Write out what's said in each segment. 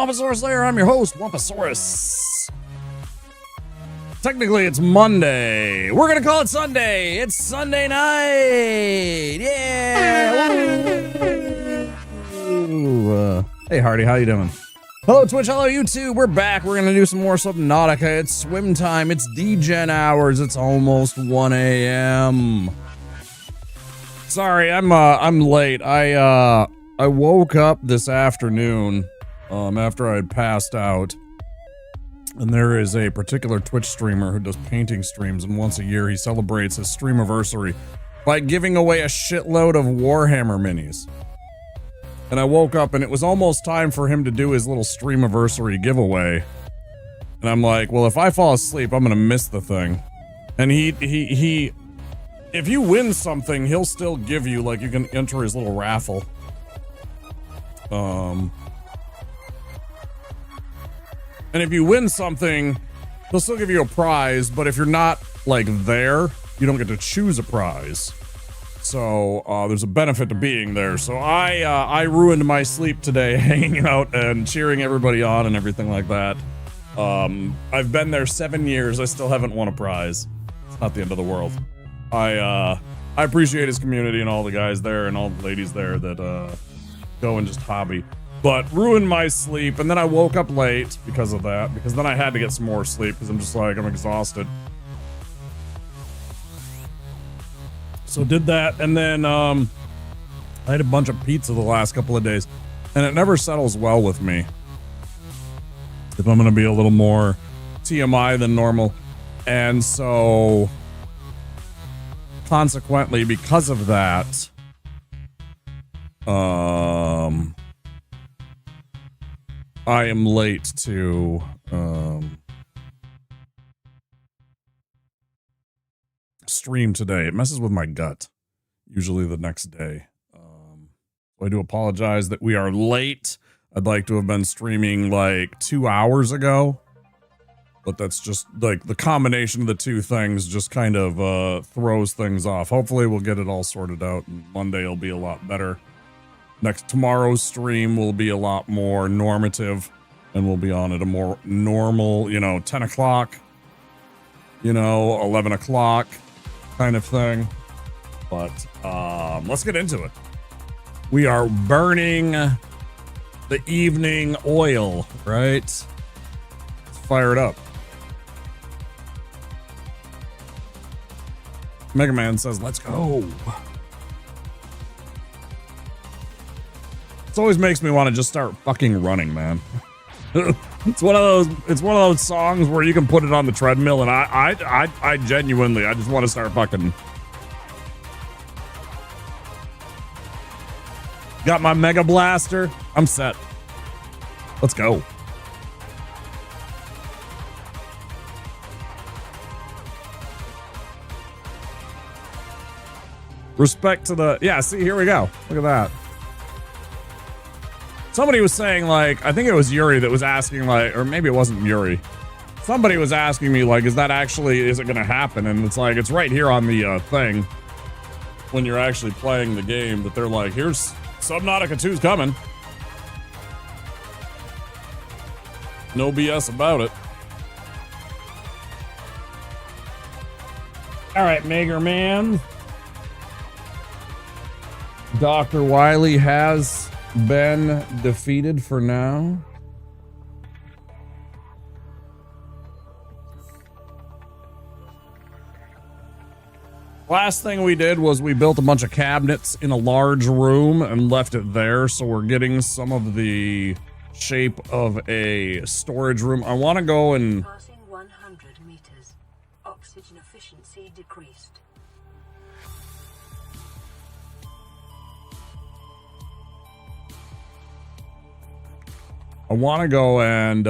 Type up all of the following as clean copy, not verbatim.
Wamposaurus Slayer. I'm your host, Wamposaurus. Technically, it's Monday. We're gonna call it Sunday. It's Sunday night. Yeah. Ooh. Hey, Hardy, how you doing? Hello, Twitch. Hello, YouTube. We're back. We're gonna do some more Subnautica. It's swim time. It's Degen hours. It's almost 1 a.m. Sorry, I'm late. I woke up this afternoon after I had passed out, and there is a particular Twitch streamer who does painting streams, and once a year he celebrates his streamiversary by giving away a shitload of Warhammer minis. And I woke up and it was almost time for him to do his little streamiversary giveaway. And I'm like, well, if I fall asleep, I'm gonna miss the thing. And he if you win something, he'll still give you, like, you can enter his little raffle. And if you win something, they'll still give you a prize, but if you're not, like, there, you don't get to choose a prize. So, there's a benefit to being there. So I ruined my sleep today hanging out and cheering everybody on and everything like that. I've been there 7 years. I still haven't won a prize. It's not the end of the world. I appreciate his community and all the guys there and all the ladies there that, go and just hobby. But ruined my sleep, and then I woke up late because of that, because then I had to get some more sleep because I'm just like, I'm exhausted. So did that, and then I had a bunch of pizza the last couple of days, and it never settles well with me if I'm gonna be a little more TMI than normal. And so consequently, because of that, I am late to stream today. It messes with my gut usually the next day. I do apologize that we are late. I'd like to have been streaming like 2 hours ago, but that's just like the combination of the two things just kind of throws things off. Hopefully we'll get it all sorted out and Monday will be a lot better. Tomorrow's stream will be a lot more normative, and we'll be on at a more normal, 10 o'clock, 11 o'clock kind of thing. But let's get into it. We are burning the evening oil, right? Let's fire it up. Mega Man says, let's go. It always makes me want to just start fucking running, man. It's one of those songs where you can put it on the treadmill, and I genuinely, I just want to start fucking. Got my Mega Blaster. I'm set. Let's go. Respect to the, yeah, see, here we go. Look at that. Somebody was saying, like, I think it was Yuri that was asking, like, or maybe it wasn't Yuri. Somebody was asking me, like, is it gonna happen? And it's like, it's right here on the thing when you're actually playing the game that they're like, here's Subnautica 2's coming. No BS about it. All right, Mega Man. Dr. Wily has been defeated for now. Last thing we did was we built a bunch of cabinets in a large room and left it there, so we're getting some of the shape of a storage room. I want to go and passing 100 meters. Oxygen efficiency decreased. I want to go and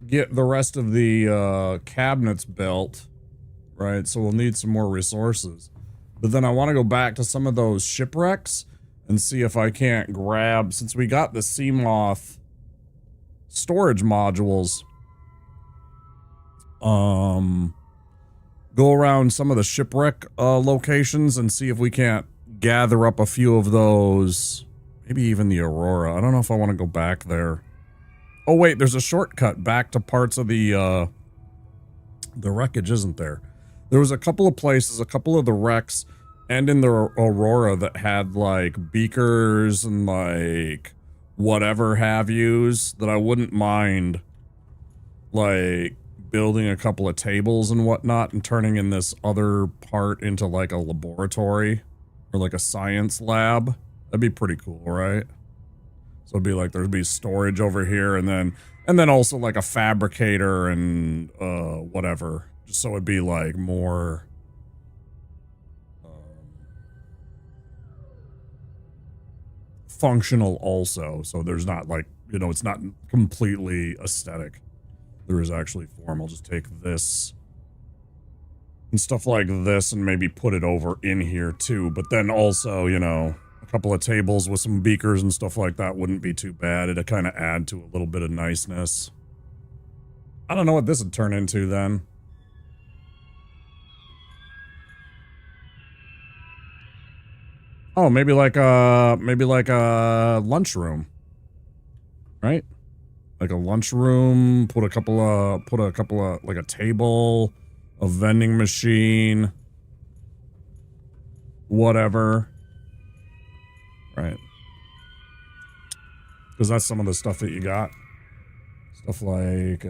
get the rest of the cabinets built, right? So we'll need some more resources. But then I want to go back to some of those shipwrecks and see if I can't grab, since we got the Seamoth storage modules, go around some of the shipwreck locations and see if we can't gather up a few of those. Maybe even the Aurora. I don't know if I want to go back there. Oh wait, there's a shortcut back to parts of the wreckage, isn't there? There was a couple of places, a couple of the wrecks, and in the Aurora that had like beakers and like whatever have yous that I wouldn't mind like building a couple of tables and whatnot and turning in this other part into like a laboratory or like a science lab. That'd be pretty cool, right? So it'd be like there'd be storage over here and then also like a fabricator and whatever. Just so it'd be like more functional also. So there's not like, you know, it's not completely aesthetic. There is actually form. I'll just take this and stuff like this and maybe put it over in here too. But then also, you know, a couple of tables with some beakers and stuff like that wouldn't be too bad. It'd kind of add to a little bit of niceness. I don't know what this would turn into then. Oh, maybe like a lunchroom, right? Like a lunchroom. Put a couple of like a table, a vending machine, whatever. Right. Because that's some of the stuff that you got. Stuff like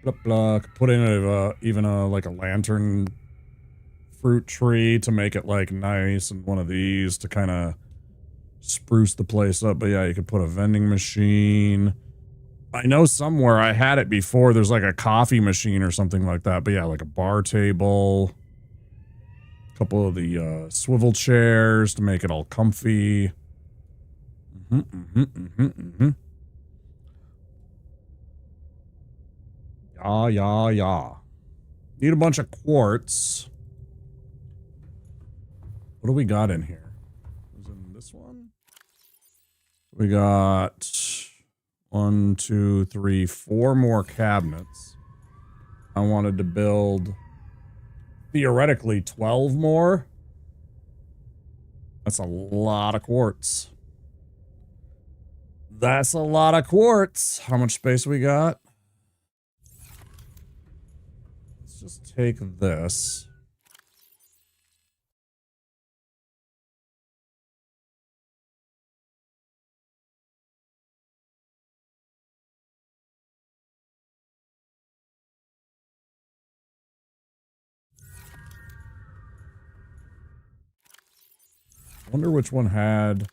blah, blah, blah. Put in even like a lantern fruit tree to make it like nice, and one of these to kind of spruce the place up. But yeah, you could put a vending machine. I know somewhere I had it before. There's like a coffee machine or something like that. But yeah, like a bar table. A couple of the swivel chairs to make it all comfy. Yeah. Need a bunch of quartz. What do we got in here? Was in this one? We got 1, 2, 3, 4 more cabinets. I wanted to build theoretically 12 more. That's a lot of quartz. That's a lot of quartz. How much space we got? Let's just take this. Wonder which one had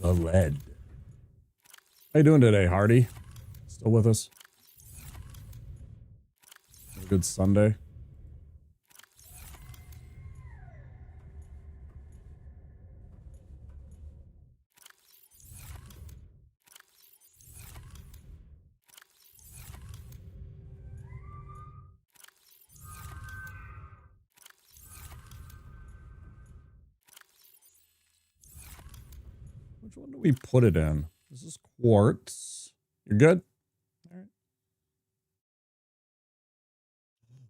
the lead. How you doing today, Hardy? Still with us? Have a good Sunday. Which one do we put it in? This is quartz. You're good? All right.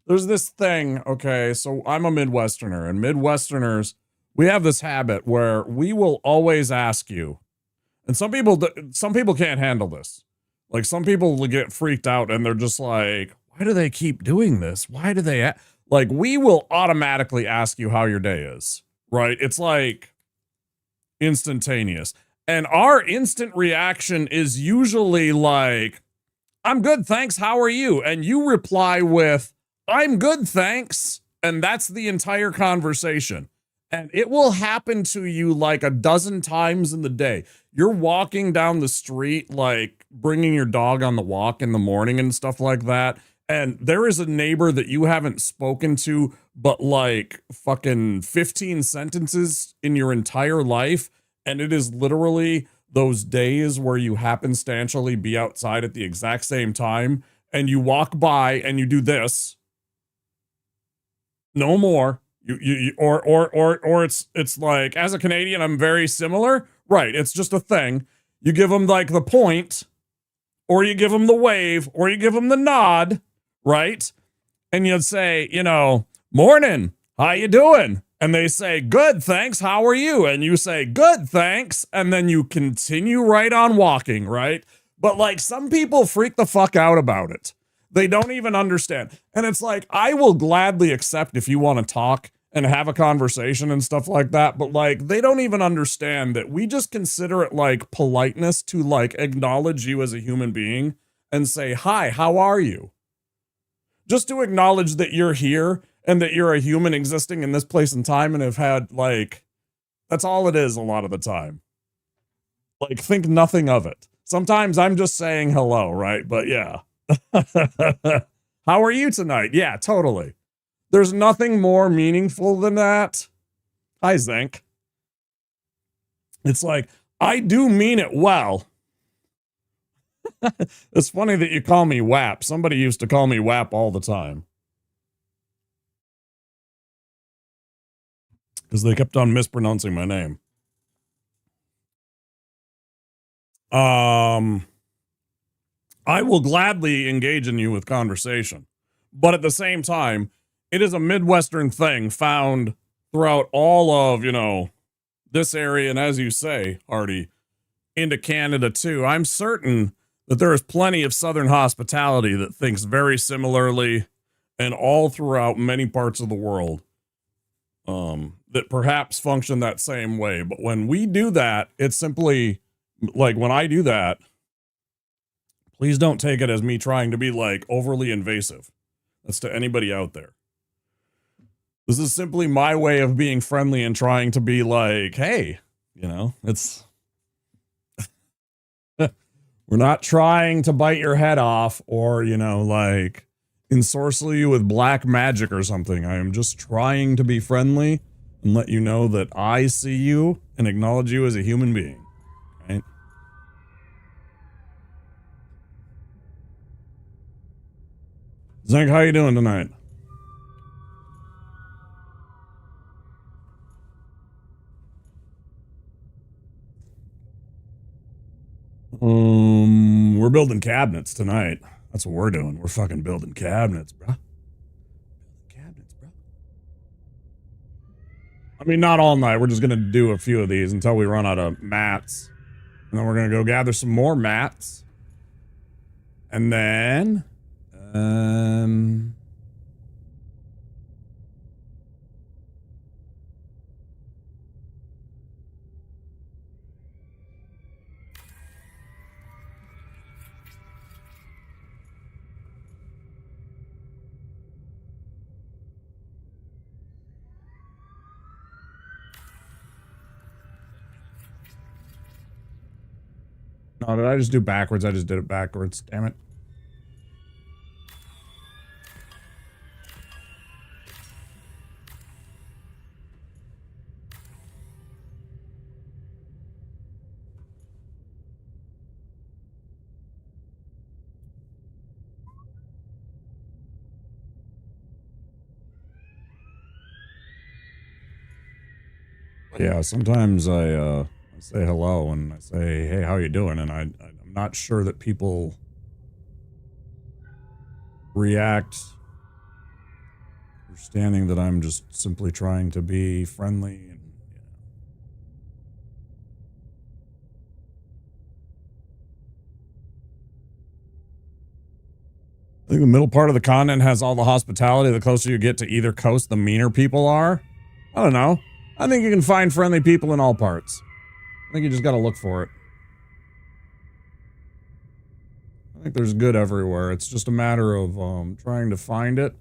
There's this thing, okay, so I'm a Midwesterner, and Midwesterners, we have this habit where we will always ask you, and some people can't handle this. Like, some people will get freaked out, and they're just like, why do they keep doing this? Why do they, like, we will automatically ask you how your day is, right? It's like instantaneous. And our instant reaction is usually like, I'm good, thanks, how are you? And you reply with, I'm good, thanks. And that's the entire conversation. And it will happen to you like a dozen times in the day. You're walking down the street, like bringing your dog on the walk in the morning and stuff like that. And there is a neighbor that you haven't spoken to, but like fucking 15 sentences in your entire life. And it is literally those days where you happenstantially be outside at the exact same time and you walk by and you do this. No more. Or it's like, as a Canadian, I'm very similar. Right. It's just a thing. You give them like the point, or you give them the wave, or you give them the nod. right? And you'd say, you know, morning, how you doing? And they say, good, thanks, how are you? And you say, good, thanks. And then you continue right on walking, right? But like some people freak the fuck out about it. They don't even understand. And it's like, I will gladly accept if you want to talk and have a conversation and stuff like that. But like, they don't even understand that we just consider it like politeness to like acknowledge you as a human being and say, hi, how are you? Just to acknowledge that you're here and that you're a human existing in this place and time and have had like, that's all it is a lot of the time. Like, think nothing of it. Sometimes I'm just saying hello, right? But yeah. How are you tonight? Yeah, totally. There's nothing more meaningful than that. Hi, Zinc. It's like, I do mean it well. It's funny that you call me WAP. Somebody used to call me WAP all the time. Because they kept on mispronouncing my name. I will gladly engage in you with conversation. But at the same time, it is a Midwestern thing found throughout all of, you know, this area. And as you say, Hardy, into Canada too. I'm certain that there is plenty of Southern hospitality that thinks very similarly and all throughout many parts of the world that perhaps function that same way. But when we do that, it's simply like when I do that, please don't take it as me trying to be like overly invasive. That's to anybody out there. This is simply my way of being friendly and trying to be like, hey, you know, it's, we're not trying to bite your head off or, you know, like ensorcel you with black magic or something. I am just trying to be friendly and let you know that I see you and acknowledge you as a human being, right? Zank, how you doing tonight? We're building cabinets tonight. That's what we're doing. We're fucking building cabinets, bro. Cabinets, bro. I mean, not all night. We're just gonna do a few of these until we run out of mats. And then we're gonna go gather some more mats. And then no, did I just do backwards? I just did it backwards. Damn it. Yeah, sometimes I say hello and I say, hey, how you doing? And I'm not sure that people react understanding that I'm just simply trying to be friendly and I think the middle part of the continent has all the hospitality. The closer you get to either coast, the meaner people are. I don't know. I think you can find friendly people in all parts. I think you just got to look for it. I think there's good everywhere. It's just a matter of trying to find it,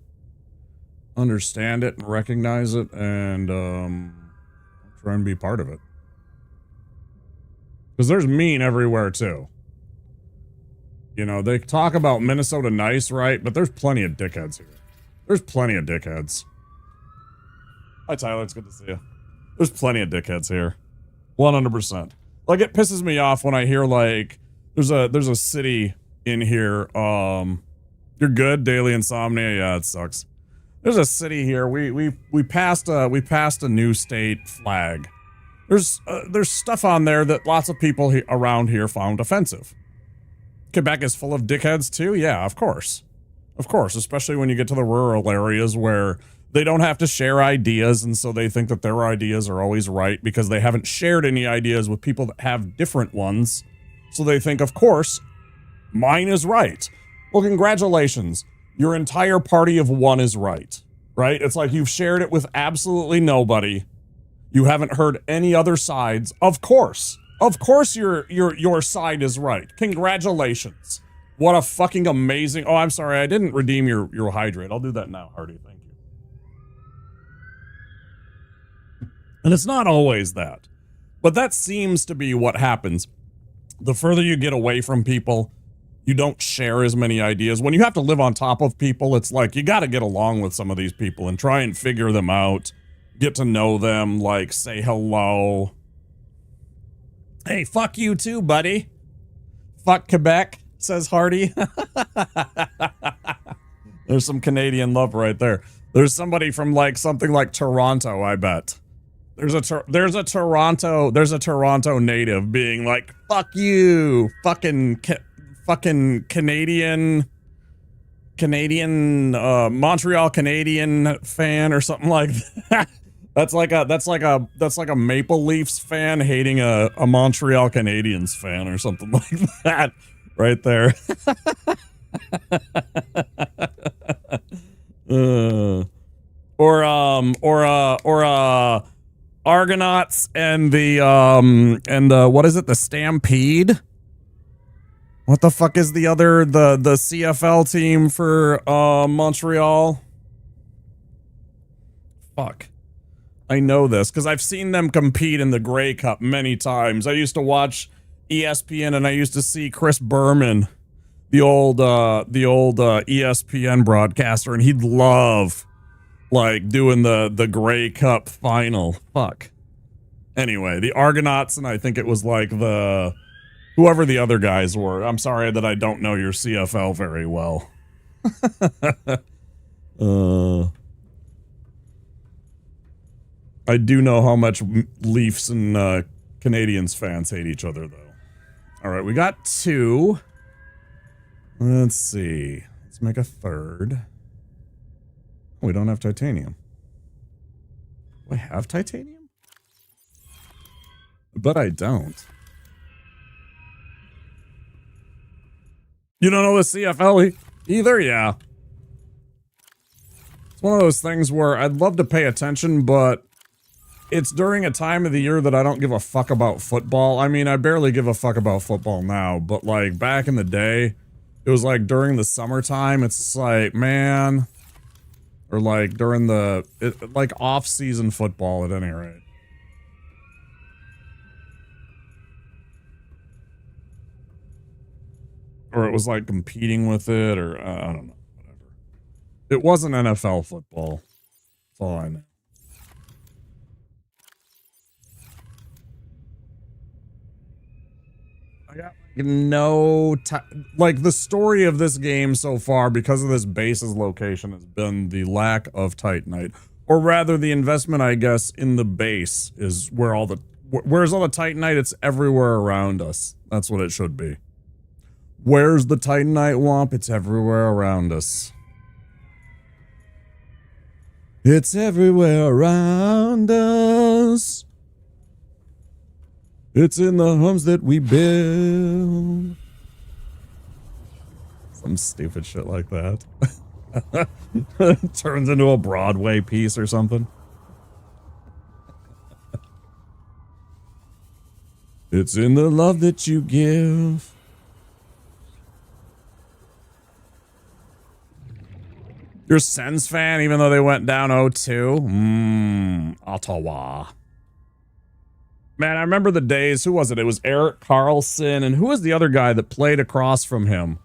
understand it, and recognize it, and try and be part of it. Because there's mean everywhere, too. You know, they talk about Minnesota nice, right? But there's plenty of dickheads here. There's plenty of dickheads. Hi, Tyler. It's good to see you. There's plenty of dickheads here. 100%. Like, it pisses me off when I hear, like, there's a city in here. You're good, Daily Insomnia? Yeah, it sucks. There's a city here. We passed a new state flag. There's stuff on there that lots of people around here found offensive. Quebec is full of dickheads too? Yeah, of course. Of course, especially when you get to the rural areas where they don't have to share ideas, and so they think that their ideas are always right because they haven't shared any ideas with people that have different ones. So they think, of course, mine is right. Well, congratulations. Your entire party of one is right, right? It's like you've shared it with absolutely nobody. You haven't heard any other sides. Of course your side is right. Congratulations. What a fucking amazing... Oh, I'm sorry, I didn't redeem your hydrate. I'll do that now, Hardy. Thank you. And it's not always that. But that seems to be what happens. The further you get away from people, you don't share as many ideas. When you have to live on top of people, it's like you got to get along with some of these people and try and figure them out. Get to know them, like say hello. Hey, fuck you too, buddy. Fuck Quebec, says Hardy. There's some Canadian love right there. There's somebody from like something like Toronto, I bet. There's a Toronto native being like, fuck you, fucking Canadian Montreal Canadian fan or something like that. That's like a Maple Leafs fan hating a Montreal Canadiens fan or something like that, right there. Or Argonauts and the what is it, the Stampede? What the fuck is the CFL team for Montreal? Fuck. I know this because I've seen them compete in the Grey Cup many times. I used to watch ESPN and I used to see Chris Berman, the old ESPN broadcaster, and he'd love like doing the Grey Cup final. Fuck. Anyway, the Argonauts, and I think it was like whoever the other guys were. I'm sorry that I don't know your CFL very well. I do know how much Leafs and Canadiens fans hate each other, though. All right, we got 2. Let's see. Let's make a 3rd. We don't have titanium. Do I have titanium? But I don't. You don't know the CFL either? Yeah. It's one of those things where I'd love to pay attention, but it's during a time of the year that I don't give a fuck about football. I mean, I barely give a fuck about football now, but like back in the day, it was like during the summertime, it's like, man, or like during like off-season football at any rate. Or it was like competing with it, or I don't know, whatever. It wasn't NFL football. That's all I know. I got no like the story of this game so far, because of this base's location, has been the lack of Titanite, or rather the investment, I guess, in the base is where where's all the Titanite? It's everywhere around us. That's what it should be. Where's the Titanite, Womp? It's everywhere around us. It's everywhere around us. It's in the homes that we build. Some stupid shit like that. Turns into a Broadway piece or something. It's in the love that you give. You're a Sens fan, even though they went down 0-2? Ottawa. Man, I remember the days. Who was it? It was Erik Karlsson, and who was the other guy that played across from him?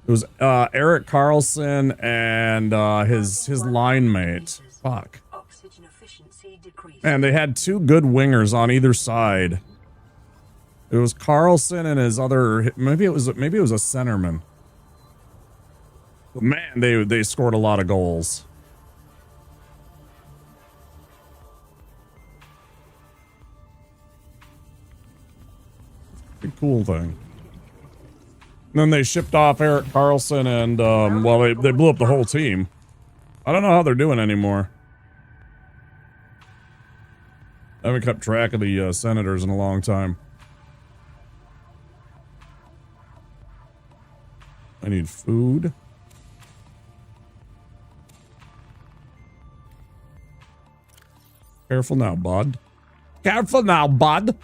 It was Erik Karlsson and his line mate. Fuck. Man, they had 2 good wingers on either side. It was Karlsson and his other. Maybe it was a centerman. But man, they scored a lot of goals. Cool thing. And then they shipped off Eric Carlson and, well, they blew up the whole team. I don't know how they're doing anymore. I haven't kept track of the senators in a long time. I need food. Careful now, bud. Careful now, bud.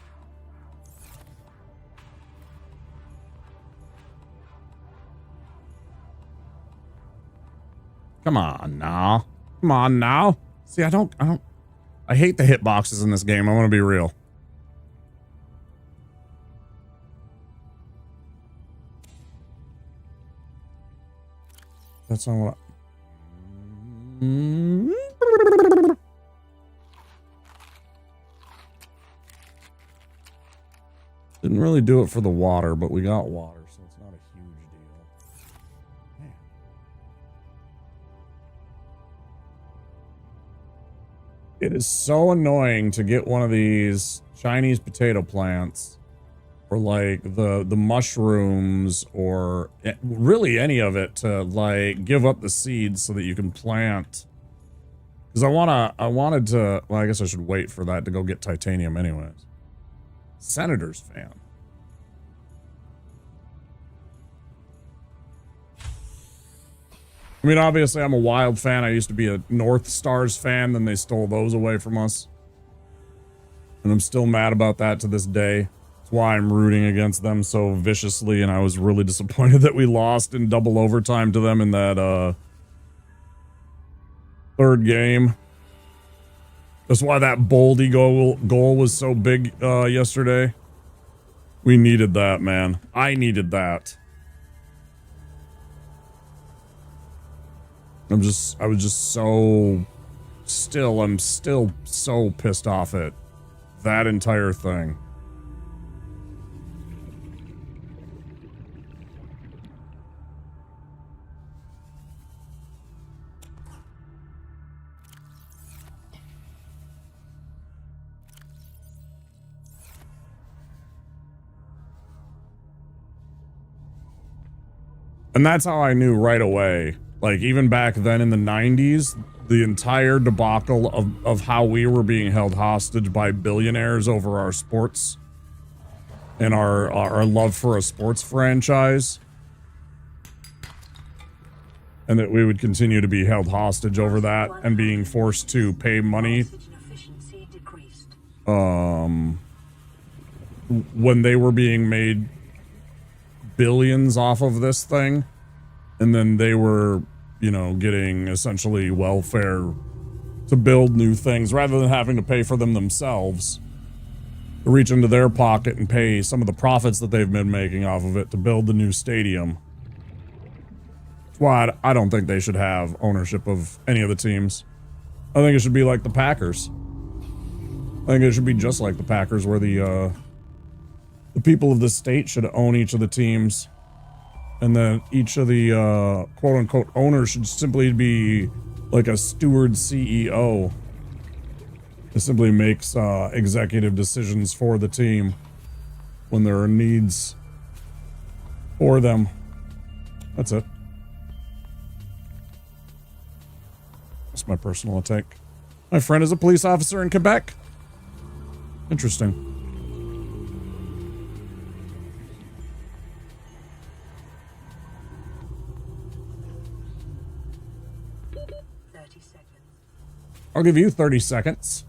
Come on now. Come on now. See, I hate the hitboxes in this game. I want to be real. That's not what Didn't really do it for the water, but we got water, so it's not a huge deal. Man. It is so annoying to get one of these Chinese potato plants or like the mushrooms or really any of it to like give up the seeds so that you can plant. Because I wanted to, well, I guess I should wait for that to go get titanium anyways. Senators fan. I mean, obviously I'm a Wild fan. I used to be a North Stars fan, then they stole those away from us. And I'm still mad about that to this day. That's why I'm rooting against them so viciously, and I was really disappointed that we lost in double overtime to them in that third game. That's why that Boldy goal was so big yesterday. We needed that, man. I needed that. I'm still so pissed off at that entire thing. And that's how I knew right away. Like, even back then in the 90s, the entire debacle of how we were being held hostage by billionaires over our sports and our love for a sports franchise. And that we would continue to be held hostage over that and being forced to pay money. When they were being made billions off of this thing, and then they were, you know, getting essentially welfare to build new things rather than having to pay for them themselves, to reach into their pocket and pay some of the profits that they've been making off of it to build the new stadium. That's why I don't think they should have ownership of any of the teams. I think it should be like the Packers. I think it should be just like the Packers, where the people of the state should own each of the teams. And then each of the quote-unquote owners should simply be like a steward CEO. It simply makes executive decisions for the team when there are needs for them. That's it. That's my personal take. My friend is a police officer in Quebec. Interesting. I'll give you 30 seconds.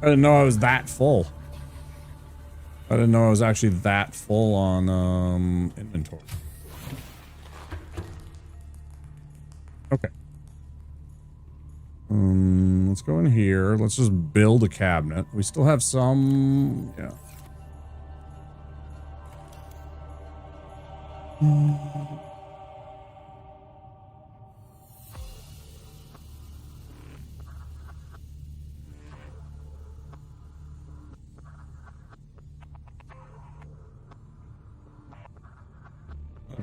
I didn't know I was that full. I didn't know I was actually that full on inventory. Okay. Let's go in here. Let's just build a cabinet. We still have some, yeah.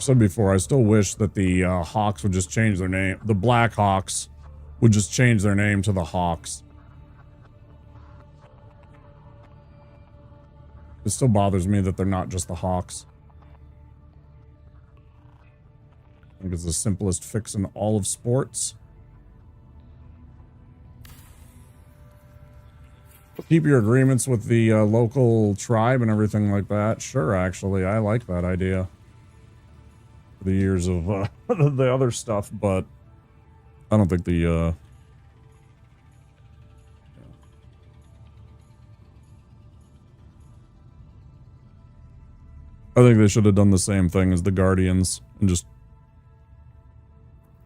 said before, I still wish that the Hawks would just change their name. The Black Hawks would just change their name to the Hawks. It still bothers me that they're not just the Hawks. I think it's the simplest fix in all of sports. Keep your agreements with the local tribe and everything like that. Sure, actually, I like that idea. For the years of the other stuff, but I don't think the I think they should have done the same thing as the Guardians and just.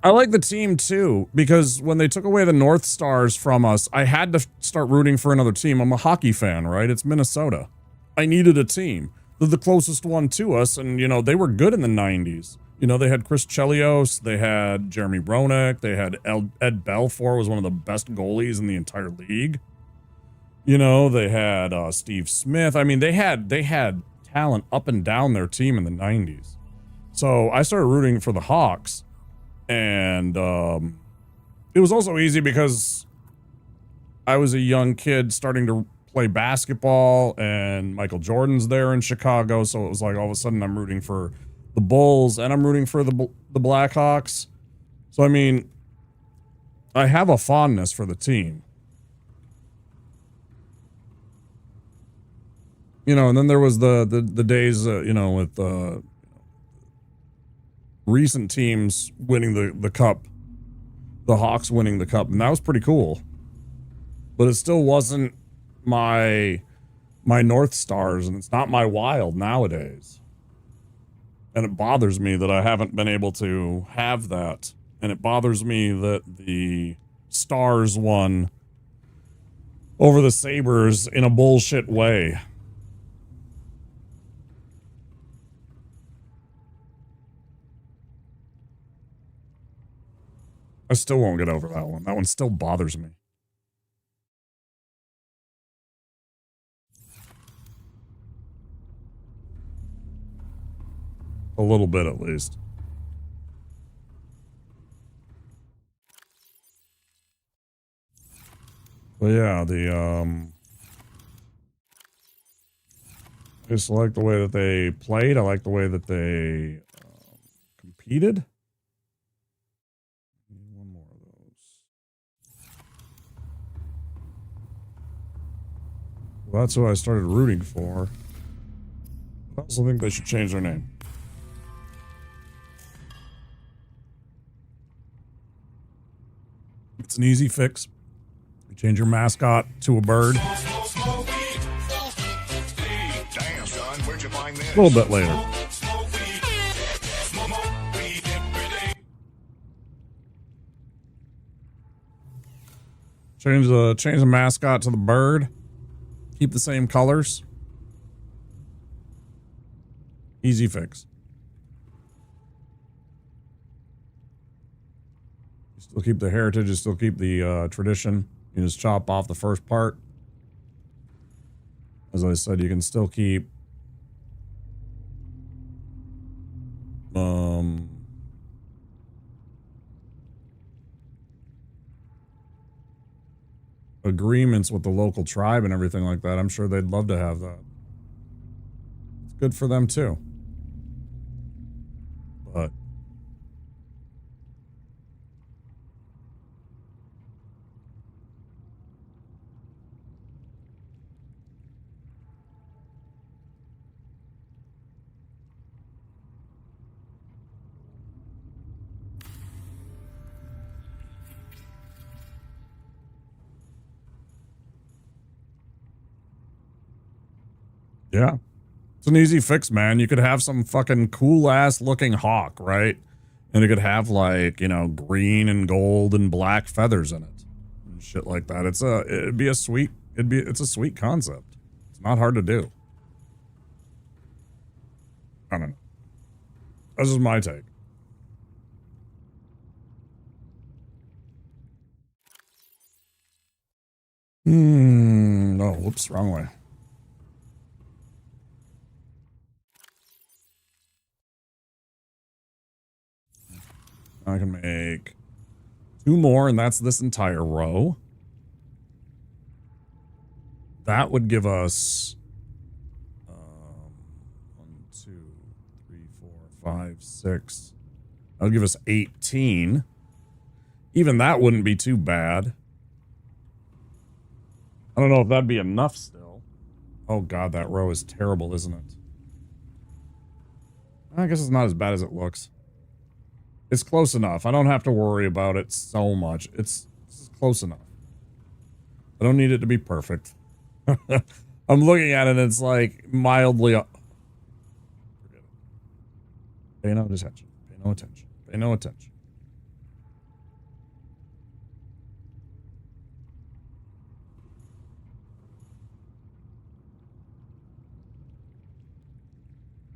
I like the team too, because when they took away the North Stars from us, I had to start rooting for another team. I'm a hockey fan, right? It's Minnesota. I needed a team. They're the closest one to us, and, you know, they were good in the 90s. You know, they had Chris Chelios, they had Jeremy Roenick, they had Ed Belfour was one of the best goalies in the entire league. You know, they had Steve Smith. I mean, they had talent up and down their team in the 90s. So I started rooting for the Hawks. And it was also easy because I was a young kid starting to play basketball, and Michael Jordan's there in Chicago. So it was like all of a sudden I'm rooting for the Bulls and I'm rooting for the Blackhawks. So, I mean, I have a fondness for the team. You know, and then there was the days, you know, with recent teams winning the cup, the Hawks winning the cup, and that was pretty cool. But it still wasn't my North Stars, and it's not my Wild nowadays. And it bothers me that I haven't been able to have that. And it bothers me that the Stars won over the Sabres in a bullshit way. I still won't get over that one. That one still bothers me. A little bit, at least. But yeah, I just like the way that they played. I like the way that they competed. One more of those. Well, that's who I started rooting for. I also think they should change their name. It's an easy fix. You change your mascot to a bird. A little bit later. Change the mascot to the bird. Keep the same colors. Easy fix. You still keep the heritage, you still keep the tradition. You just chop off the first part. As I said, you can still keep agreements with the local tribe and everything like that. I'm sure they'd love to have that. It's good for them too. But yeah. It's an easy fix, man. You could have some fucking cool ass looking hawk, right? And it could have like, you know, green and gold and black feathers in it. And shit like that. It's a sweet concept. It's not hard to do. I don't know. This is my take. Oh, whoops, wrong way. I can make 2 more, and that's this entire row. That would give us 1, 2, 3, 4, 5, 6. That would give us 18. Even that wouldn't be too bad. I don't know if that'd be enough still. Oh god, that row is terrible, isn't it? I guess it's not as bad as it looks. It's close enough. I don't have to worry about it so much. It's close enough. I don't need it to be perfect. I'm looking at it and it's like mildly up. Forget it. Pay no attention. Pay no attention. Pay no attention.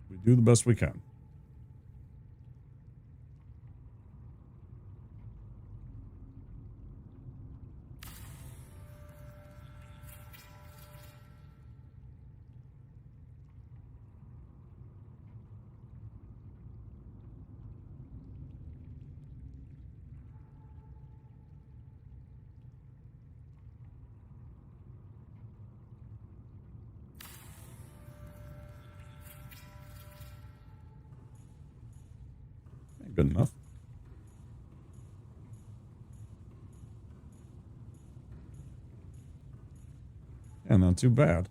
We do the best we can. Good enough. Yeah, not too bad.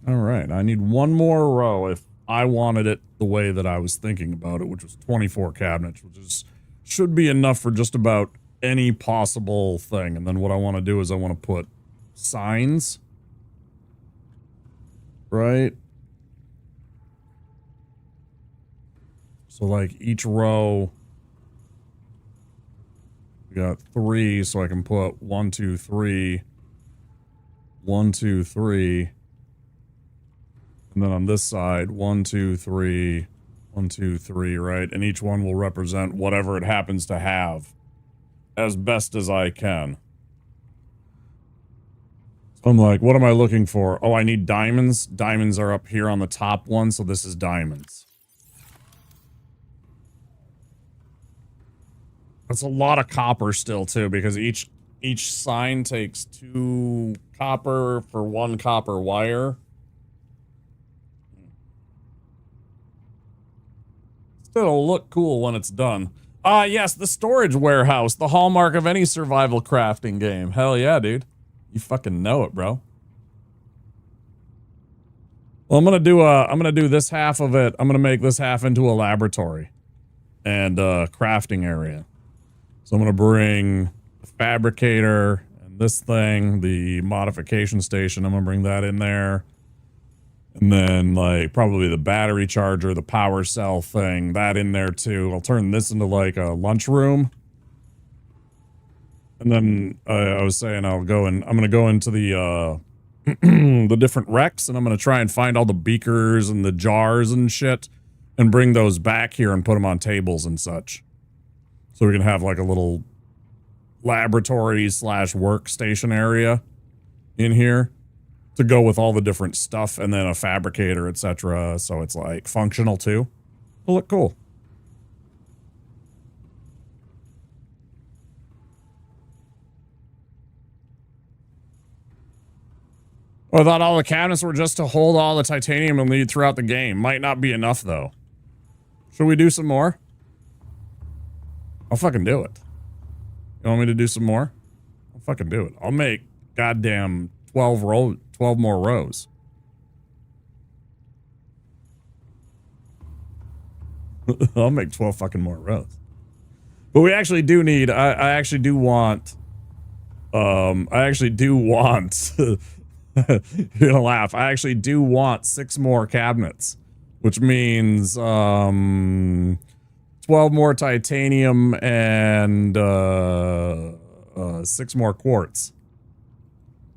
All right, I need 1 more row if I wanted it the way that I was thinking about it, which was 24 cabinets, which is should be enough for just about any possible thing. And then what I want to do is I want to put signs, right? So like each row, we got 3, so I can put 1, 2, 3, 1, 2, 3. And then on this side, 1, 2, 3, 1, 2, 3, right? And each one will represent whatever it happens to have as best as I can. So I'm like, what am I looking for? Oh, I need diamonds. Diamonds are up here on the top one, so this is diamonds. That's a lot of copper still, too, because each sign takes 2 copper for 1 copper wire. It'll look cool when it's done. Yes, the storage warehouse, the hallmark of any survival crafting game. Hell yeah, dude. You fucking know it, bro. Well, I'm gonna do this half of it. I'm gonna make this half into a laboratory and crafting area. So I'm gonna bring the fabricator and this thing, the modification station. I'm gonna bring that in there. And then, like, probably the battery charger, the power cell thing, that in there too. I'll turn this into, like, a lunchroom. And then, I was saying I'm gonna go into the, the different wrecks, and I'm gonna try and find all the beakers and the jars and shit, and bring those back here and put them on tables and such. So we can have, like, a little laboratory / workstation area in here to go with all the different stuff, and then a fabricator, etc. So it's like functional too. It'll look cool. Well, I thought all the cabinets were just to hold all the titanium we'll need throughout the game. Might not be enough though. Should we do some more? I'll fucking do it. You want me to do some more? I'll fucking do it. I'll make goddamn 12 more rows. I'll make 12 fucking more rows. But we actually do need, I actually do want, you're gonna laugh. I actually do want 6 more cabinets, which means, 12 more titanium and, 6 more quartz.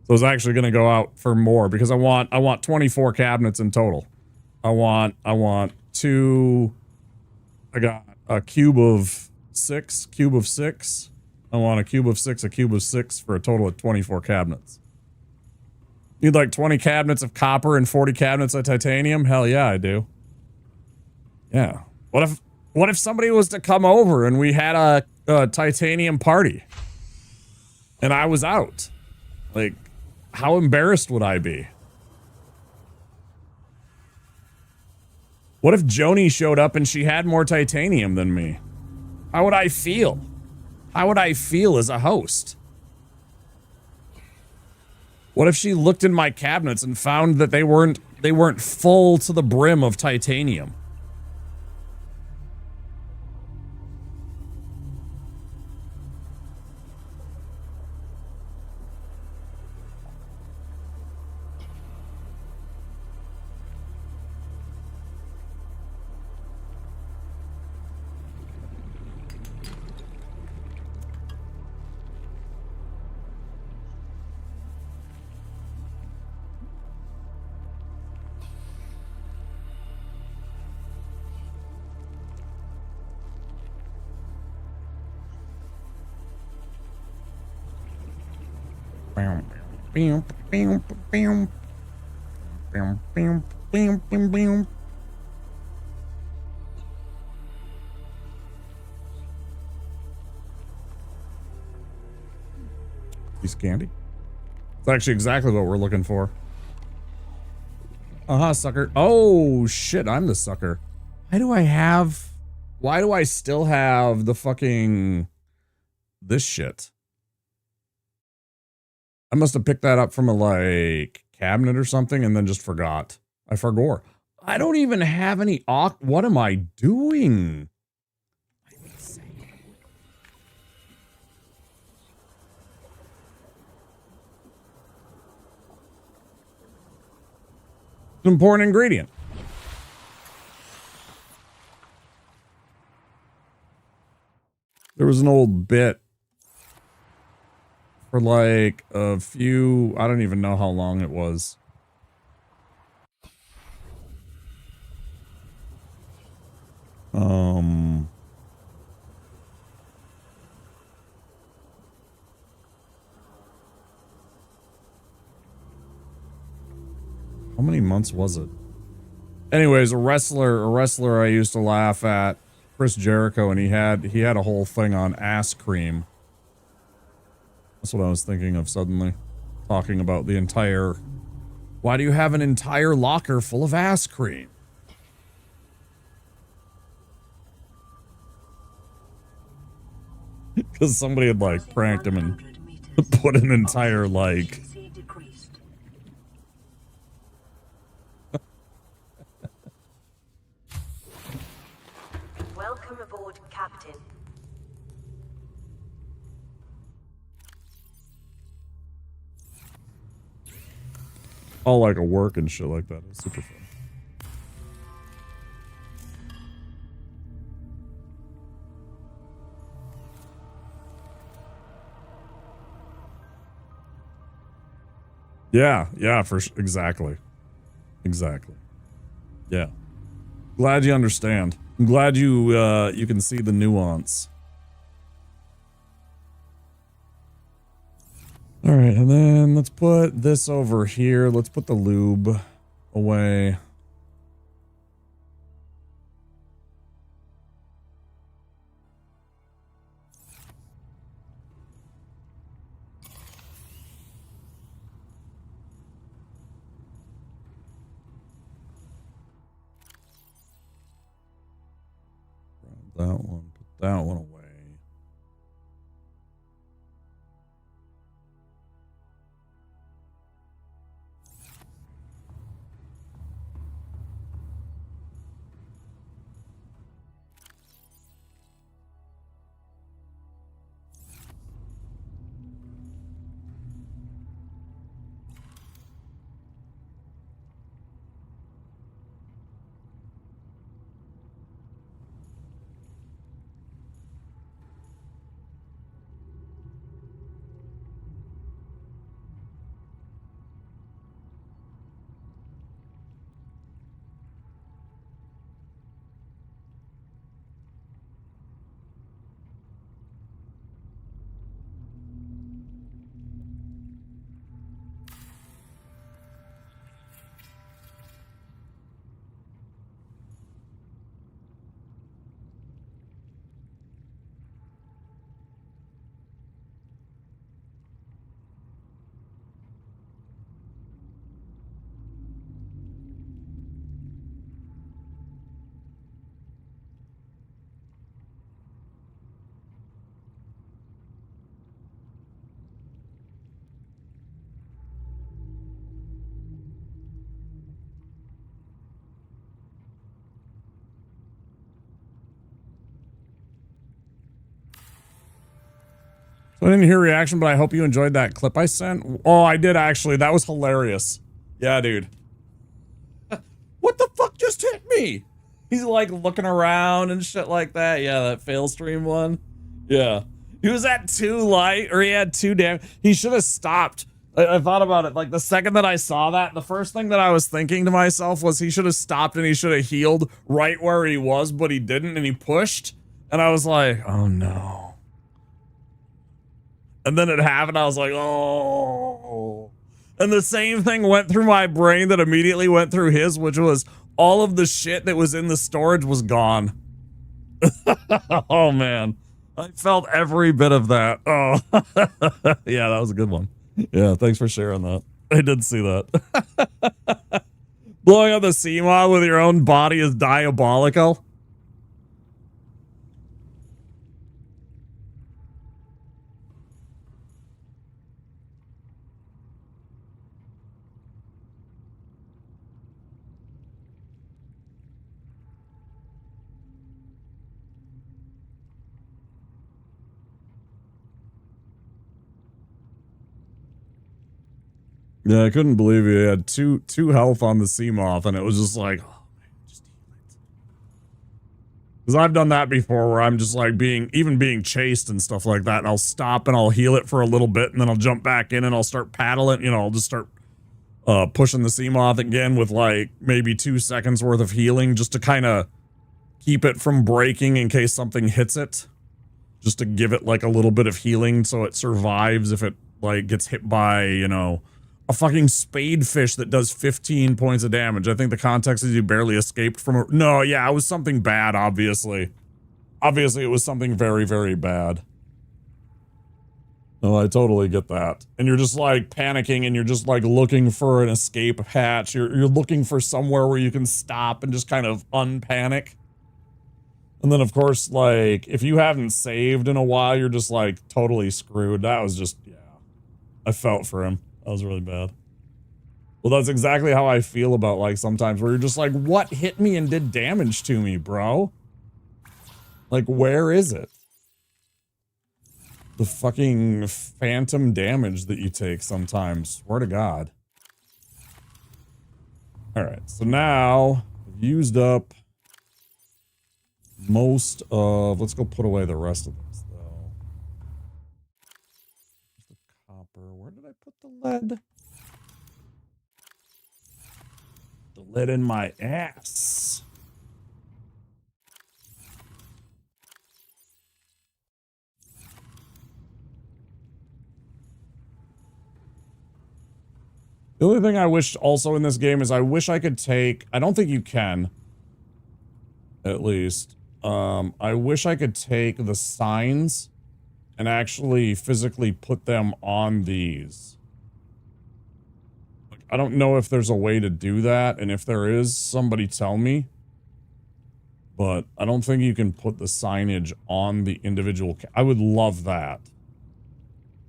So it's actually going to go out for more because I want 24 cabinets in total. I want 2. I got a cube of 6. I want a cube of 6 for a total of 24 cabinets. Need like 20 cabinets of copper and 40 cabinets of titanium? Hell yeah, I do. Yeah. What What if somebody was to come over and we had a titanium party and I was out? Like, how embarrassed would I be? What if Joni showed up and she had more titanium than me? How would I feel? How would I feel as a host? What if she looked in my cabinets and found that they weren't full to the brim of titanium? Piece of candy. It's actually exactly what we're looking for. Sucker. Oh, shit, I'm the sucker. Why do I still have the fucking this shit? I must have picked that up from a, like, cabinet or something and then just forgot. I forgot. I don't even have any what am I doing? An important ingredient. There was an old bit for like a few, I don't even know how long it was. How many months was it? Anyways, a wrestler I used to laugh at, Chris Jericho, and he had a whole thing on ass cream. That's what I was thinking of suddenly. Talking about the entire, why do you have an entire locker full of ass cream? Because somebody had like pranked him and put an entire like Welcome aboard, Captain. all like a work and shit like that. It's super fun. Yeah, exactly. Yeah. Glad you understand. I'm glad you you can see the nuance. All right, and then let's put this over here. Let's put the lube away. Grab that one, put that one away. I didn't hear a reaction, but I hope you enjoyed that clip I sent. Oh, I did actually. That was hilarious. Yeah, dude. What the fuck just hit me? He's like looking around and shit like that. Yeah, that fail stream one. Yeah. He was at 2 light, or he had 2 damage. He should have stopped. I thought about it. Like the second that I saw that, the first thing that I was thinking to myself was he should have stopped and he should have healed right where he was, but he didn't and he pushed. And I was like, oh no. And then it happened. I was like, oh. And the same thing went through my brain that immediately went through his, which was all of the shit that was in the storage was gone. Oh man. I felt every bit of that. Oh, yeah, that was a good one. Yeah, thanks for sharing that. I did see that. Blowing up the Seamod with your own body is diabolical. Yeah, I couldn't believe he had two health on the Seamoth, and it was just like, oh man, just heal it. Because I've done that before, where I'm just like even being chased and stuff like that, and I'll stop and I'll heal it for a little bit, and then I'll jump back in and I'll start paddling. You know, I'll just start pushing the Seamoth again with like maybe 2 seconds worth of healing, just to kind of keep it from breaking in case something hits it, just to give it like a little bit of healing so it survives if it like gets hit by, you know, a fucking spadefish that does 15 points of damage. I think the context is you barely escaped from a... No, yeah, it was something bad, obviously. Obviously, it was something very, very bad. No, I totally get that. And you're just, like, panicking, and you're just, like, looking for an escape hatch. You're looking for somewhere where you can stop and just kind of unpanic. And then, of course, like, if you haven't saved in a while, you're just, like, totally screwed. That was just... Yeah. I felt for him. That was really bad. Well, that's exactly how I feel about, like, sometimes where you're just like, what hit me and did damage to me, bro? Like, where is it? The fucking phantom damage that you take sometimes. Swear to God. Alright, so now I've used up most of... Let's go put away the rest of this, though. The copper. Where did I put the lead? The lead in my ass. The only thing I wish also in this game is I wish I could take... I don't think you can. At least. I wish I could take the signs and actually physically put them on these. I don't know if there's a way to do that, and if there is, somebody tell me. But I don't think you can put the signage on the individual... I would love that.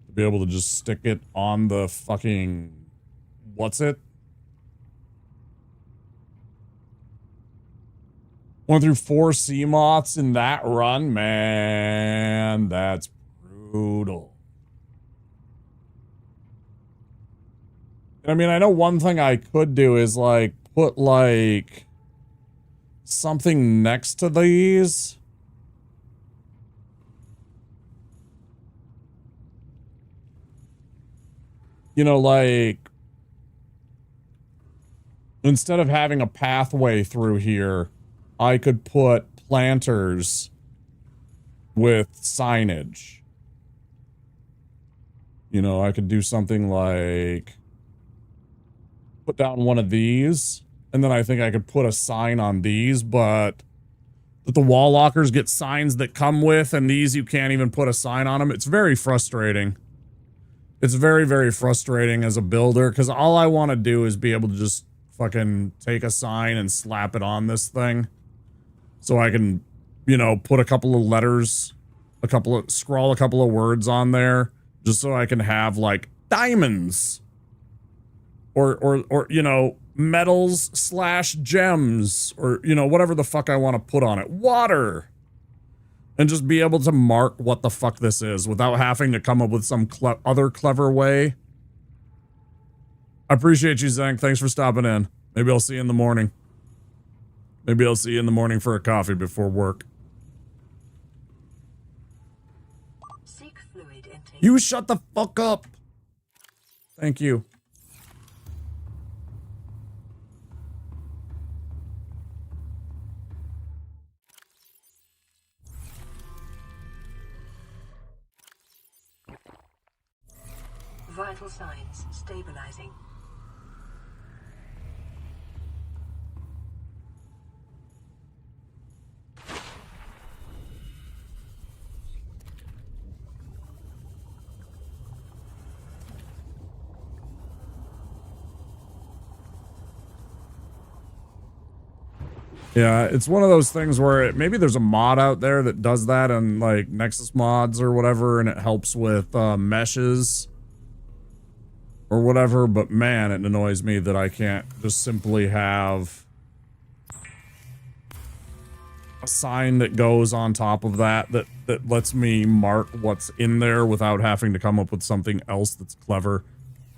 To be able to just stick it on the fucking... What's it? Went through 4 Seamoths in that run? Man, that's brutal. I mean, I know one thing I could do is, like, put, like, something next to these. You know, like, instead of having a pathway through here, I could put planters with signage. You know, I could do something like... put down one of these, and then I think I could put a sign on these, but that the wall lockers get signs that come with, and these you can't even put a sign on them. It's very frustrating. It's very, very frustrating as a builder, because all I want to do is be able to just fucking take a sign and slap it on this thing. So I can, you know, put a couple of letters, scrawl a couple of words on there, just so I can have, like, diamonds. Or, you know, metals/gems, or, you know, whatever the fuck I want to put on it. Water. and just be able to mark what the fuck this is without having to come up with some other clever way. I appreciate you, Zank. Thanks for stopping in. Maybe I'll see you in the morning. Maybe I'll see you in the morning for a coffee before work. Seek fluid intake. You shut the fuck up. Thank you. Vital signs stabilizing. Yeah, it's one of those things where maybe there's a mod out there that does that on like Nexus mods or whatever, and it helps with meshes or whatever, but man, it annoys me that I can't just simply have a sign that goes on top of that lets me mark what's in there without having to come up with something else that's clever.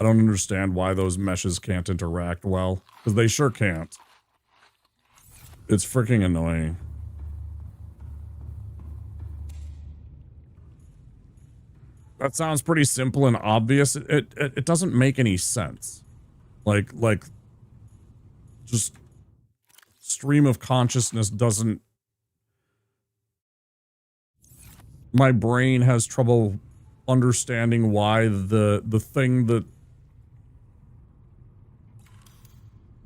I don't understand why those meshes can't interact well, because they sure can't. It's freaking annoying. That sounds pretty simple and obvious. It doesn't make any sense. Like just stream of consciousness doesn't. My brain has trouble understanding why the thing that.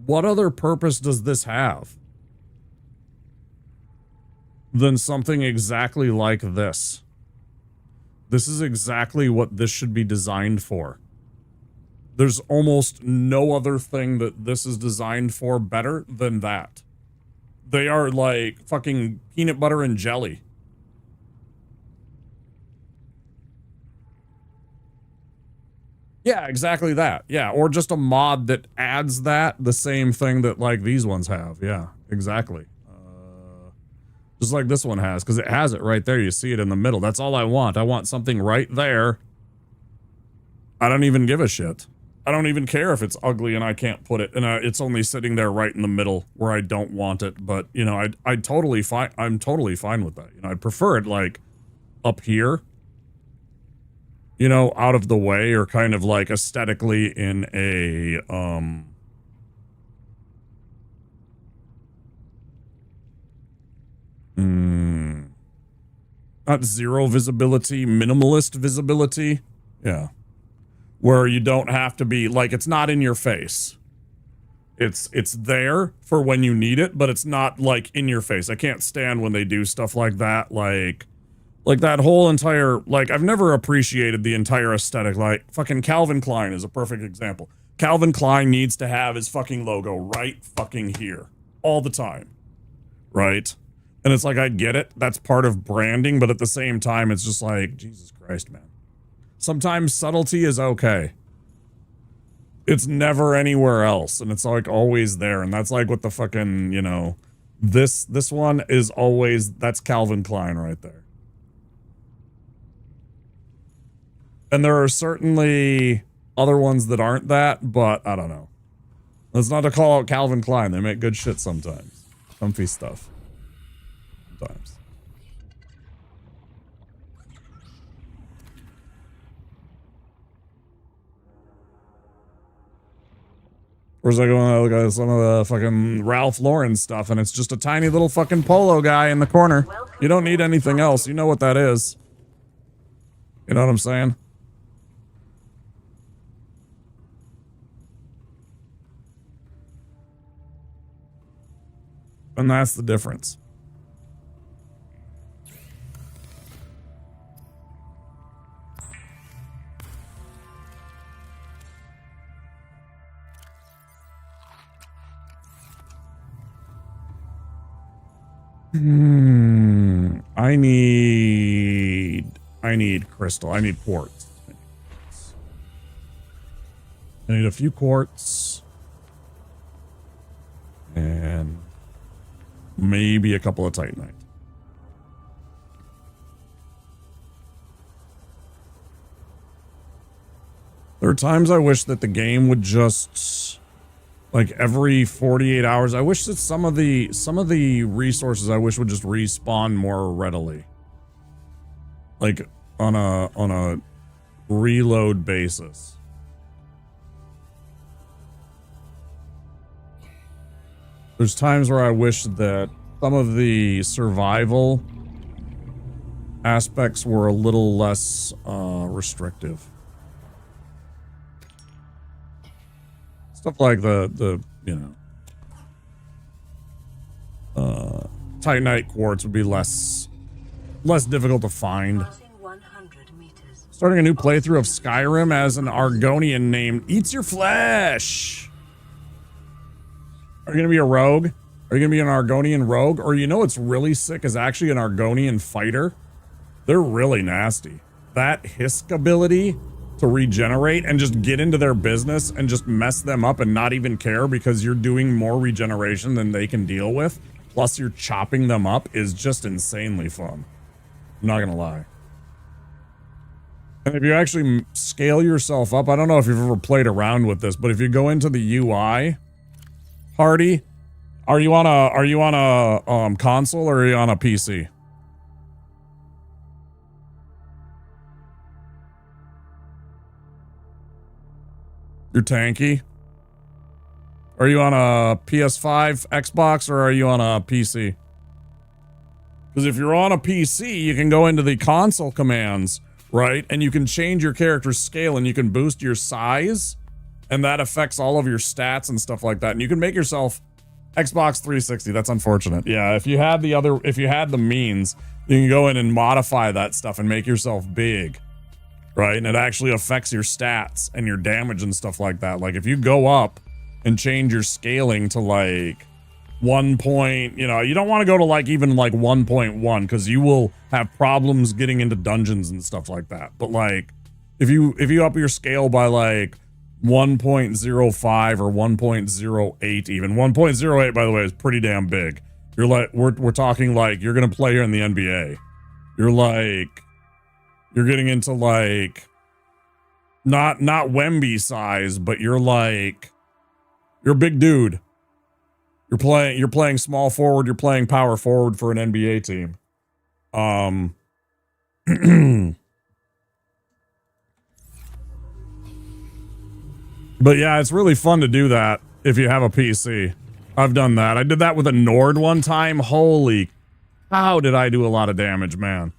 What other purpose does this have than something exactly like this? This is exactly what this should be designed for. There's almost no other thing that this is designed for better than that. They are like fucking peanut butter and jelly. Yeah, exactly that. Yeah, or just a mod that adds that, the same thing that like these ones have. Yeah, exactly. Just like this one has, because it has it right there. You see it in the middle. That's all I want. I want something right there. I don't even give a shit. I don't even care if it's ugly and I can't put it, and it's only sitting there right in the middle where I don't want it. But you know, I'm totally fine with that. You know, I'd prefer it like up here, you know, out of the way, or kind of like aesthetically in a not zero visibility, minimalist visibility. Yeah. Where you don't have to be, like, it's not in your face. It's there for when you need it, but it's not, like, in your face. I can't stand when they do stuff like that. Like that whole entire, like, I've never appreciated the entire aesthetic. Like, fucking Calvin Klein is a perfect example. Calvin Klein needs to have his fucking logo right fucking here. All the time. Right? And it's like, I get it. That's part of branding, but at the same time, it's just like, Jesus Christ, man. Sometimes subtlety is okay. It's never anywhere else, and it's like always there. And that's like what the fucking, you know, this one is always, that's Calvin Klein right there. And there are certainly other ones that aren't that, but I don't know. That's not to call out Calvin Klein. They make good shit sometimes. Comfy stuff. Sometimes. Whereas I go and look at some of the fucking Ralph Lauren stuff, and it's just a tiny little fucking polo guy in the corner. You don't need anything else. You know what that is. You know what I'm saying? And that's the difference. I need crystal. I need quartz. I need a few quartz. And maybe a couple of titanite. There are times I wish that the game would just, like every 48 hours, I wish that some of the resources I wish would just respawn more readily. Like on a reload basis. There's times where I wish that some of the survival aspects were a little less restrictive. Stuff like the you know, Titanite quartz would be less difficult to find. Starting a new playthrough of Skyrim as an Argonian named Eats Your Flesh. Are you gonna be a rogue? Are you gonna be an Argonian rogue? Or you know what's really sick is actually an Argonian fighter. They're really nasty. That Hisk ability to regenerate and just get into their business and just mess them up and not even care because you're doing more regeneration than they can deal with, plus you're chopping them up, is just insanely fun. I'm not gonna lie. And if you actually scale yourself up, I don't know if you've ever played around with this, but if you go into the UI, Hardy, are you on a console or are you on a PC? You're tanky. Are you on a PS5, Xbox, or are you on a PC? Because if you're on a PC, you can go into the console commands, right? And you can change your character's scale and you can boost your size. And that affects all of your stats and stuff like that. And you can make yourself Xbox 360. That's unfortunate. Yeah, if you had the means, you can go in and modify that stuff and make yourself big. Right? And it actually affects your stats and your damage and stuff like that. Like if you go up and change your scaling to like 1 point, you know, you don't want to go to like even like 1.1 because you will have problems getting into dungeons and stuff like that. But like if you up your scale by like 1.05 or 1.08 even. 1.08 by the way is pretty damn big. You're like we're talking like you're going to play here in the NBA. You're getting into like not Wemby size, but you're a big dude. You're playing small forward, you're playing power forward for an NBA team. But yeah, it's really fun to do that if you have a PC. I've done that. I did that with a Nord one time. Holy cow, did I do a lot of damage, man.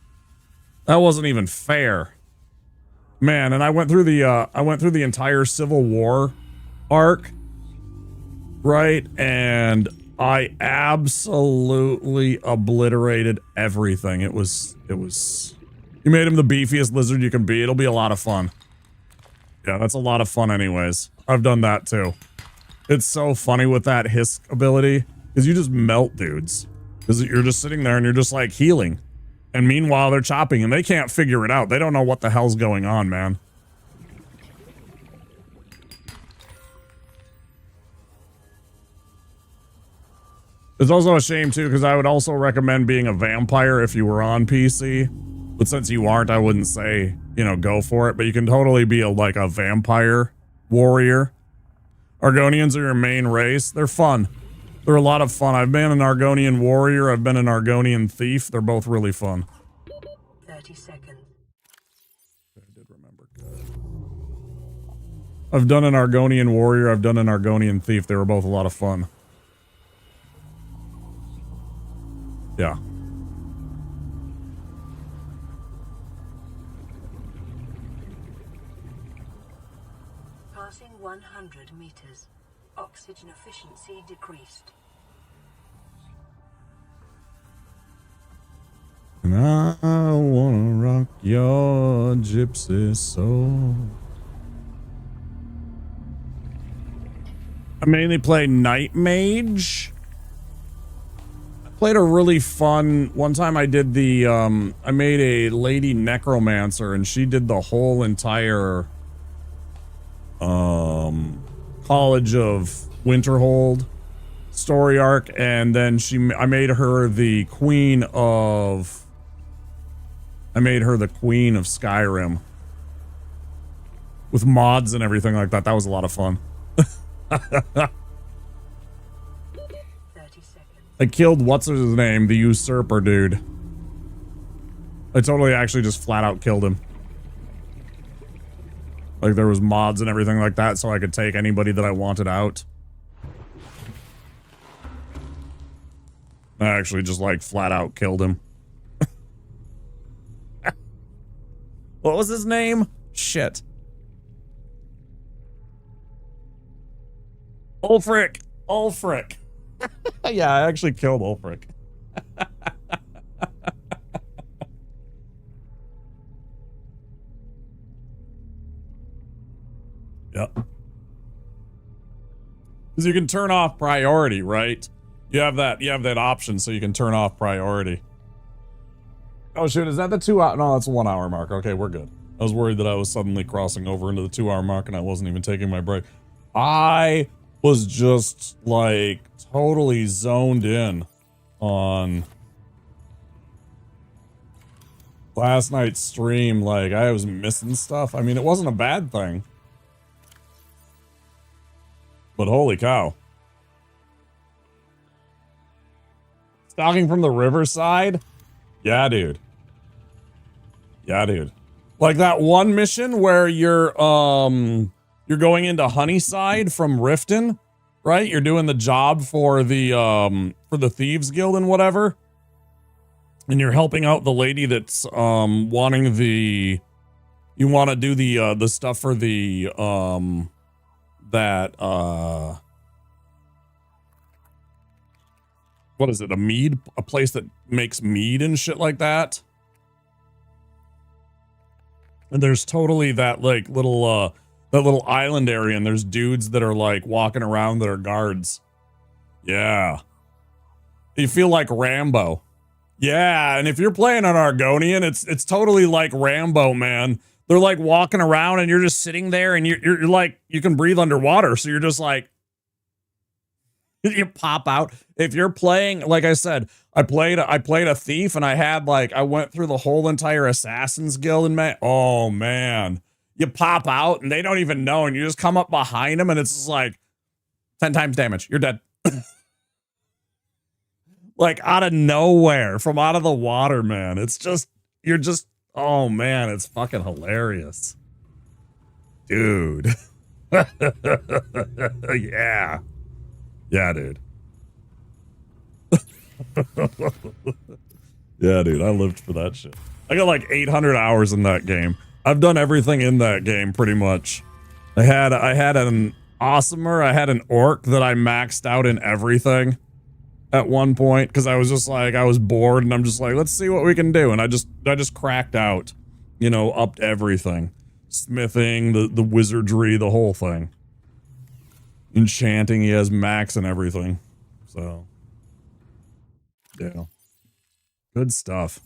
That wasn't even fair. Man, and I went through the entire Civil War arc, right? And I absolutely obliterated everything. It was you made him the beefiest lizard you can be. It'll be a lot of fun. Yeah, that's a lot of fun anyways. I've done that too. It's so funny with that Hisk ability because you just melt dudes because you're just sitting there and you're just like healing. And meanwhile, they're chopping and they can't figure it out. They don't know what the hell's going on, man. It's also a shame, too, because I would also recommend being a vampire if you were on PC. But since you aren't, I wouldn't say, you know, go for it. But you can totally be like a vampire warrior. Argonians are your main race. They're fun. They're a lot of fun. I've been an Argonian warrior. I've been an Argonian thief. They're both really fun. 30 seconds. I did remember. I've done an Argonian warrior. I've done an Argonian thief. They were both a lot of fun. Yeah. Passing 100 meters. Oxygen efficiency decreased. And I wanna rock your gypsy soul. I mainly play Night Mage. I played a really fun one time. I did the I made a lady necromancer and she did the whole entire College of Winterhold story arc, and then I made her the queen of Skyrim. with mods and everything like that. That was a lot of fun. 30 seconds. I killed what's his name, the usurper dude. I totally actually just flat out killed him. Like there was mods and everything like that, so I could take anybody that I wanted out. I actually just like flat out killed him. What was his name? Shit. Ulfric. Ulfric. Yeah, I actually killed Ulfric. Yep. Because you can turn off priority, right? You have that option so you can turn off priority. Oh shoot, is that the 2 hour? No, that's a 1 hour mark. Okay, we're good. I was worried that I was suddenly crossing over into the 2 hour mark and I wasn't even taking my break. I was just like totally zoned in on last night's stream. Like I was missing stuff. I mean, it wasn't a bad thing, but holy cow. Stalking from the riverside? Yeah, dude. Yeah, dude. Like that one mission where you're going into Honeyside from Riften, right? You're doing the job for the Thieves Guild and whatever. And you're helping out the lady that's wanting the you want to do the stuff for the what is it, a place that makes mead and shit like that. And there's totally that like little island area, and there's dudes that are like walking around that are guards. Yeah. You feel like Rambo. Yeah, and if you're playing an Argonian, it's totally like Rambo, man. They're like walking around and you're just sitting there and you're like, you can breathe underwater, so you're just like you pop out. If you're playing, like I said, I played a thief and I went through the whole entire Assassin's Guild and oh man, you pop out and they don't even know, and you just come up behind them and it's just like 10 times damage. You're dead. Like out of nowhere, from out of the water, man. It's just, oh man, it's fucking hilarious. Dude. Yeah. Yeah, dude. Yeah, dude, I lived for that shit. I got like 800 hours in that game. I've done everything in that game pretty much. I had an awesomer, I had an orc that I maxed out in everything at one point because I was just like, I was bored and I'm just like, let's see what we can do. And I just cracked out, you know, upped everything. Smithing, the wizardry, the whole thing. Enchanting, he has max and everything. So, yeah. Good stuff.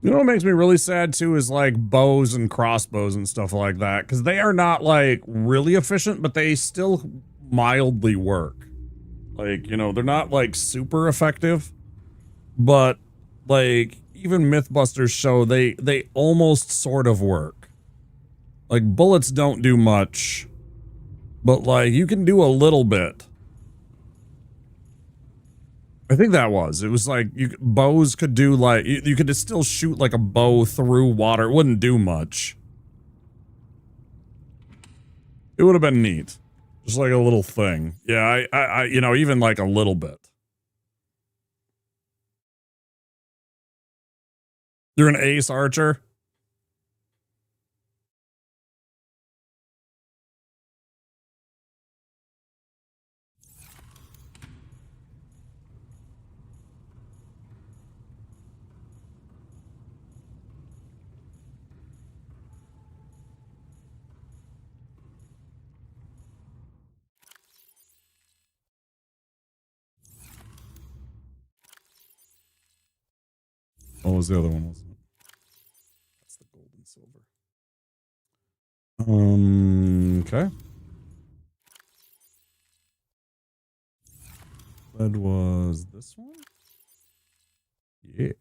You know what makes me really sad too is like bows and crossbows and stuff like that, because they are not like really efficient, but they still mildly work. Like, you know, they're not like super effective, but like even Mythbusters show they almost sort of work. Like bullets don't do much, but like you can do a little bit. I think it was like bows could do like, you could still shoot like a bow through water. It wouldn't do much. It would have been neat. Just like a little thing. Yeah, I you know, even like a little bit. You're an ace archer? was the other one, wasn't it? That's the gold and silver. Okay. That was this one? Yes.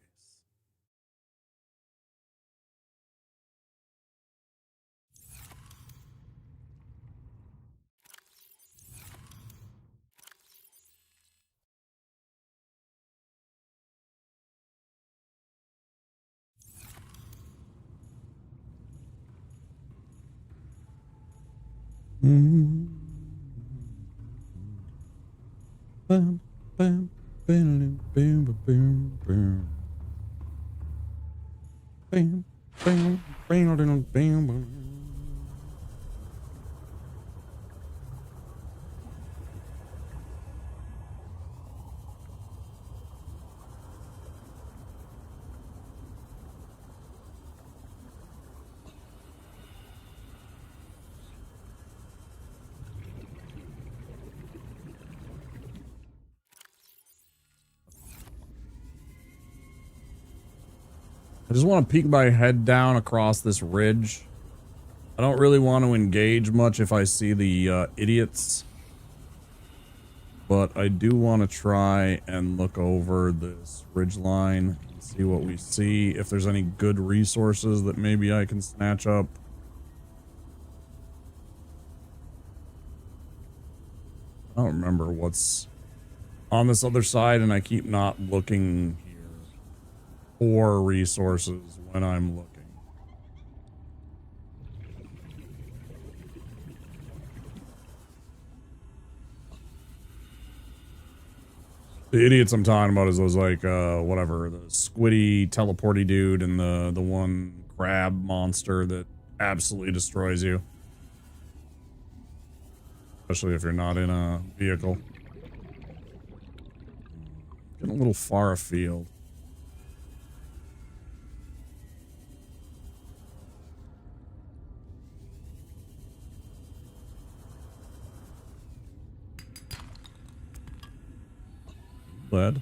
Bam, bam, bam, bam, bam, bam. Bam, bam, bam, bam, bam. I just want to peek my head down across this ridge. I don't really want to engage much if I see the idiots. But I do want to try and look over this ridge line and see what we see. If there's any good resources that maybe I can snatch up. I don't remember what's on this other side, and I keep not looking here for resources when I'm looking. The idiots I'm talking about is those, like, whatever, the squiddy teleporty dude and the one crab monster that absolutely destroys you. Especially if you're not in a vehicle. Getting a little far afield. Lead.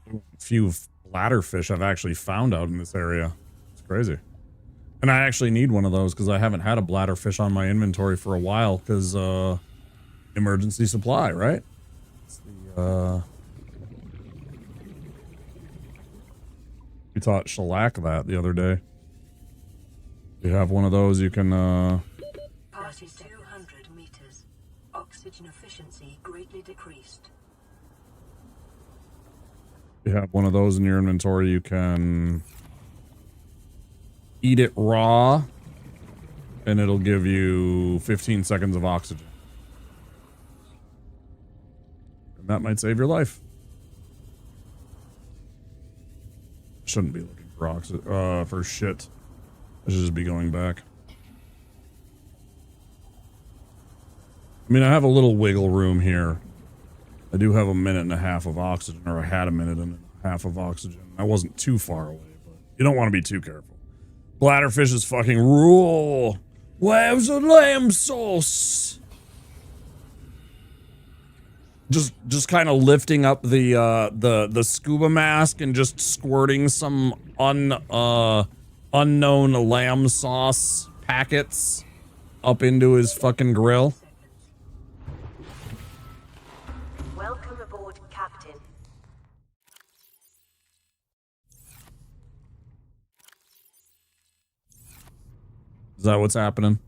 A few bladderfish I've actually found out in this area. It's crazy. And I actually need one of those because I haven't had a bladderfish on my inventory for a while because emergency supply, right? It's the we taught Shellac that the other day. You have one of those, you can Party 200 meters. Oxygen efficiency greatly decreased. you have one of those in your inventory, you can eat it raw and it'll give you 15 seconds of oxygen. And that might save your life. Shouldn't be looking for for shit. I should just be going back. I mean, I have a little wiggle room here. I do have a minute and a half of oxygen, or I had a minute and a half of oxygen. I wasn't too far away, but you don't want to be too careful. Bladderfish is fucking rule. Where's the lamb sauce? Just kind of lifting up the scuba mask and just squirting some unknown lamb sauce packets up into his fucking grill. Welcome aboard, Captain. Is that what's happening?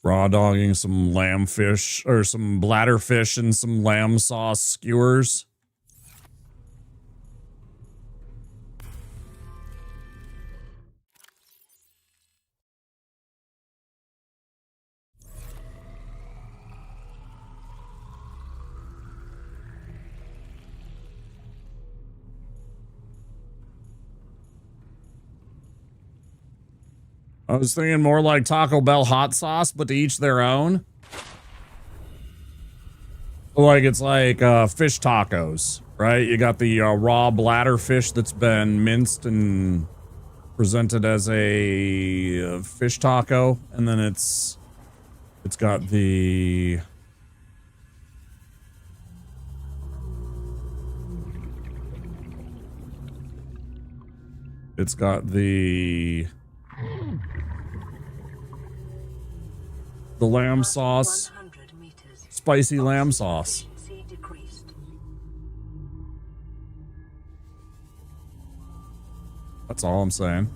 Raw dogging some lamb fish, or some bladderfish and some lamb sauce skewers. I was thinking more like Taco Bell hot sauce, but to each their own. Like it's like fish tacos, right? You got the raw bladder fish that's been minced and presented as a fish taco, and then it's got the lamb sauce, spicy lamb sauce. That's all I'm saying.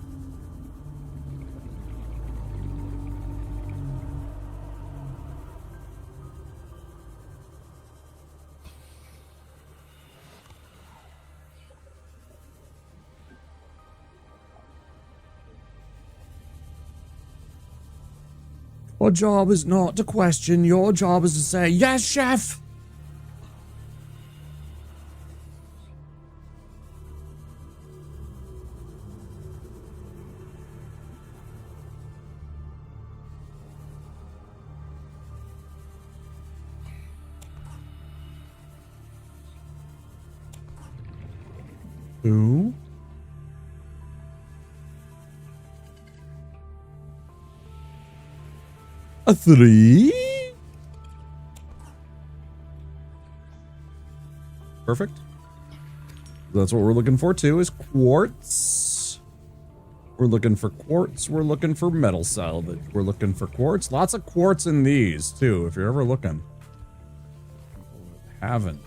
Your job is not to question. Your job is to say, yes, chef. Two. A 3. Perfect. That's what we're looking for too, is quartz. We're looking for quartz. We're looking for metal salvage. We're looking for quartz. Lots of quartz in these too, if you're ever looking. Haven't.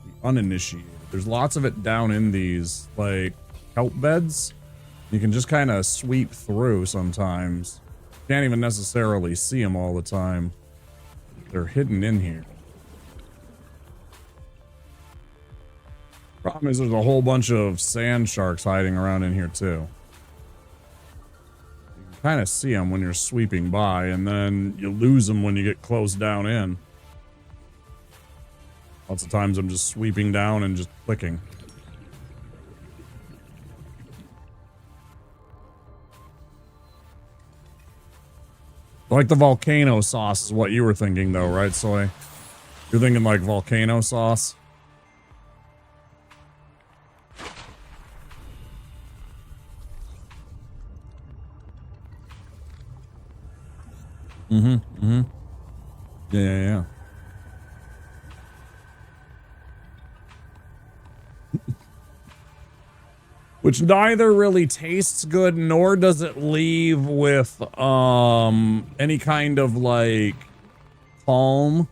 The uninitiated. There's lots of it down in these, like, kelp beds. You can just kind of sweep through sometimes. Can't even necessarily see them all the time. They're hidden in here. Problem is there's a whole bunch of sand sharks hiding around in here too. You can kind of see them when you're sweeping by, and then you lose them when you get close down in. Lots of times I'm just sweeping down and just clicking. Like the volcano sauce is what you were thinking though, right, Soy? You're thinking like volcano sauce? Yeah. Which neither really tastes good, nor does it leave with any kind of like calm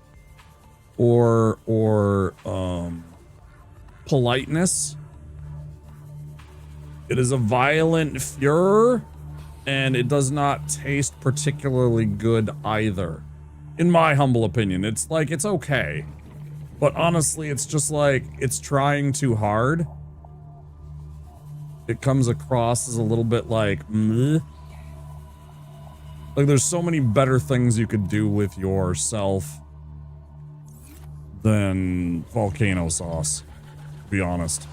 or politeness. It is a violent furor, and it does not taste particularly good either. In my humble opinion, it's like, it's okay. But honestly, it's just like, it's trying too hard. It comes across as a little bit like, meh. Like, there's so many better things you could do with yourself than volcano sauce, to be honest.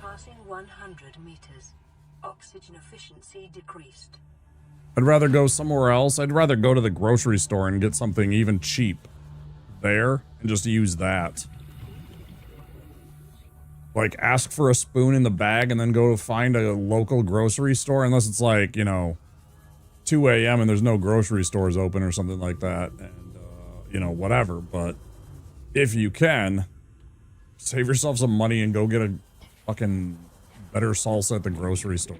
Passing 100 meters. Oxygen efficiency decreased. I'd rather go somewhere else. I'd rather go to the grocery store and get something even cheap there and just use that. Like, ask for a spoon in the bag and then go find a local grocery store, unless it's like, you know, 2 a.m. and there's no grocery stores open or something like that, and, you know, whatever. But if you can, save yourself some money and go get a fucking better salsa at the grocery store.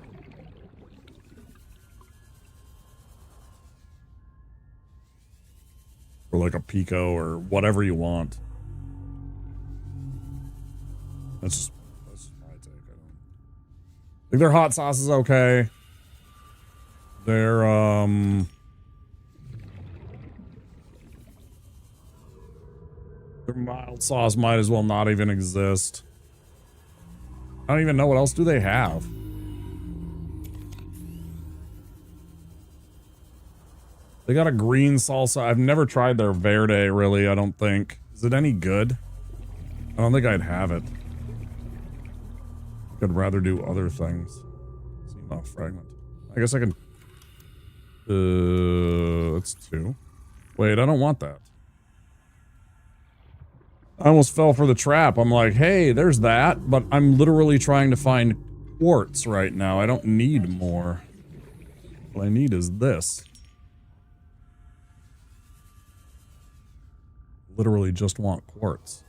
Or like a pico or whatever you want. That's just my take. I think their hot sauce is okay. Their mild sauce might as well not even exist. I don't even know what else do they have. They got a green salsa. I've never tried their verde, really, I don't think. Is it any good? I don't think I'd have it. I'd rather do other things. CMOS fragment. I guess I can. That's 2. Wait, I don't want that. I almost fell for the trap. I'm like, hey, there's that, but I'm literally trying to find quartz right now. I don't need more. What I need is this. Literally just want quartz.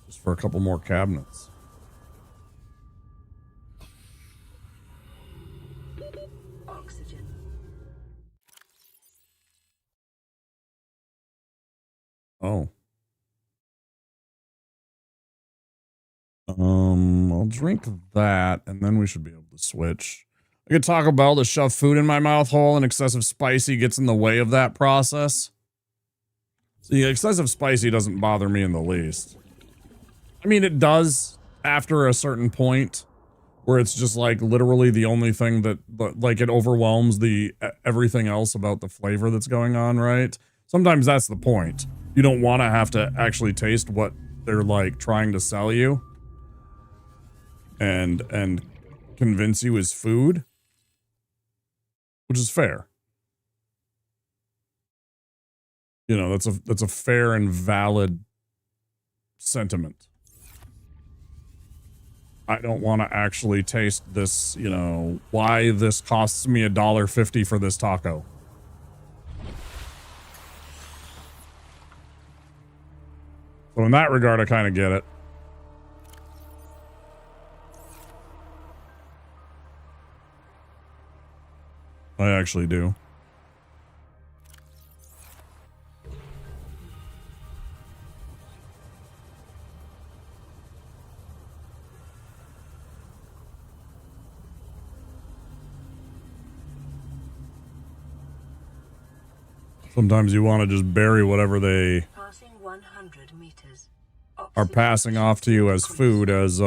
Just for a couple more cabinets. Oxygen. Oh. I'll drink that, and then we should be able to switch. I get Taco Bell to shove food in my mouth hole, and excessive spicy gets in the way of that process. See, excessive spicy doesn't bother me in the least. I mean, it does after a certain point, where it's just like literally the only thing that, like, it overwhelms the everything else about the flavor that's going on, right? Sometimes that's the point. You don't want to have to actually taste what they're like trying to sell you. And convince you is food, which is fair. You know, that's a fair and valid sentiment. I don't want to actually taste this, you know, why this costs me $1.50 for this taco. So in that regard, I kind of get it. I actually do. Sometimes you want to just bury whatever they Passing 100 meters. are passing off to you as food, as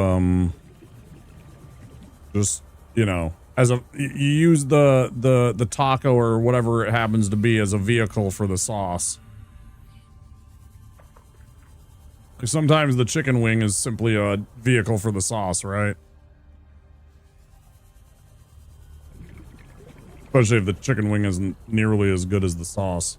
just, you know, as a, you use the taco or whatever it happens to be as a vehicle for the sauce. Like sometimes the chicken wing is simply a vehicle for the sauce, right? Especially if the chicken wing isn't nearly as good as the sauce.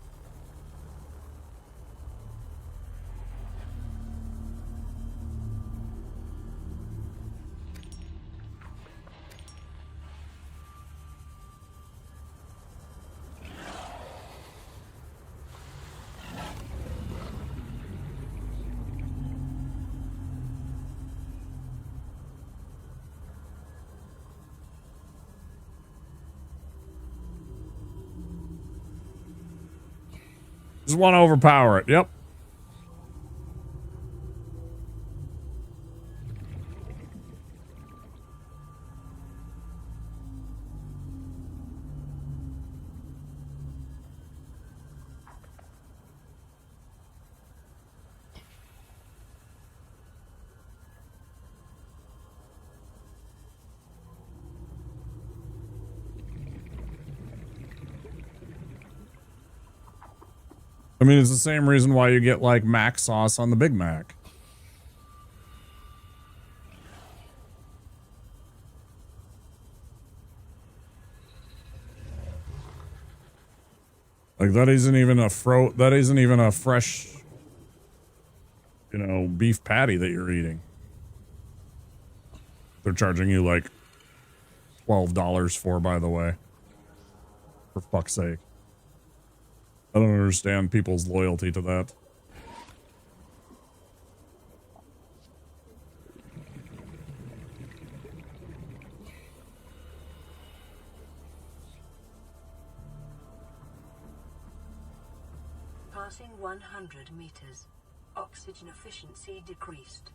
Just want to overpower it. Yep. I mean, it's the same reason why you get, like, Mac sauce on the Big Mac. Like, that isn't even a fresh, you know, beef patty that you're eating. They're charging you, like, $12 for, by the way. For fuck's sake. I don't understand people's loyalty to that. Passing 100 meters. Oxygen efficiency decreased.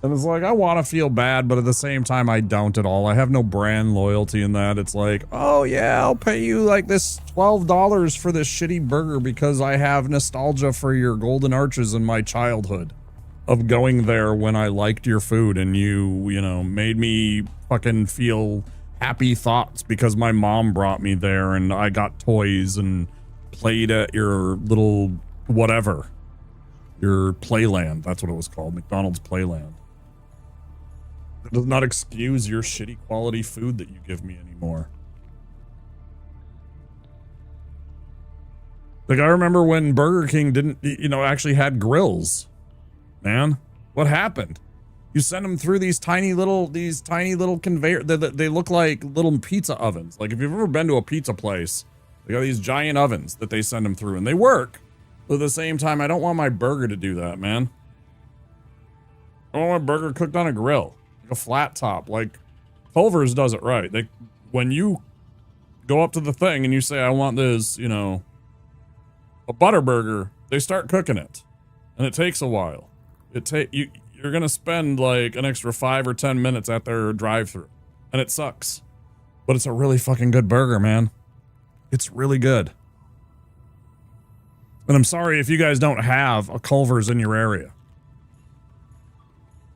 And it's like, I want to feel bad, but at the same time, I don't at all. I have no brand loyalty in that. It's like, oh yeah, I'll pay you like this $12 for this shitty burger because I have nostalgia for your golden arches in my childhood of going there when I liked your food and you know, made me fucking feel happy thoughts because my mom brought me there and I got toys and played at your little whatever. Your playland. That's what it was called. McDonald's Playland. It does not excuse your shitty quality food that you give me anymore. Like, I remember when Burger King didn't, actually had grills. Man, what happened? You send them through these tiny little conveyor. They look like little pizza ovens. Like, if you've ever been to a pizza place, they got these giant ovens that they send them through, and they work. But at the same time, I don't want my burger to do that, man. I want my burger cooked on a grill, like a flat top. Like, Culver's does it right. When you go up to the thing and you say, I want this, a butter burger, they start cooking it, and it takes a while. You're gonna spend like an extra 5 or 10 minutes at their drive-thru, and it sucks. But it's a really fucking good burger, man. It's really good. And I'm sorry if you guys don't have a Culver's in your area,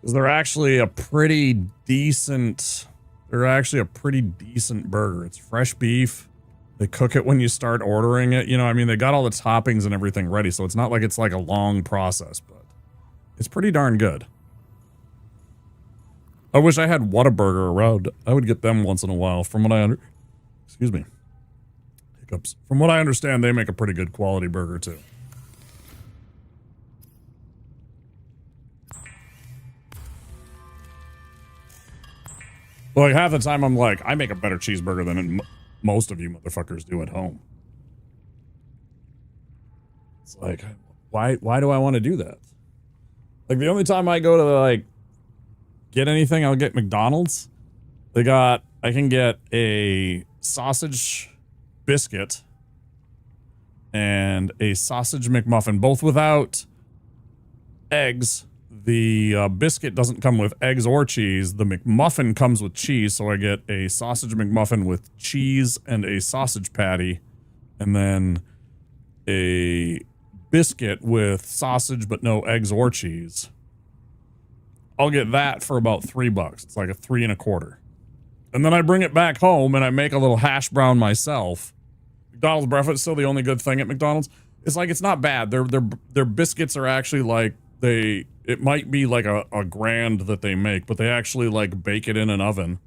because they're actually a pretty decent burger. It's fresh beef. They cook it when you start ordering it. They got all the toppings and everything ready, so it's not like it's like a long process, but it's pretty darn good. I wish I had Whataburger around. I would get them once in a while. From what I excuse me. Hiccups. From what I understand, they make a pretty good quality burger too. Like, half the time I'm like, I make a better cheeseburger than most of you motherfuckers do at home. It's like, why do I want to do that? Like, the only time I go to, like, get anything, I'll get McDonald's. I can get a sausage biscuit and a sausage McMuffin, both without eggs. The biscuit doesn't come with eggs or cheese. The McMuffin comes with cheese, so I get a sausage McMuffin with cheese and a sausage patty, and then a biscuit with sausage but no eggs or cheese. I'll get that for about $3. It's like a 3 1/4. And then I bring it back home and I make a little hash brown myself. McDonald's breakfast is still the only good thing at McDonald's. It's like, it's not bad. Their biscuits are actually like, it might be like a grand that they make, but they actually like bake it in an oven,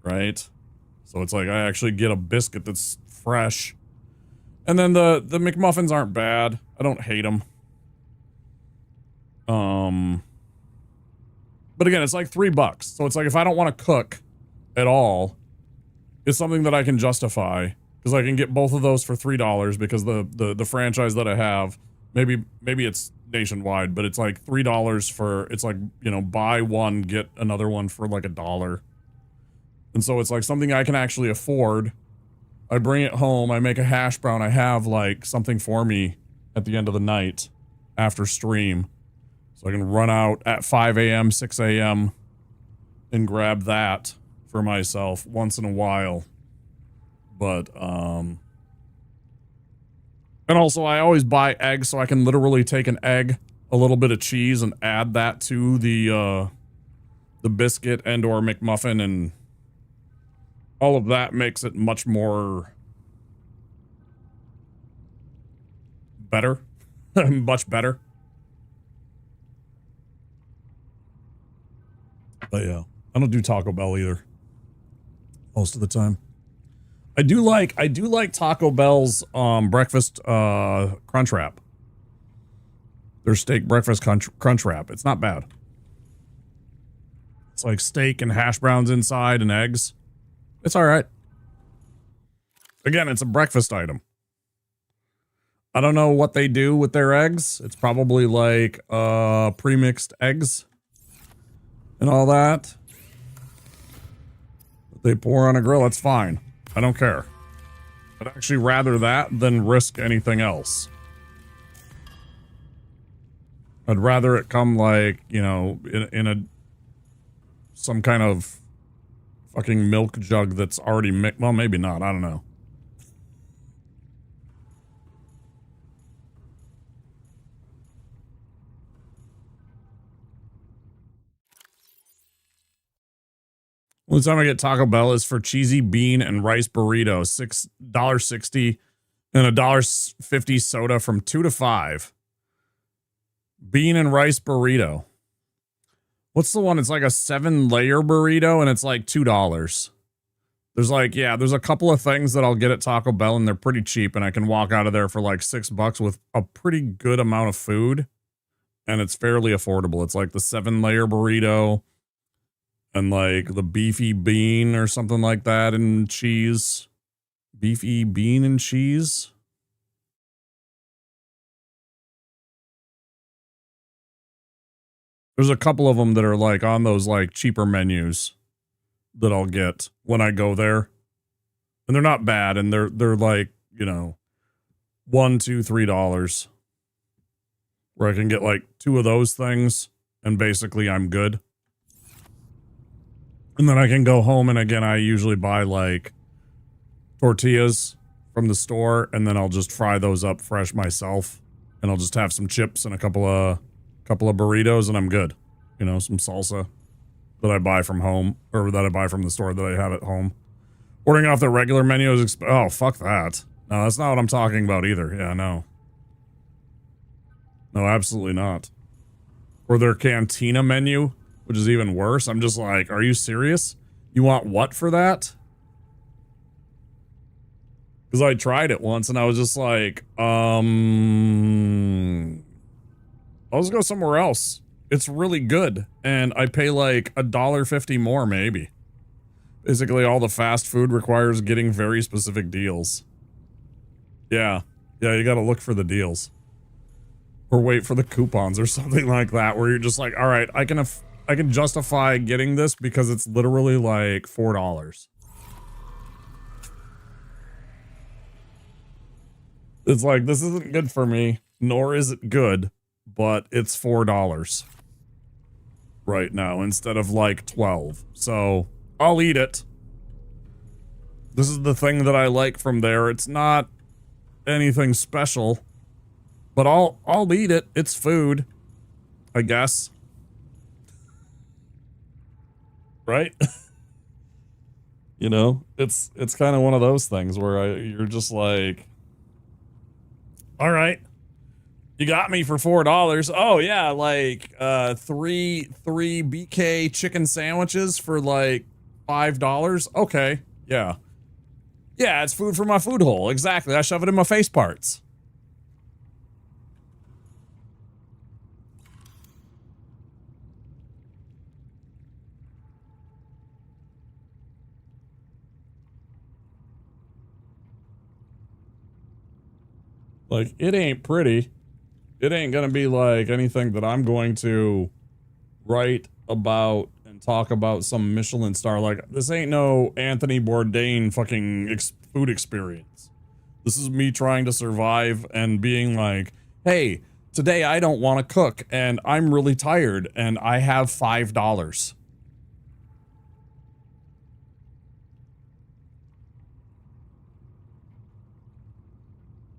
right? So it's like, I actually get a biscuit that's fresh. And then the McMuffins aren't bad. I don't hate them. But again, it's like $3. So it's like, if I don't want to cook at all, it's something that I can justify, because I can get both of those for $3, because the franchise that I have, maybe it's nationwide, but it's like $3 for, it's like, buy one, get another one for like $1. And so it's like something I can actually afford. I bring it home, I make a hash brown, I have like something for me at the end of the night after stream. So I can run out at 5 a.m., 6 a.m. and grab that for myself once in a while. But, and also I always buy eggs, so I can literally take an egg, a little bit of cheese, and add that to the biscuit and or McMuffin, and all of that makes it much more better. Much better. But yeah, I don't do Taco Bell either. Most of the time. I do like Taco Bell's breakfast crunch wrap. Their steak breakfast crunch wrap. It's not bad. It's like steak and hash browns inside and eggs. It's all right. Again, it's a breakfast item. I don't know what they do with their eggs. It's probably like pre-mixed eggs and all that. They pour on a grill. That's fine. I don't care. I'd actually rather that than risk anything else. I'd rather it come like, in some kind of fucking milk jug that's already mixed. Well, maybe not. I don't know. Only time I get Taco Bell is for cheesy bean and rice burrito, $6.60 and $1.50 soda from 2 to 5. Bean and rice burrito. What's the one? It's like a 7-layer burrito and it's like $2. There's like, yeah, there's a couple of things that I'll get at Taco Bell and they're pretty cheap and I can walk out of there for like $6 with a pretty good amount of food and it's fairly affordable. It's like the 7-layer burrito and like the beefy bean or something like that and cheese. Beefy bean and cheese. There's a couple of them that are like on those like cheaper menus that I'll get when I go there. And they're not bad. And they're like, you know, $1, $2, $3 where I can get like 2 of those things and basically I'm good. And then I can go home and again, I usually buy like tortillas from the store and then I'll just fry those up fresh myself and I'll just have some chips and a couple of burritos and I'm good. You know, some salsa that I buy from home or that I buy from the store that I have at home. Ordering off the regular menu is oh, fuck that. No, that's not what I'm talking about either. Yeah, no. No, absolutely not. Or their cantina menu, which is even worse. I'm just like, are you serious? You want what for that? Because I tried it once and I was just like, I'll just go somewhere else. It's really good. And I pay like $1.50 more, maybe. Basically, all the fast food requires getting very specific deals. Yeah. Yeah, you gotta look for the deals. Or wait for the coupons or something like that, where you're just like, all right, I can justify getting this because it's literally like $4. It's like, this isn't good for me, nor is it good, but it's $4 right now instead of like 12. So I'll eat it. This is the thing that I like from there. It's not anything special, but I'll eat it. It's food, I guess. Right? You know, it's kind of one of those things where you're just like, all right, you got me for $4. Oh yeah, like three BK chicken sandwiches for like $5. Okay, yeah. Yeah, it's food for my food hole. Exactly. I shove it in my face parts. Like, it ain't pretty. It ain't gonna be like anything that I'm going to write about and talk about some Michelin star. Like, this ain't no Anthony Bourdain fucking food experience. This is me trying to survive and being like, hey, today I don't want to cook and I'm really tired and I have $5.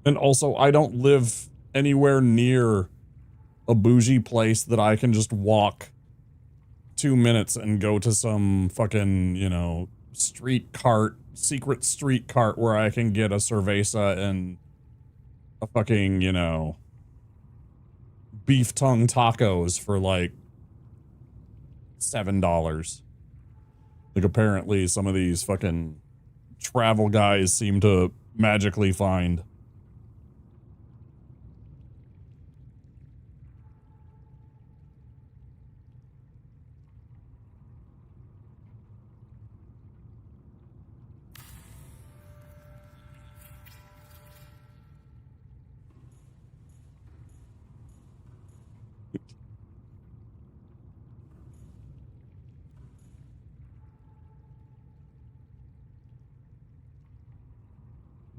And also, I don't live anywhere near a bougie place that I can just walk 2 minutes and go to some fucking, you know, secret street cart where I can get a cerveza and a fucking, you know, beef tongue tacos for like $7. Like, apparently some of these fucking travel guys seem to magically find.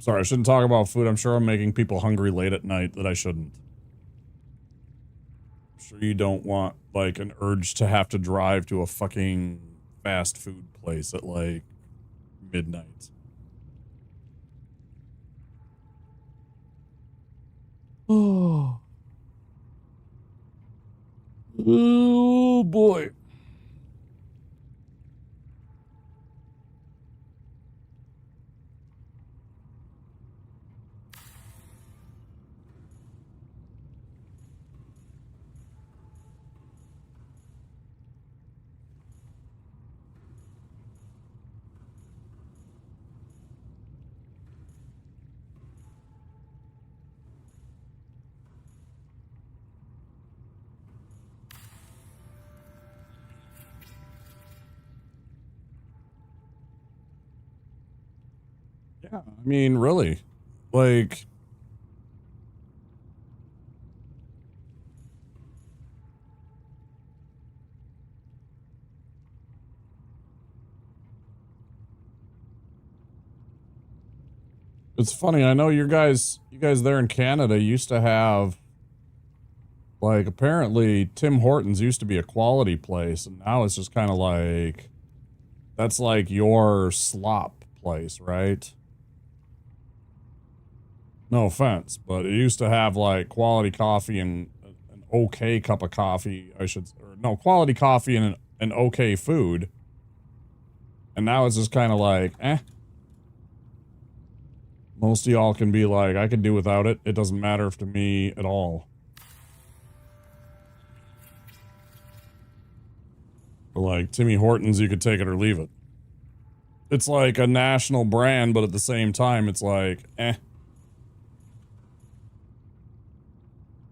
Sorry, I shouldn't talk about food. I'm sure I'm making people hungry late at night that I shouldn't. I'm sure you don't want, like, an urge to have to drive to a fucking fast food place at, like, midnight. Oh. Oh, boy. Yeah, I mean, really, like, it's funny. I know you guys there in Canada used to have, like, apparently Tim Hortons used to be a quality place, and now it's just kind of like, that's like your slop place, right? No offense, but it used to have like quality coffee and an okay cup of coffee, or no, quality coffee and an okay food. And now it's just kind of like, eh. Most of y'all can be like, I could do without it. It doesn't matter to me at all. But like Timmy Hortons, you could take it or leave it. It's like a national brand, but at the same time, it's like, eh.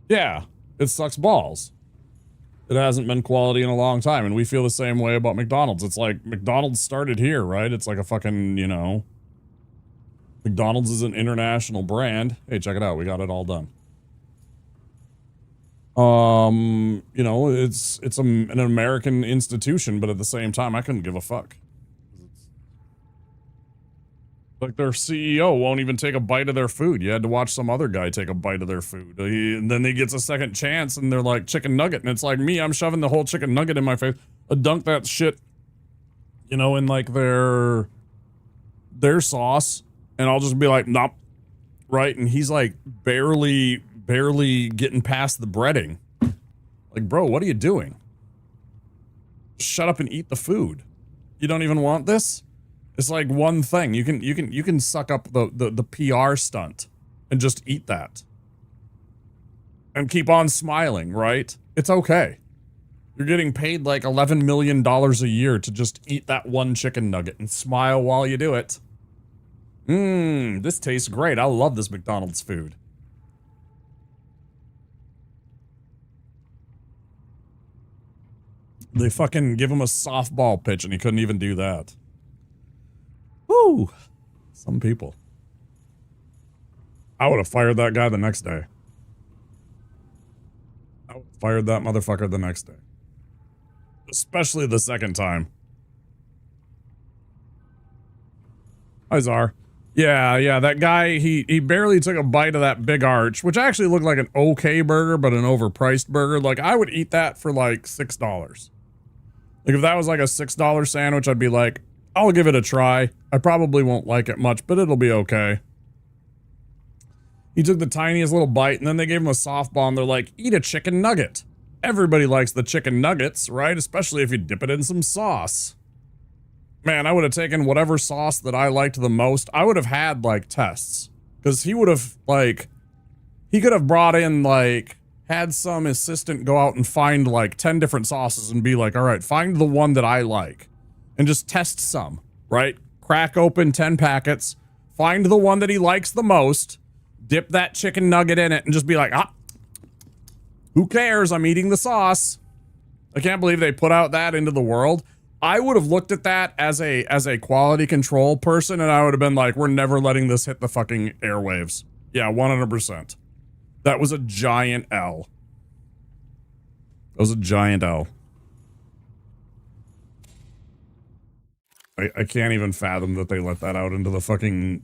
Yeah, it sucks balls. It hasn't been quality in a long time, and we feel the same way about McDonald's. It's like, McDonald's started here, right? It's like a fucking, you know... McDonald's is an international brand. Hey, check it out. We got it all done. You know, it's an American institution, but at the same time, I couldn't give a fuck. Like, their CEO won't even take a bite of their food. You had to watch some other guy take a bite of their food. And then he gets a second chance, and they're like, chicken nugget. And it's like, me, I'm shoving the whole chicken nugget in my face. I dunk that shit, you know, in, like, their sauce. And I'll just be like, nope. Right? And he's, like, barely getting past the breading. Like, bro, what are you doing? Shut up and eat the food. You don't even want this? It's like one thing. You can suck up the PR stunt and just eat that. And keep on smiling, right? It's okay. You're getting paid like $11 million a year to just eat that one chicken nugget and smile while you do it. This tastes great. I love this McDonald's food. They fucking give him a softball pitch and he couldn't even do that. Woo! Some people. I would have fired that guy the next day. I would have fired that motherfucker the next day. Especially the second time. Hi, Czar. Yeah, that guy, he barely took a bite of that big arch, which actually looked like an okay burger, but an overpriced burger. Like, I would eat that for like $6. Like, if that was like a $6 sandwich, I'd be like, I'll give it a try. I probably won't like it much, but it'll be okay. He took the tiniest little bite, and then they gave him a softball, and they're like, eat a chicken nugget. Everybody likes the chicken nuggets, right? Especially if you dip it in some sauce. Man, I would have taken whatever sauce that I liked the most. I would have had, like, tests. Because he would have, like... He could have brought in, like... Had some assistant go out and find, like, 10 different sauces and be like, alright, find the one that I like. And just test some, right? Crack open 10 packets. Find the one that he likes the most. Dip that chicken nugget in it and just be like, who cares? I'm eating the sauce. I can't believe they put out that into the world. I would have looked at that as a quality control person, and I would have been like, we're never letting this hit the fucking airwaves. Yeah, 100%. That was a giant L. That was a giant L. I can't even fathom that they let that out into the fucking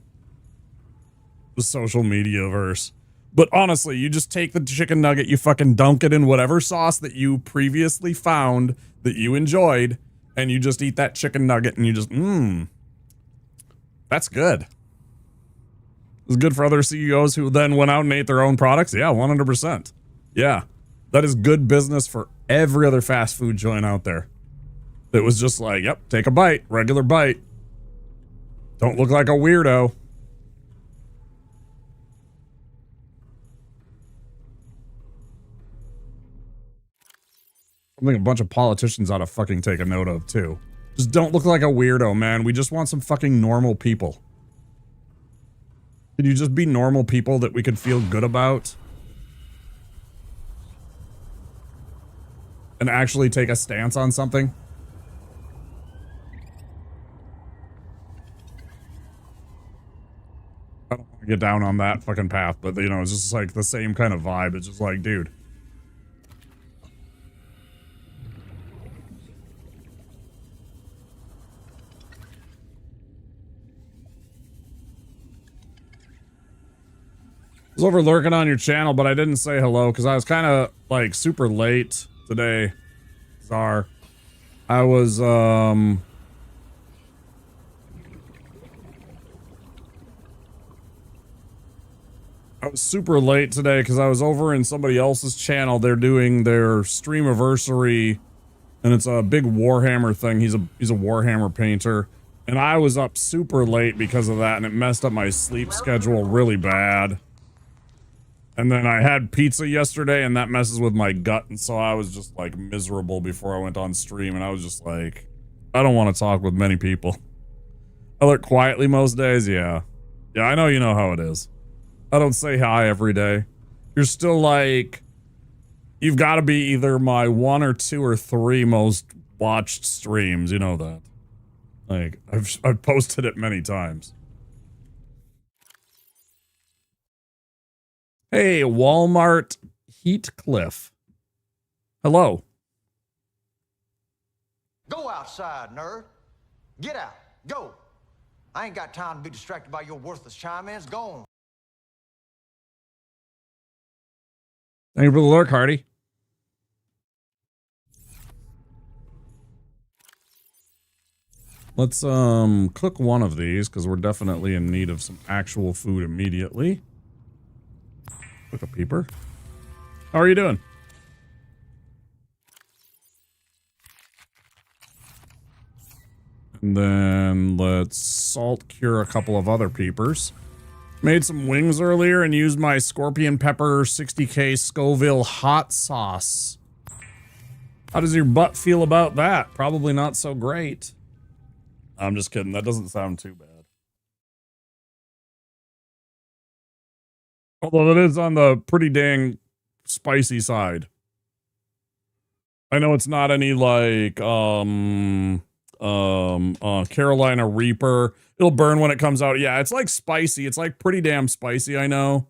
social media verse. But honestly, you just take the chicken nugget, you fucking dunk it in whatever sauce that you previously found that you enjoyed, and you just eat that chicken nugget and you just, that's good. It's good for other CEOs who then went out and ate their own products. Yeah, 100%. Yeah, that is good business for every other fast food joint out there. It was just like, yep, take a bite, regular bite. Don't look like a weirdo. I think a bunch of politicians ought to fucking take a note of, too. Just don't look like a weirdo, man. We just want some fucking normal people. Could you just be normal people that we could feel good about? And actually take a stance on something? I don't want to get down on that fucking path, but you know, it's just like the same kind of vibe. It's just like, dude. I was over lurking on your channel, but I didn't say hello because I was kind of like super late today. Czar. I was super late today because I was over in somebody else's channel. They're doing their streamiversary, and it's a big Warhammer thing. He's a Warhammer painter, and I was up super late because of that, and it messed up my sleep schedule really bad. And then I had pizza yesterday, and that messes with my gut, and so I was just like miserable before I went on stream, and I was just like, I don't want to talk with many people. I lurk quietly most days, yeah. Yeah, I know you know how it is. I don't say hi every day. You're still like, you've got to be either my 1 or 2 or 3 most watched streams, you know that. Like, I've posted it many times. Hey, Walmart Heathcliff. Hello. Go outside, nerd. Get out. Go. I ain't got time to be distracted by your worthless chime-ins. Go on. Thank you for the lurk, Hardy. Let's cook one of these because we're definitely in need of some actual food immediately. Cook a peeper. How are you doing? And then let's salt cure a couple of other peepers. Made some wings earlier and used my scorpion pepper 60k Scoville hot sauce. How does your butt feel about that? Probably not so great. I'm just kidding. That doesn't sound too bad. Although it is on the pretty dang spicy side. I know it's not any like Carolina Reaper. It'll burn when it comes out. Yeah, it's like spicy. It's like pretty damn spicy, I know.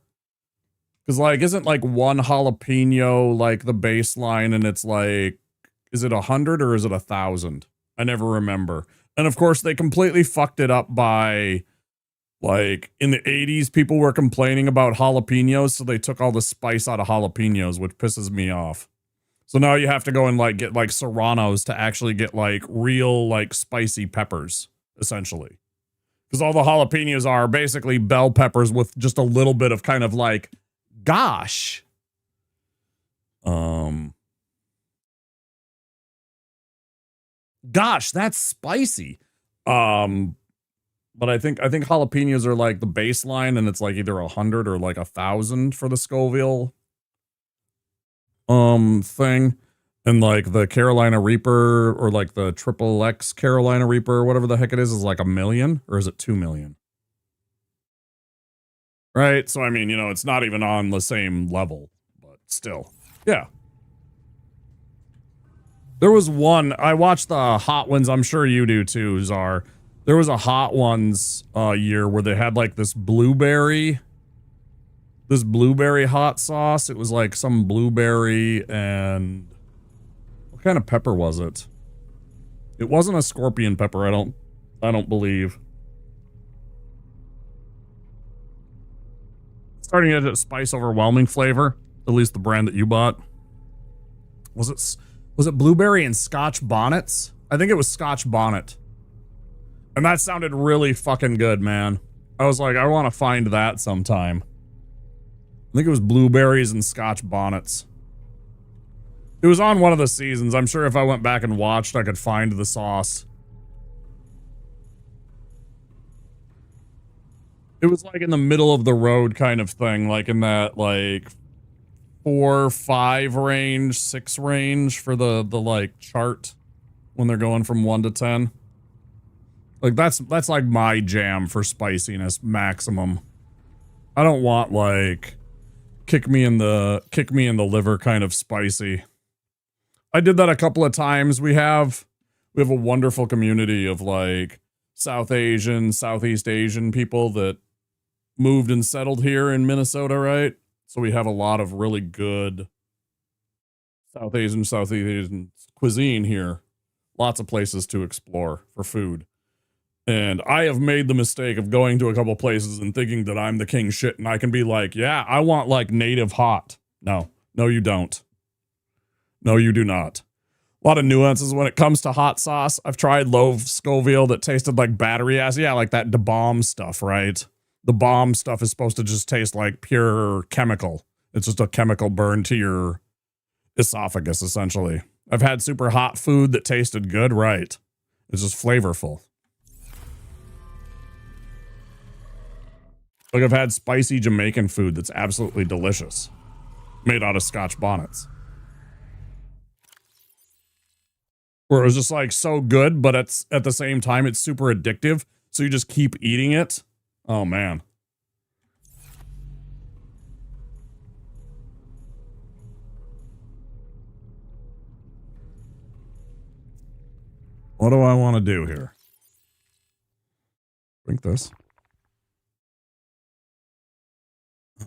Because like, isn't like one jalapeno like the baseline, and it's like, is it 100 or is it 1,000? I never remember. And of course they completely fucked it up by, like, in the 80s, people were complaining about jalapenos, so they took all the spice out of jalapenos, which pisses me off. So now you have to go and, like, get, like, serranos to actually get, like, real, like, spicy peppers, essentially. Because all the jalapenos are basically bell peppers with just a little bit of kind of, like, gosh. Gosh, that's spicy. But I think jalapenos are like the baseline, and it's like either 100 or like 1,000 for the Scoville thing. And like the Carolina Reaper or like the triple X Carolina Reaper or whatever the heck it is like 1 million, or is it 2 million? Right? So I mean, you know, it's not even on the same level, but still. Yeah. There was one, I watched the Hot Ones, I'm sure you do too, Czar. There was a Hot Ones year where they had like this blueberry hot sauce. It was like some blueberry and what kind of pepper was it? It wasn't a scorpion pepper, I don't believe. Starting to get a spice overwhelming flavor, at least the brand that you bought. Was it blueberry and Scotch bonnets? I think it was Scotch bonnet. And that sounded really fucking good, man. I was like, I want to find that sometime. I think it was blueberries and Scotch bonnets. It was on one of the seasons. I'm sure if I went back and watched, I could find the sauce. It was like in the middle of the road kind of thing, like in that like 4, 5 range, 6 range for the like chart when they're going from 1 to 10. Like that's like my jam for spiciness maximum. I don't want like kick me in the liver kind of spicy. I did that a couple of times. We have a wonderful community of like South Asian, Southeast Asian people that moved and settled here in Minnesota, right? So we have a lot of really good Southeast Asian cuisine here. Lots of places to explore for food. And I have made the mistake of going to a couple places and thinking that I'm the king shit and I can be like, yeah, I want like native hot. No, you don't. No, you do not. A lot of nuances when it comes to hot sauce. I've tried low Scoville that tasted like battery acid. Yeah, like that bomb stuff, right? The bomb stuff is supposed to just taste like pure chemical. It's just a chemical burn to your esophagus, essentially. I've had super hot food that tasted good, right? It's just flavorful. Like I've had spicy Jamaican food that's absolutely delicious. Made out of Scotch bonnets. Where it was just like so good, but it's at the same time, it's super addictive. So you just keep eating it. Oh man. What do I want to do here? Drink this.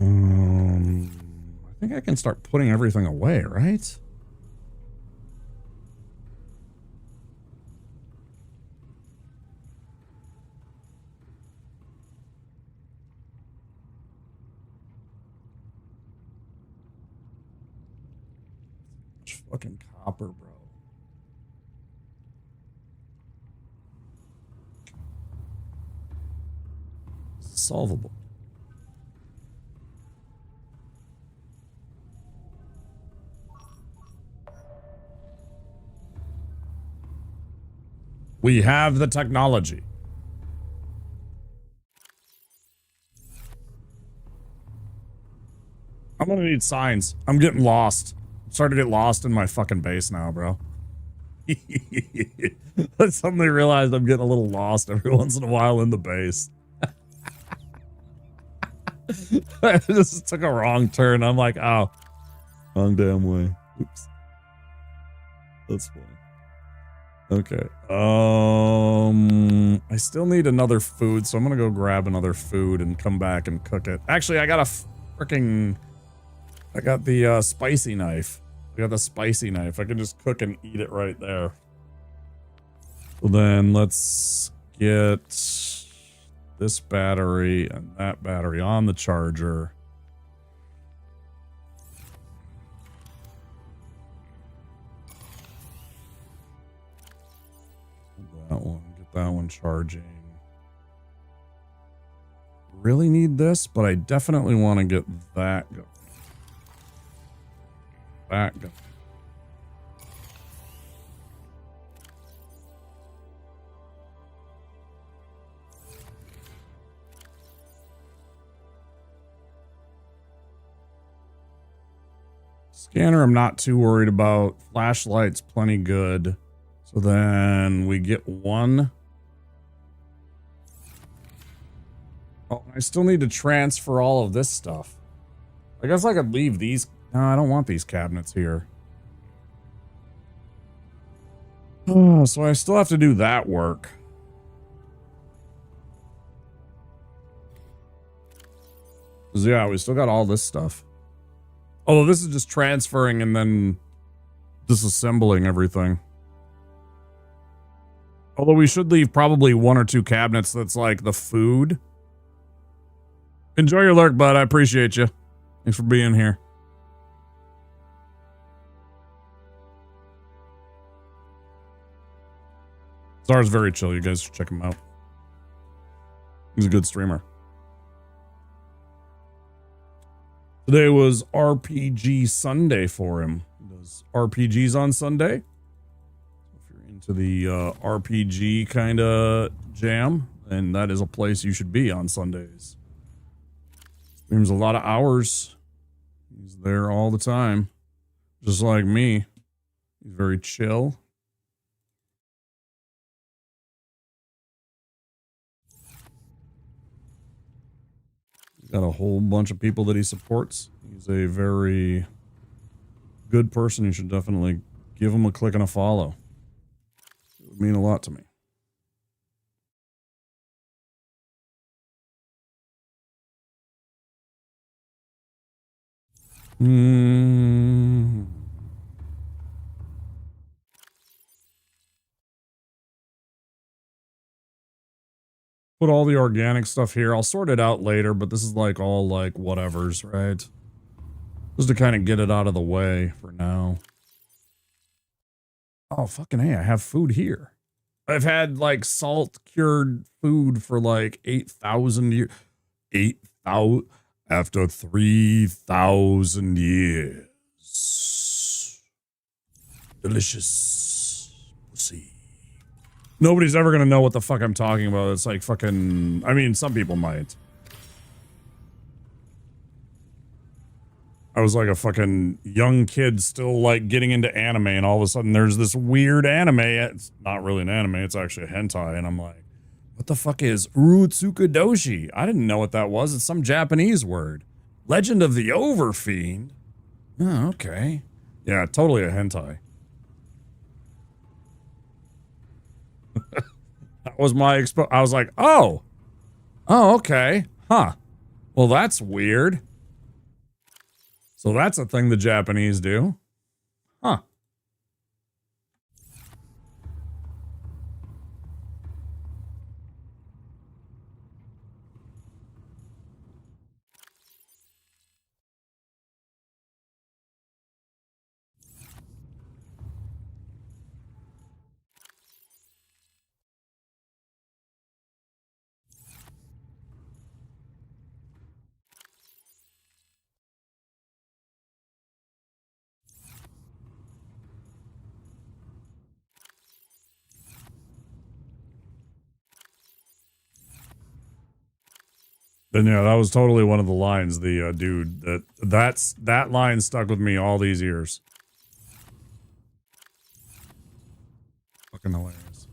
I think I can start putting everything away, right? Fucking copper, bro. Solvable. We have the technology. I'm gonna need signs. I'm getting lost. I'm starting to get lost in my fucking base now, bro. I suddenly realized I'm getting a little lost every once in a while in the base. I just took a wrong turn. I'm like, oh, wrong damn way. Oops. That's funny. Okay. I still need another food, so I'm gonna go grab another food and come back and cook it. Actually, I got the spicy knife. I got the spicy knife. I can just cook and eat it right there. So then let's get this battery and that battery on the charger. Get that one charging. Really need this, but I definitely want to get that going. That going. Scanner, I'm not too worried about. Flashlight's plenty good. So then we get one. Oh, I still need to transfer all of this stuff. I guess I could leave these. No, I don't want these cabinets here. Oh, so I still have to do that work. Yeah, we still got all this stuff. Although this is just transferring and then disassembling everything. Although we should leave probably one or two cabinets that's like the food. Enjoy your lurk, bud. I appreciate you. Thanks for being here. Czar's very chill. You guys should check him out. He's a good streamer. Today was RPG Sunday for him. He does RPGs on Sunday. If you're into the RPG kind of jam, then that is a place you should be on Sundays. Streams a lot of hours. He's there all the time. Just like me. He's very chill. Got a whole bunch of people that he supports. He's a very good person. You should definitely give him a click and a follow. It would mean a lot to me. Mm. Put all the organic stuff here. I'll sort it out later, but this is like all like whatevers, right? Just to kind of get it out of the way for now. Oh, fucking hey, I have food here. I've had like salt cured food for like 8,000 years. 8,000 after 3,000 years. Delicious. See. Nobody's ever going to know what the fuck I'm talking about. It's like fucking, I mean, some people might. I was like a fucking young kid still like getting into anime, and all of a sudden there's this weird anime. It's not really an anime, it's actually a hentai, and I'm like, what the fuck is Urutsukadoshi? I didn't know what that was. It's some Japanese word. Legend of the Overfiend? Oh, okay. Yeah, totally a hentai. That was my I was like, oh, okay. Huh. Well, that's weird. So that's a thing the Japanese do. Huh. Then yeah, that was totally one of the lines. The dude that line stuck with me all these years. Fucking hilarious.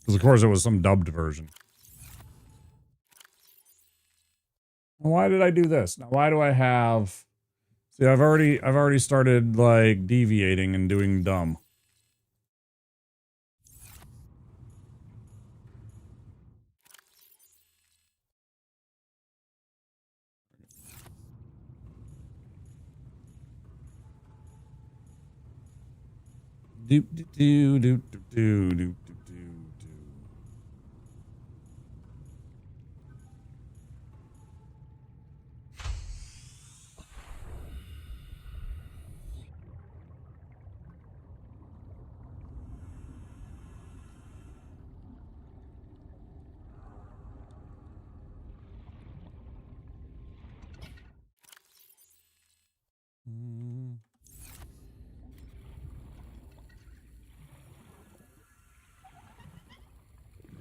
Because of course it was some dubbed version. Why did I do this? Now why do I have? See, I've already started like deviating and doing dumb. Doop doo doop doo doop doo.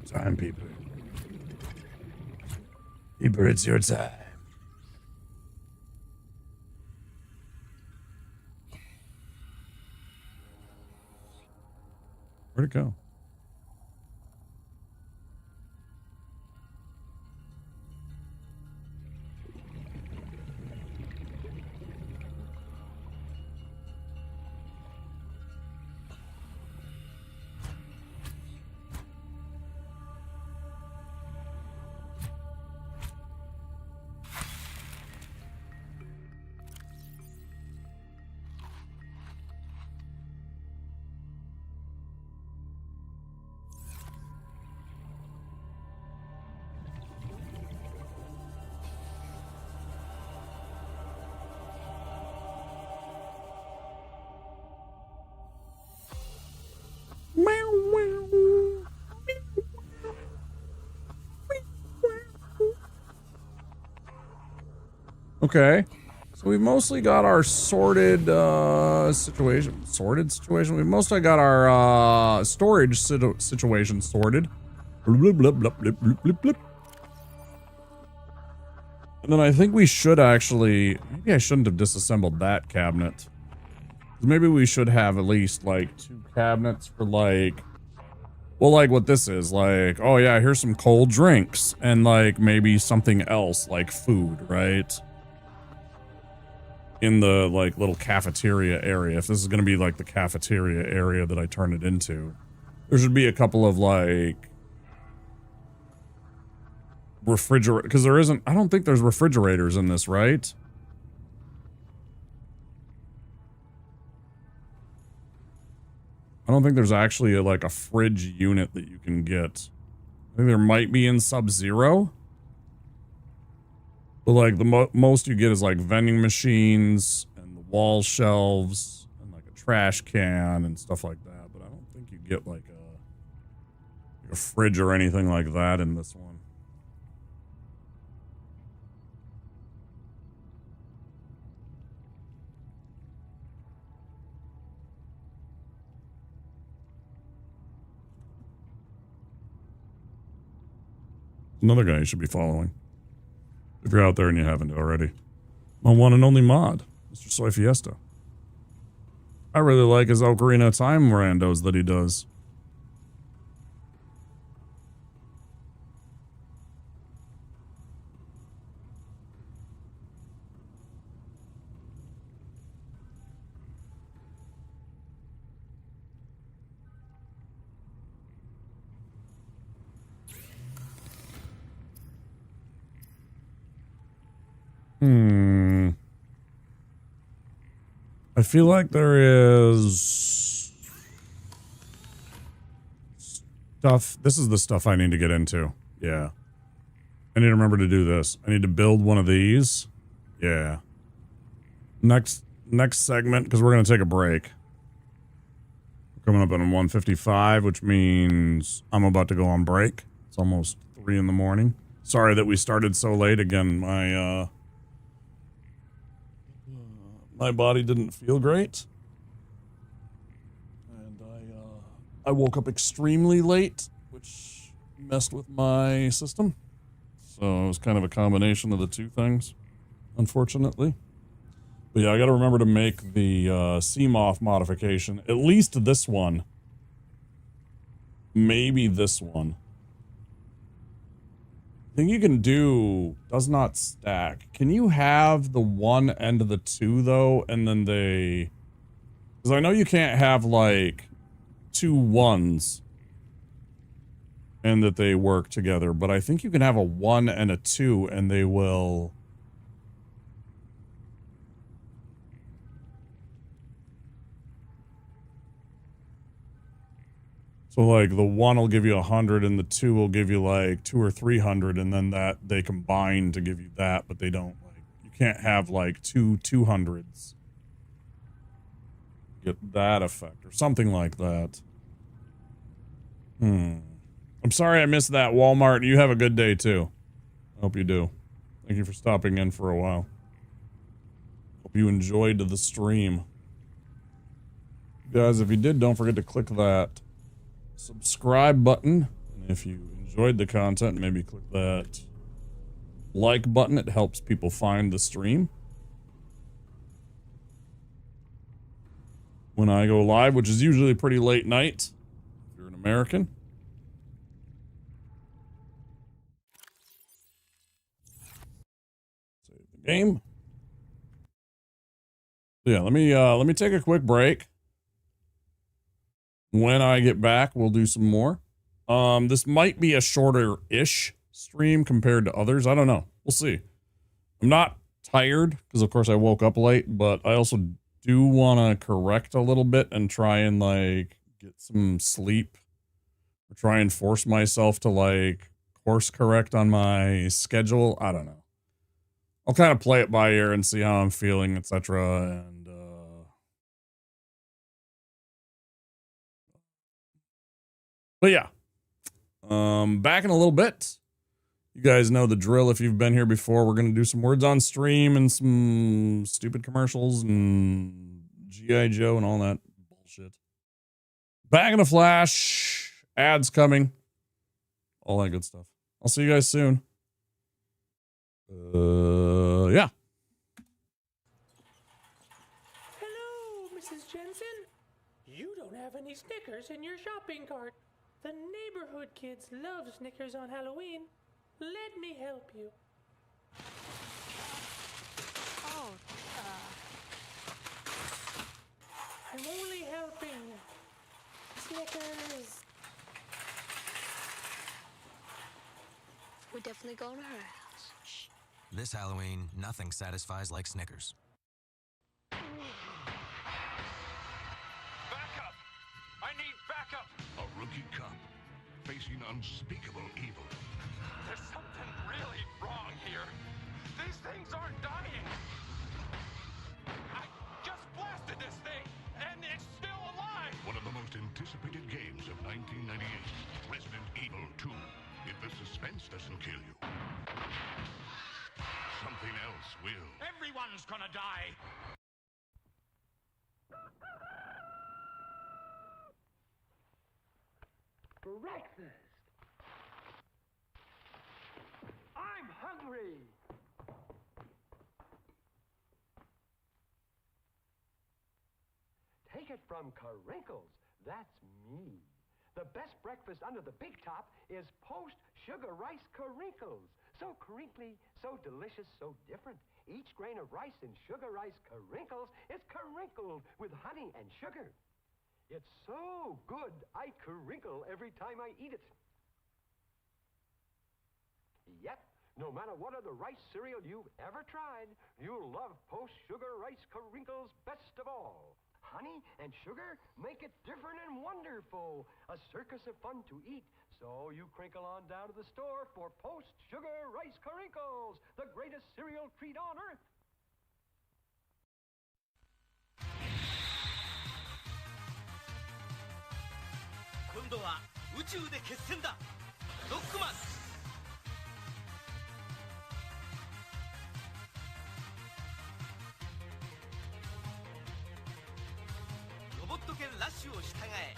Time, people. People, it's your time. Where'd it go? Okay, so we've mostly got our sorted situation. Sorted situation. We've mostly got our storage situation sorted. Blip, blip, blip, blip, blip, blip, blip. And then I think we should actually. Maybe I shouldn't have disassembled that cabinet. Maybe we should have at least like 2 cabinets for like. Well, like what this is, like, oh yeah, here's some cold drinks, and like maybe something else, like food, right? in the like little cafeteria area, if this is going to be like the cafeteria area that I turn it into, there should be a couple of like refrigerator, because there isn't, I don't think there's refrigerators in this, right? I don't think there's actually like a fridge unit that you can get. I think there might be in Sub-Zero. But like the most you get is like vending machines and the wall shelves and like a trash can and stuff like that. But I don't think you get like a fridge or anything like that in this one. Another guy you should be following. If you're out there and you haven't already. My one and only mod, Mr. Soy Fiesta. I really like his Ocarina of Time randos that he does. I feel like there is stuff. This is the stuff I need to get into. Yeah. I need to remember to do this. I need to build one of these. Yeah. Next segment, because we're going to take a break. We're coming up on 1:55, which means I'm about to go on break. It's almost 3 in the morning. Sorry that we started so late. Again, my body didn't feel great. And I woke up extremely late, which messed with my system. So it was kind of a combination of the two things, unfortunately. But yeah, I got to remember to make the CMOF modification. At least this one. Maybe this one. I think you can do does not stack. Can you have the one end of the two though, and then they? Because I know you can't have like 2 1s and that they work together, but I think you can have a 1 and a 2 and they will. So like the 1 will give you 100 and the 2 will give you like 200 or 300, and then that they combine to give you that, but they don't like, you can't have like 2 200s. Get that effect or something like that. I'm sorry I missed that, Walmart. You have a good day too. I hope you do. Thank you for stopping in for a while. Hope you enjoyed the stream. Guys, if you did, don't forget to click that subscribe button, and if you enjoyed the content, maybe click that like button. It helps people find the stream when I go live, which is usually pretty late night if you're an American. Save the game. Yeah, let me take a quick break. When I get back, we'll do some more. This might be a shorter-ish stream compared to others. I don't know. We'll see. I'm not tired, because of course I woke up late, but I also do want to correct a little bit and try and, like, get some sleep. Or try and force myself to, like, course correct on my schedule. I don't know. I'll kind of play it by ear and see how I'm feeling, etc. And, but yeah, back in a little bit. You guys know the drill if you've been here before. We're going to do some words on stream and some stupid commercials and G.I. Joe and all that bullshit. Back in a flash. Ads coming. All that good stuff. I'll see you guys soon. Yeah. Hello, Mrs. Jensen. You don't have any Snickers in your shopping cart. The neighborhood kids love Snickers on Halloween. Let me help you. Oh, I'm only helping. Snickers. We're definitely going to her house. Shh. This Halloween, nothing satisfies like Snickers. Backup! I need backup! A rookie cop facing unspeakable evil. There's something really wrong here. These things aren't dying. I just blasted this thing, and it's still alive! One of the most anticipated games of 1998, Resident Evil 2. If the suspense doesn't kill you, something else will. Everyone's gonna die! Breakfast! I'm hungry! Take it from Carinkles. That's me. The best breakfast under the big top is post-sugar rice Carinkles. So crinkly, so delicious, so different. Each grain of rice in sugar rice Carinkles is carinkled with honey and sugar. It's so good, I crinkle every time I eat it. Yep, no matter what other rice cereal you've ever tried, you'll love post-sugar rice Carinkles best of all. Honey and sugar make it different and wonderful. A circus of fun to eat. So you crinkle on down to the store for post-sugar rice Carinkles, the greatest cereal treat on earth. 今度は宇宙で決戦だ。ロックマン。ロボット犬ラッシュを従え、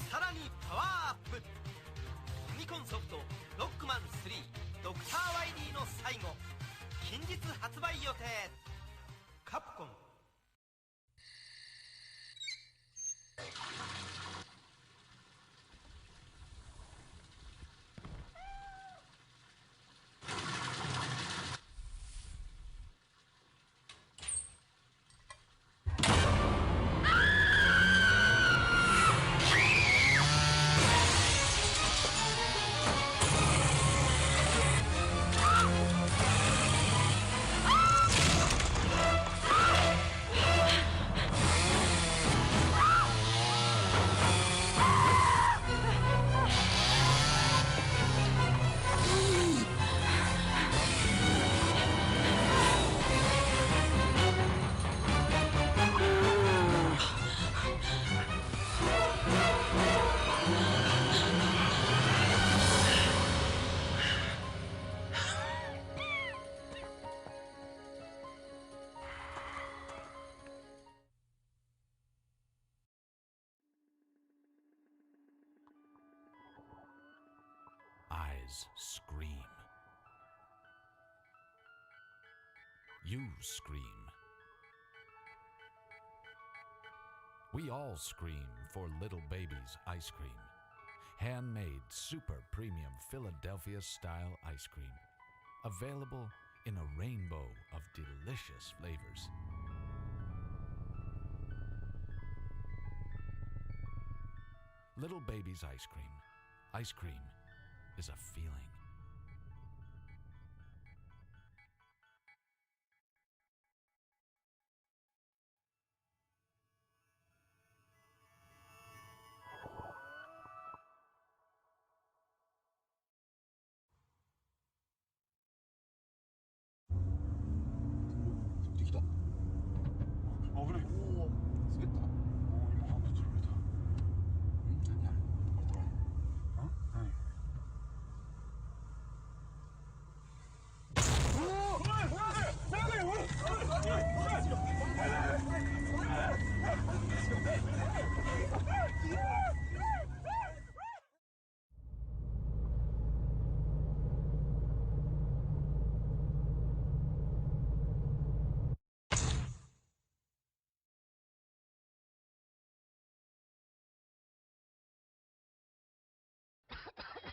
さらにパワーアップ。ファミコンソフトロックマン3ドクター・ワイリーの最後、近日発売予定。カプコン。Eyes scream. You scream. We all scream for Little Baby's ice cream. Handmade super premium Philadelphia style ice cream. Available in a rainbow of delicious flavors. Little Baby's ice cream. Ice cream is a feeling.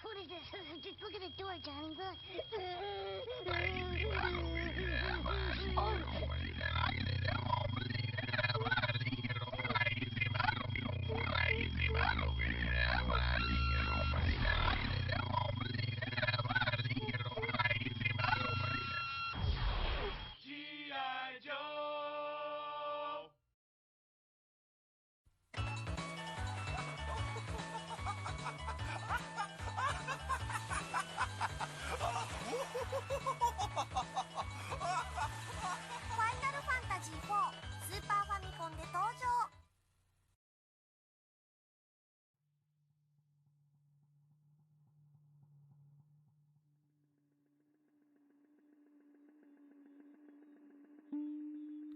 What is this? Just look at the door, Johnny. Look. G.I. Joe!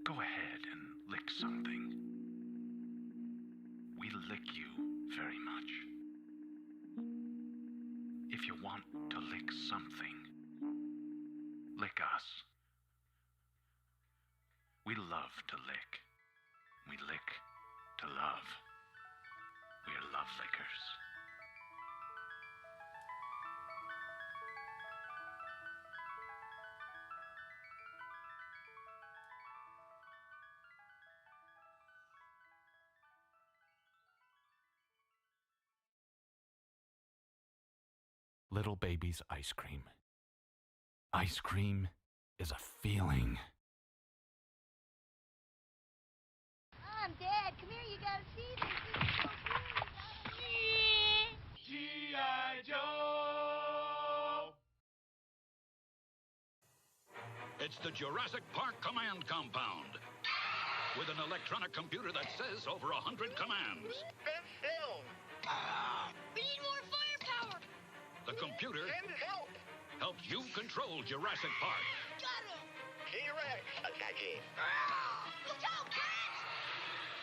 Go ahead and lick something. We lick you very much. If you want to lick something, lick us. We love to lick. We lick to love. We're love lickers. Little baby's ice cream. Ice cream is a feeling. Mom, Dad, come here, you gotta see this. This is so cool. G.I. Joe! It's the Jurassic Park Command Compound. With an electronic computer that says over 100 commands. Best film! We need more firepower. The computer Send help! helps you control Jurassic Park. Got him. T-Rex attacking! Look out, kids!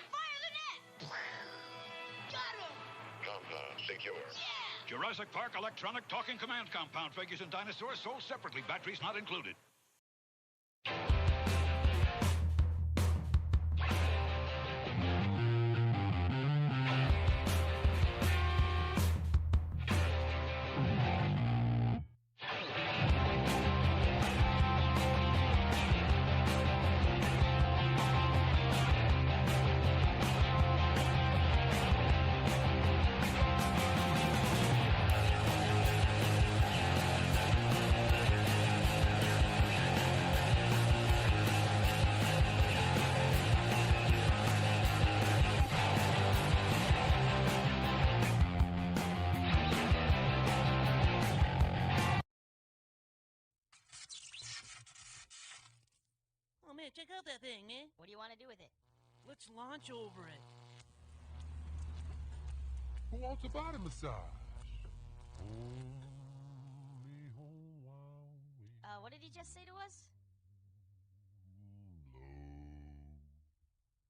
Fire the net. Got him. Compound secure. Yeah. Jurassic Park Electronic Talking Command Compound. Figures and dinosaurs sold separately. Batteries not included. Oh man, check out that thing, man. What do you want to do with it? Let's launch over it. Who wants a body massage? What did he just say to us?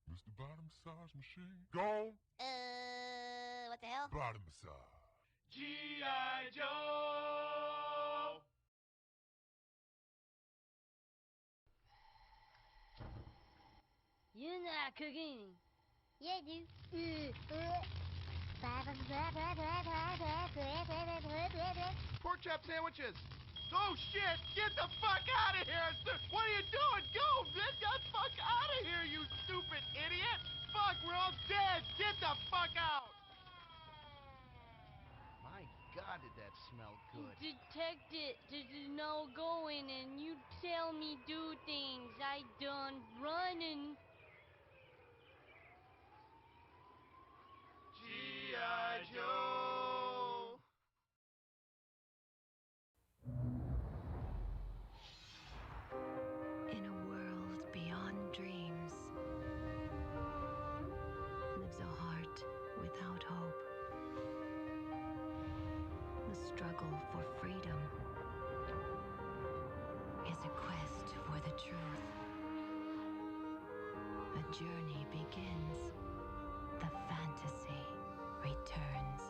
Mr. Body Massage Machine. Go. What the hell? Body massage. G.I. Joe! You're not cooking. Yeah, dude. Pork chop sandwiches! Oh shit! Get the fuck out of here! What are you doing? Go! Get the fuck out of here, you stupid idiot! Fuck, we're all dead! Get the fuck out! My God, did that smell good? Detect it. There's no going, and you tell me do things. I done running. G.I. Joe! In a world beyond dreams lives a heart without hope. The struggle for freedom is a quest for the truth. A journey begins. The fantasy returns.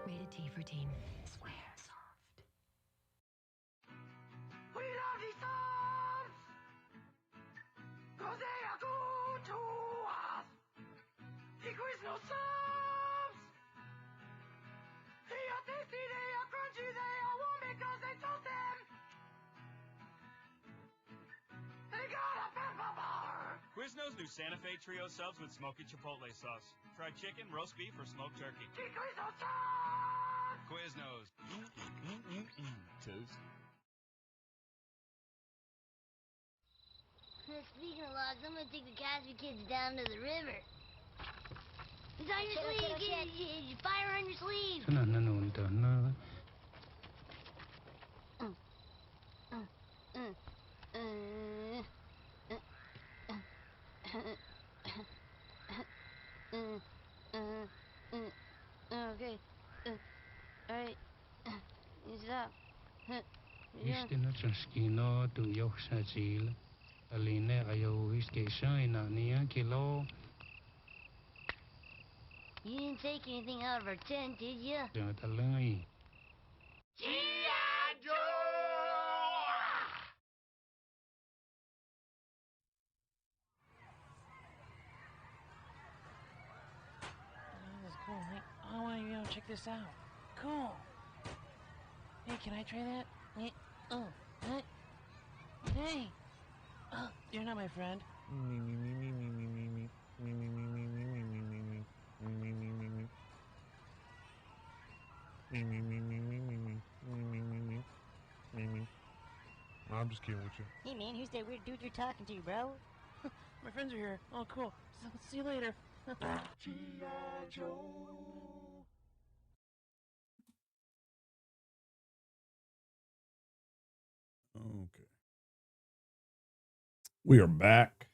Rated T for teen. Swear soft. We love these songs! 'Cause they are good to us! There is no subs! They are tasty, they are crunchy, they are warm because they toast them! They got a pepper bar! Quiznos Quiznos new Santa Fe Trio subs with smoky chipotle sauce. Fried chicken, roast beef, or smoked turkey. Quiznos. Toast. Speaking of logs, I'm gonna take the Casby kids down to the river. It's on your sleeve, get fire on your sleeve. Okay. Alright. Stop. Istino Chaskino to Yoksajil. Aline Ayo Station in Kilo. You didn't take anything out of our tent, did you? Jatalai. G.I. Joe! This is cool. Hey, I want to check this out. Cool. Hey, can I try that? Hey, oh, what? Hey. Oh, you're not my friend. I'm just kidding with you. Hey man, who's that weird dude you're talking to, bro? My friends are here. Oh, cool. So, see you later. G.I. Joe. Okay. We are back.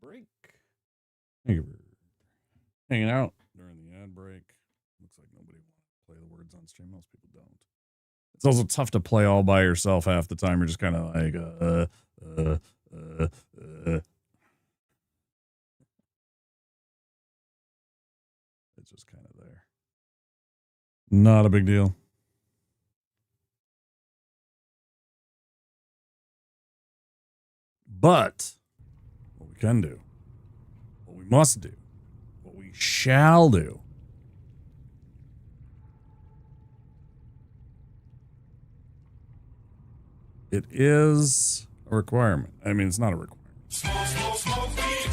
Break. Thank you for hanging out during the ad break. Looks like nobody wants to play the words on stream. Most people don't. It's also tough to play all by yourself half the time. You're just kind of like, It's just kind of there. Not a big deal. But what we can do, what we must do, what we shall do, it is a requirement. I mean, it's not a requirement. Smoke weed.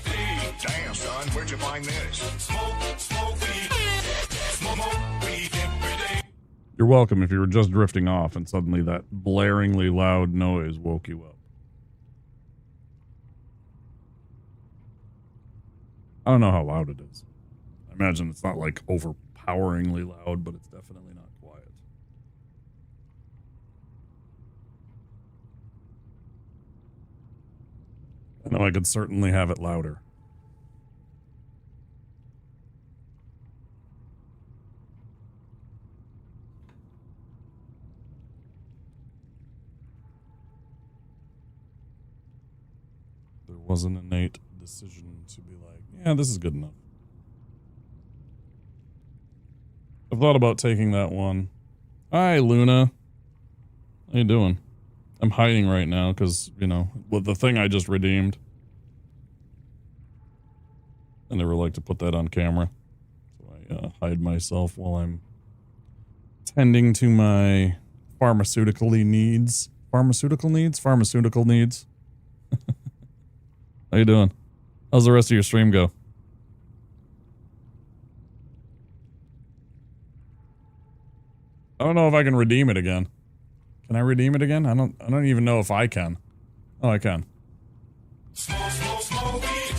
Hey, damn, son, where'd you find this? Smoke weed. Smoke weed every day. You're welcome if you were just drifting off and suddenly that blaringly loud noise woke you up. I don't know how loud it is. I imagine it's not like overpoweringly loud, but it's definitely not quiet. I know I could certainly have it louder. There was an innate decision to be like, yeah, this is good enough. I've thought about taking that one. Hi, Luna. How you doing? I'm hiding right now because, you know, with the thing I just redeemed. I never like to put that on camera. So I hide myself while I'm tending to my pharmaceutical needs. Pharmaceutical needs? Pharmaceutical needs. How you doing? How's the rest of your stream go? I don't know if I can redeem it again. Can I redeem it again? I don't even know if I can. Oh, I can. Smoke weed.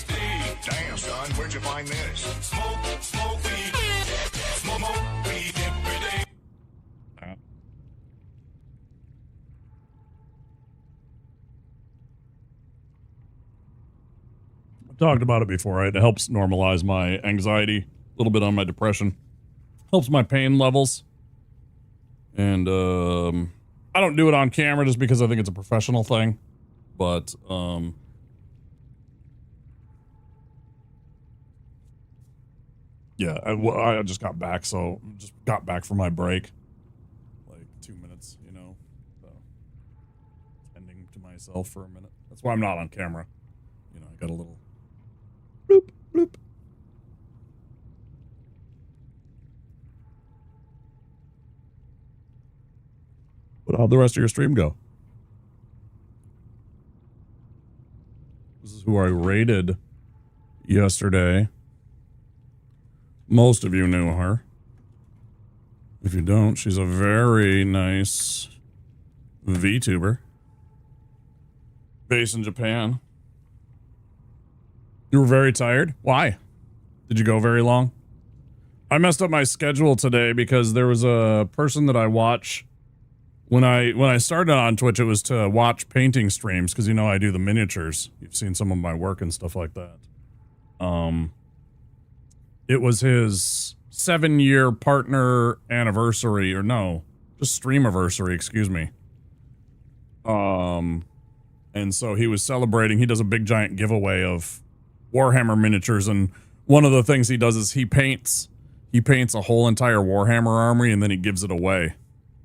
Hey, damn, son, where'd you find this? Smoke weed. Smoke weed every day. Talked about it before, right? It helps normalize my anxiety, a little bit on my depression. Helps my pain levels. And I don't do it on camera just because I think it's a professional thing. But yeah, I just got back, so just got back from my break. Like 2 minutes, you know. So tending to myself for a minute. That's why I'm not on camera. You know, I got a little bloop, bloop. But how'd the rest of your stream go? is who I raided yesterday. Most of you knew her. If you don't, she's a very nice VTuber. Based in Japan. You were very tired? Why? Did you go very long? I messed up my schedule today because there was a person that I watch. When I started on Twitch, it was to watch painting streams because, you know, I do the miniatures. You've seen some of my work and stuff like that. It was his 7-year partner anniversary, or no, just streamiversary, excuse me. And so he was celebrating. He does a big giant giveaway of Warhammer miniatures, and one of the things he does is he paints a whole entire Warhammer army and then he gives it away.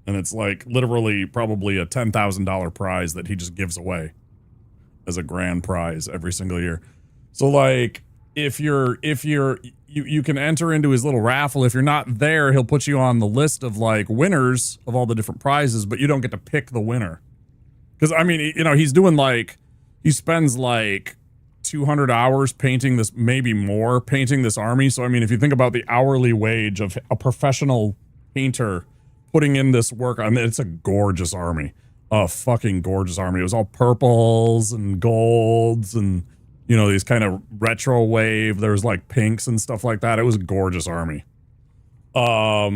And it's like literally probably a $10,000 prize that he just gives away as a grand prize every single year. So like if you can enter into his little raffle. If you're not there, he'll put you on the list of like winners of all the different prizes, but you don't get to pick the winner. Because I mean, you know, he's doing like, he spends like 200 hours painting this, maybe more, painting this army. So I mean, if you think about the hourly wage of a professional painter putting in this work, I mean, it's a gorgeous army. A fucking gorgeous army. It was all purples and golds and, you know, these kind of retro wave. There was like pinks and stuff like that. It was a gorgeous army. But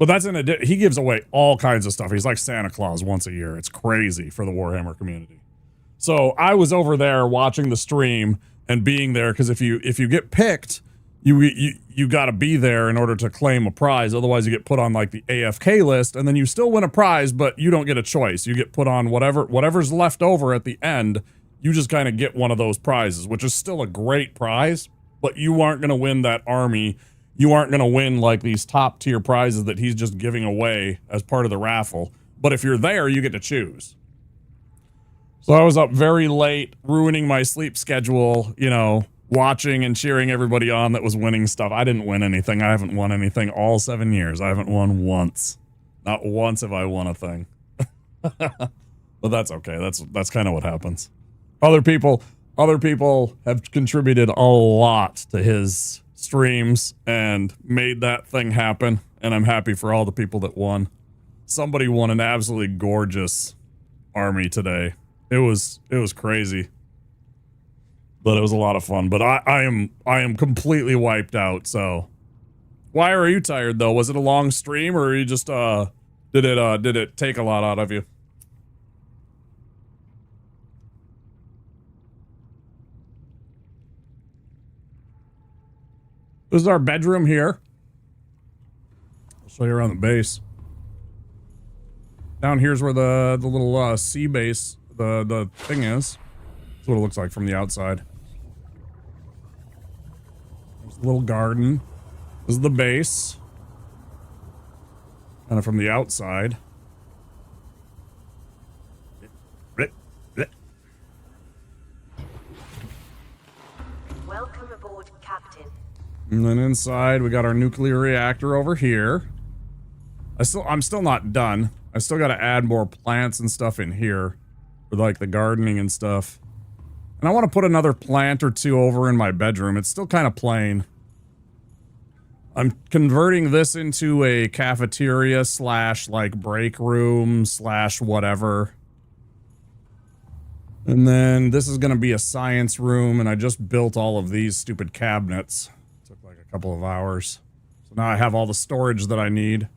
that's he gives away all kinds of stuff. He's like Santa Claus once a year. It's crazy for the Warhammer community. So I was over there watching the stream and being there because if you get picked, you got to be there in order to claim a prize. Otherwise, you get put on like the AFK list, and then you still win a prize, but you don't get a choice. You get put on whatever's left over at the end. You just kind of get one of those prizes, which is still a great prize, but you aren't going to win that army. You aren't going to win like these top tier prizes that he's just giving away as part of the raffle. But if you're there, you get to choose. So I was up very late, ruining my sleep schedule, you know, watching and cheering everybody on that was winning stuff. I didn't win anything. I haven't won anything all 7 years. I haven't won once. Not once have I won a thing. But that's okay. That's kind of what happens. Other people have contributed a lot to his streams and made that thing happen, and I'm happy for all the people that won. Somebody won an absolutely gorgeous army today. It was crazy, but it was a lot of fun. But I am completely wiped out. So why are you tired though? Was it a long stream, or you just did it take a lot out of you? This is our bedroom here. I'll show you around the base. Down here's where the little sea base, the thing is. That's what it looks like from the outside. There's a little garden. This is the base. Kind of from the outside. Welcome aboard, Captain. And then inside we got our nuclear reactor over here. I'm still not done. I still got to add more plants and stuff in here for like the gardening and stuff. And I want to put another plant or two over in my bedroom. It's still kind of plain. I'm converting this into a cafeteria slash like break room slash whatever. And then this is going to be a science room, and I just built all of these stupid cabinets. Took like a couple of hours. So now I have all the storage that I need.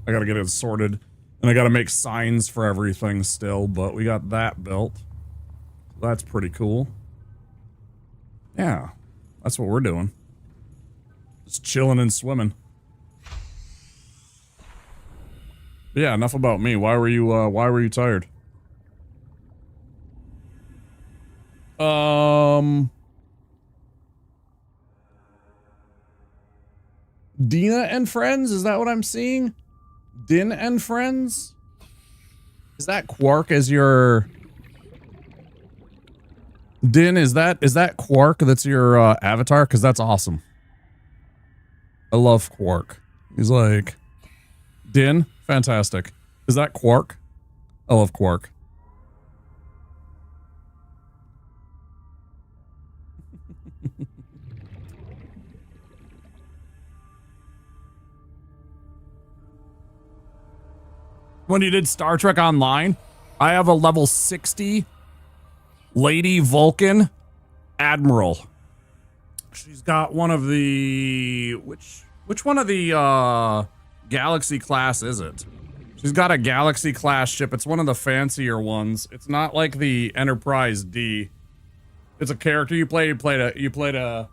I gotta get it sorted, and I gotta make signs for everything still, but we got that built. That's pretty cool. Yeah, that's what we're doing. Just chilling and swimming. But yeah, enough about me. Why were you tired? Dina and friends? Is that what I'm seeing? Din and friends? Is that Quark as your... Din, is that Quark that's your avatar? Because that's awesome. I love Quark. He's like... Din? Fantastic. Is that Quark? I love Quark. when you did Star Trek Online, I have a level 60 Lady Vulcan Admiral. She's got one of the which one of the Galaxy class is it? She's got a Galaxy class ship. It's one of the fancier ones. It's not like the Enterprise D. It's a character you played a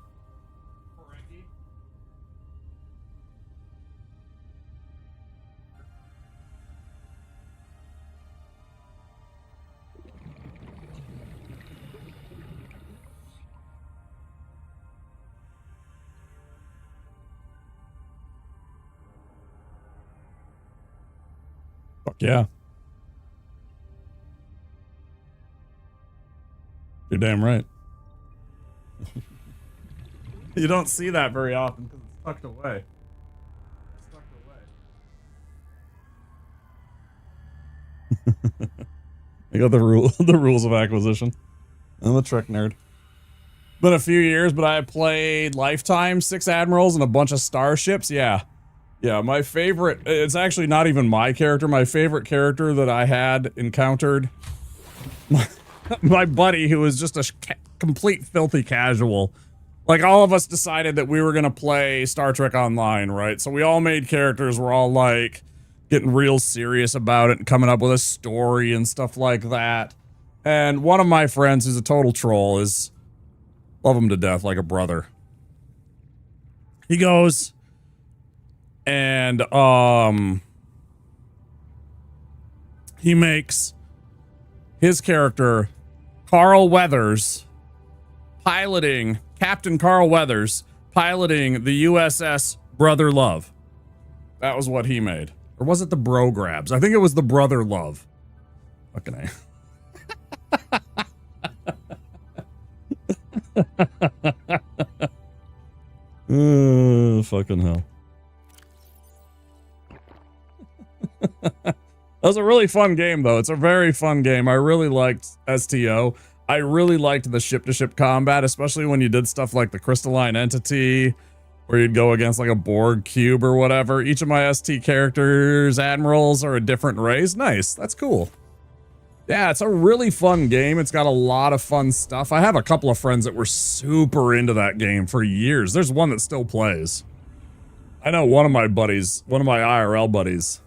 Fuck yeah. You're damn right. You don't see that very often because it's tucked away. It's tucked away. I got the rules of acquisition. I'm a Trek nerd. Been a few years, but I played Lifetime, 6 Admirals, and a bunch of starships. Yeah. Yeah, my favorite, it's actually not even my character. My favorite character that I had encountered, my buddy who was just a complete filthy casual. Like, all of us decided that we were going to play Star Trek Online, right? So we all made characters. We're all, like, getting real serious about it and coming up with a story and stuff like that. And one of my friends, who's a total troll, love him to death like a brother. He goes... And, he makes his character, Carl Weathers, Captain Carl Weathers, piloting the USS Brother Love. That was what he made. Or was it the Bro Grabs? I think it was the Brother Love. Fucking A. Fucking hell. That was a really fun game, though. It's a very fun game. I really liked STO. I really liked the ship-to-ship combat, especially when you did stuff like the Crystalline Entity, where you'd go against like a Borg cube or whatever. Each of my ST characters, admirals, are a different race. Nice. That's cool. Yeah, it's a really fun game. It's got a lot of fun stuff. I have a couple of friends that were super into that game for years. There's one that still plays. I know one of my IRL buddies,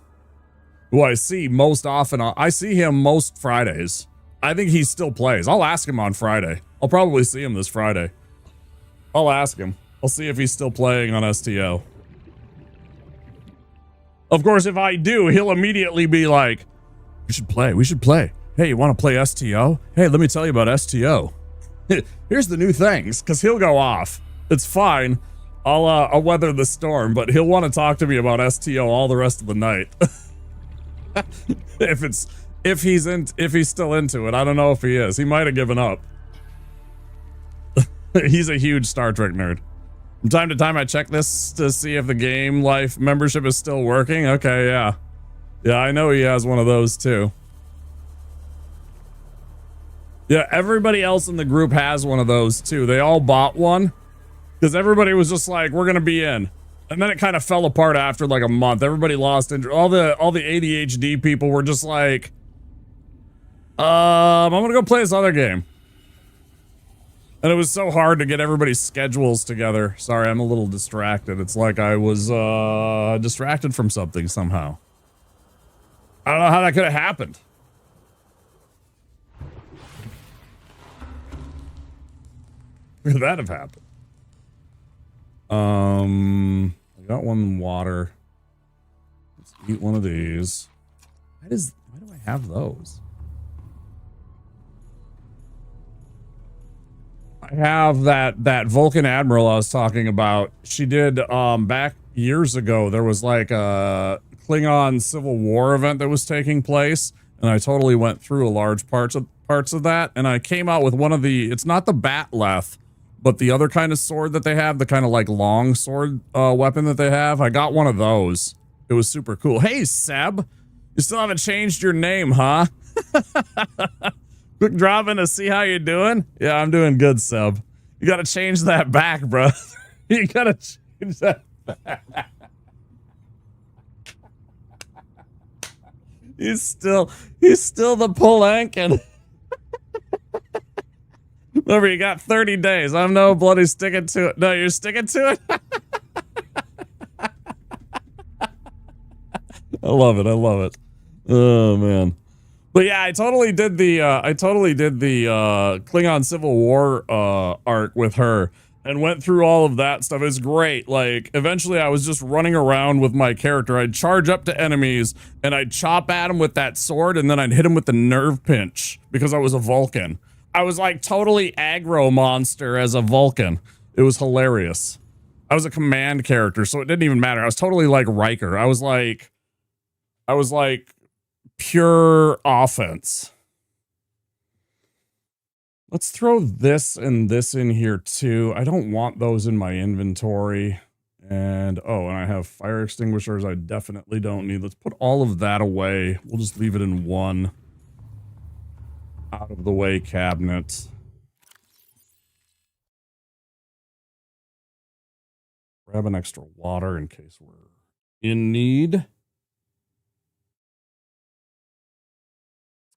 who I see most often. I see him most Fridays. I think he still plays. I'll ask him on Friday. I'll probably see him this Friday. I'll ask him. I'll see if he's still playing on STO. Of course, if I do, he'll immediately be like, we should play. We should play. Hey, you want to play STO? Hey, let me tell you about STO. Here's the new things, because he'll go off. It's fine. I'll weather the storm, but he'll want to talk to me about STO all the rest of the night. if he's still into it. I don't know if he is. He might have given up. He's a huge Star Trek nerd. From time to time I check this to see if the Game Life membership is still working. Okay, yeah. Yeah, I know he has one of those too. Yeah, everybody else in the group has one of those too. They all bought one because everybody was just like, we're gonna be in. And then it kind of fell apart after like a month. Everybody lost interest. All the ADHD people were just like, I'm gonna go play this other game. And it was so hard to get everybody's schedules together. Sorry, I'm a little distracted. It's like I was distracted from something somehow. I don't know how that could have happened. Where could that have happened? I got one water. Let's eat one of these. Why do I have those? I have that Vulcan Admiral I was talking about. She did back years ago. There was like a Klingon Civil War event that was taking place, and I totally went through a large parts of that, and I came out with one of the, it's not the Batleth, but the other kind of sword that they have, the kind of like long sword weapon that they have. I got one of those. It was super cool. Hey, Seb, you still haven't changed your name, huh? Quick drop in to see how you're doing. Yeah, I'm doing good, Seb. You got to change that back, bro. You got to change that back. He's still the Polankin. Remember, you got 30 days. I'm no bloody sticking to it. No, you're sticking to it. I love it. I love it. Oh man. But yeah, I totally did the Klingon Civil War arc with her and went through all of that stuff. It's great. Like, eventually I was just running around with my character. I'd charge up to enemies and I'd chop at them with that sword, and then I'd hit them with the nerve pinch because I was a Vulcan. I was like totally aggro monster as a Vulcan. It was hilarious. I was a command character, so it didn't even matter. I was totally like Riker. I was like pure offense. Let's throw this and this in here too. I don't want those in my inventory. And oh, and I have fire extinguishers I definitely don't need. Let's put all of that away. We'll just leave it in one out of the way cabinet. Grab an extra water in case we're in need.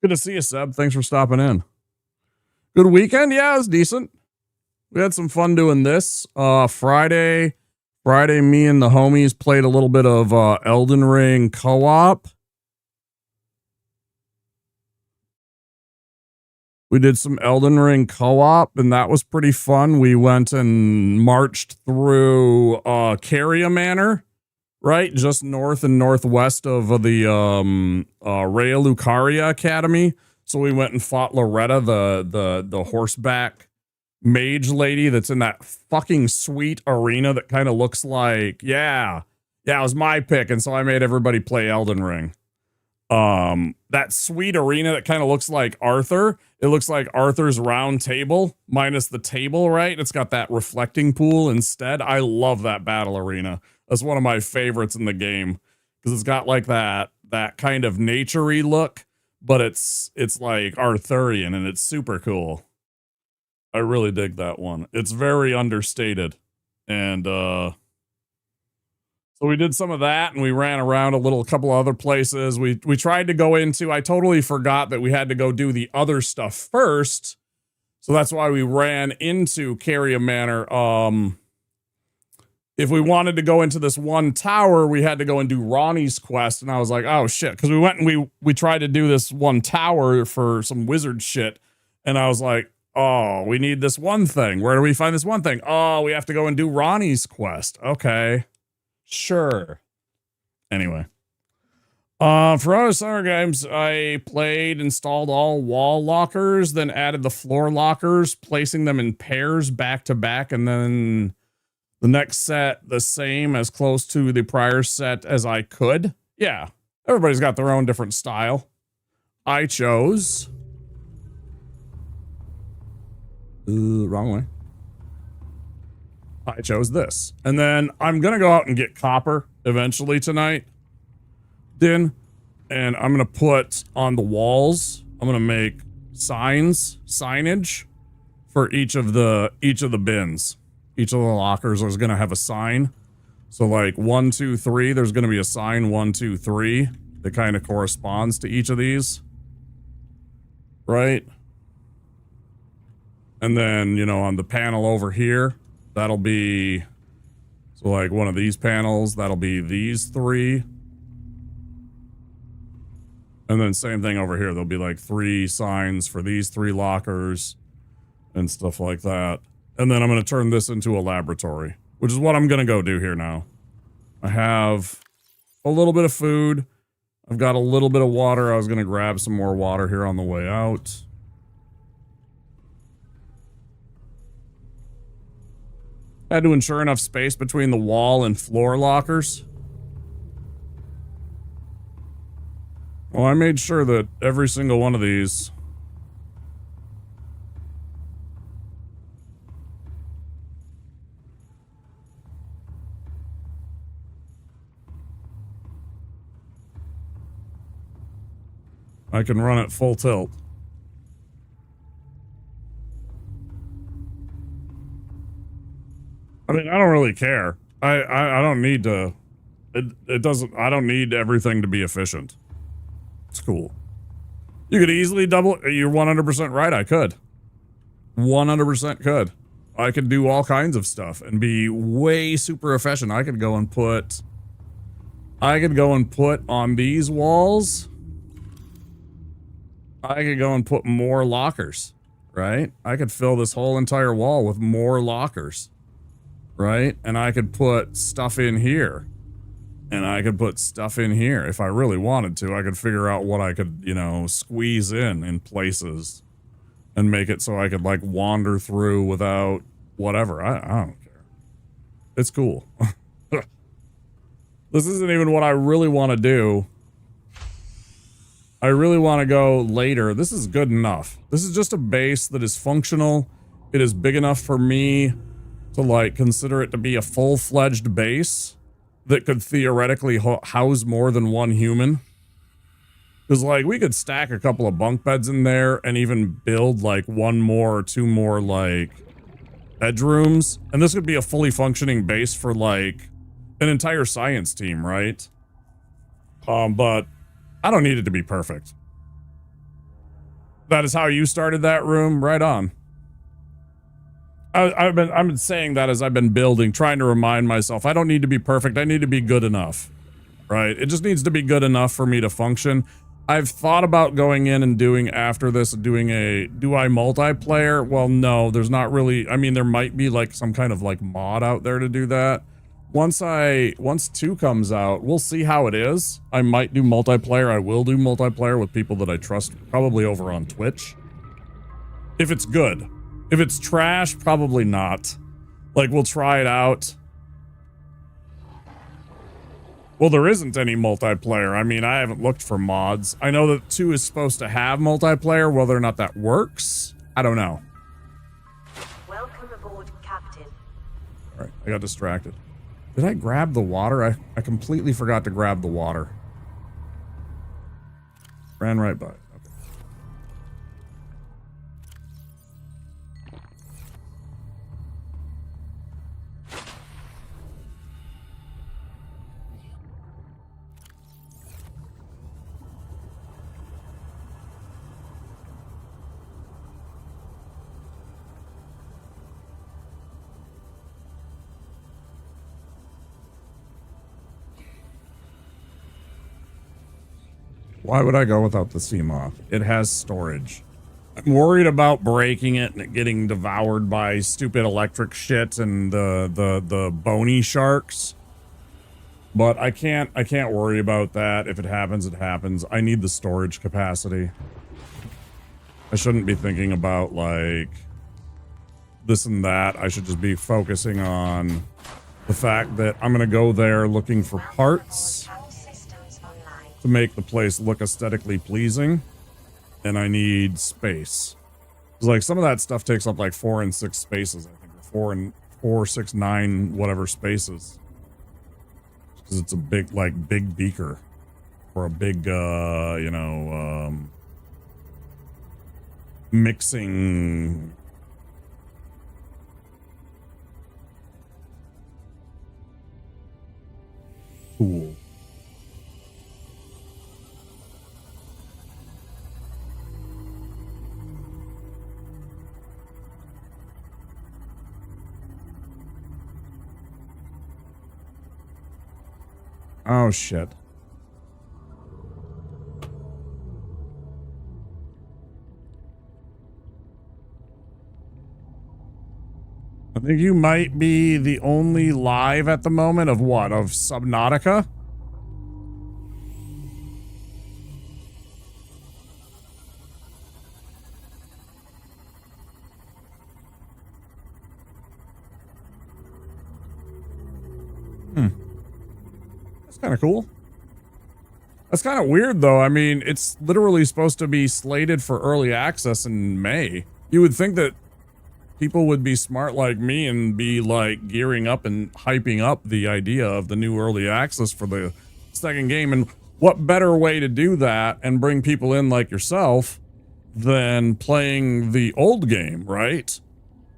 Good to see you, Seb. Thanks for stopping in. Good weekend? Yeah, it was decent. We had some fun doing this. Friday, me and the homies played a little bit of Elden Ring co-op. We did some Elden Ring co-op, and that was pretty fun. We went and marched through Caria Manor, right? Just north and northwest of the Rhea Lucaria Academy. So we went and fought Loretta, the horseback mage lady that's in that fucking sweet arena that kind of looks like, yeah, it was my pick, and so I made everybody play Elden Ring. That sweet arena that kind of looks like Arthur. It looks like Arthur's round table minus the table, right? It's got that reflecting pool instead. I love that battle arena. That's one of my favorites in the game because it's got like that kind of nature-y look, but it's like Arthurian and it's super cool. I really dig that one. It's very understated. And so we did some of that, and we ran around a couple other places. We tried to go into, I totally forgot that we had to go do the other stuff first. So that's why we ran into Caria Manor. If we wanted to go into this one tower, we had to go and do Ronnie's quest. And I was like, oh shit. Cause we went and we tried to do this one tower for some wizard shit. And I was like, oh, we need this one thing. Where do we find this one thing? Oh, we have to go and do Ronnie's quest. Okay. Sure. Anyway. For other summer games, I installed all wall lockers, then added the floor lockers, placing them in pairs back to back, and then the next set the same, as close to the prior set as I could. Yeah. Everybody's got their own different style. I chose wrong way. I chose this. And then I'm going to go out and get copper eventually tonight. And I'm going to put on the walls, I'm going to make signage for each of the bins. Each of the lockers is going to have a sign. So like 1, 2, 3, there's going to be a sign 1, 2, 3 that kind of corresponds to each of these. Right? And then, you know, on the panel over here, that'll be, so like one of these panels, that'll be these 3. And then same thing over here. There'll be like 3 signs for these 3 lockers and stuff like that. And then I'm going to turn this into a laboratory, which is what I'm going to go do here now. I have a little bit of food. I've got a little bit of water. I was going to grab some more water here on the way out. I had to ensure enough space between the wall and floor lockers. Well, I made sure that every single one of these I can run at full tilt. I mean, I don't really care. I don't need to, it doesn't, I don't need everything to be efficient. It's cool. You could easily double. You're 100% right. I could. 100% could. I could do all kinds of stuff and be way super efficient. I could go and put on these walls. I could go and put more lockers, right? I could fill this whole entire wall with more lockers, right? And I could put stuff in here. And I could put stuff in here if I really wanted to. I could figure out what I could, you know, squeeze in places and make it so I could like wander through without whatever. I don't care. It's cool. This isn't even what I really want to do. I really want to go later. This is good enough. This is just a base that is functional. It is big enough for me to like consider it to be a full-fledged base that could theoretically house more than one human. Because, like, we could stack a couple of bunk beds in there and even build, like, one more or two more, like, bedrooms. And this could be a fully functioning base for, like, an entire science team, right? But I don't need it to be perfect. That is how you started that room? Right on. I've been saying that as I've been building, trying to remind myself, I don't need to be perfect. I need to be good enough, right? It just needs to be good enough for me to function. I've thought about going in and doing after this, doing a, do I multiplayer? Well, no, there's not really. I mean, there might be like some kind of like mod out there to do that. Once 2 comes out, we'll see how it is. I might do multiplayer. I will do multiplayer with people that I trust, probably over on Twitch. If it's good. If it's trash, probably not. Like, we'll try it out. Well, there isn't any multiplayer. I mean, I haven't looked for mods. I know that 2 is supposed to have multiplayer. Whether or not that works, I don't know. Welcome aboard, Captain. All right, I got distracted. Did I grab the water? I completely forgot to grab the water. Ran right by it. Why would I go without the CMOF? It has storage. I'm worried about breaking it and it getting devoured by stupid electric shit and the bony sharks. But I can't worry about that. If it happens, it happens. I need the storage capacity. I shouldn't be thinking about like this and that. I should just be focusing on the fact that I'm gonna go there looking for parts to make the place look aesthetically pleasing, and I need space. It's like some of that stuff takes up like 4 and 6 spaces, I think, or 4, 6, 9, whatever spaces, because it's a big beaker or a big, you know, mixing. Cool. Oh, shit. I think you might be the only live at the moment of what? Of Subnautica? Kind of cool. That's kind of weird though. I mean, it's literally supposed to be slated for early access in May. You would think that people would be smart like me and be like gearing up and hyping up the idea of the new early access for the second game. And what better way to do that and bring people in like yourself than playing the old game, right?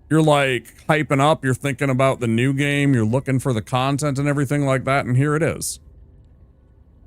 You're like hyping up, you're thinking about the new game, you're looking for the content and everything like that, and here it is.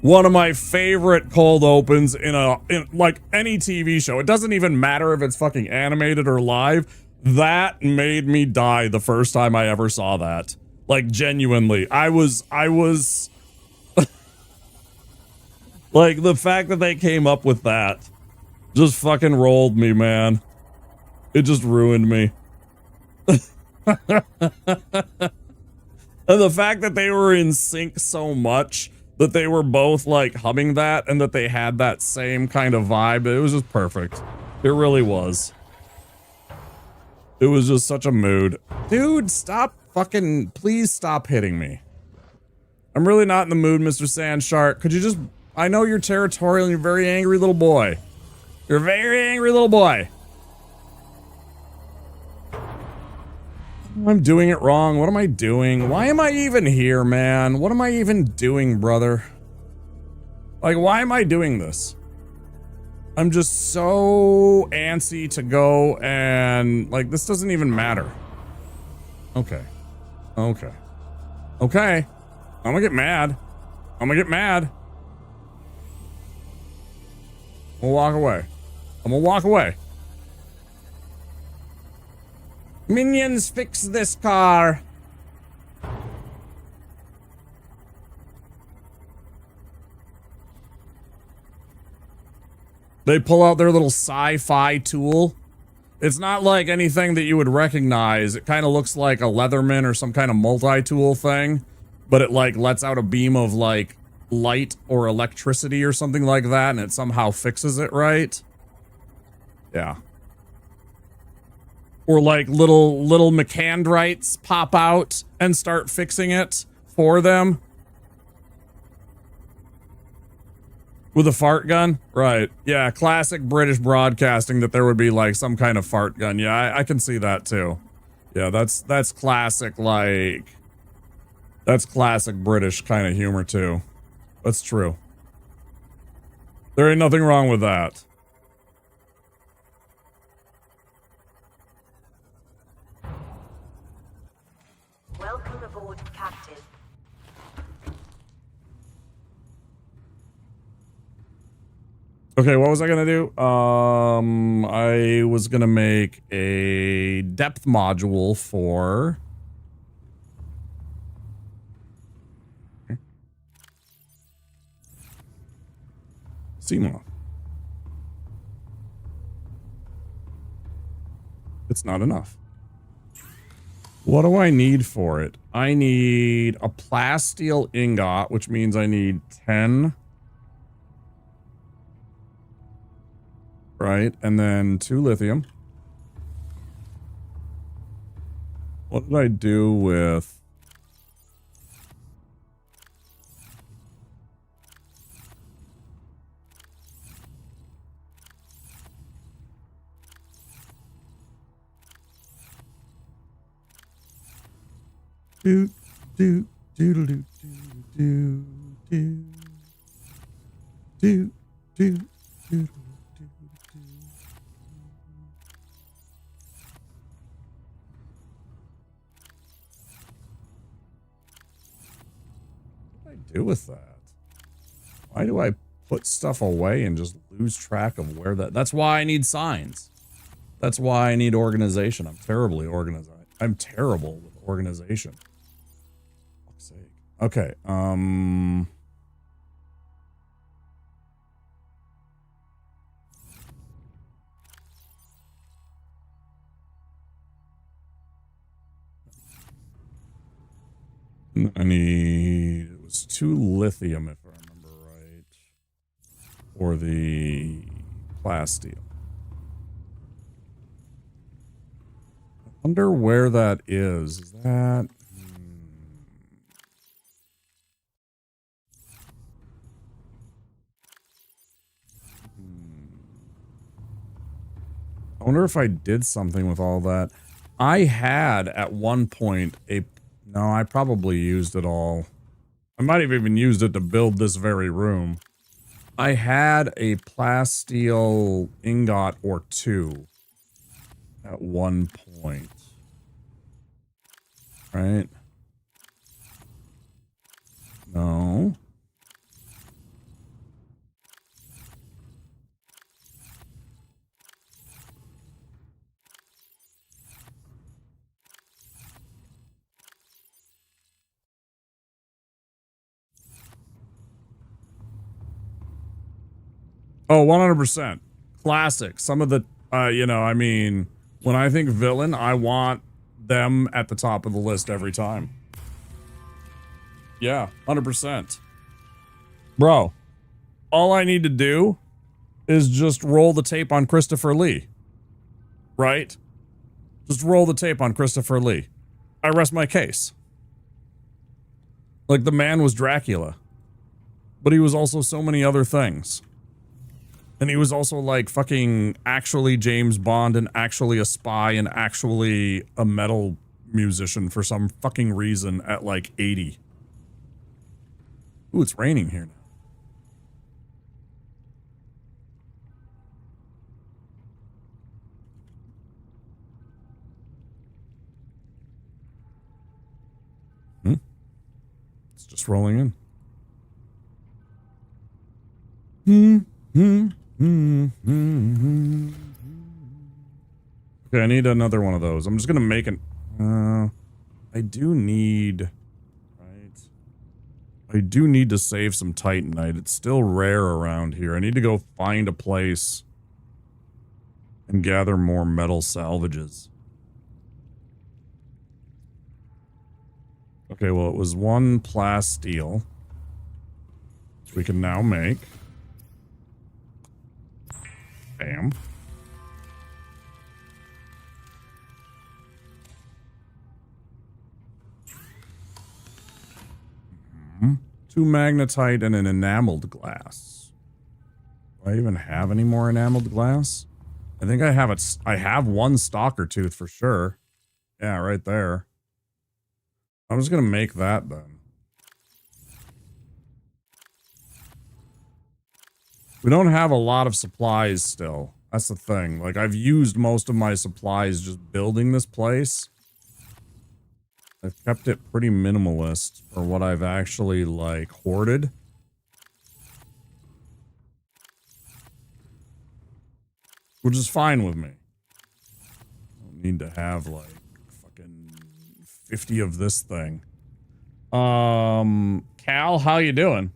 One of my favorite cold opens in like any TV show. It doesn't even matter if it's fucking animated or live. That made me die the first time I ever saw that. Like, genuinely. I was like, the fact that they came up with that just fucking rolled me, man. It just ruined me. And the fact that they were in sync so much that they were both like humming that and that they had that same kind of vibe, it was just perfect. It really was. It was just such a mood. Dude, stop fucking, please stop hitting me. I'm really not in the mood, Mr. Sandshark. Could you just, I know you're territorial and you're a very angry little boy. You're a very angry little boy. I'm doing it wrong. What am I doing? Why am I even here, man? What am I even doing, brother? Like, why am I doing this? I'm just so antsy to go and, like, this doesn't even matter. Okay. Okay. Okay. I'm gonna get mad. I'm gonna get mad. I'm gonna walk away. I'm gonna walk away. Minions, fix this car. They pull out their little sci-fi tool. It's not like anything that you would recognize. It kind of looks like a Leatherman or some kind of multi-tool thing, but it like lets out a beam of like light or electricity or something like that, and it somehow fixes it, right? Yeah. Or like little McCandrites pop out and start fixing it for them. With a fart gun? Right. Yeah, classic British broadcasting that there would be like some kind of fart gun. Yeah, I can see that too. Yeah, that's classic, like, that's classic British kind of humor too. That's true. There ain't nothing wrong with that. Welcome aboard, Captain. Okay, what was I gonna do? I was gonna make a depth module for Seamoth. It's not enough. What do I need for it? I need a plasteel ingot, which means I need 10. Right, and then 2 lithium. What did I do with... do do do do do do do do do do. Do with that? Why do I put stuff away and just lose track of where that's why I need signs. That's why I need organization. I'm terribly organized. I'm terrible with organization. Fuck's sake. Okay, I need, it was 2 lithium if I remember right, for the plasteel. I wonder where that is. Is that... I wonder if I did something with all that. I had at one point a... No, I probably used it all. I might have even used it to build this very room. I had a plasteel ingot or 2 at one point. Right? No. Oh, 100%. Classic. Some of the, you know, I mean, when I think villain, I want them at the top of the list every time. Yeah, 100%. Bro, all I need to do is just roll the tape on Christopher Lee. Right? Just roll the tape on Christopher Lee. I rest my case. Like, the man was Dracula. But he was also so many other things. And he was also, like, fucking actually James Bond and actually a spy and actually a metal musician for some fucking reason at, like, 80. Ooh, it's raining here now. It's just rolling in. Okay, I need another one of those. I'm just gonna make an... I do need... Right. I do need to save some Titanite. It's still rare around here. I need to go find a place and gather more metal salvages. Okay, well, it was one plasteel, which we can now make. Bam. Two magnetite and an enameled glass. Do I even have any more enameled glass? I think I have it. I have one stalker tooth for sure. Yeah, right there. I'm just gonna make that then. We don't have a lot of supplies still. That's the thing. Like, I've used most of my supplies just building this place. I've kept it pretty minimalist for what I've actually, like, hoarded. Which is fine with me. I don't need to have, like, fucking 50 of this thing. Cal, how you doing?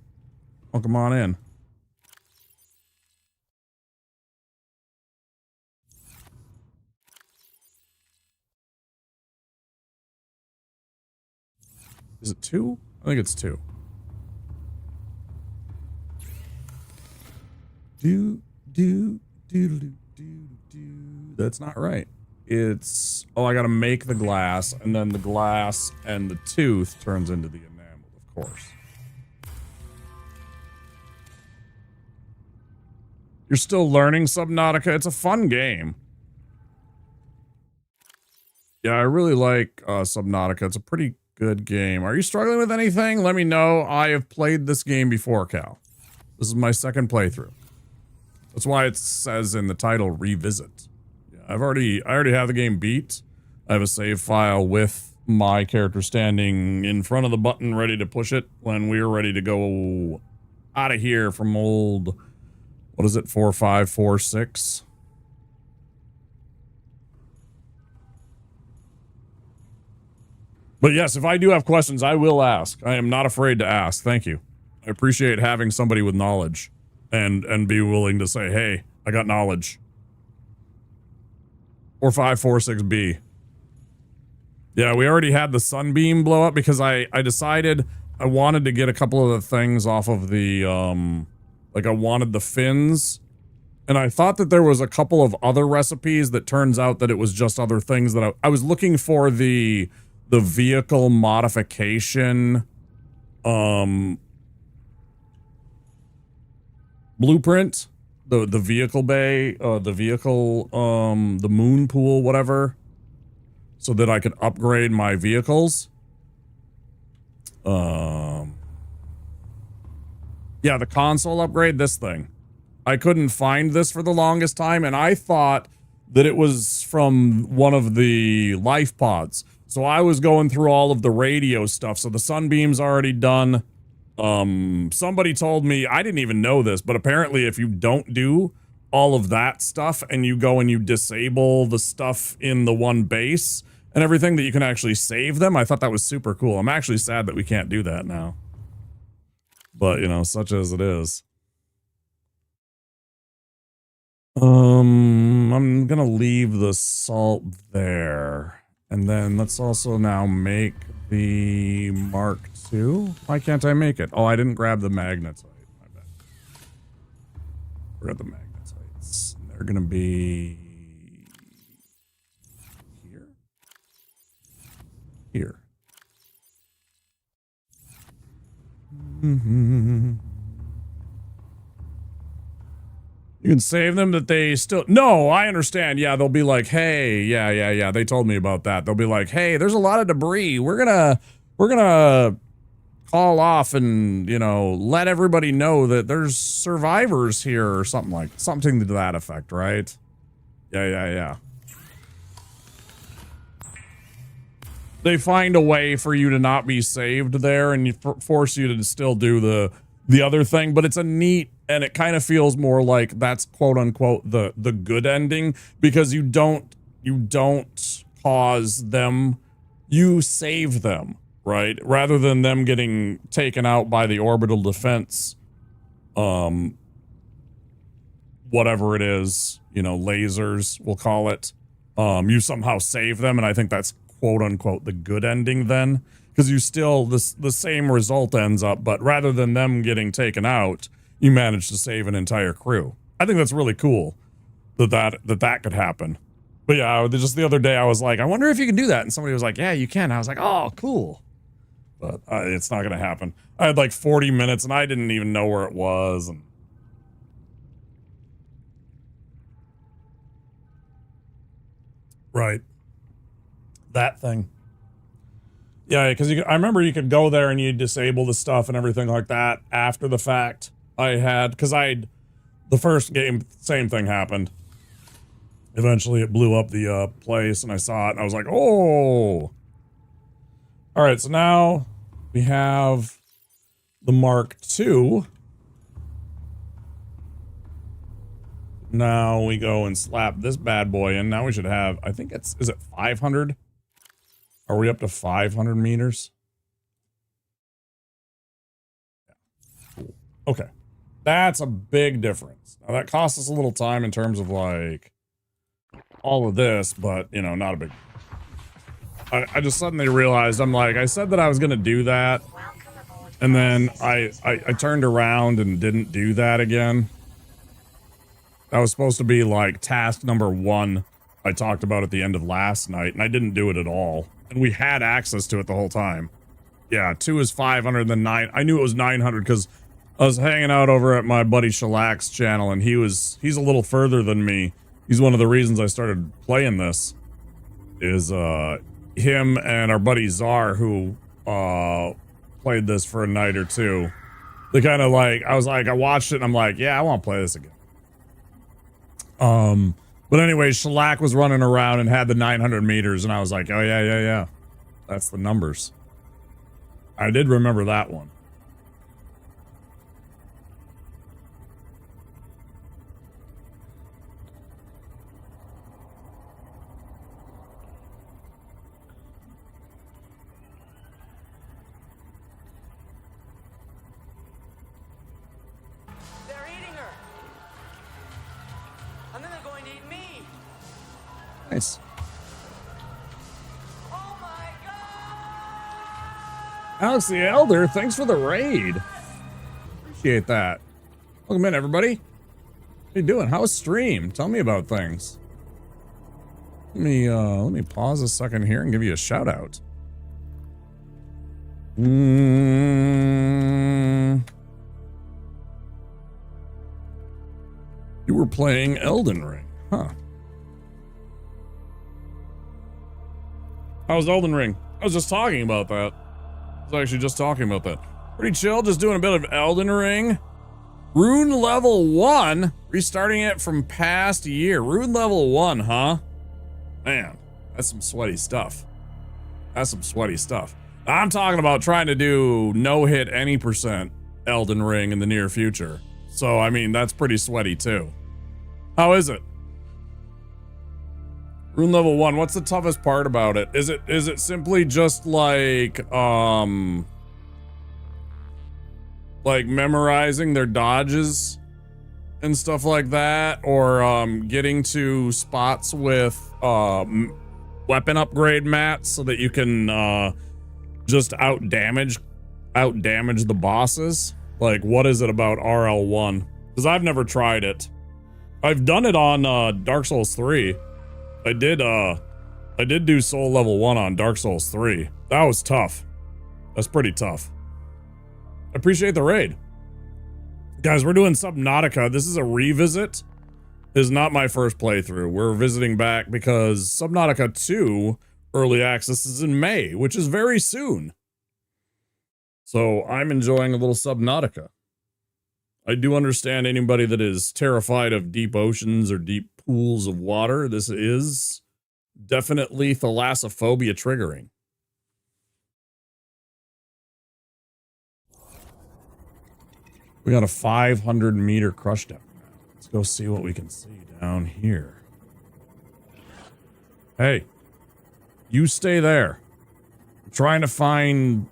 Welcome on in. Is it 2? I think it's 2. That's not right. It's... Oh, I gotta make the glass, and then the glass and the tooth turns into the enamel, of course. You're still learning Subnautica? It's a fun game. Yeah, I really like Subnautica. It's a pretty good game. Are you struggling with anything? Let me know. I have played this game before, Cal. This is my second playthrough. That's why it says in the title, revisit. Yeah, I already have the game beat. I have a save file with my character standing in front of the button ready to push it when we're ready to go out of here from old, what is it, 4546? But yes, if I do have questions, I will ask. I am not afraid to ask. Thank you. I appreciate having somebody with knowledge and be willing to say, hey, I got knowledge. Or 546B. Yeah, we already had the sunbeam blow up because I decided I wanted to get a couple of the things off of the, like I wanted the fins. And I thought that there was a couple of other recipes that turns out that it was just other things that I was looking for the vehicle modification blueprint, the vehicle bay, the vehicle the moon pool, whatever, so that I could upgrade my vehicles. Yeah, the console upgrade, this thing. I couldn't find this for the longest time, and I thought that it was from one of the life pods. So I was going through all of the radio stuff. So the sunbeam's already done. Somebody told me, I didn't even know this, but apparently if you don't do all of that stuff and you go and you disable the stuff in the one base and everything, that you can actually save them. I thought that was super cool. I'm actually sad that we can't do that now. But, you know, such as it is. I'm gonna leave the salt there. And then let's also now make the Mark II. Why can't I make it? Oh, I didn't grab the magnetite. My bad. Grab the magnetites. They're gonna be here. Here. You can save them that they still... No, I understand. Yeah, they'll be like, hey, yeah. They told me about that. They'll be like, hey, there's a lot of debris. We're gonna call off and, you know, let everybody know that there's survivors here or something to that effect, right? Yeah. They find a way for you to not be saved there and you force you to still do the other thing, but it's a neat, and it kind of feels more like that's quote unquote the good ending, because you don't cause them, you save them, right? Rather than them getting taken out by the orbital defense, whatever it is, you know, lasers, we'll call it. You somehow save them, and I think that's quote unquote the good ending then, because you still, the same result ends up, but rather than them getting taken out, you manage to save an entire crew. I think that's really cool that could happen. But yeah, just the other day I was like, I wonder if you can do that, and somebody was like, yeah, you can. I was like, oh, cool. But it's not gonna happen. I had like 40 minutes and I didn't even know where it was. And right, that thing. Yeah, because I remember you could go there and you disable the stuff and everything like that after the fact. Because the first game, same thing happened. Eventually it blew up the place and I saw it and I was like, oh. All right, so now we have the Mark II. Now we go and slap this bad boy in. Now we should have, I think is it 500? Are we up to 500 meters? Yeah. Cool. Okay. That's a big difference. Now that costs us a little time in terms of like all of this, but you know, not a big. I just suddenly realized, I'm like, I said that I was going to do that. And then I turned around and didn't do that again. That was supposed to be like task number 1 I talked about at the end of last night, and I didn't do it at all. And we had access to it the whole time. Yeah, 2 is 500, then 9. I knew it was 900 because I was hanging out over at my buddy Shellax's channel, and he's a little further than me. He's one of the reasons I started playing this. Is him and our buddy Czar, who played this for a night or two. They kind of like, I watched it and I'm like, yeah, I want to play this again. But anyway, Shellac was running around and had the 900 meters, and I was like, oh yeah. That's the numbers. I did remember that one. They're eating her. And then they're going to eat me. Nice. Oh my God! Alex the Elder, thanks for the raid. Appreciate that. Welcome in, everybody. How you doing? How's stream? Tell me about things. Let me pause a second here and give you a shout out. You were playing Elden Ring, huh? How's Elden Ring? I was just talking about that. I was actually just talking about that. Pretty chill, just doing a bit of Elden Ring. Rune level 1, restarting it from past year. Rune level 1, huh? Man, that's some sweaty stuff. That's some sweaty stuff. I'm talking about trying to do no-hit any % Elden Ring in the near future. So, I mean, that's pretty sweaty too. How is it? Rune level 1, what's the toughest part about it? Is it simply just like memorizing their dodges and stuff like that, or getting to spots with weapon upgrade mats so that you can just out damage the bosses. Like, what is it about RL1? Because I've never tried it. I've done it on Dark Souls 3. I did do soul level 1 on Dark Souls 3. That was tough. That's pretty tough. I appreciate the raid. Guys, we're doing Subnautica. This is a revisit. This is not my first playthrough. We're visiting back because Subnautica 2 early access is in May, which is very soon. So I'm enjoying a little Subnautica. I do understand anybody that is terrified of deep oceans or deep pools of water. This is definitely thalassophobia triggering. We got a 500-meter crush depth now. Let's go see what we can see down here. Hey, you stay there. I'm trying to find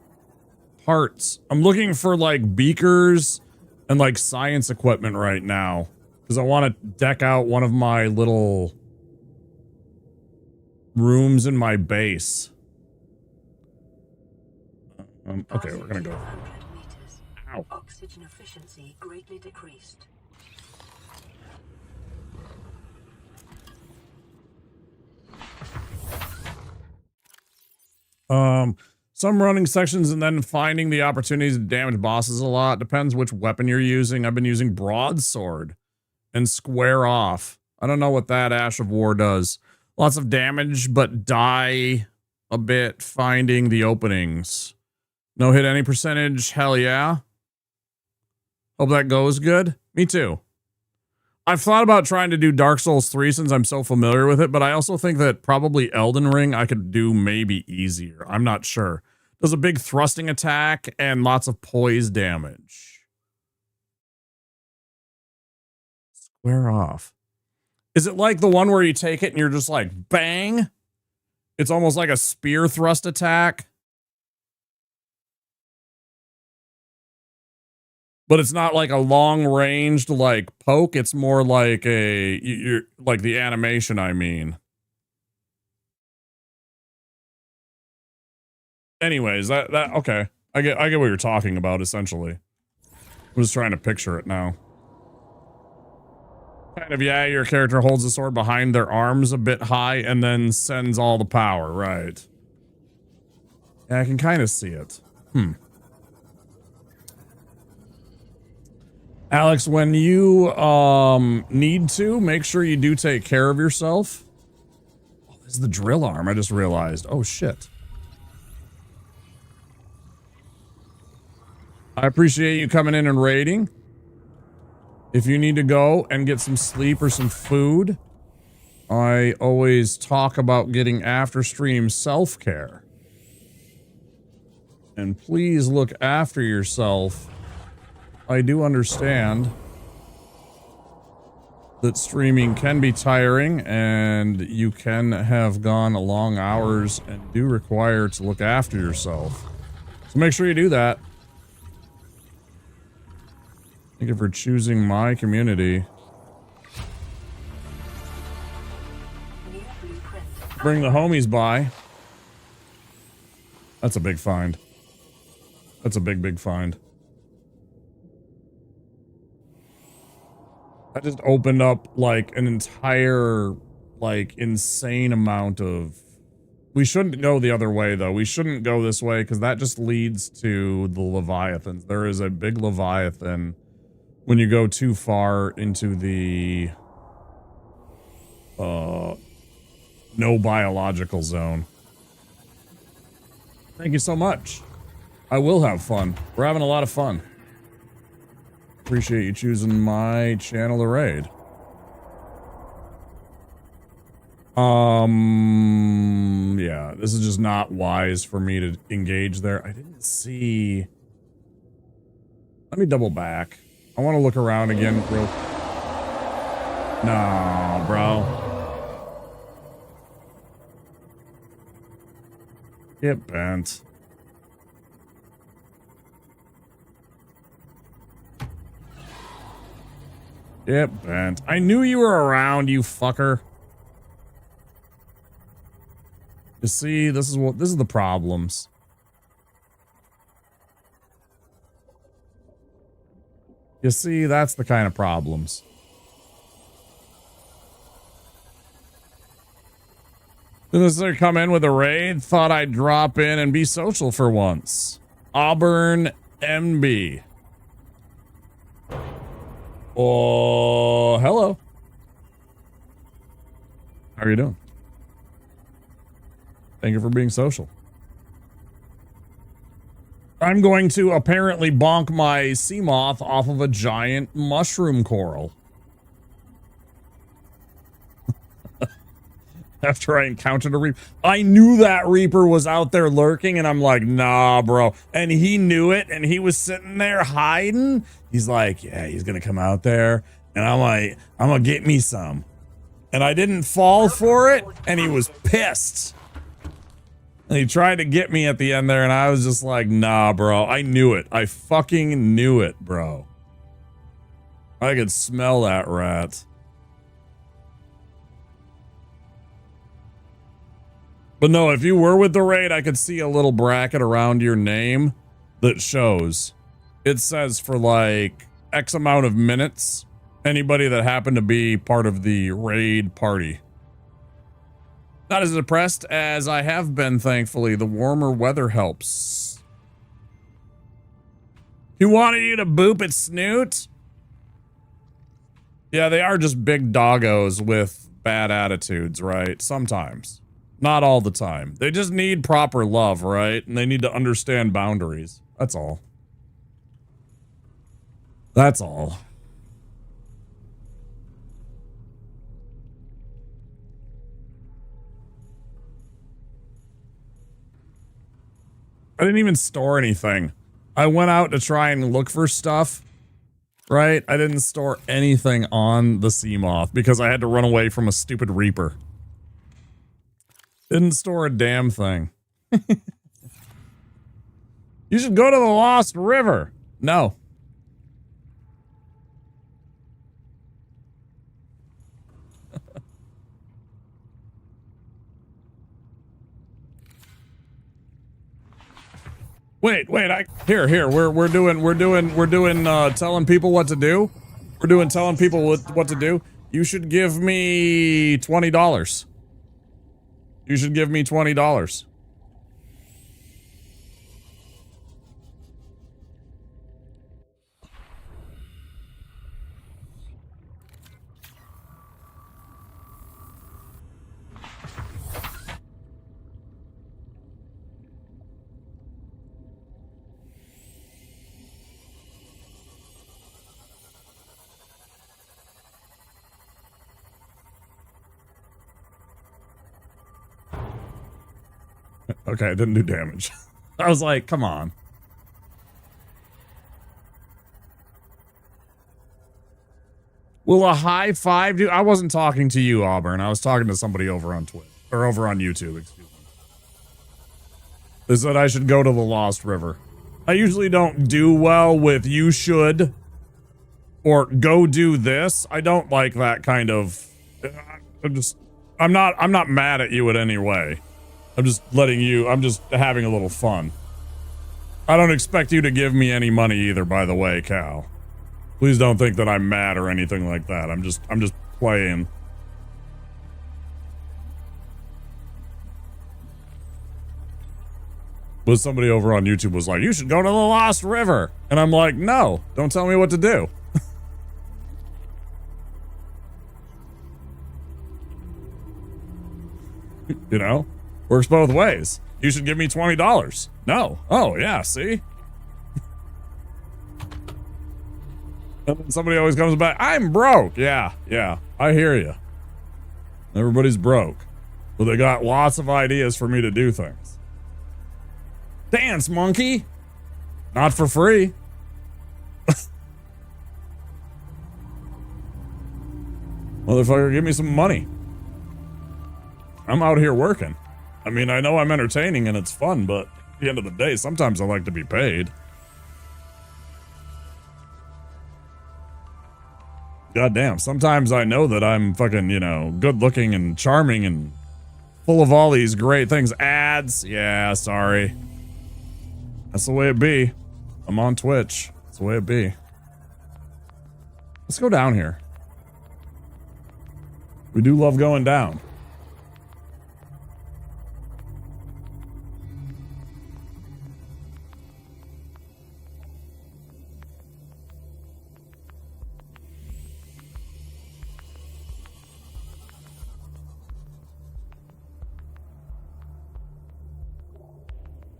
parts. I'm looking for like beakers and like science equipment right now because I want to deck out one of my little rooms in my base. Okay, we're gonna go. Ow. Oxygen efficiency greatly decreased. Some running sections and then finding the opportunities to damage bosses a lot. Depends which weapon you're using. I've been using broadsword and square off. I don't know what that Ash of War does. Lots of damage, but die a bit finding the openings. No hit any percentage. Hell yeah. Hope that goes good. Me too. I've thought about trying to do Dark Souls 3 since I'm so familiar with it, but I also think that probably Elden Ring I could do maybe easier. I'm not sure. Does a big thrusting attack and lots of poise damage. Square off. Is it like the one where you take it and you're just like, bang? It's almost like a spear thrust attack. But it's not like a long ranged like poke. It's more like you're like the animation, I mean. Anyways, that okay. I get what you're talking about essentially. I'm just trying to picture it now. Kind of, yeah, your character holds the sword behind their arms a bit high and then sends all the power, right? Yeah, I can kind of see it. Alex, when you need to, make sure you do take care of yourself. Oh, this is the drill arm, I just realized. Oh, shit. I appreciate you coming in and raiding. If you need to go and get some sleep or some food, I always talk about getting after stream self-care. And please look after yourself. I do understand that streaming can be tiring and you can have gone long hours and do require to look after yourself. So make sure you do that. Thank you for choosing my community. Bring the homies by. That's a big find. That's a big find. I just opened up like an entire, like, insane amount of... We shouldn't go the other way, though. We shouldn't go this way because that just leads to the Leviathans. There is a big Leviathan when you go too far into the no biological zone. Thank you so much. I will have fun. We're having a lot of fun. Appreciate you choosing my channel to raid. Yeah, this is just not wise for me to engage there. I didn't see... Let me double back. I want to look around again real... No, bro. Get bent. It bent. I knew you were around, you fucker. You see, this is the problems. You see, that's the kind of problems. Didn't necessarily come in with a raid. Thought I'd drop in and be social for once. Auburn MB. Oh, hello. How are you doing? Thank you for being social. I'm going to apparently bonk my sea moth off of a giant mushroom coral. After I encountered a reaper. I knew that reaper was out there lurking, and I'm like, nah, bro. And he knew it, and he was sitting there hiding. He's like, yeah, he's gonna come out there. And I'm like, I'm gonna get me some. And I didn't fall for it, and he was pissed. And he tried to get me at the end there, and I was just like, nah, bro. I knew it. I fucking knew it, bro. I could smell that rat. But no, if you were with the raid, I could see a little bracket around your name that shows. It says for like X amount of minutes, anybody that happened to be part of the raid party. Not as depressed as I have been, thankfully. The warmer weather helps. He wanted you to boop its snoot? Yeah, they are just big doggos with bad attitudes, right? Sometimes. Not all the time. They just need proper love, right? And they need to understand boundaries. That's all. That's all. I didn't even store anything. I went out to try and look for stuff, right? I didn't store anything on the sea moth because I had to run away from a stupid reaper. Didn't store a damn thing. You should go to the Lost River. No. Wait, here. We're doing telling people what to do. We're doing telling people what to do. You should give me $20. You should give me $20. Okay, it didn't do damage. I was like, come on. Will a high five do? I wasn't talking to you, Auburn. I was talking to somebody over on Twitch. Or over on YouTube, excuse me. They said I should go to the Lost River. I usually don't do well with you should. Or go do this. I don't like that kind of... I'm not mad at you in any way. I'm just I'm just having a little fun. I don't expect you to give me any money either, by the way, Cal. Please don't think that I'm mad or anything like that. I'm just playing. But somebody over on YouTube was like, you should go to the Lost River. And I'm like, no, don't tell me what to do. You know? Works both ways. You should give me $20. No. Oh, yeah, see? And then somebody always comes back, I'm broke. Yeah, I hear you. Everybody's broke. But they got lots of ideas for me to do things. Dance, monkey! Not for free. Motherfucker, give me some money. I'm out here working. I mean, I know I'm entertaining and it's fun, but at the end of the day, sometimes I like to be paid. Goddamn, sometimes I know that I'm fucking, you know, good looking and charming and full of all these great things. Ads. Yeah, sorry. That's the way it be. I'm on Twitch. That's the way it be. Let's go down here. We do love going down.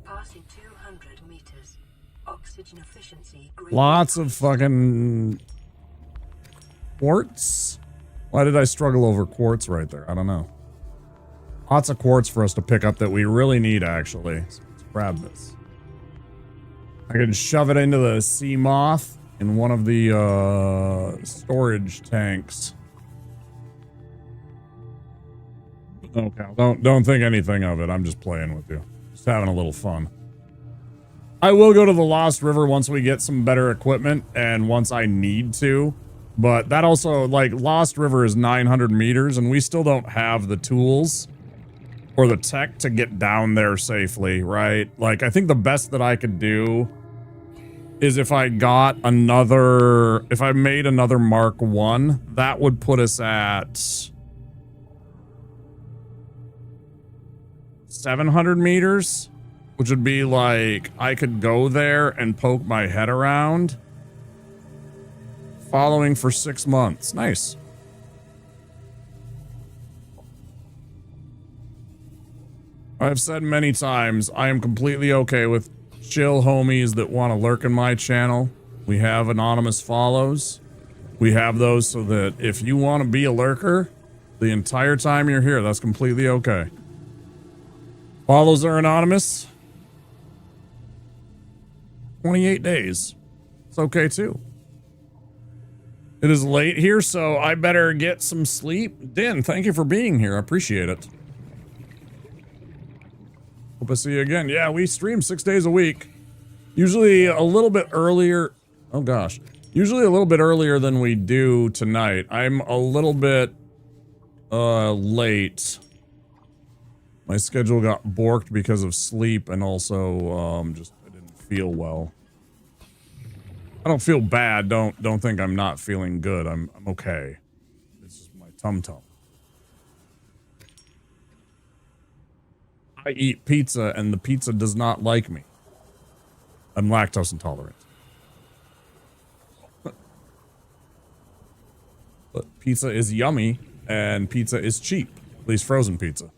Passing 200 meters. Oxygen efficiency greatly Lots of fucking quartz. Why did I struggle over quartz right there? I don't know. Lots of quartz for us to pick up that we really need, actually. So let's grab this. I can shove it into the sea moth in one of the storage tanks. Okay, don't think anything of it. I'm just playing with you. Just having a little fun. I will go to the Lost River once we get some better equipment and once I need to. But that also, like, Lost River is 900 meters and we still don't have the tools or the tech to get down there safely, right? Like, I think the best that I could do is if I got another, if I made another Mark 1, that would put us at 700 meters, which would be like, I could go there and poke my head around. Following for 6 months. Nice. I've said many times, I am completely okay with chill homies that want to lurk in my channel. We have anonymous follows. We have those so that if you want to be a lurker the entire time you're here, that's completely okay. Follows are anonymous. 28 days. It's okay too. It is late here, so I better get some sleep. Din, thank you for being here. I appreciate it. Hope I see you again. Yeah, we stream 6 days a week. Usually a little bit earlier. Oh gosh. Usually a little bit earlier than we do tonight. I'm a little bit late. My schedule got borked because of sleep and also just I didn't feel well. I don't feel bad. Don't think I'm not feeling good. I'm okay. It's just my tum-tum. I eat pizza and the pizza does not like me. I'm lactose intolerant. But pizza is yummy and pizza is cheap. At least frozen pizza.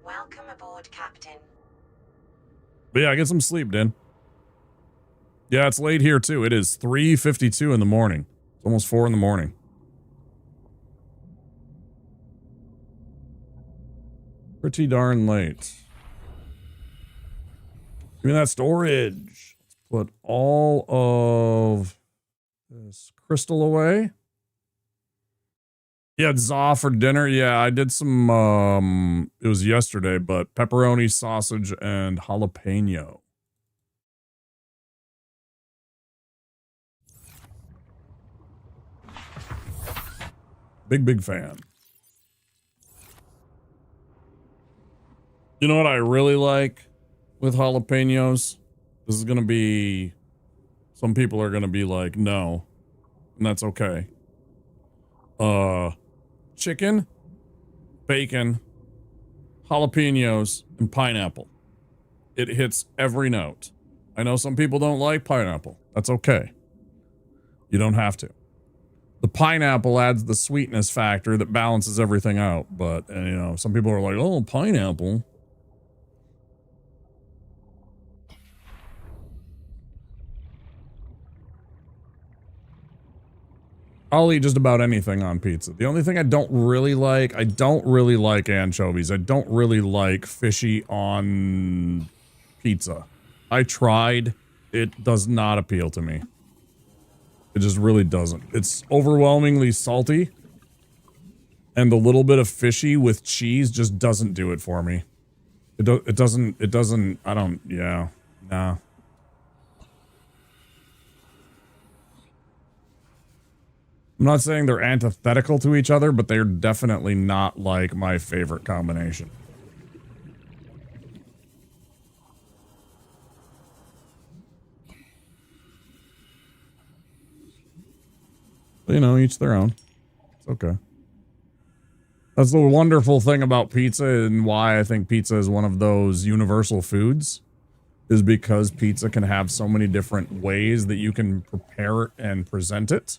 Welcome aboard, Captain. But yeah, get some sleep, Din. Yeah, it's late here too. It is 3:52 in the morning. It's almost 4 in the morning. Pretty darn late. Give me that storage. Let's put all of this crystal away. Yeah, za for dinner. Yeah, I did some, it was yesterday, but pepperoni, sausage, and jalapeno. Big fan. You know what I really like with jalapenos? This is going to be... Some people are going to be like, no. And that's okay. Chicken, bacon, jalapenos, and pineapple. It hits every note. I know some people don't like pineapple. That's okay. You don't have to. The pineapple adds the sweetness factor that balances everything out. But, you know, some people are like, oh, pineapple. I'll eat just about anything on pizza. The only thing I don't really like anchovies. I don't really like fishy on pizza. I tried. It does not appeal to me. It just really doesn't. It's overwhelmingly salty. And the little bit of fishy with cheese just doesn't do it for me. It doesn't, I don't, yeah, nah. I'm not saying they're antithetical to each other, but they're definitely not like my favorite combination. You know, each their own. It's okay. That's the wonderful thing about pizza and why I think pizza is one of those universal foods, is because pizza can have so many different ways that you can prepare it and present it.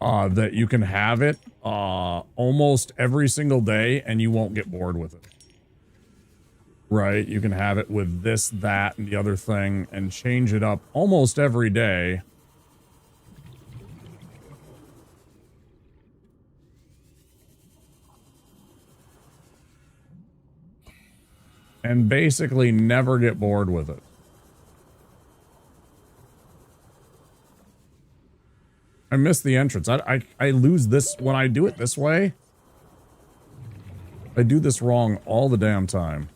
That you can have it almost every single day and you won't get bored with it. Right? You can have it with this, that, and the other thing and change it up almost every day. And basically never get bored with it. I miss the entrance. I lose this when I do it this way. I do this wrong all the damn time.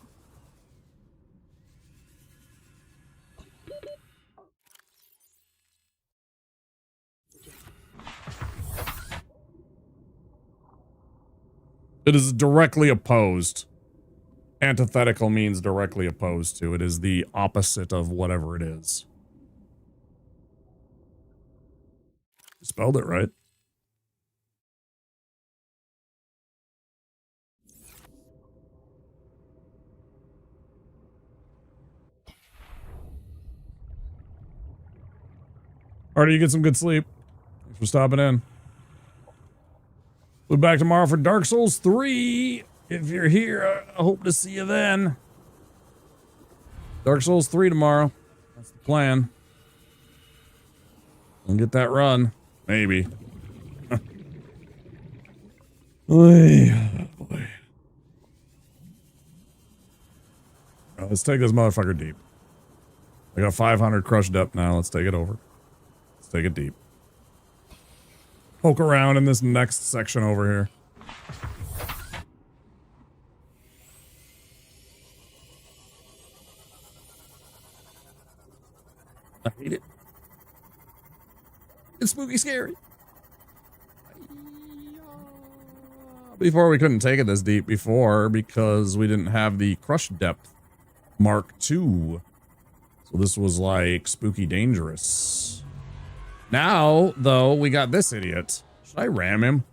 It is directly opposed. Antithetical means directly opposed to. It is the opposite of whatever it is. You spelled it right. Alright, you get some good sleep. Thanks for stopping in. We'll be back tomorrow for Dark Souls 3. If you're here, I hope to see you then. Dark Souls 3 tomorrow. That's the plan. We'll get that run. Maybe. Boy. Let's take this motherfucker deep. I got 500 crushed up now. Let's take it over. Let's take it deep. Poke around in this next section over here. I hate it. It's spooky scary. Before we couldn't take it this deep before because we didn't have the crush depth Mark II. So this was like spooky dangerous. Now, though, we got this idiot. Should I ram him?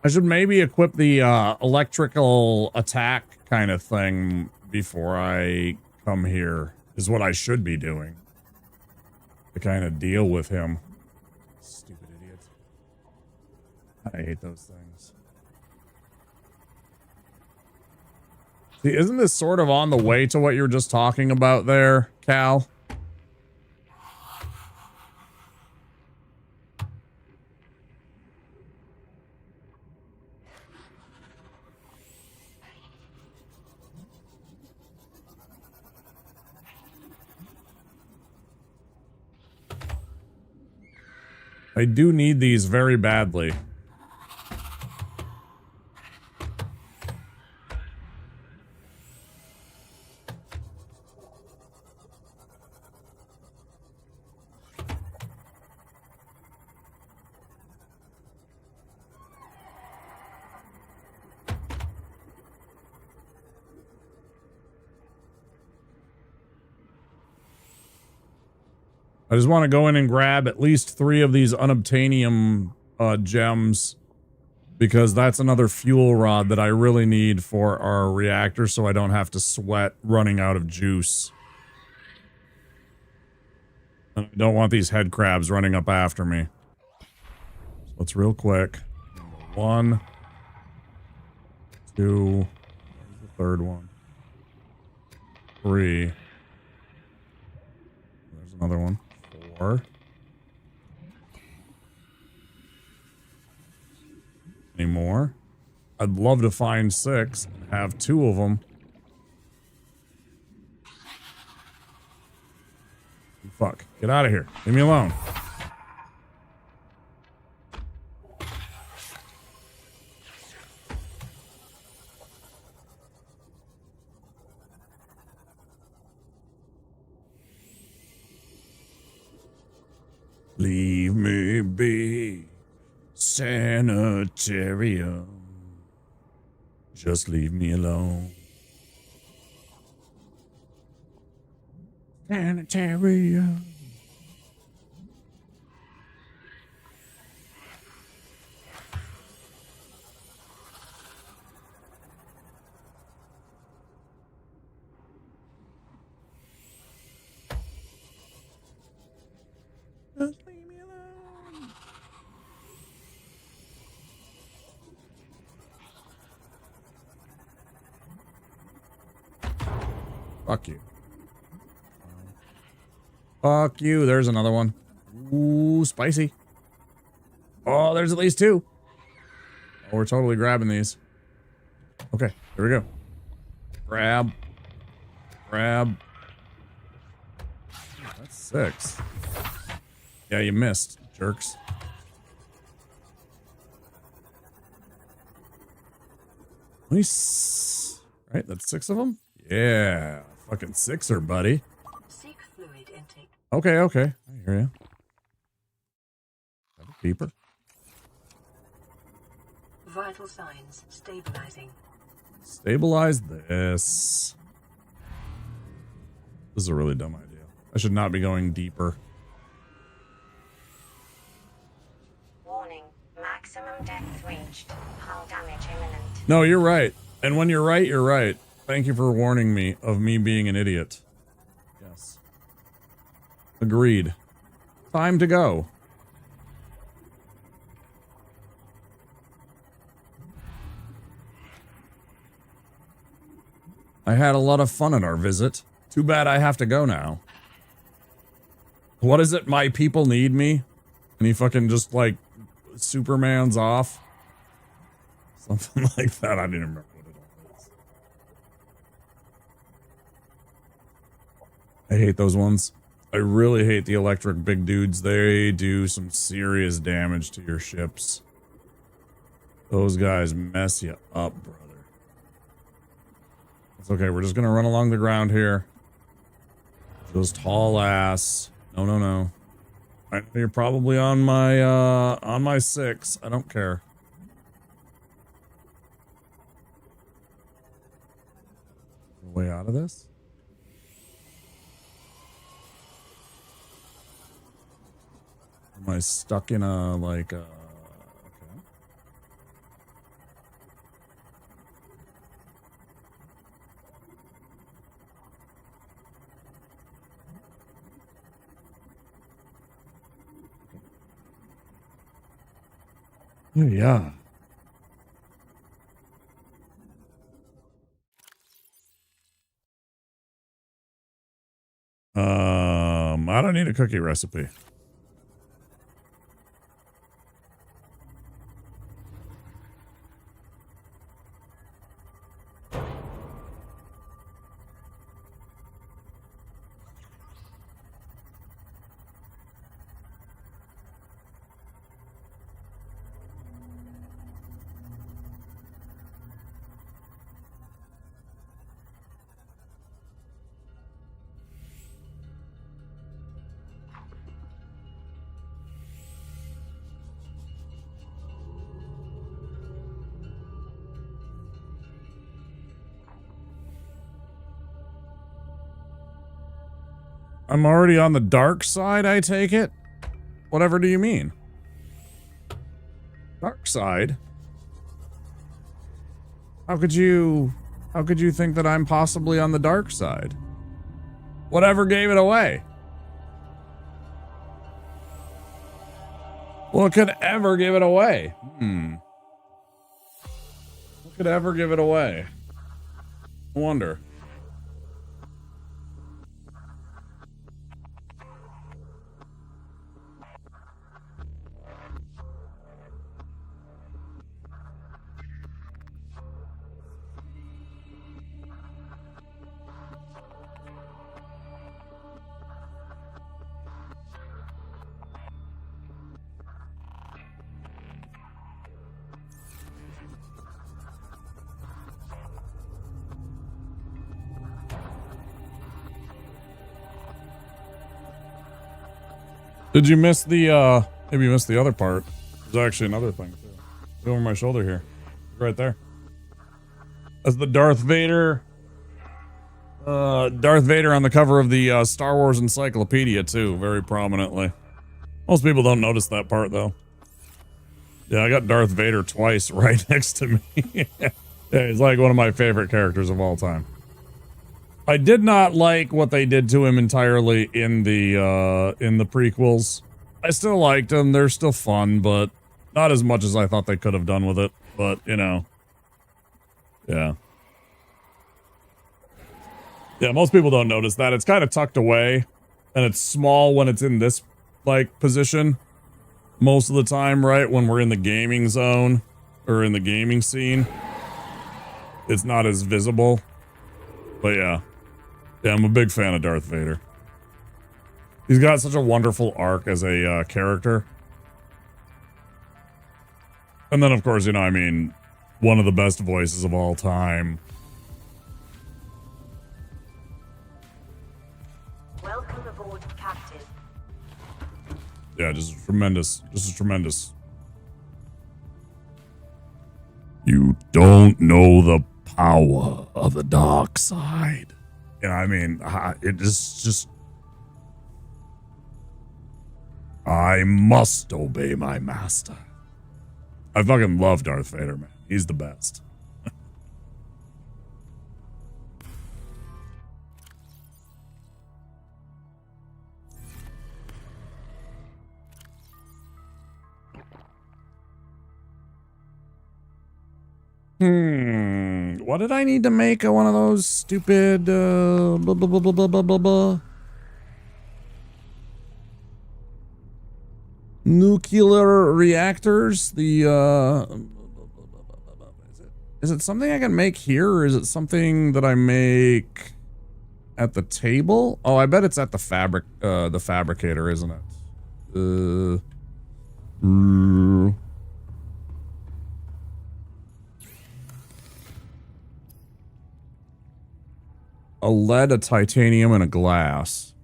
I should maybe equip the electrical attack kind of thing before I come here, is what I should be doing. To kind of deal with him. Stupid idiot. I hate those things. See, isn't this sort of on the way to what you were just talking about there, Cal? I do need these very badly. I just want to go in and grab at least 3 of these unobtainium gems, because that's another fuel rod that I really need for our reactor so I don't have to sweat running out of juice. And I don't want these head crabs running up after me. So let's real quick. 1, 2, where's the third one? 3. There's another one. 4. Any more? I'd love to find 6 and have 2 of them. Fuck. Get out of here. Leave me alone. Leave me be, sanitarium. Just leave me alone. Sanitarium. Just leave me alone. Fuck you. Fuck you. There's another one. Ooh, spicy. Oh, there's at least two. Oh, we're totally grabbing these. Okay, here we go. Grab. Grab. That's 6. Yeah, you missed, jerks. At least, right? That's 6 of them? Yeah. Fucking 6er, buddy. Seek fluid intake. Okay, okay. I hear you. Have a beeper. Vital signs stabilizing. Stabilize this. This is a really dumb idea. I should not be going deeper. Warning. Maximum depth reached. Hull damage imminent. No, you're right. And when you're right, you're right. Thank you for warning me of me being an idiot. Yes. Agreed. Time to go. I had a lot of fun at our visit. Too bad I have to go now. What is it? My people need me? And he fucking just like Superman's off? Something like that. I didn't remember what it all is. I hate those ones. I really hate the electric big dudes. They do some serious damage to your ships. Those guys mess you up, brother. It's okay. We're just going to run along the ground here. Just haul ass. No, no, no. I know you're probably on my 6. I don't care. Way out of this? Am I stuck in a, like, okay. Oh, yeah. I don't need a cookie recipe. I'm already on the dark side, I take it? Whatever do you mean? Dark side? How could you think that I'm possibly on the dark side? Whatever gave it away? What could ever give it away? What could ever give it away? I wonder. Did you miss the, maybe you missed the other part. There's actually another thing, too. Over my shoulder here. Right there. That's the Darth Vader. Darth Vader on the cover of the Star Wars Encyclopedia, too, very prominently. Most people don't notice that part, though. Yeah, I got Darth Vader twice right next to me. Yeah, he's like one of my favorite characters of all time. I did not like what they did to him entirely in the prequels. I still liked them. They're still fun, but not as much as I thought they could have done with it. But, you know. Yeah. Yeah, most people don't notice that. It's kind of tucked away, and it's small when it's in this, like, position. Most of the time, right? When we're in the gaming zone, or in the gaming scene. It's not as visible. But yeah. Yeah, I'm a big fan of Darth Vader. He's got such a wonderful arc as a character. And then, of course, you know, I mean, one of the best voices of all time. Welcome aboard, Captain. Yeah, just tremendous. This is tremendous. You don't know the power of the dark side. You know, I mean, it is just... I must obey my master. I fucking love Darth Vader, man. He's the best. What did I need to make one of those stupid blah, blah, blah, blah, blah, blah, blah, blah. Nuclear reactors? The is it something I can make here, or is it something that I make at the table? Oh, I bet it's at the fabricator, isn't it? A lead, a titanium, and a glass.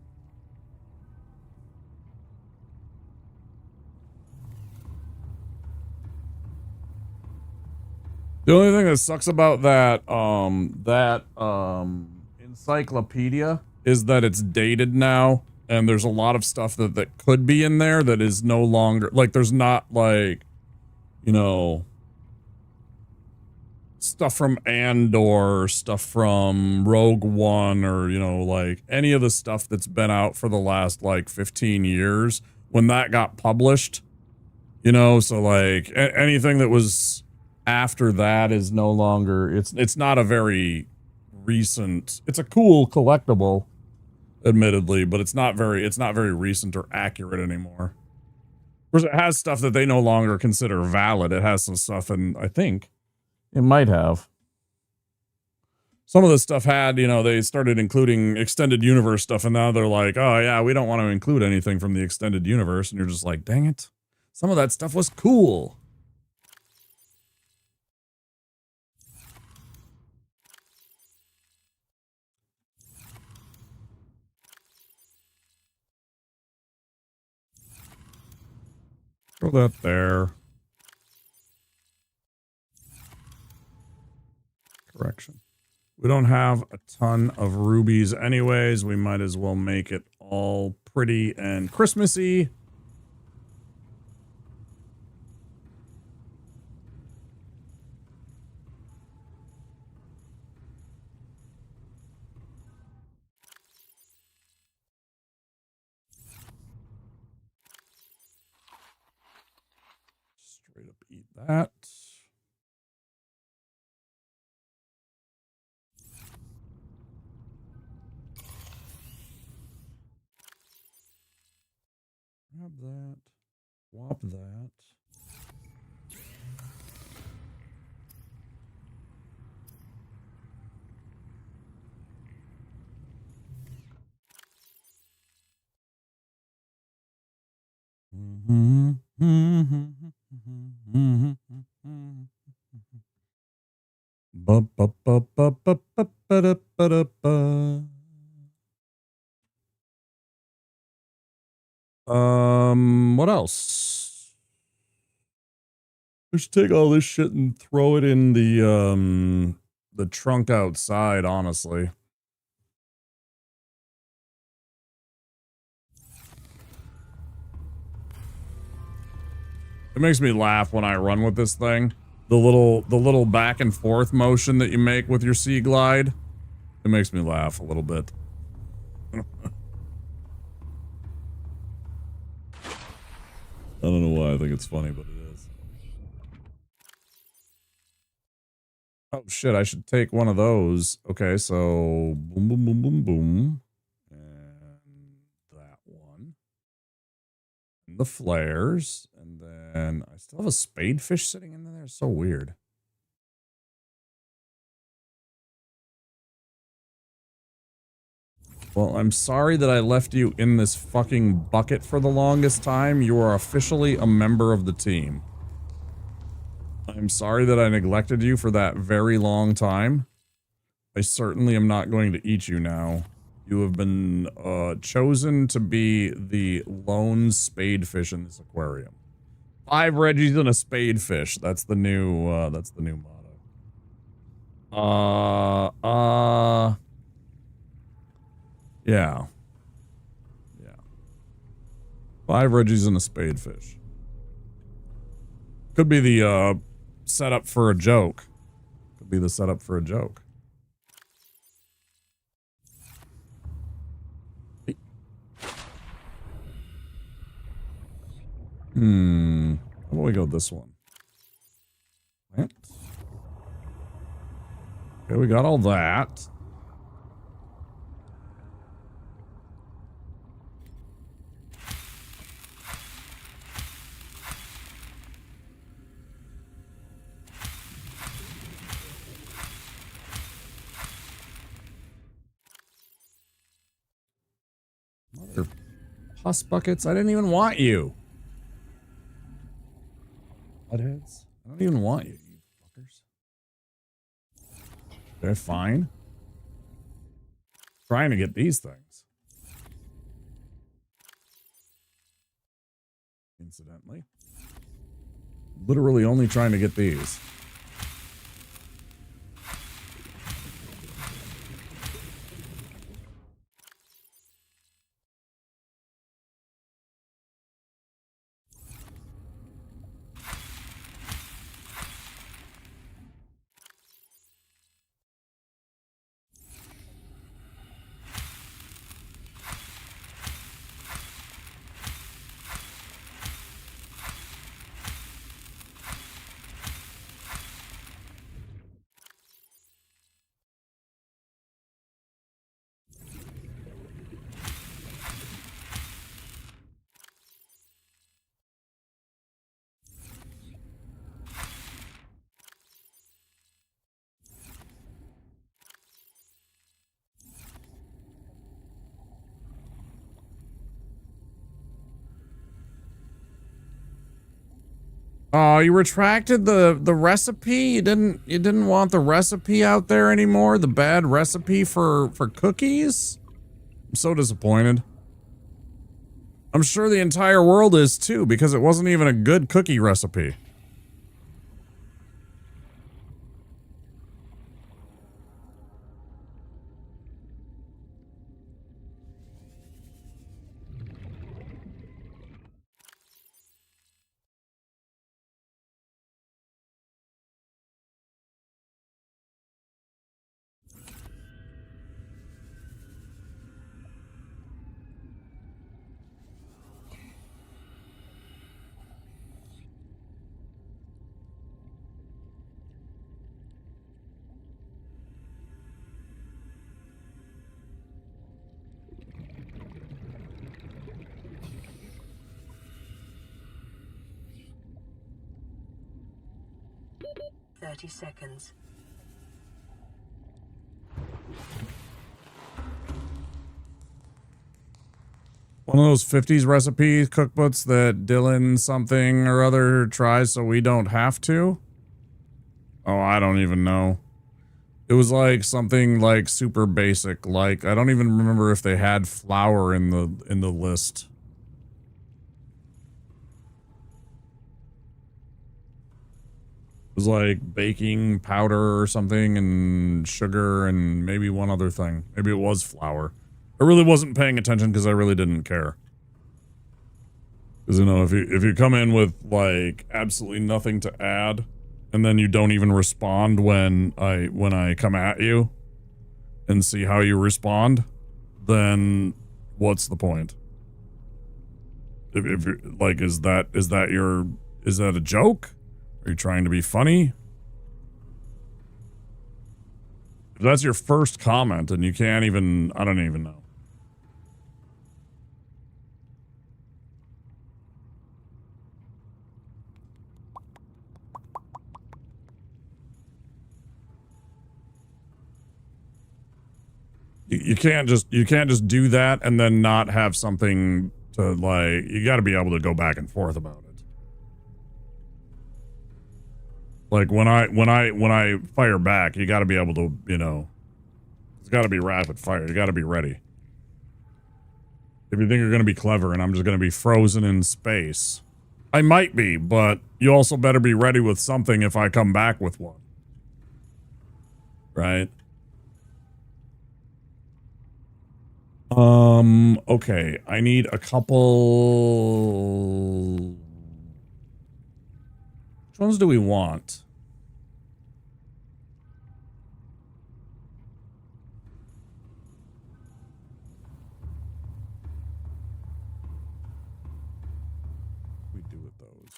The only thing that sucks about that encyclopedia is that it's dated now, and there's a lot of stuff that could be in there that is no longer, like, there's not, like, you know, stuff from Andor, stuff from Rogue One, or, you know, like, any of the stuff that's been out for the last, like, 15 years, when that got published, you know, so, like, anything that was after that is no longer, it's not a very recent, it's a cool collectible, admittedly, but it's not very recent or accurate anymore. Of course, it has stuff that they no longer consider valid. It has some stuff, and I think it might have. Some of the stuff had, you know, they started including extended universe stuff, and now they're like, oh yeah, we don't want to include anything from the extended universe, and you're just like, dang it. Some of that stuff was cool. Throw that there. Correction. We don't have a ton of rubies anyways. We might as well make it all pretty and Christmassy. Straight up eat that. Grab that. Swap that. What else? I should take all this shit and throw it in the trunk outside, honestly. It makes me laugh when I run with this thing. The little back and forth motion that you make with your Sea Glide. It makes me laugh a little bit. I don't know why I think it's funny, but it is. Oh shit, I should take one of those. Okay, so boom, boom, boom, boom, boom. And that one. And the flares. And then I still have a spadefish sitting in there. It's so weird. Well, I'm sorry that I left you in this fucking bucket for the longest time. You are officially a member of the team. I'm sorry that I neglected you for that very long time. I certainly am not going to eat you now. You have been chosen to be the lone spadefish in this aquarium. 5 Reggies and a spadefish. That's the new motto. Yeah. Yeah. 5 Reggies and a spadefish. Could be the setup for a joke. Could be the setup for a joke. How about we go this one? Right. Okay, we got all that. Mother pus buckets, I didn't even want you. Buttheads. I don't even want you, you fuckers. They're fine. Trying to get these things. Incidentally. Literally only trying to get these. Oh, you retracted the recipe? You didn't want the recipe out there anymore? The bad recipe for cookies? I'm so disappointed. I'm sure the entire world is too, because it wasn't even a good cookie recipe. Seconds. One of those 50s recipe cookbooks that Dylan something or other tries so we don't have to? Oh, I don't even know. It was like something like super basic, like I don't even remember if they had flour in the list. was like baking powder or something and sugar and maybe one other thing. Maybe it was flour. I really wasn't paying attention because I really didn't care. Because, you know, if you come in with like absolutely nothing to add and then you don't even respond when I come at you and see how you respond, then what's the point? If you're, like, is that a joke? Are you trying to be funny? If that's your first comment and you can't even, I don't even know. You can't just do that and then not have something to, like, you got to be able to go back and forth about it. Like when I fire back, you got to be able to, you know, it's got to be rapid fire. You got to be ready. If you think you're going to be clever and I'm just going to be frozen in space, I might be, but you also better be ready with something if I come back with one. Right? Okay. I need a couple. Which ones do we want? We do with those.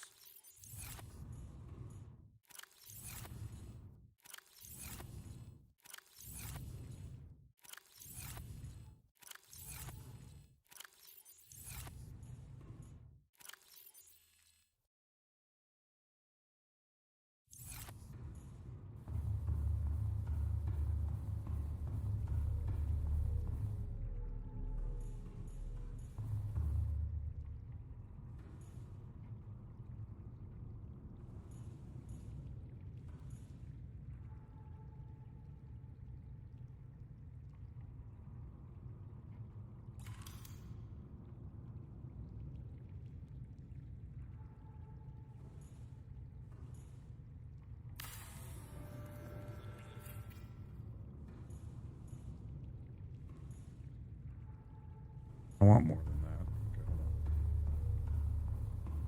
I want more than that. Okay, hold on.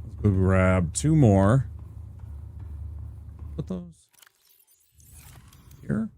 Let's go grab 2 more. Put those here.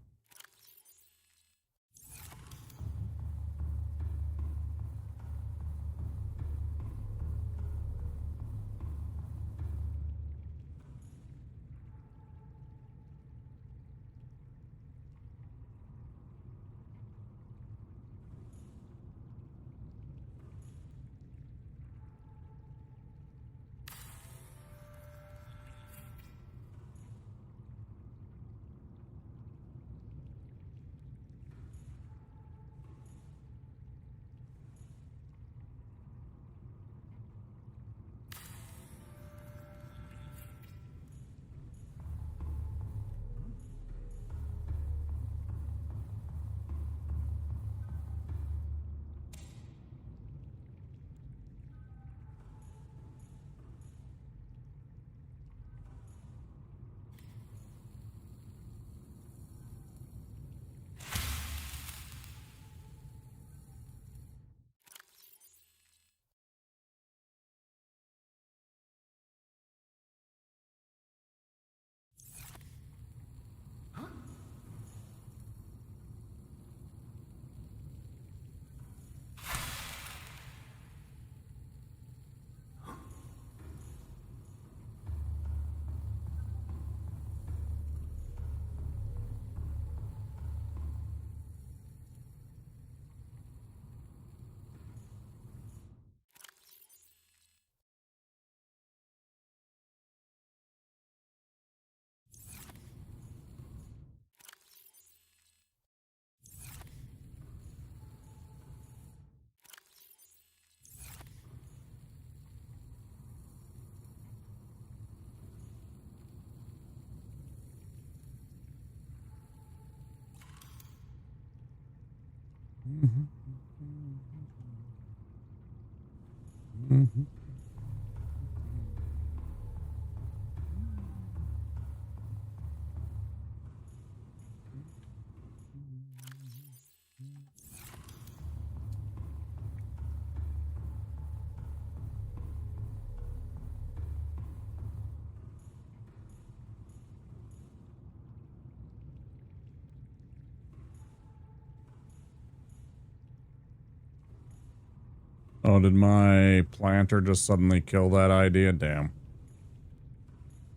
Oh, did my planter just suddenly kill that idea? Damn.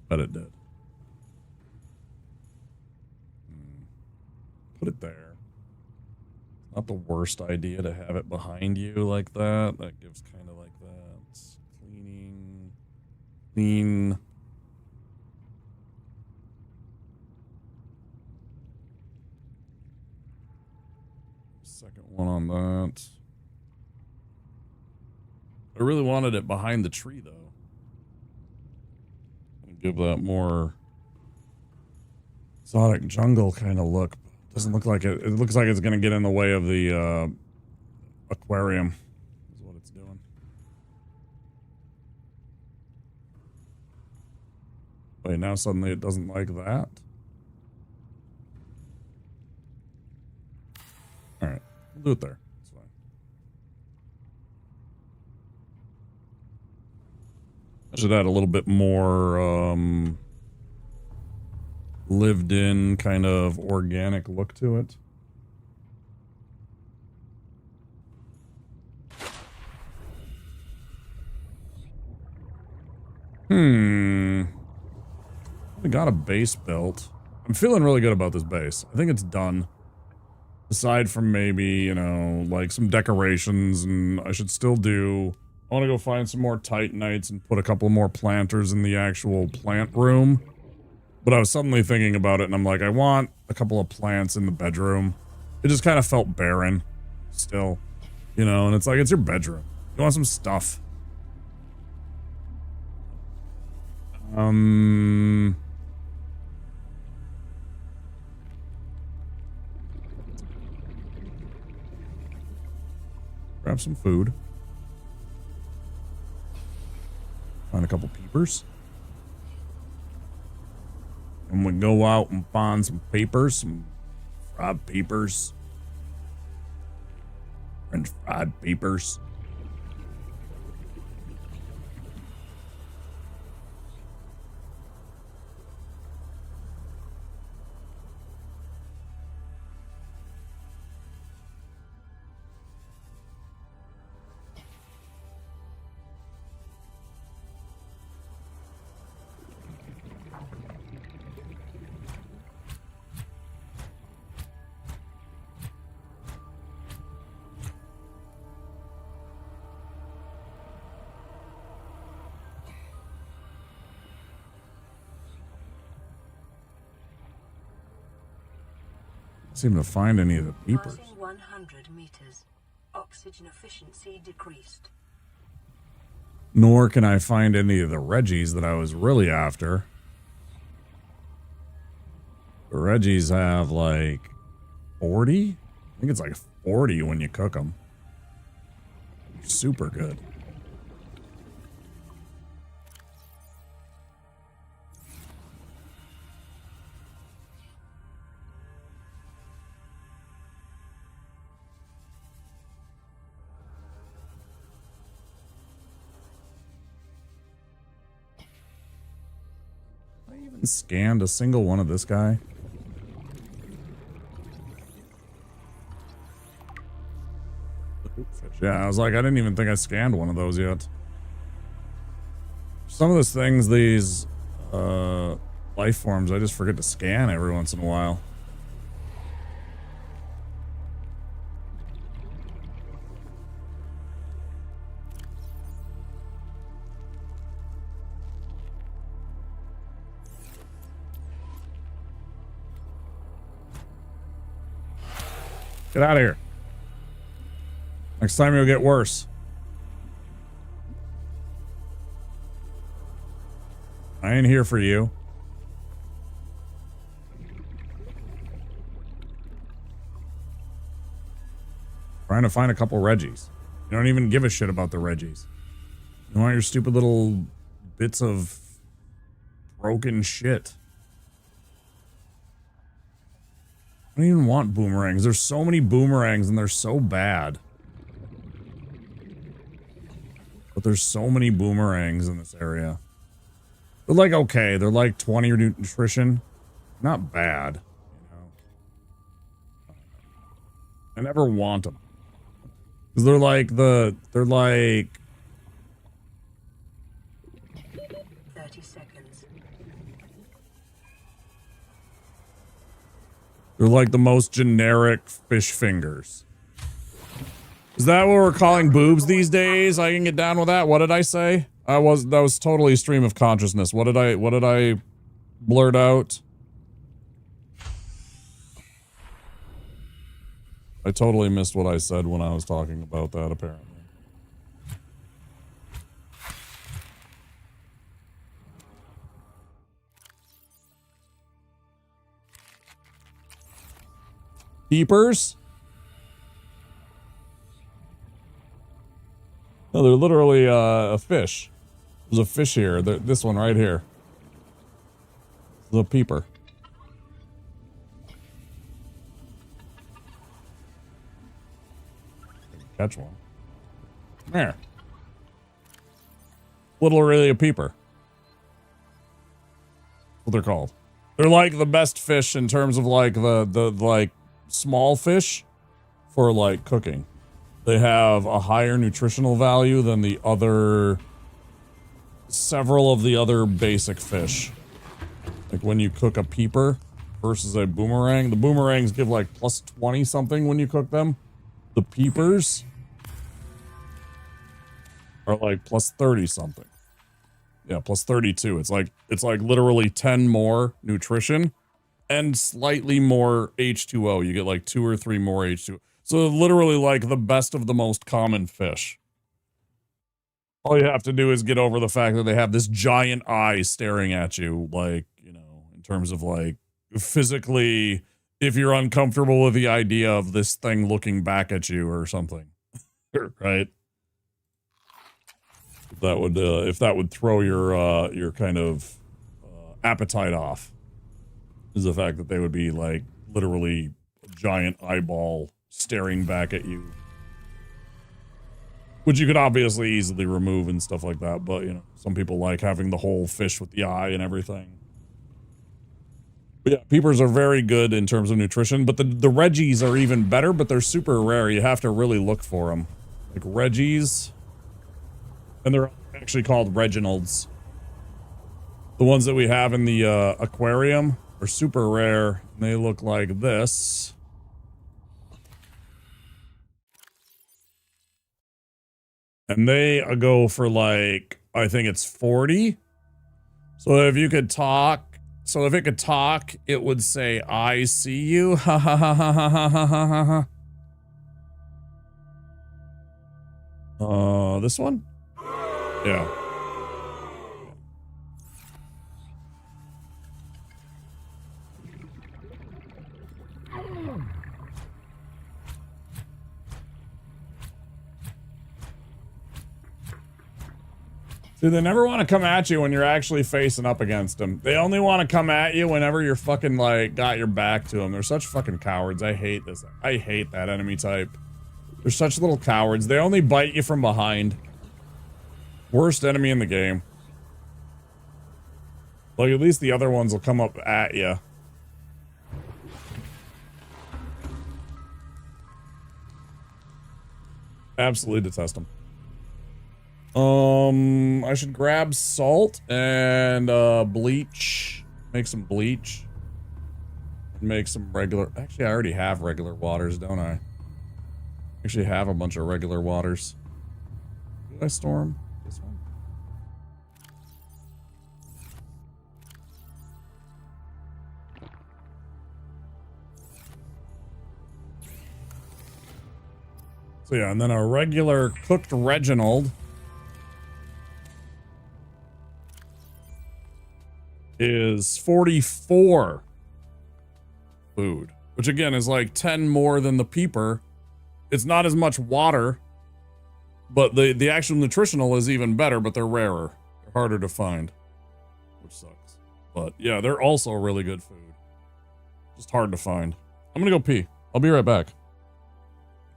Bet it did. Put it there. Not the worst idea to have it behind you like that. That gives kind of like that. Cleaning. Clean. Second one on that. I really wanted it behind the tree, though. Give that more exotic jungle kind of look. Doesn't look like it. It looks like it's going to get in the way of the aquarium. Is what it's doing. Wait, now suddenly it doesn't like that. All right, we'll do it there. It's fine. I should add a little bit more lived in kind of organic look to it. I got a base built. I'm feeling really good about this base. I think it's done. Aside from maybe, you know, like some decorations, and I should still do... I want to go find some more Titanites and put a couple more planters in the actual plant room. But I was suddenly thinking about it, and I'm like, I want a couple of plants in the bedroom. It just kind of felt barren still, you know, and it's like, it's your bedroom. You want some stuff. Grab some food. Find a couple peepers. And we go out and find some peepers, some fried peepers. French fried peepers. Seem to find any of the peepers. Passing 100 meters. Oxygen efficiency decreased. Nor can I find any of the Reggies that I was really after. The Reggies have like 40? I think it's like 40 when you cook them. Super good. Scanned a single one of this guy. Yeah, I was like, I didn't even think I scanned one of those yet. Some of those things, these life forms, I just forget to scan every once in a while. Get out of here. Next time you'll get worse. I ain't here for you. Trying to find a couple Reggies. You don't even give a shit about the Reggies. You want your stupid little bits of broken shit. I don't even want boomerangs. There's so many boomerangs and they're so bad. But there's so many boomerangs in this area. They're like, okay, they're like 20 nutrition. Not bad. You know? I never want them. 'Cause they're like 30 seconds. they're like the most generic fish fingers. Is that what we're calling boobs these days? I can get down with that. What did I say? That was totally stream of consciousness. What did I blurt out? I totally missed what I said when I was talking about that, apparently. Peepers? No, they're literally a fish. There's a fish here. This one right here. The peeper. Catch one. There. Literally a peeper. What they're called. They're like the best fish in terms of like the like small fish for like cooking. They have a higher nutritional value than the other several of the other basic fish. Like when you cook a peeper versus a boomerang, the boomerangs give like plus 20 something when you cook them. The peepers are like plus 30 something. Yeah, plus 32. It's like literally 10 more nutrition and slightly more H2O. You get like 2 or 3 more H2O. So literally like the best of the most common fish. All you have to do is get over the fact that they have this giant eye staring at you, like, you know, in terms of like physically, if you're uncomfortable with the idea of this thing looking back at you or something, right? If that would throw your kind of appetite off, is the fact that they would be like literally a giant eyeball staring back at you, which you could obviously easily remove and stuff like that. But you know, some people like having the whole fish with the eye and everything. But yeah, peepers are very good in terms of nutrition, but the Reggies are even better, but they're super rare. You have to really look for them, like Reggies. And they're actually called Reginalds. The ones that we have in the aquarium are super rare. And they look like this. And they go for like, I think it's 40. So if you could talk, so if it could talk, it would say, I see you. Ha ha ha ha ha ha ha ha. This one? Yeah. See, they never want to come at you when you're actually facing up against them. They only want to come at you whenever you're fucking, like, got your back to them. They're such fucking cowards. I hate this. I hate that enemy type. They're such little cowards. They only bite you from behind. Worst enemy in the game. Like, at least the other ones will come up at you. Absolutely detest them. I should grab salt and bleach. Make some bleach. Make some regular. Actually, I already have regular waters, don't I? Actually have a bunch of regular waters. Did I store them? This one? So yeah, and then a regular cooked Reginald is 44 food, which again is like 10 more than the peeper. It's not as much water, but the actual nutritional is even better, but they're rarer. They're harder to find, which sucks. But yeah, they're also really good food. Just hard to find. I'm gonna go pee. I'll be right back.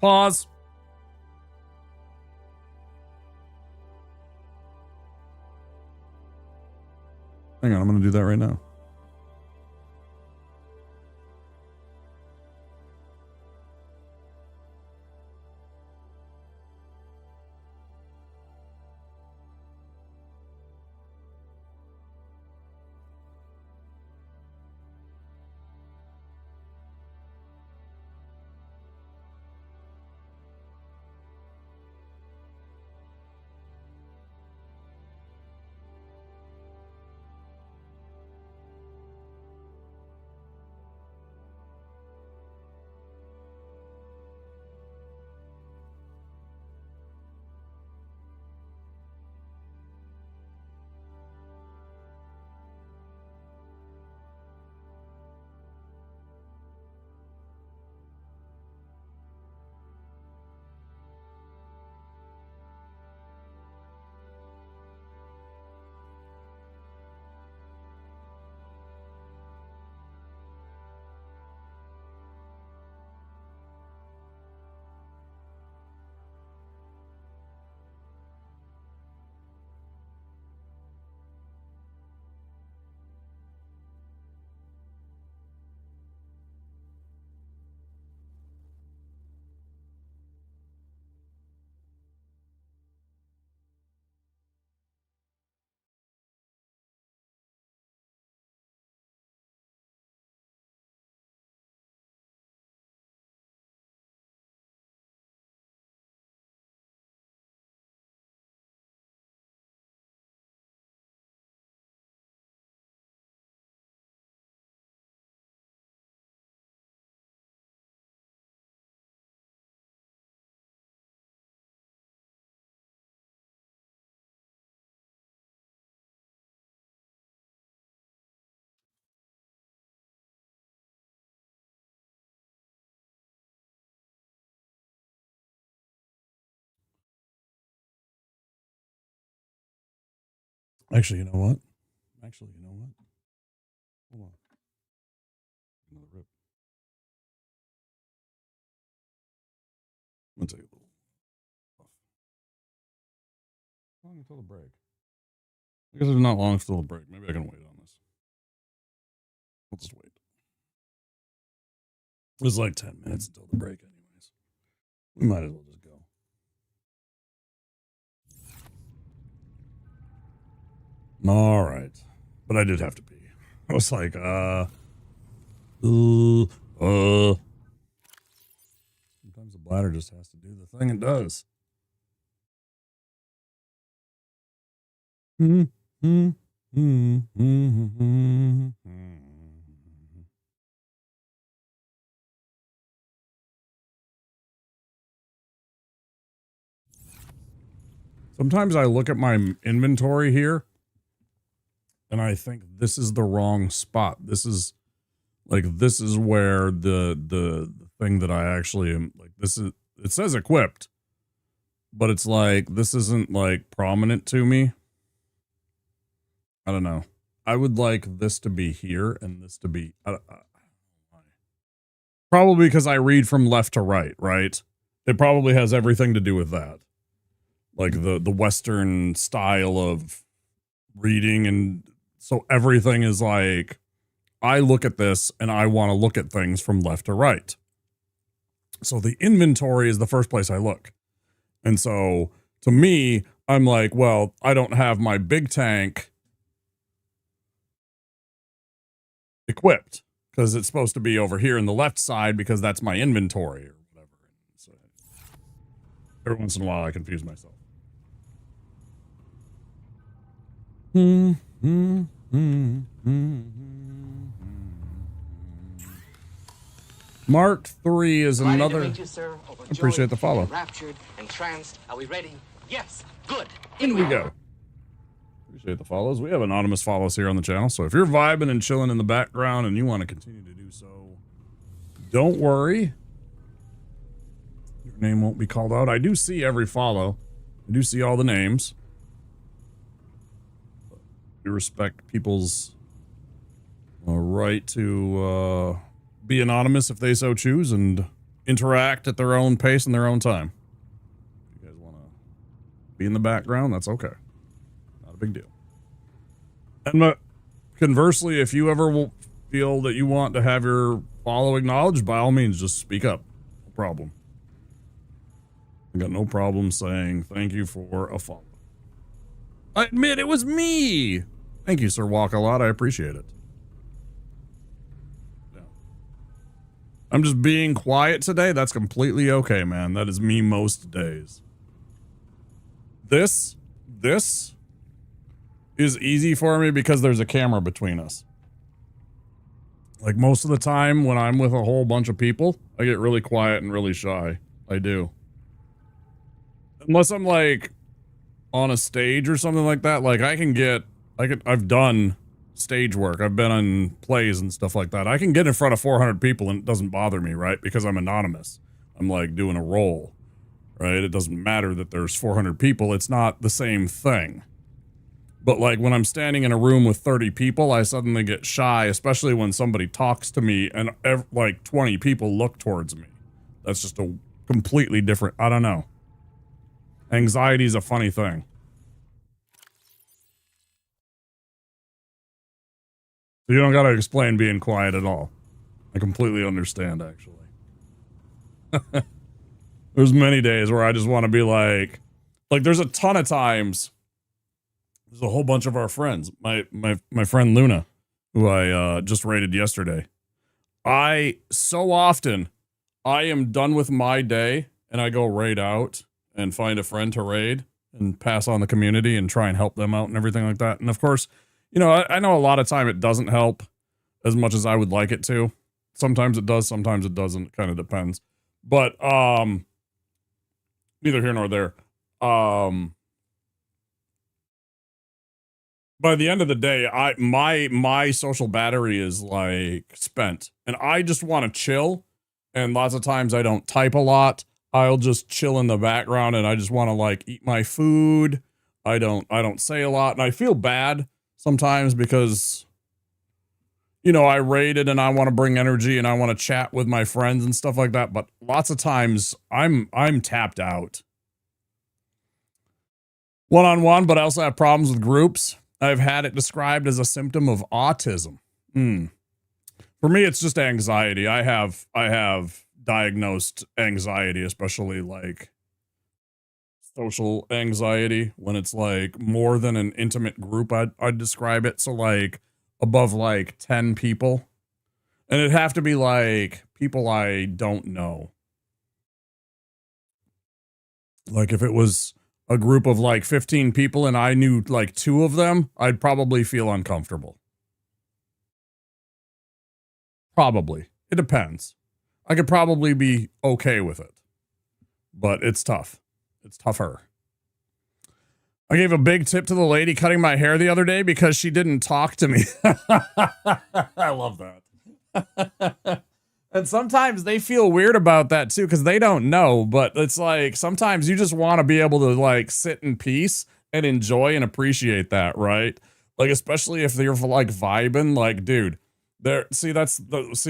Pause. Hang on, I'm gonna do that right now. Actually, you know what? Hold on. Another rip. I'm gonna take a little puff. Long until the break. I guess it's not long until the break. Maybe I can wait on this. We'll just wait. It's like 10 minutes until the break, anyways. We might as well just go. All right. But I did have to pee. I was like, sometimes the bladder just has to do the thing it does. Sometimes I look at my inventory here and I think this is the wrong spot. This is where the thing that I actually am like, this is, it says equipped, but it's like, this isn't like prominent to me. I don't know. I would like this to be here and this to be, probably because I read from left to right, right? It probably has everything to do with that. Like the Western style of reading. And so everything is like, I look at this and I want to look at things from left to right. So the inventory is the first place I look. And so to me, I'm like, well, I don't have my big tank equipped because it's supposed to be over here in the left side because that's my inventory or whatever. So every once in a while I confuse myself. Mark 3 is another. Appreciate the follow. Raptured, entranced. Are we ready? Yes. Good. In we go. Appreciate the follows. We have anonymous follows here on the channel. So if you're vibing and chilling in the background and you want to continue to do so, don't worry. Your name won't be called out. I do see every follow. I do see all the names. We respect people's right to be anonymous if they so choose and interact at their own pace and their own time. If you guys want to be in the background, that's okay. Not a big deal. And conversely, if you ever feel that you want to have your follow acknowledged, by all means, just speak up. No problem. I got no problem saying thank you for a follow. I admit it was me. Thank you, Sir Walk a Lot. I appreciate it. Yeah. I'm just being quiet today. That's completely okay, man. That is me most days. This is easy for me because there's a camera between us. Like most of the time when I'm with a whole bunch of people, I get really quiet and really shy. I do. Unless I'm like on a stage or something like that. Like I've done stage work. I've been on plays and stuff like that. I can get in front of 400 people and it doesn't bother me, right? Because I'm anonymous. I'm like doing a role, right? It doesn't matter that there's 400 people. It's not the same thing. But like when I'm standing in a room with 30 people, I suddenly get shy, especially when somebody talks to me and like 20 people look towards me. That's just a completely different, I don't know. Anxiety is a funny thing. You don't got to explain being quiet at all. I completely understand, actually. There's many days where I just want to be like there's a ton of times. There's a whole bunch of our friends. My friend Luna, who I just raided yesterday. So often I am done with my day and I go raid out and find a friend to raid and pass on the community and try and help them out and everything like that. And of course, you know, I know a lot of time it doesn't help as much as I would like it to. Sometimes it does, sometimes it doesn't. It kind of depends. But neither here nor there. By the end of the day, my social battery is like spent, and I just want to chill. And lots of times I don't type a lot. I'll just chill in the background, and I just want to like eat my food, I don't say a lot, and I feel bad sometimes because, you know, I raided and I want to bring energy and I want to chat with my friends and stuff like that, but lots of times I'm tapped out. One-on-one, but I also have problems with groups. I've had it described as a symptom of autism. For me, it's just anxiety. I have diagnosed anxiety, especially like social anxiety, when it's like more than an intimate group. I'd describe it. So like above like 10 people, and it'd have to be like people I don't know. Like if it was a group of like 15 people and I knew like 2 of them, I'd probably feel uncomfortable. Probably. It depends. I could probably be okay with it, but it's tough. It's tougher. I gave a big tip to the lady cutting my hair the other day because she didn't talk to me. I love that. And sometimes they feel weird about that too, because they don't know, but it's like, sometimes you just want to be able to like sit in peace and enjoy and appreciate that, right? Like, especially if you're like vibing, like, dude, see,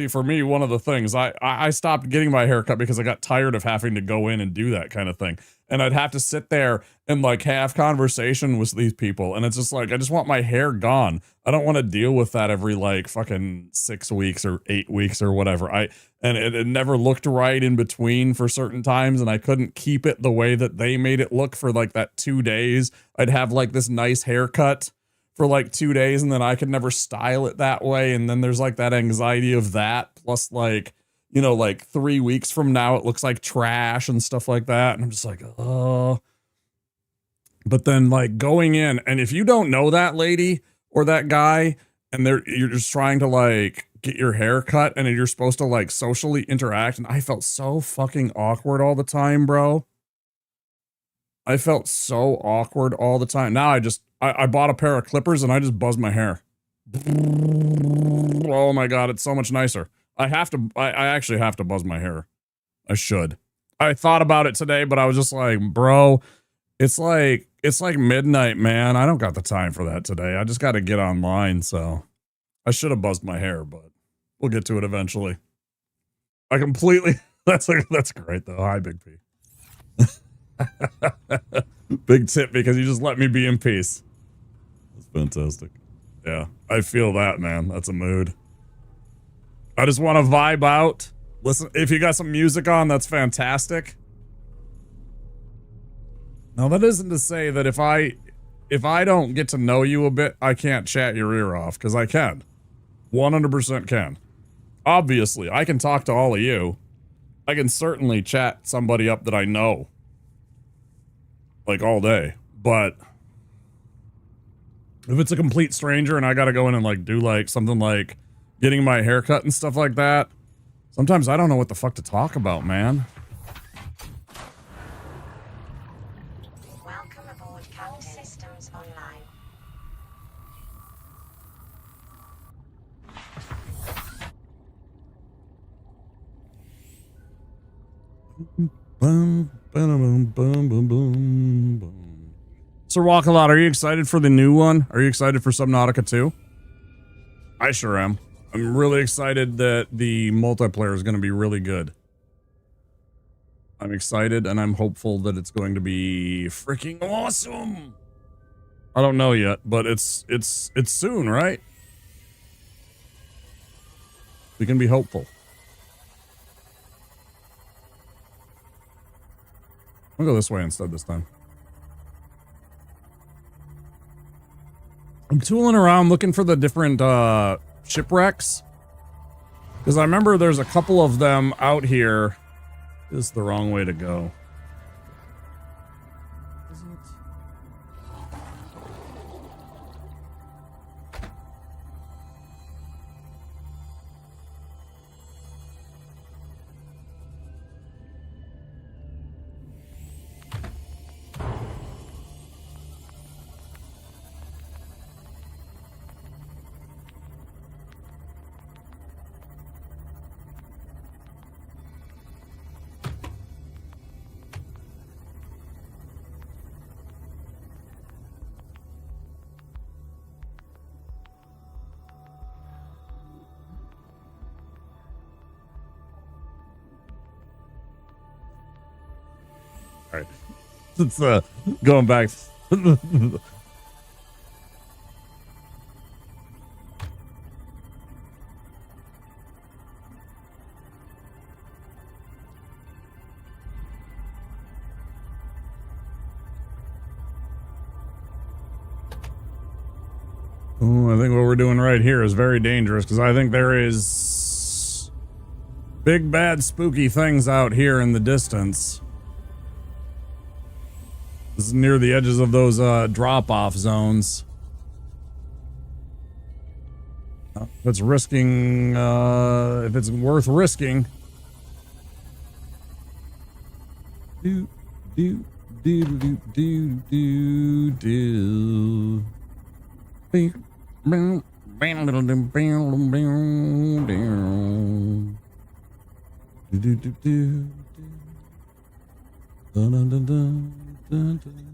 for me, one of the things, I stopped getting my hair cut because I got tired of having to go in and do that kind of thing. And I'd have to sit there and like have conversation with these people. And it's just like, I just want my hair gone. I don't want to deal with that every like fucking 6 weeks or 8 weeks or whatever. And it never looked right in between for certain times. And I couldn't keep it the way that they made it look for like that 2 days. I'd have like this nice haircut for like 2 days, and then I could never style it that way. And then there's like that anxiety of that, plus like, you know, like 3 weeks from now, it looks like trash and stuff like that. And I'm just like, oh. But then like going in, and if you don't know that lady or that guy, and you're just trying to like get your hair cut, and you're supposed to like socially interact, and I felt so fucking awkward all the time, bro. I felt so awkward all the time. Now I bought a pair of clippers and I just buzz my hair. Oh my God, it's so much nicer. I actually have to buzz my hair. I should. I thought about it today, but I was just like, bro, it's like midnight, man. I don't got the time for that today. I just got to get online. So I should have buzzed my hair, but we'll get to it eventually. I completely, that's great though. Hi, Big P. Big tip, because you just let me be in peace. That's fantastic. Yeah, I feel that, man. That's a mood. I just want to vibe out. Listen, if you got some music on, that's fantastic. Now, that isn't to say that if I don't get to know you a bit, I can't chat your ear off, because I can. 100% can. Obviously, I can talk to all of you. I can certainly chat somebody up that I know. Like all day. But if it's a complete stranger and I gotta go in and like do like something like getting my hair cut and stuff like that, sometimes I don't know what the fuck to talk about, man. Welcome aboard Captain Systems Online. Boom, boom, boom, boom, boom, boom. Sir Walkalot, are you excited for the new one? Are you excited for Subnautica 2? I sure am. I'm really excited that the multiplayer is going to be really good. I'm excited and I'm hopeful that it's going to be freaking awesome. I don't know yet, but it's soon, right? We can be hopeful. I'll go this way instead this time. I'm tooling around looking for the different shipwrecks, because I remember there's a couple of them out here. This is the wrong way to go. Is it? It's going back. Oh, I think what we're doing right here is very dangerous because I think there is big, bad, spooky things out here in the distance. This is near the edges of those drop-off zones. If it's risking, if it's worth risking. Do, do, do, do, do, do, do. Do, do, do, do. Dun, dun, dun, dun, dun, dun.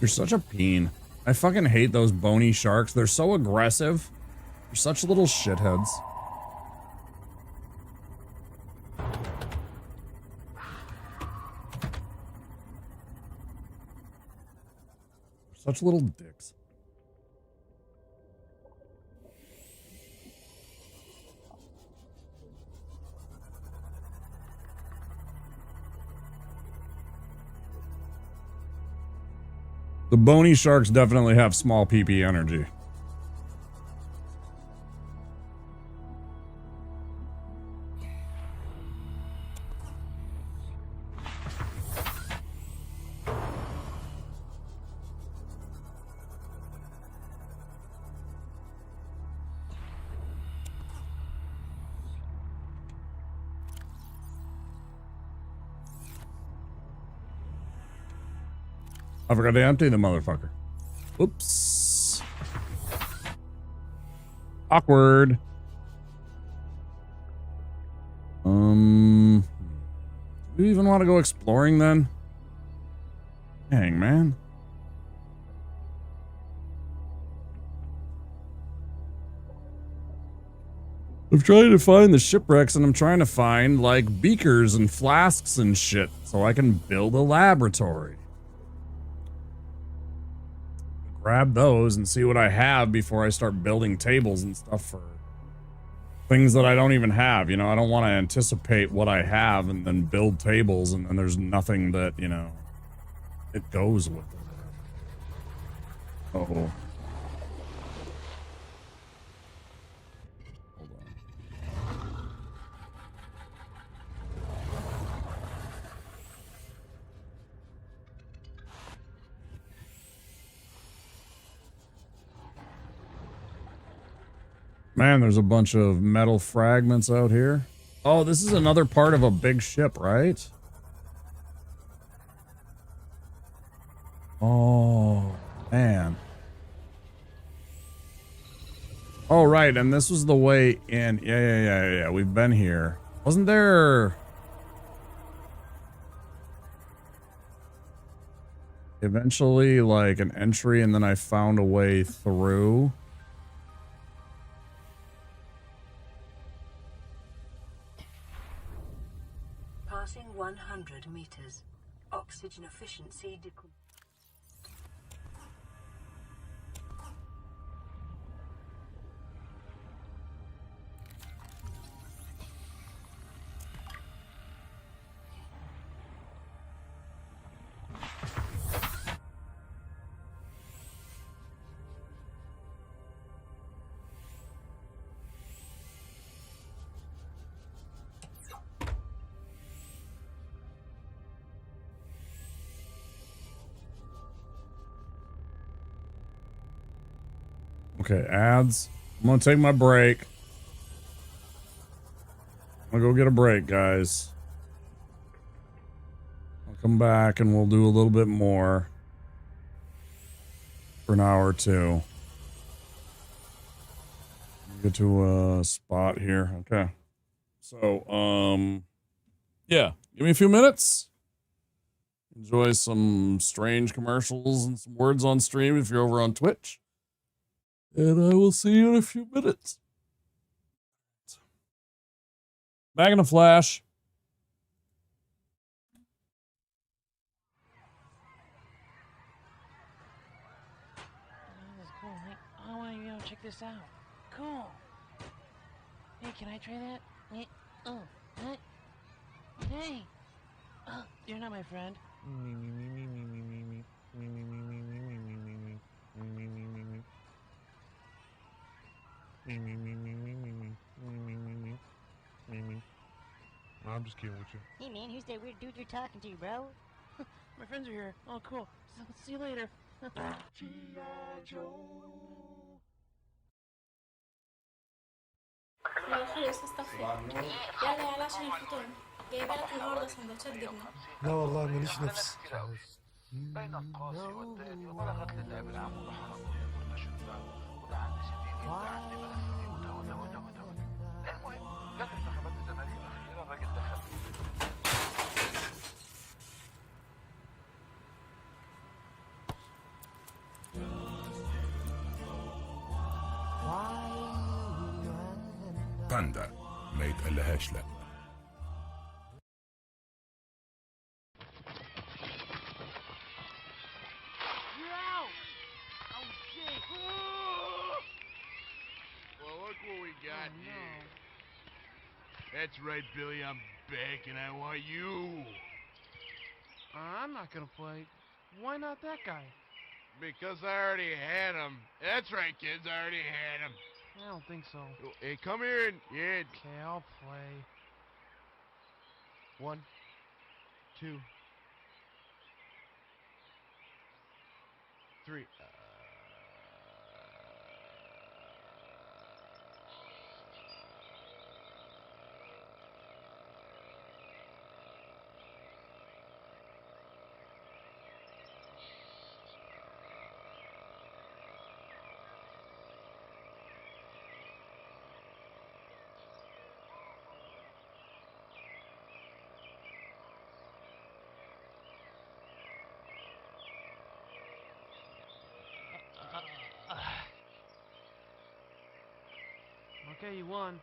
You're such a peen. I fucking hate those bony sharks. They're so aggressive. They're such little shitheads. Such little dicks. The bony sharks definitely have small PP energy. I forgot to empty the motherfucker. Oops. Awkward. Do we even want to go exploring then? Dang, man. I'm trying to find the shipwrecks and I'm trying to find like beakers and flasks and shit so I can build a laboratory. Grab those and see what I have before I start building tables and stuff for things that I don't even have. You know, I don't want to anticipate what I have and then build tables and then there's nothing that, you know, it goes with it. Uh-oh. Man, there's a bunch of metal fragments out here. Oh, this is another part of a big ship, right? Oh, man. Oh, right, and this was the way in. Yeah. We've been here. Wasn't there eventually like an entry and then I found a way through? Passing 100 meters. Oxygen efficiency decreased. Okay, ads. I'm gonna take my break. I'm gonna go get a break, guys. I'll come back and we'll do a little bit more for an hour or two. Get to a spot here. Okay. So, yeah, give me a few minutes. enjoy some strange commercials and some words on stream if you're over on Twitch. And I will see you in a few minutes. Back in a flash. This is cool. Hey, I want to check this out. Cool. Hey, can I try that? What? Hey. You're not my friend. I'm just kidding with you. Hey man, who's that weird dude you're talking to, bro? My friends are here. Oh, cool. So, see you later. لو خلص استغفر يلا يلا عشان الفطور جايبه لك النهارده سندوتشات جبنه لا والله ماليش نفس. بين القاسي والداني وبلغت للعب العام وبحرم كل شبان وده عندي 60 وده عندي بلغني وده المهم جت انتخابات الزمالك الاخيره الراجل دخل باندا ما يتقلهاش لا. Well, look what we got here. That's right, Billy. I'm back, and I want you. I'm not gonna play. Why not that guy? Because I already had him. That's right, kids. I already had him. I don't think so. Hey, come here and Okay, I'll play. 1, 2, 3. Okay, you won.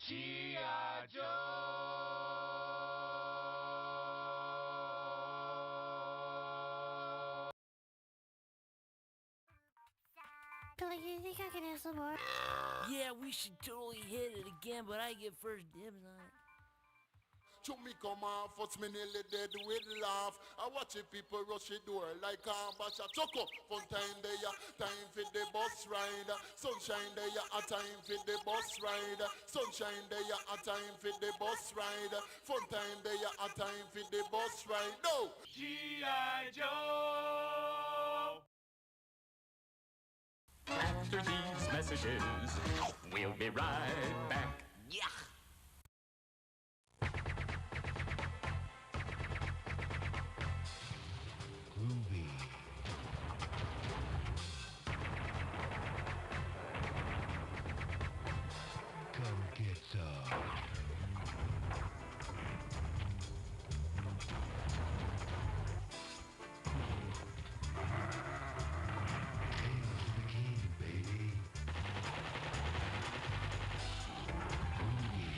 G.I. Joe! Billy, you think I can have some more? Yeah, we should totally hit it again, but I get first dibs on it. Took me come off, what's me nearly dead with laugh. I watch it people rush the door like bash a choco. Fun time there, time for the bus ride. Sunshine there, a time for the bus ride. Sunshine there, a time for the bus ride. Fun time there, a time for the bus ride. No! G.I. Joe! After these messages, we'll be right back. Yeah. Groovy. Come get some. Hail to the king, baby. Groovy.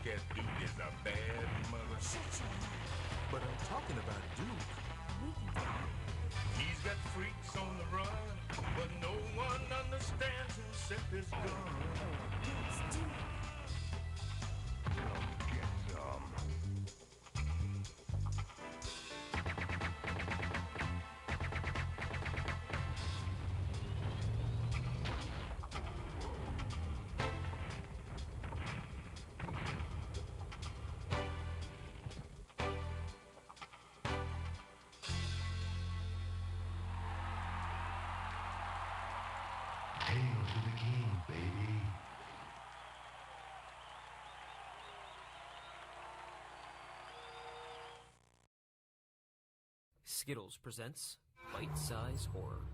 guess Duke is a bad mother. But I'm talking about Duke. He's got freaks on the run, but no one understands him except his gun. Get some. Hail to the king, baby. Skittles presents Bite-Size Horror.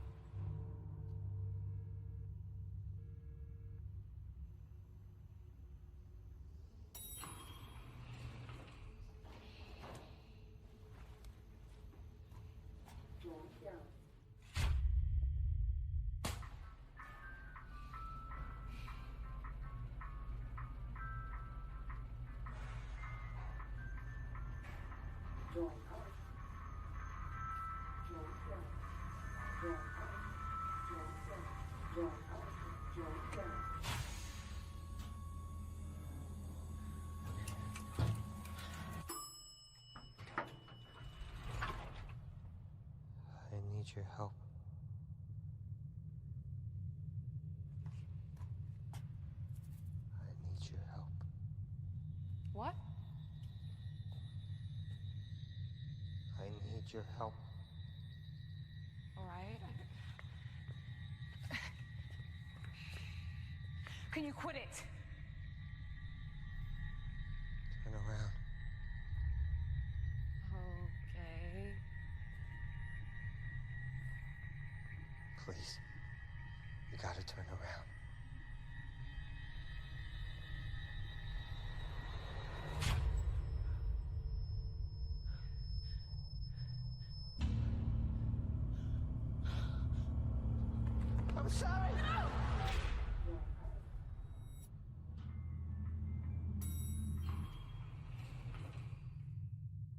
I need your help. I need your help. What? I need your help. All right. Can you quit it? Turn around. Okay. Please. You gotta turn around. I'm sorry!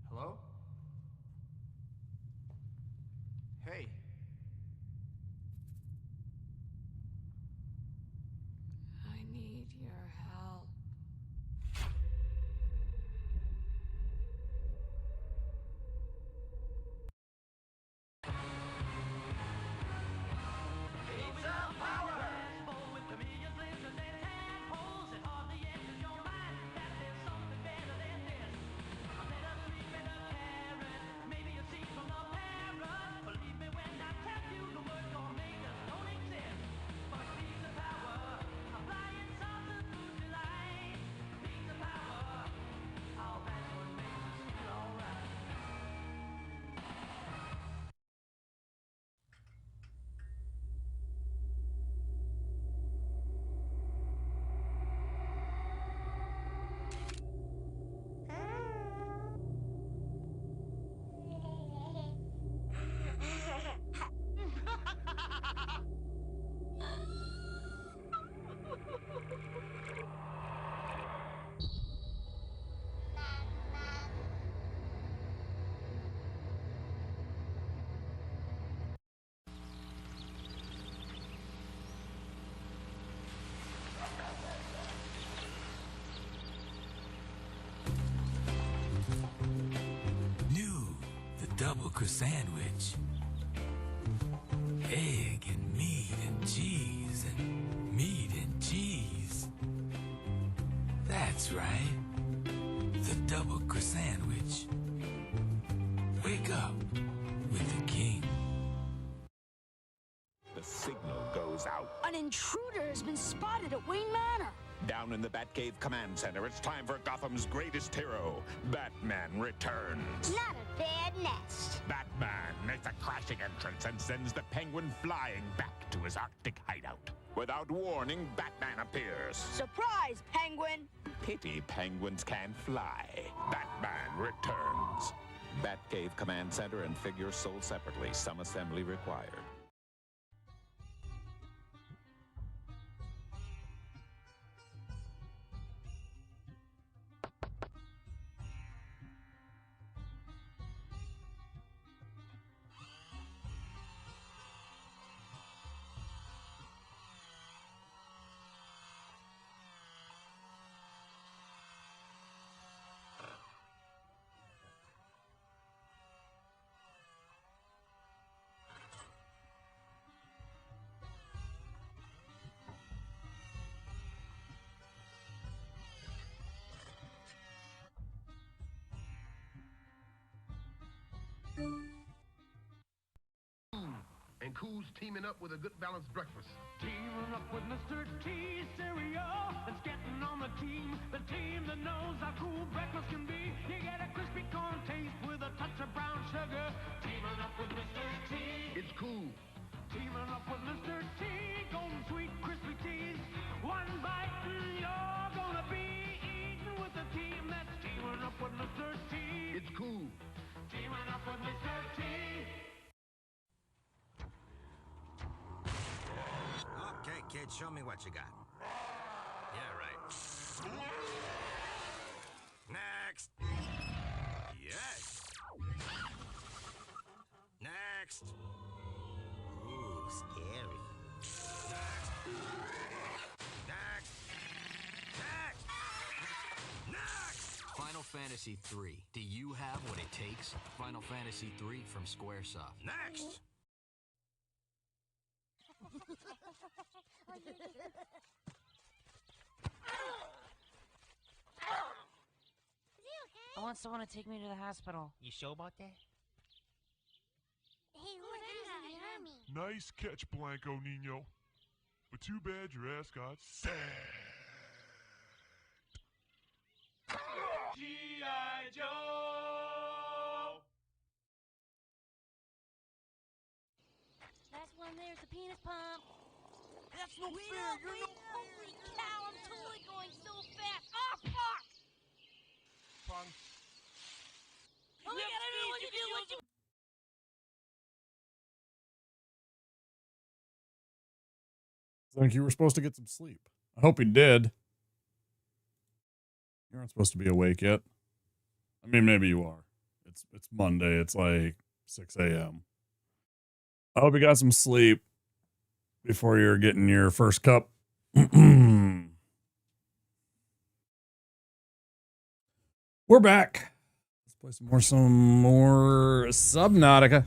Hello? Hey. I need your help. New, the double sandwich. Egg and meat and cheese and meat and cheese. That's right. The double sandwich. Wake up with the king. The signal goes out. An intruder has been spotted at Wayne Manor. Down in the Batcave Command Center, it's time for Gotham's greatest hero. Batman returns. Not a bad nest. Batman makes a crashing entrance and sends the Penguin flying back to his Arctic hideout. Without warning, Batman appears. Surprise, Penguin! Pity penguins can't fly. Batman returns. Batcave Command Center and figures sold separately. Some assembly required. And Cool's teaming up with a good balanced breakfast. Teaming up with Mr. T cereal. It's getting on the team that knows how cool breakfast can be. You get a crispy corn taste with a touch of brown sugar. Teaming up with Mr. T. It's cool. Teaming up with Mr. T. Golden sweet crispy teas. One bite and you're gonna be eating with a team that's teaming up with Mr. T. It's cool. Teaming up with Mr. T. Okay, kid, show me what you got. Yeah, right. Next. Yes. Next. Ooh, scary. Next. Next. Next. Next. Final Fantasy III. Do you have what it takes? Final Fantasy III from Squaresoft. Next. I want someone to take me to the hospital. You sure about that? Hey, look, he's in the army. Nice catch, Blanco Nino. But too bad your ass got sad. G.I. Joe! Last one there's the penis pump. That's no Wait fair. up, You're wait no up. Holy cow, I'm totally going so fast. Oh, fuck! Fun. Oh my god, I don't know what to do. What to... I think you were supposed to get some sleep. I hope you did. You aren't supposed to be awake yet. I mean, maybe you are. It's Monday. It's like 6 a.m. I hope you got some sleep before you're getting your first cup. We're back. Let's play some more Subnautica.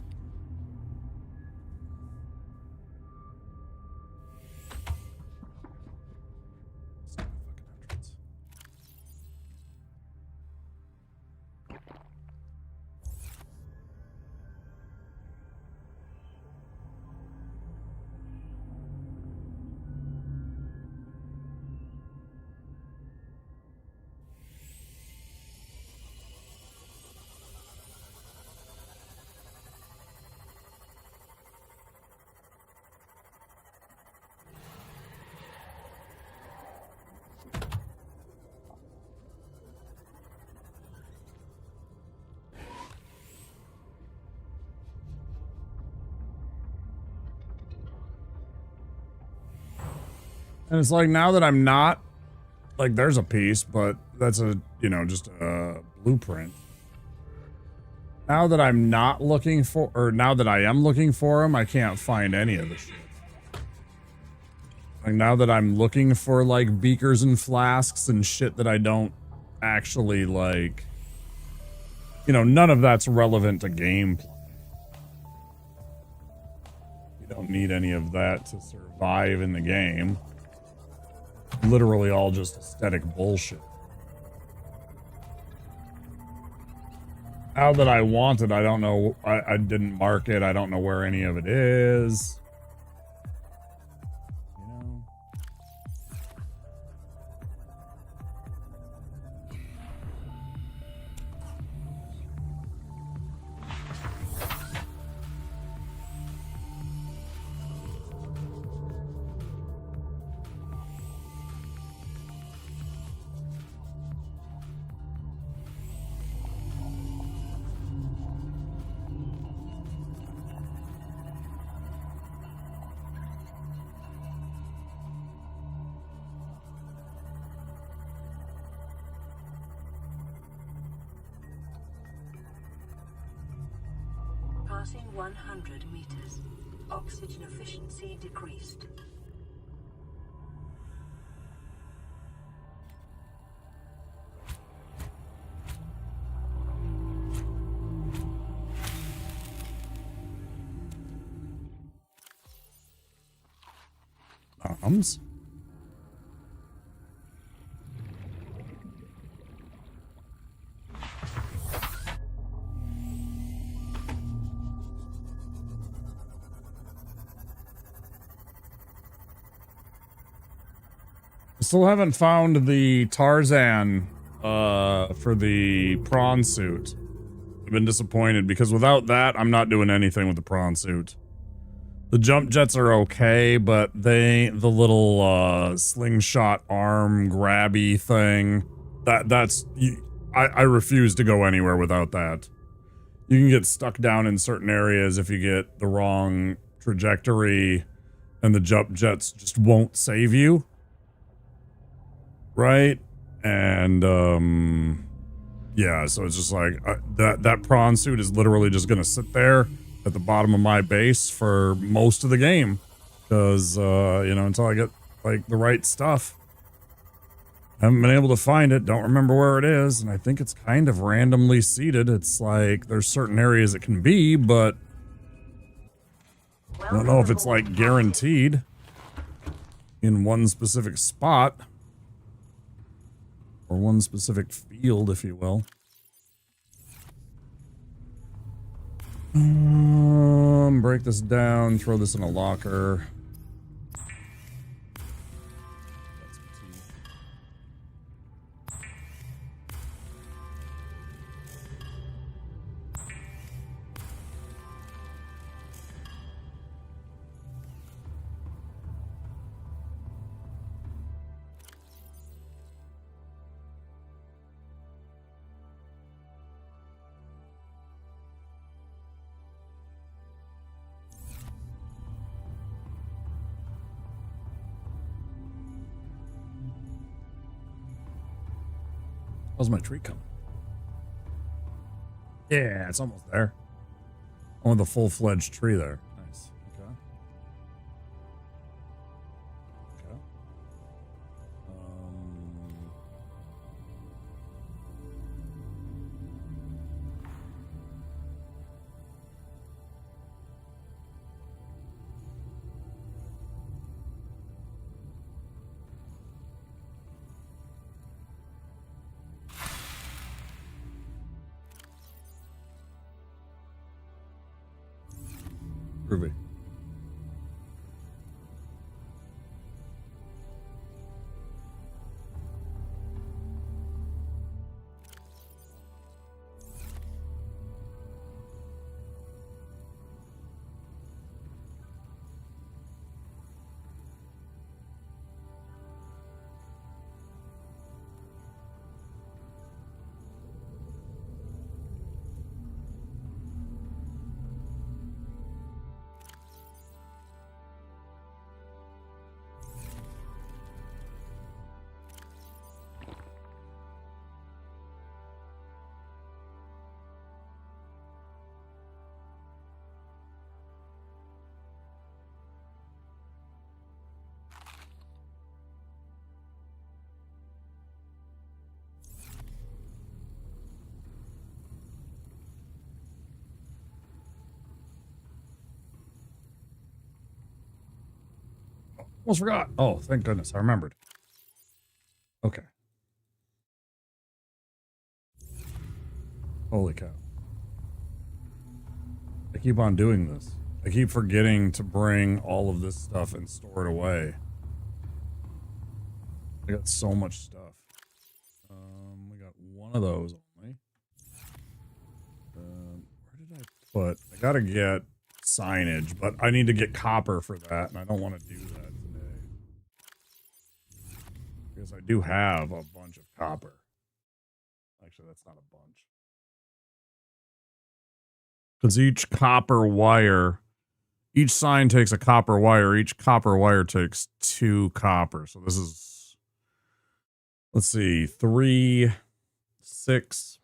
And it's like, now that I'm not, like, there's a piece, but that's a, you know, just a blueprint. Now that I'm not looking for, or now that I am looking for them, I can't find any of the shit. Like, now that I'm looking for, like, beakers and flasks and shit that I don't actually, like, you know, none of that's relevant to gameplay. You don't need any of that to survive in the game. Literally all just aesthetic bullshit. Now that I want it, I don't know. I didn't mark it. I don't know where any of it is. You know? Passing 100 meters. Oxygen efficiency decreased. Bombs? still haven't found the Tarzan for the prawn suit. I've been disappointed because without that, I'm not doing anything with the prawn suit. The jump jets are okay, but the little slingshot arm grabby thing, I refuse to go anywhere without that. You can get stuck down in certain areas if you get the wrong trajectory and the jump jets just won't save you. Right? And yeah, so it's just like that prawn suit is literally just gonna sit there at the bottom of my base for most of the game, because you know, until I get like the right stuff. Haven't been able to find it, don't remember where it is, and I think it's kind of randomly seated. It's like there's certain areas it can be, but I don't know if it's like guaranteed in one specific spot or one specific field, if you will. Break this down, throw this in a locker. How's my tree coming? Yeah, it's almost there. I want the full-fledged tree there. Nice. Okay. Okay. Ruby. Almost forgot. Oh, thank goodness. I remembered. Okay. Holy cow. I keep on doing this. I keep forgetting to bring all of this stuff and store it away. I got so much stuff. We got one of those only. Where did I put? I gotta get signage, but I need to get copper for that, and I don't want to do that today. Because I do have a bunch of copper. Actually, that's not a bunch. Because each copper wire, each sign takes a copper wire. Each copper wire takes 2 copper. So this is, let's see, 3, 6.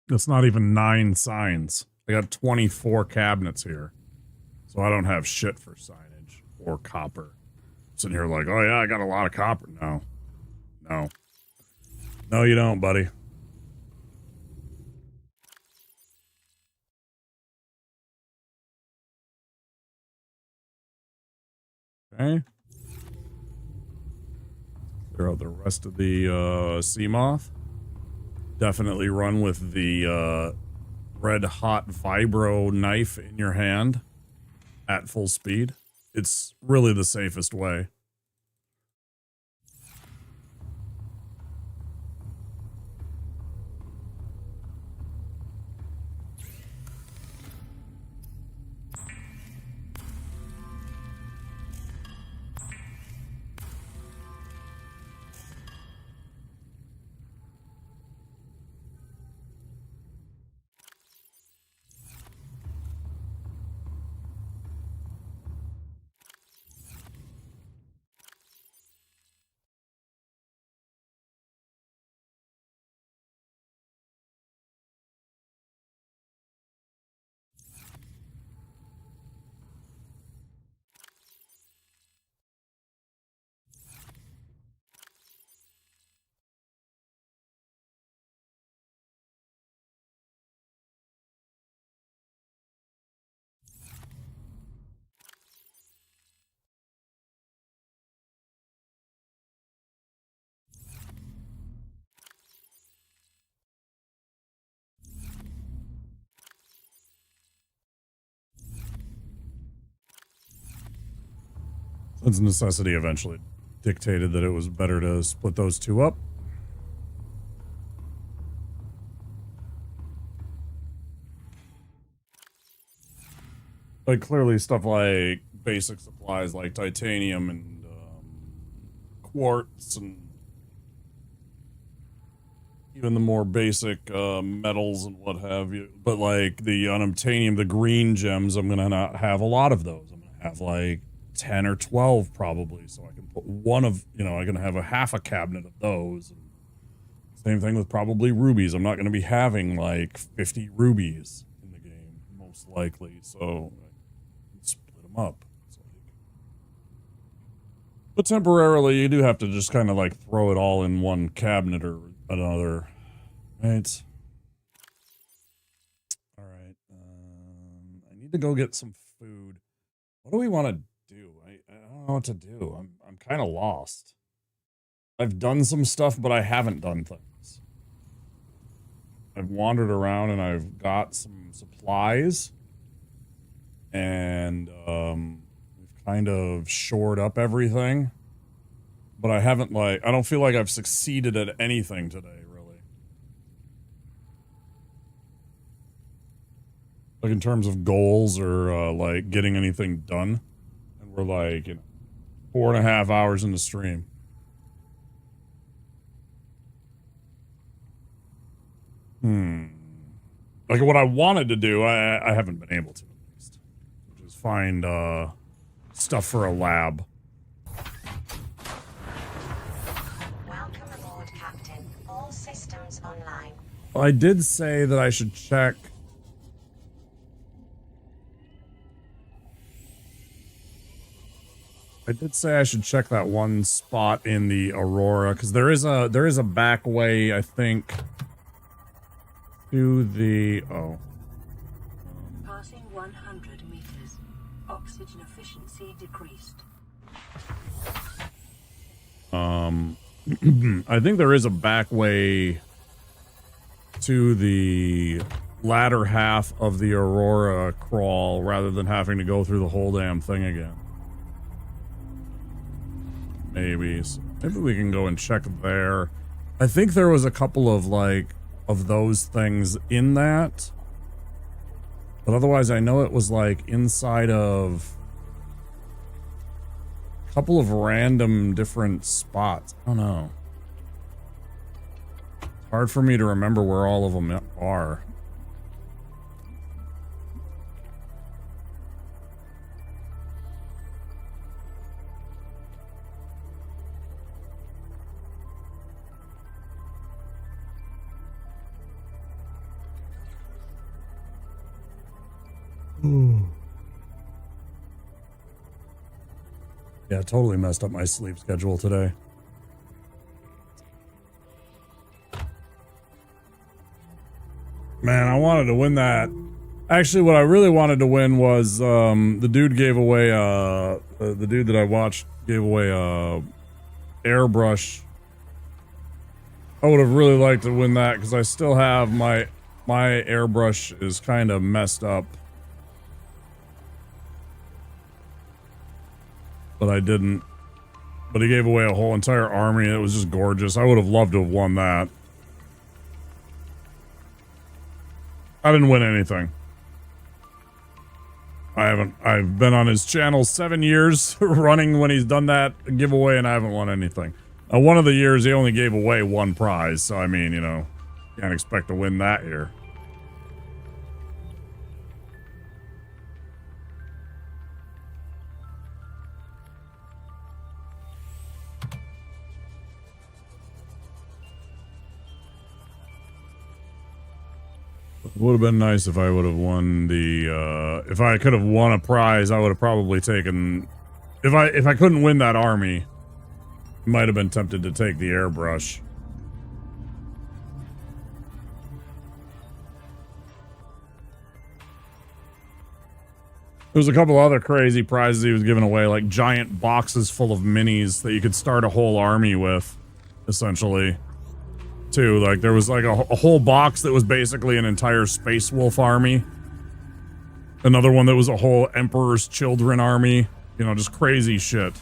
That's not even 9 signs. I got 24 cabinets here. So I don't have shit for signage or copper. Sitting here like, oh yeah, I got a lot of copper. No. No. No, you don't, buddy. Okay. Clear out the rest of the sea moth. Definitely run with the red hot vibro knife in your hand at full speed. It's really the safest way. Since necessity eventually dictated that it was better to split those two up. Like, clearly stuff like basic supplies like titanium and quartz and even the more basic metals and what have you. But like the unobtainium, the green gems, I'm gonna not have a lot of those. I'm gonna have like 10 or 12 probably, so I can put one of, you know, I can have a half a cabinet of those. And same thing with probably rubies. I'm not going to be having like 50 rubies in the game, most likely, so I can split them up. But temporarily, you do have to just kind of like throw it all in one cabinet or another, right? All right, I need to go get some food. What do we want to do? I don't know what to do. I'm kind of lost. I've done some stuff, but I haven't done things. I've wandered around and I've got some supplies, and we've kind of shored up everything, but I haven't, like, I don't feel like I've succeeded at anything today, really. Like in terms of goals or like getting anything done. And we're like, you know, 4.5 hours in the stream. Like what I wanted to do, I haven't been able to, at least. Which is find stuff for a lab. Welcome aboard, Captain. All systems online. I did say that I should check. I did say I should check that one spot in the Aurora, because there is a back way, I think, to the Passing 100 meters. Oxygen efficiency decreased. I think there is a back way to the latter half of the Aurora crawl rather than having to go through the whole damn thing again. Maybe we can go and check there. I think there was a couple of like of those things in that, but otherwise I know it was like inside of a couple of random different spots. I don't know. It's hard for me to remember where all of them are. Yeah, totally messed up my sleep schedule today. Man, I wanted to win that. Actually, what I really wanted to win was the dude gave away the dude that I watched gave away airbrush. I would have really liked to win that because I still have my airbrush is kind of messed up. But I didn't. But he gave away a whole entire army. It was just gorgeous. I would have loved to have won that. I didn't win anything. I haven't. I've been on his channel 7 years running when he's done that giveaway, and I haven't won anything. One of the years he only gave away one prize, so I mean, you know, can't expect to win that year. It would have been nice if I would have won the, if I could have won a prize, I would have probably taken, if I couldn't win that army, might have been tempted to take the airbrush. There was a couple other crazy prizes he was giving away, like giant boxes full of minis that you could start a whole army with, essentially. Too, like there was like a whole box that was basically an entire Space Wolf army. Another one that was a whole Emperor's Children army. You know, just crazy shit.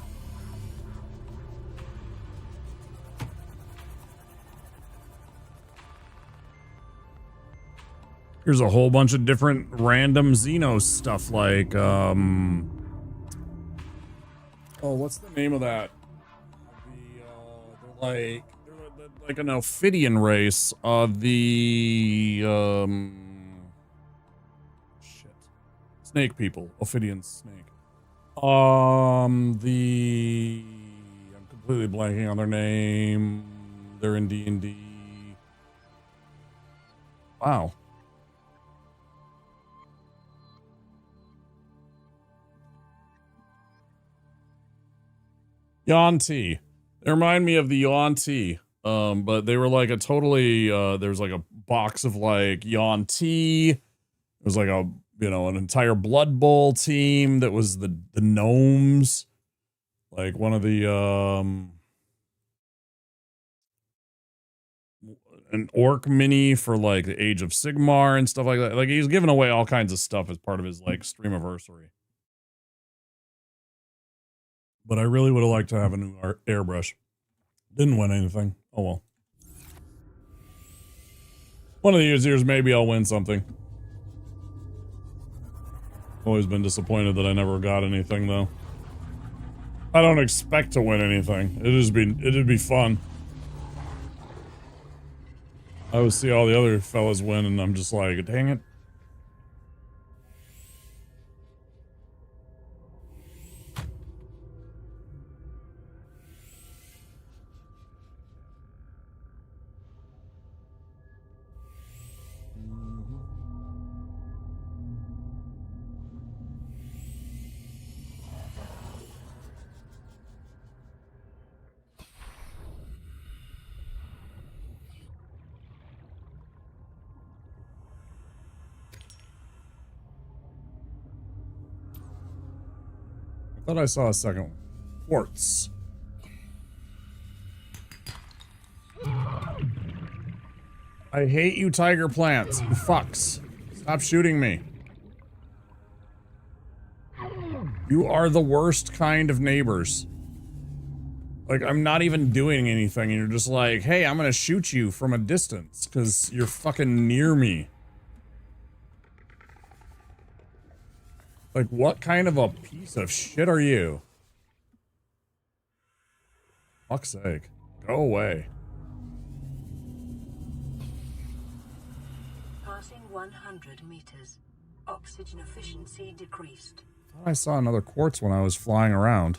Here's a whole bunch of different random Xenos stuff like, oh, what's the name of that? They're like an Ophidian race. Shit. Snake people. Ophidian snake. I'm completely blanking on their name. They're in D&D. Wow. Yuan-Ti. They remind me of the Yuan-Ti. But they were like a totally, there's like a box of like Yuan-Ti. It was like a, you know, an entire Blood Bowl team that was the gnomes. Like one of the, an orc mini for like the Age of Sigmar and stuff like that. Like he's giving away all kinds of stuff as part of his like streamiversary. But I really would have liked to have a new airbrush. Didn't win anything. Oh well. One of these years, maybe I'll win something. Always been disappointed that I never got anything, though. I don't expect to win anything. It'd be fun. I would see all the other fellas win, and I'm just like, dang it. I thought I saw a second one. Quartz. I hate you tiger plants. You fucks. Stop shooting me. You are the worst kind of neighbors. Like, I'm not even doing anything and you're just like, hey, I'm gonna shoot you from a distance because you're fucking near me. Like, what kind of a piece of shit are you? Fuck's sake. Go away. Passing 100 meters. Oxygen efficiency decreased. I saw another quartz when I was flying around.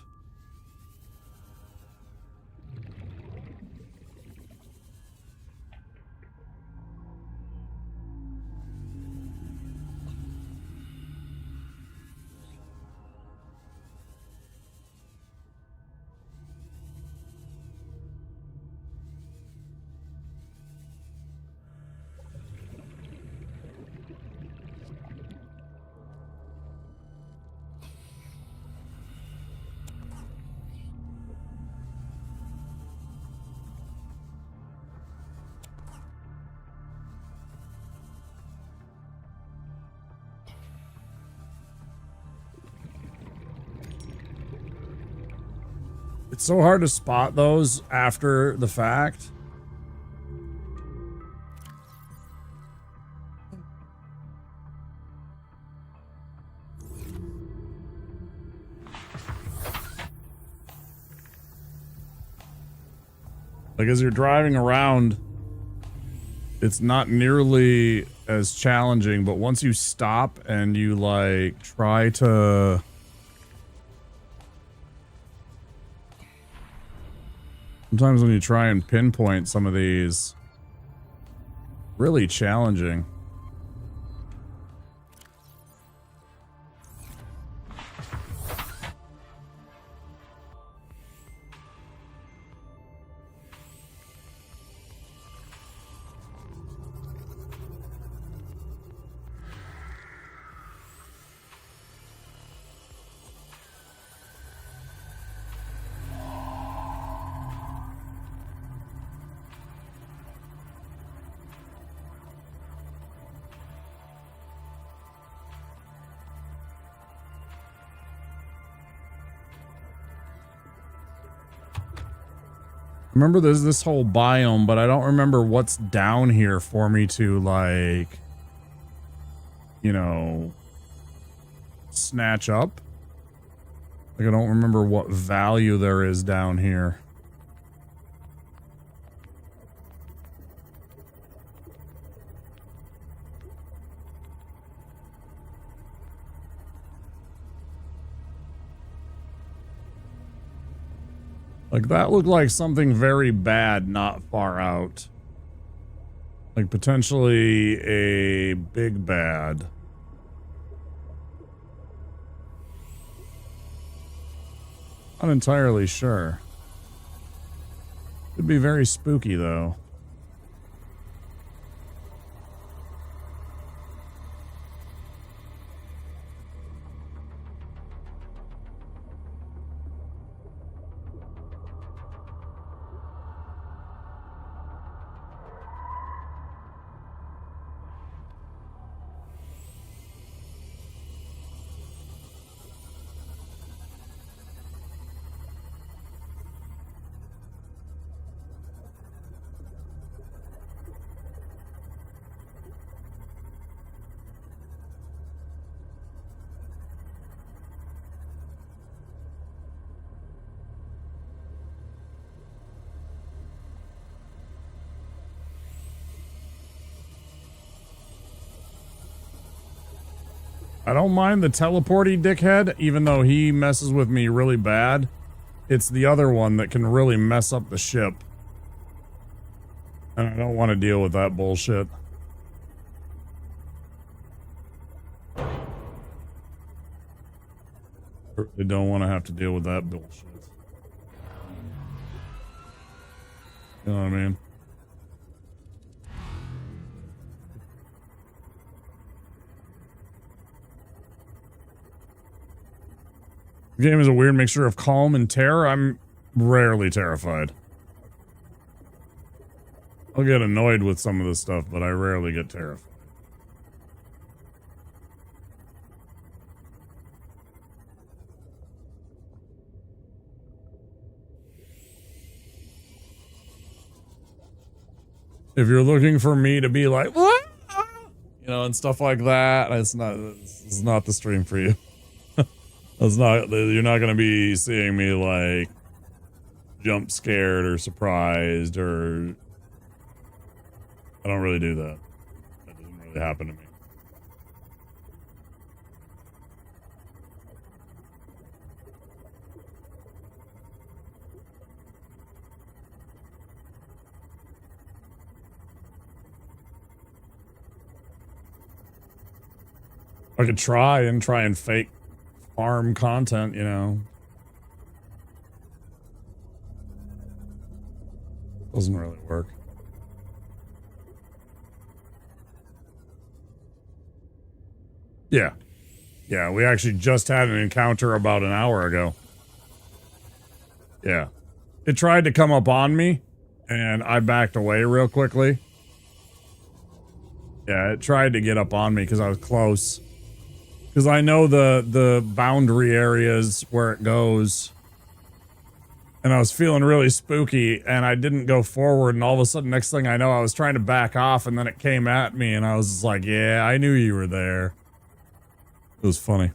It's so hard to spot those after the fact. Like, as you're driving around, it's not nearly as challenging, but once you stop and you, like, try to... Sometimes when you try and pinpoint some of these, really challenging. Remember there's this whole biome, but I don't remember what's down here for me to, like, you know, snatch up. Like, I don't remember what value there is down here. Like, that looked like something very bad not far out. Like, potentially a big bad. Not entirely sure. Could be very spooky, though. I don't mind the teleporty dickhead, even though he messes with me really bad. It's the other one that can really mess up the ship. And I don't want to deal with that bullshit. I really don't want to have to deal with that bullshit. You know what I mean? The game is a weird mixture of calm and terror. I'm rarely terrified. I'll get annoyed with some of this stuff, but I rarely get terrified. If you're looking for me to be like, what? You know, and stuff like that, it's not the stream for you. You're not going to be seeing me like jump scared or surprised, or I don't really do that. That doesn't really happen to me. I could try and fake farm content, you know. Doesn't really work. Yeah. Yeah, we actually just had an encounter about an hour ago. Yeah. It tried to come up on me, and I backed away real quickly. Yeah, it tried to get up on me because I was close. Because I know the boundary areas where it goes. And I was feeling really spooky, and I didn't go forward, and all of a sudden, next thing I know, I was trying to back off, and then it came at me, and I was just like, yeah, I knew you were there. It was funny.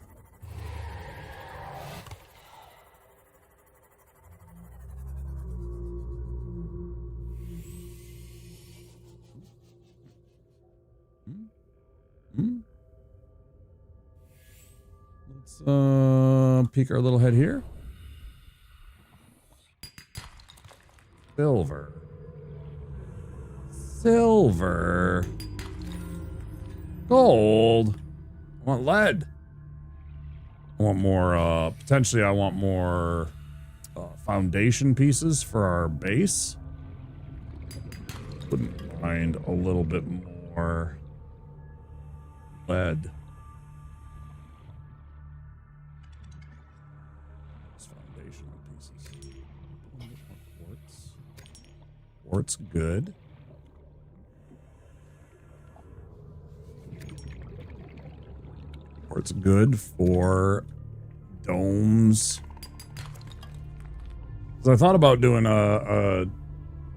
Let's peek our little head here. Silver. Gold. I want lead. I want more, potentially I want more foundation pieces for our base. Wouldn't mind a little bit more lead. Foundational pieces. Quartz good. Quartz good for domes. So I thought about doing a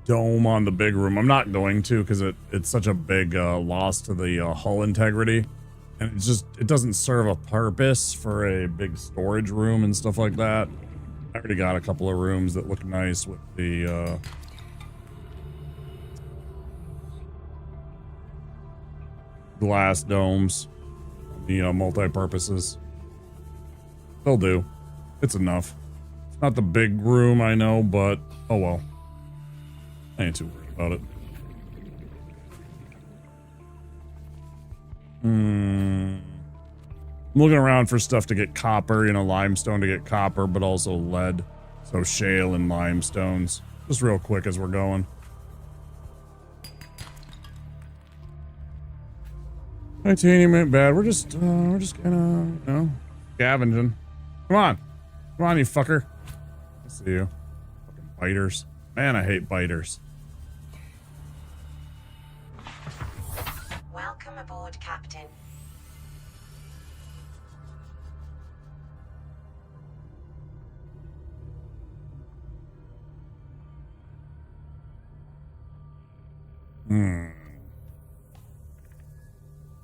dome on the big room. I'm not going to because it's such a big loss to the hull integrity. And it doesn't serve a purpose for a big storage room and stuff like that. I already got a couple of rooms that look nice with the glass domes, multi-purposes. They'll do. It's enough. It's not the big room, I know, but oh well. I ain't too worried about it. I'm looking around for stuff to get copper, limestone to get copper, but also lead. So shale and limestones. Just real quick as we're going. Titanium ain't bad. We're just kinda, scavenging. Come on, you fucker. I see you. Fucking biters. Man, I hate biters. Welcome aboard, Captain.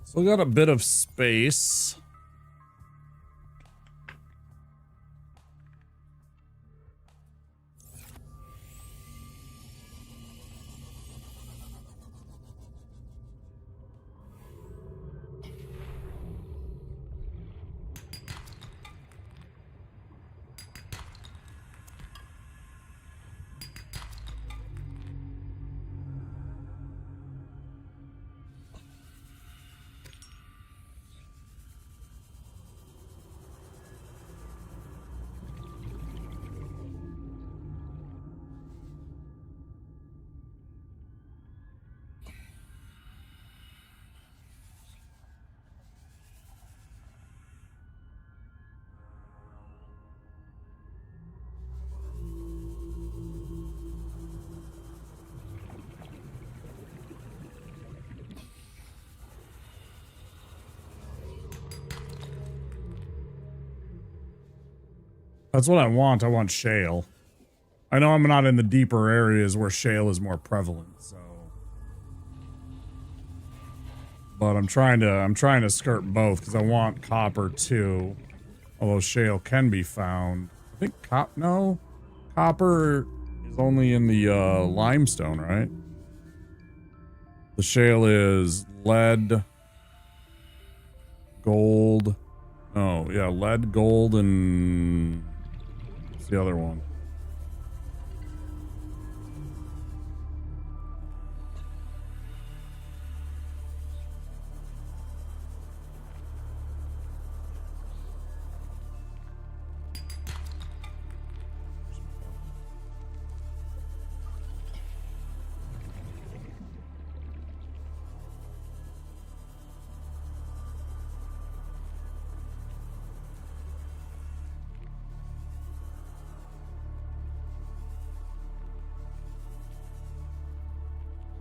Still got a bit of space. That's what I want. I want shale. I know I'm not in the deeper areas where shale is more prevalent, so. But I'm trying to skirt both because I want copper too. Although shale can be found. I think copper is only in the limestone, right? The shale is lead, gold. Oh, yeah, lead, gold, and what's the other one?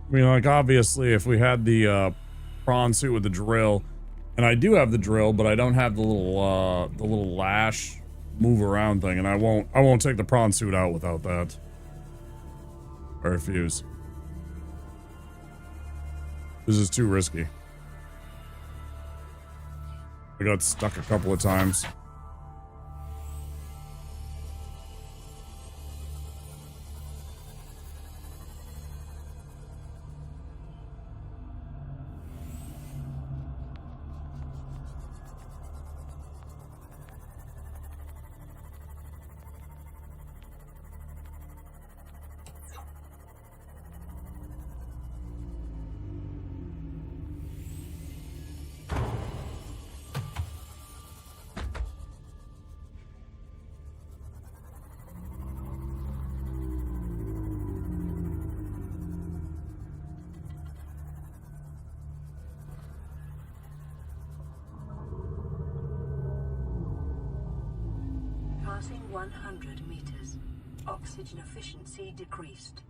I mean, like, obviously, if we had the prawn suit with the drill, and I do have the drill, but I don't have the little lash move around thing, and I won't take the prawn suit out without that. I refuse. This is too risky. I got stuck a couple of times. Passing 100 meters. Oxygen efficiency decreased.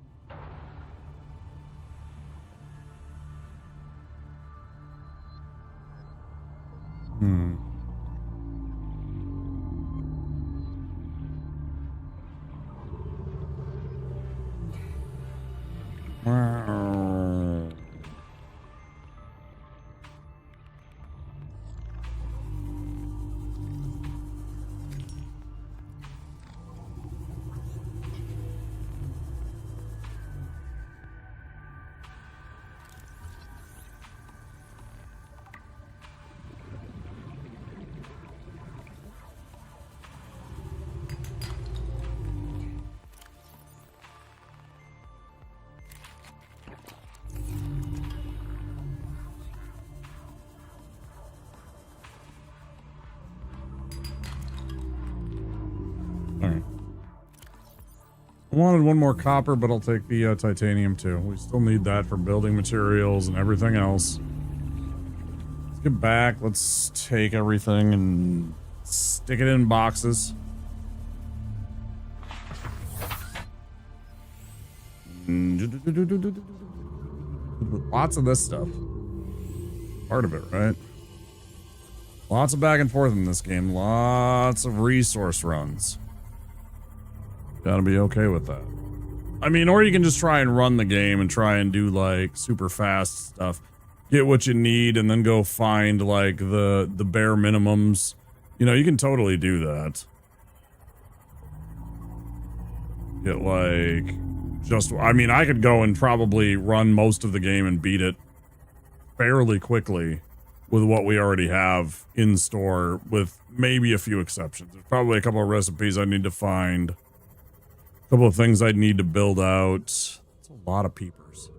I wanted one more copper, but I'll take the titanium too. We still need that for building materials and everything else. Let's get back. Let's take everything and stick it in boxes. Lots of this stuff. Part of it, right? Lots of back and forth in this game. Lots of resource runs. Gotta be okay with that. I mean, or you can just try and run the game and try and do like super fast stuff. Get what you need and then go find like the bare minimums. You know, you can totally do that. Get like just, I mean, I could go and probably run most of the game and beat it fairly quickly with what we already have in store, with maybe a few exceptions. There's probably a couple of recipes I need to find. Couple of things I'd need to build out. It's a lot of peepers.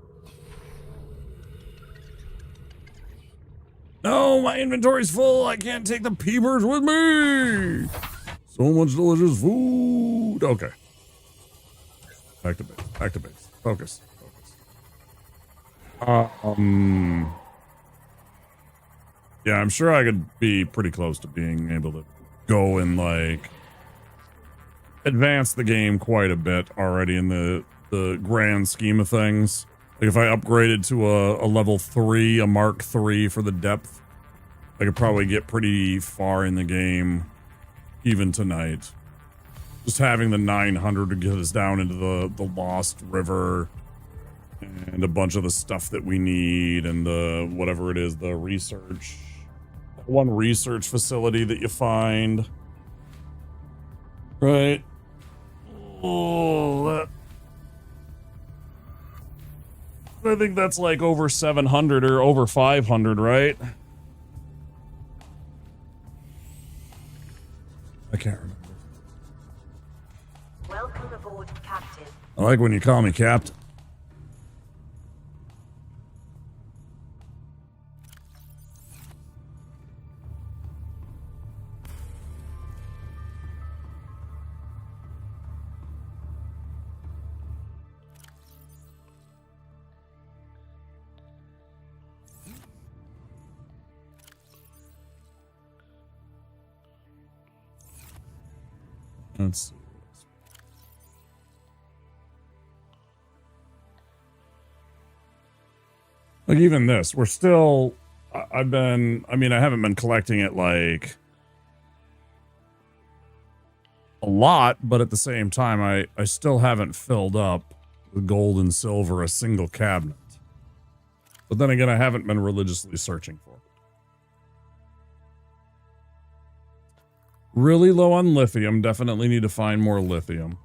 No, my inventory's full. I can't take the peepers with me. So much delicious food. Okay. Back to base. Back to base. Focus. Yeah, I'm sure I could be pretty close to being able to go and like advance the game quite a bit already in the grand scheme of things. Like if I upgraded to a level 3, a Mark 3 for the depth, I could probably get pretty far in the game even tonight. Just having the 900 to get us down into the Lost River and a bunch of the stuff that we need and the whatever it is, the research. One research facility that you find. Right. Oh, I think that's like over 700 or over 500, right? I can't remember. Welcome aboard, Captain. I like when you call me Captain. Let's see. Like even this, we're still, I haven't been collecting it like a lot, but at the same time, I still haven't filled up with gold and silver a single cabinet. But then again, I haven't been religiously searching for it. Really low on lithium. Definitely need to find more lithium.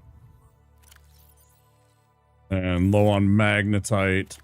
And low on magnetite.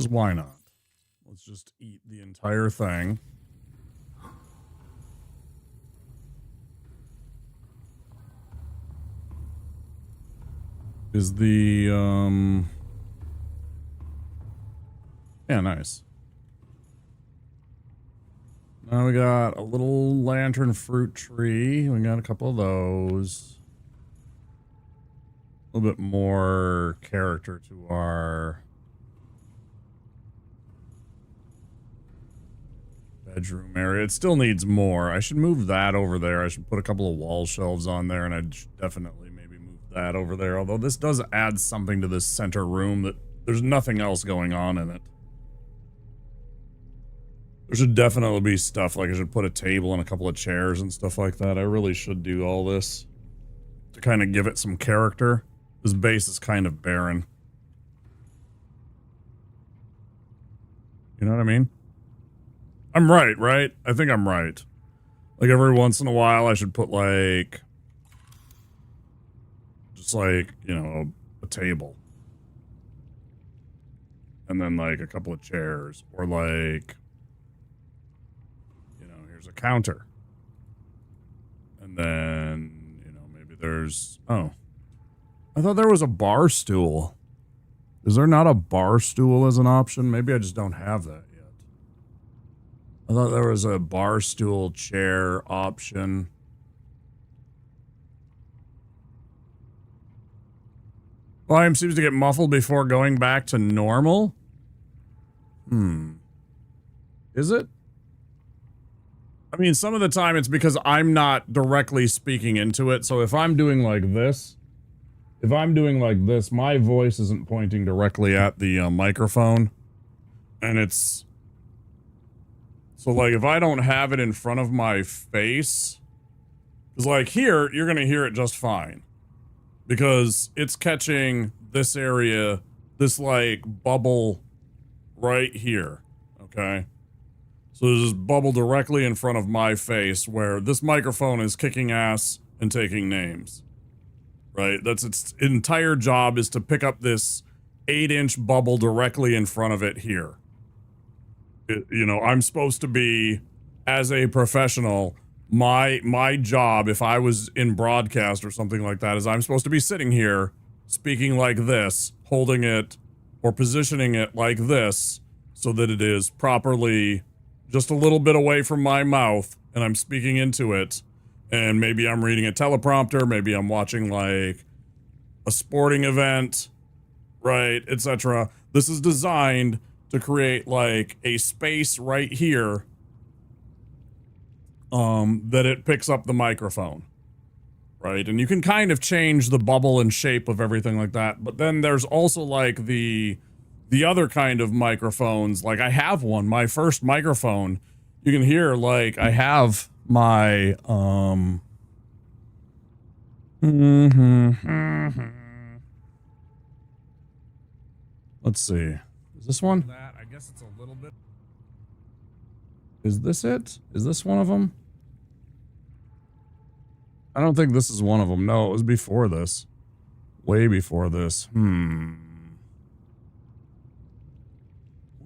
Because why not? Let's just eat the entire thing. Is the, yeah, nice. Now we got a little lantern fruit tree. We got a couple of those. A little bit more character to our bedroom area. It still needs more. I should move that over there. I should put a couple of wall shelves on there, and I'd definitely maybe move that over there. Although this does add something to this center room that there's nothing else going on in it. There should definitely be stuff, like I should put a table and a couple of chairs and stuff like that. I really should do all this to kind of give it some character. This base is kind of barren. You know what I mean? I'm right, right? I think I'm right. Like every once in a while I should put like, just like, you know, a table. And then like a couple of chairs, or like, you know, here's a counter. And then, you know, maybe there's, oh, I thought there was a bar stool. Is there not a bar stool as an option? Maybe I just don't have that yet. I thought there was a bar stool chair option. Volume seems to get muffled before going back to normal. Is it? I mean, some of the time it's because I'm not directly speaking into it. So if I'm doing like this, my voice isn't pointing directly at the microphone. And it's... So like if I don't have it in front of my face, because like here, you're going to hear it just fine. Because it's catching this area, this like bubble right here, okay? So there's this bubble directly in front of my face where this microphone is kicking ass and taking names, right? That's its entire job, is to pick up this 8-inch bubble directly in front of it here. You know, I'm supposed to be, as a professional, my job, if I was in broadcast or something like that, is I'm supposed to be sitting here speaking like this, holding it or positioning it like this so that it is properly just a little bit away from my mouth and I'm speaking into it. And maybe I'm reading a teleprompter, maybe I'm watching like a sporting event, right, etc. This is designed to create like a space right here that it picks up the microphone, right? And you can kind of change the bubble and shape of everything like that. But then there's also like the other kind of microphones. Like I have one, my first microphone, you can hear like I have my, let's see. Is this one? That, I guess it's a little bit. Is this it? Is this one of them? I don't think this is one of them. No, it was before this. Way before this. Wonder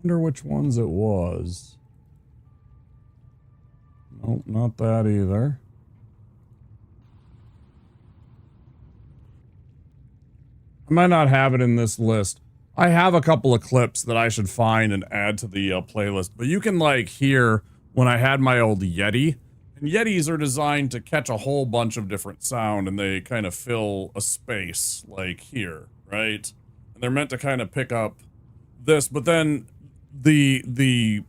which ones it was. Nope, not that either. I might not have it in this list. I have a couple of clips that I should find and add to the playlist, but you can like hear when I had my old Yeti, and Yetis are designed to catch a whole bunch of different sound, and they kind of fill a space like here, right? And they're meant to kind of pick up this, but then the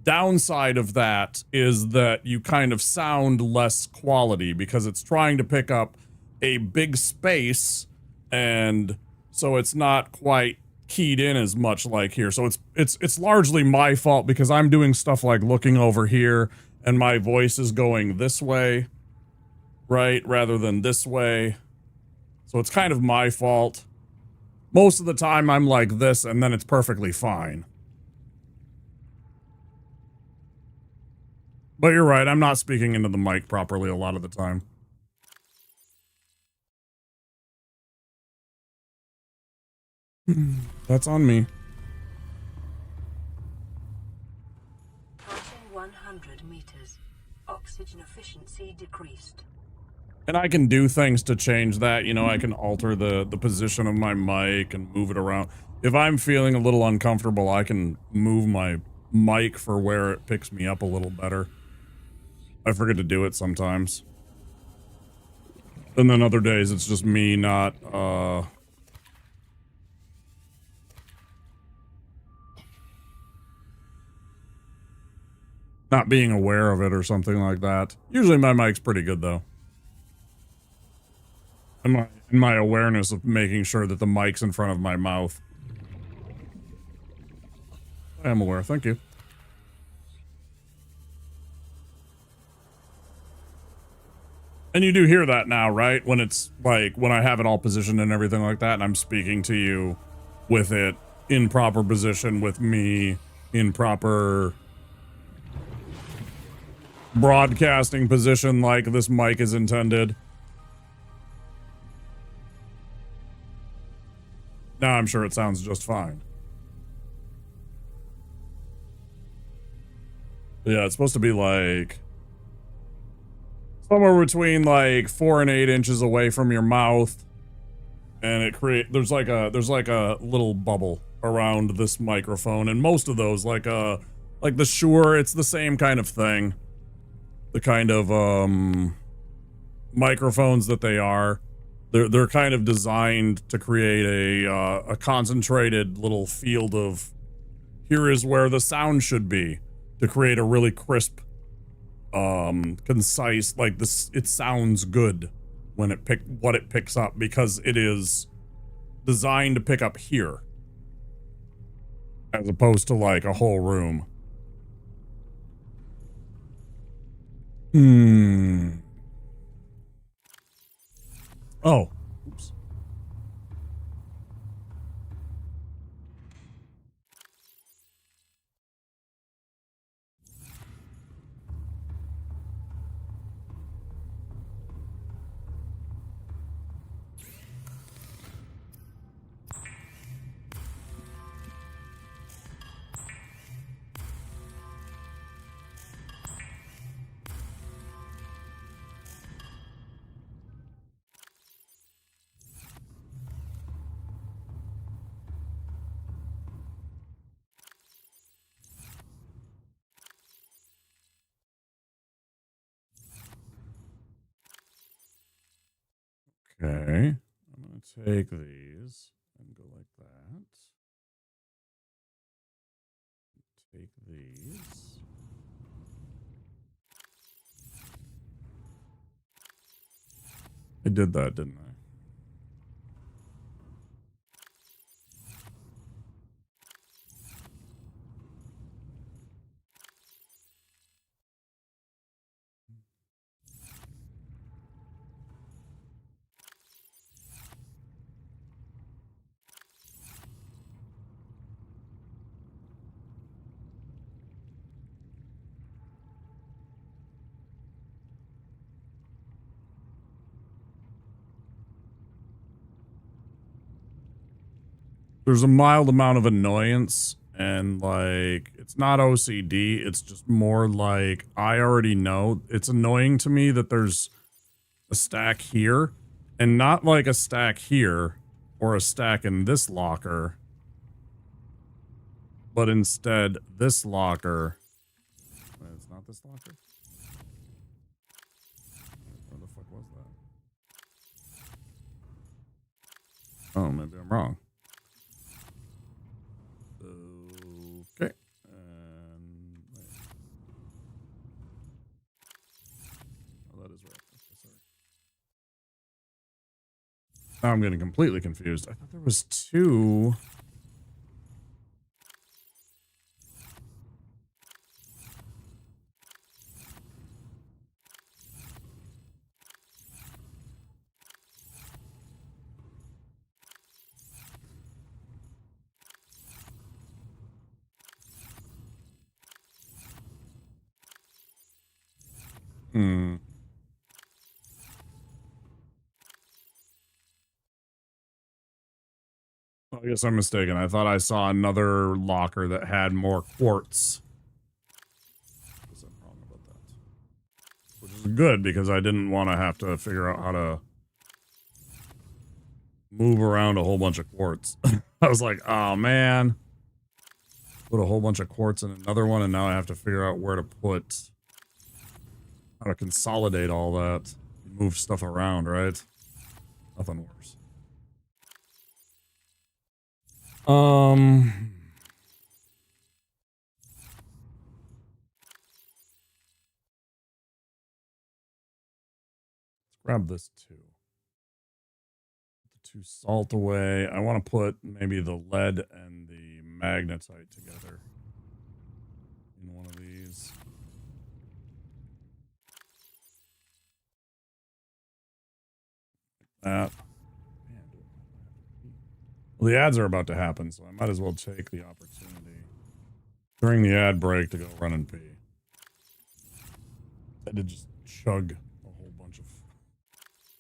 downside of that is that you kind of sound less quality because it's trying to pick up a big space, and so it's not quite keyed in as much like here. So it's largely my fault because I'm doing stuff like looking over here and my voice is going this way, right, rather than this way. So it's kind of my fault. Most of the time I'm like this and then it's perfectly fine. But you're right, I'm not speaking into the mic properly a lot of the time. That's on me. Oxygen efficiency decreased. And I can do things to change that. You know, I can alter the position of my mic and move it around. If I'm feeling a little uncomfortable, I can move my mic for where it picks me up a little better. I forget to do it sometimes. And then other days it's just me not being aware of it or something like that. Usually my mic's pretty good though. And my awareness of making sure that the mic's in front of my mouth. I am aware, thank you. And you do hear that now, right? When it's like, when I have it all positioned and everything like that, and I'm speaking to you with it in proper position, with me in proper broadcasting position like this mic is intended. Now I'm sure it sounds just fine. Yeah, it's supposed to be like somewhere between like 4 and 8 inches away from your mouth, and there's like a little bubble around this microphone, and most of those like the Shure, it's the same kind of thing. The kind of microphones that they are, they're kind of designed to create a concentrated little field of here is where the sound should be, to create a really crisp, concise, like this, it sounds good when what it picks up, because it is designed to pick up here as opposed to like a whole room. Oh, oops. Okay, I'm going to take these and go like that. Take these. I did that, didn't I? There's a mild amount of annoyance, and like, it's not OCD, it's just more like, I already know. It's annoying to me that there's a stack here, and not like a stack here, or a stack in this locker, but instead this locker. Wait, it's not this locker? Where the fuck was that? Oh, maybe I'm wrong. Okay. And wait. Oh, that is right. Okay, sorry. Now I'm getting completely confused. I thought there was 2. I guess I'm mistaken. I thought I saw another locker that had more quartz. I guess I'm wrong about that. is good because I didn't want to have to figure out how to move around a whole bunch of quartz. I was like, oh man, put a whole bunch of quartz in another one, and now I have to figure out where to put, how to consolidate all that, move stuff around, right? Nothing worse. Let's grab this too. Put the 2 salt away. I want to put maybe the lead and the magnetite together in one of these. Like that. Well, the ads are about to happen, so I might as well take the opportunity during the ad break to go run and pee. I did just chug a whole bunch of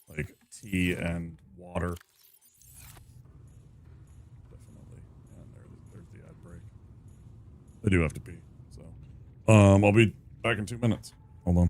like tea and water. Definitely. And there's the ad break. I do have to pee, so I'll be back in 2 minutes. Hold on.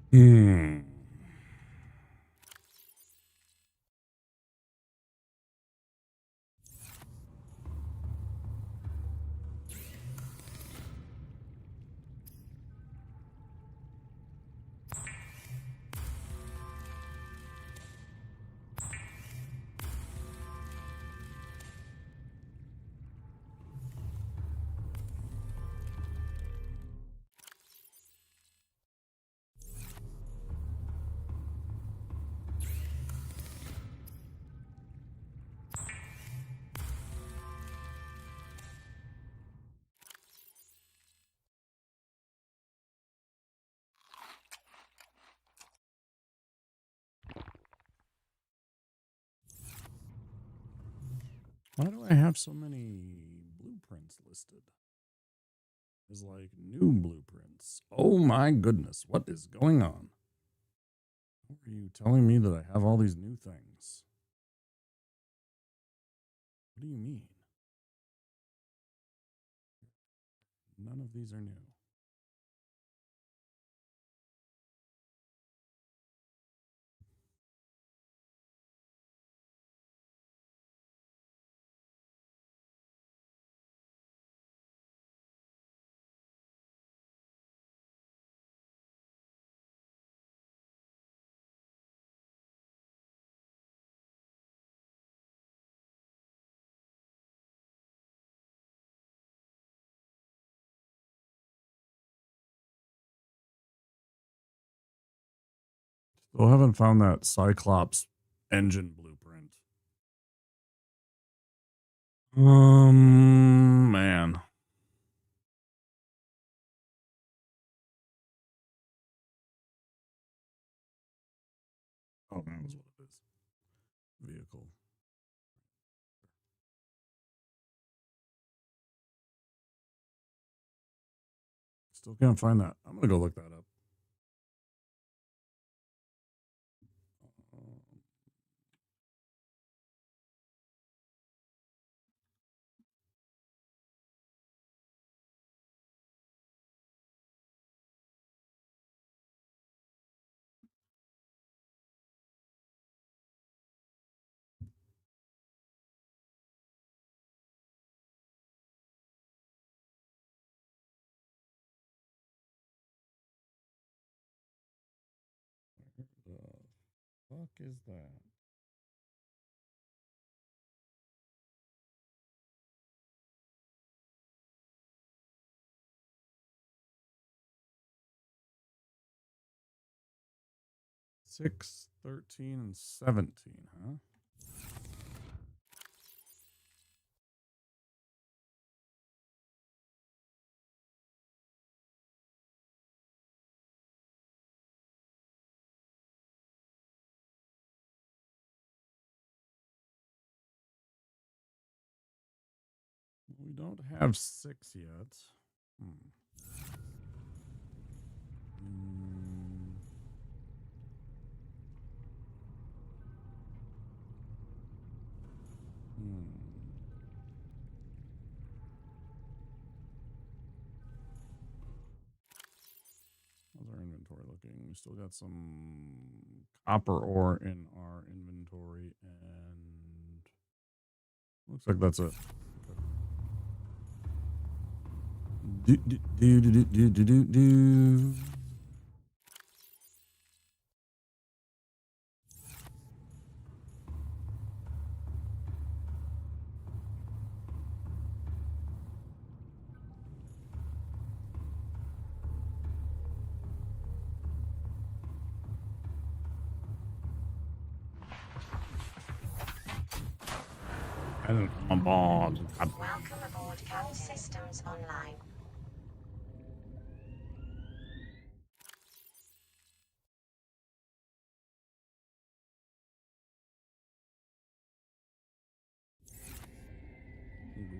Hmm. Why do I have so many blueprints listed? There's like new blueprints. Oh my goodness, what is going on? How are you telling me that I have all these new things? What do you mean? None of these are new. Still haven't found that Cyclops engine blueprint. Man. Oh, that was what it is. Vehicle. Still can't find that. I'm gonna go look that up. What the fuck is that? Six, 13, and 17, huh? We don't have 6 yet. How's our inventory looking? We still got some copper ore in our inventory, and looks like that's it. Do, do, do, do, do, do, do, do. I'm aboard. Welcome aboard CAD Systems Online.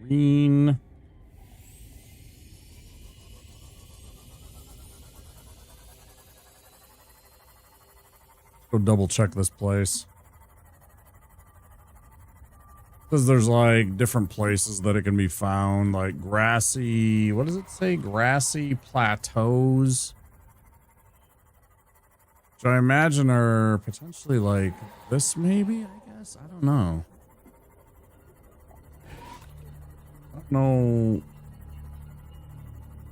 Green. Go double check this place. Because there's like different places that it can be found, like grassy, what does it say? Grassy plateaus. Which I imagine are potentially like this, maybe, I guess. I don't know. I don't know.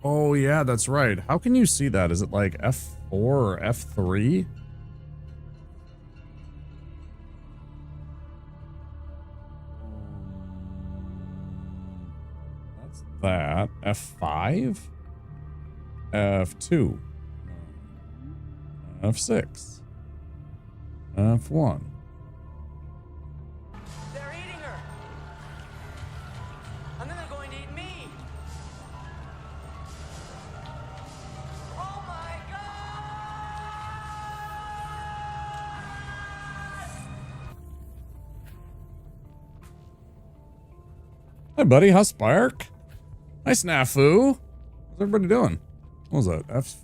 Oh, yeah, that's right. How can you see that? Is it like F4 or F3? That's that. F5? F2. F6. F1. They're eating her! And then they're going to eat me! Oh my god! buddy. How's Spark? Hi, Snafu. What's everybody doing? What was that? F?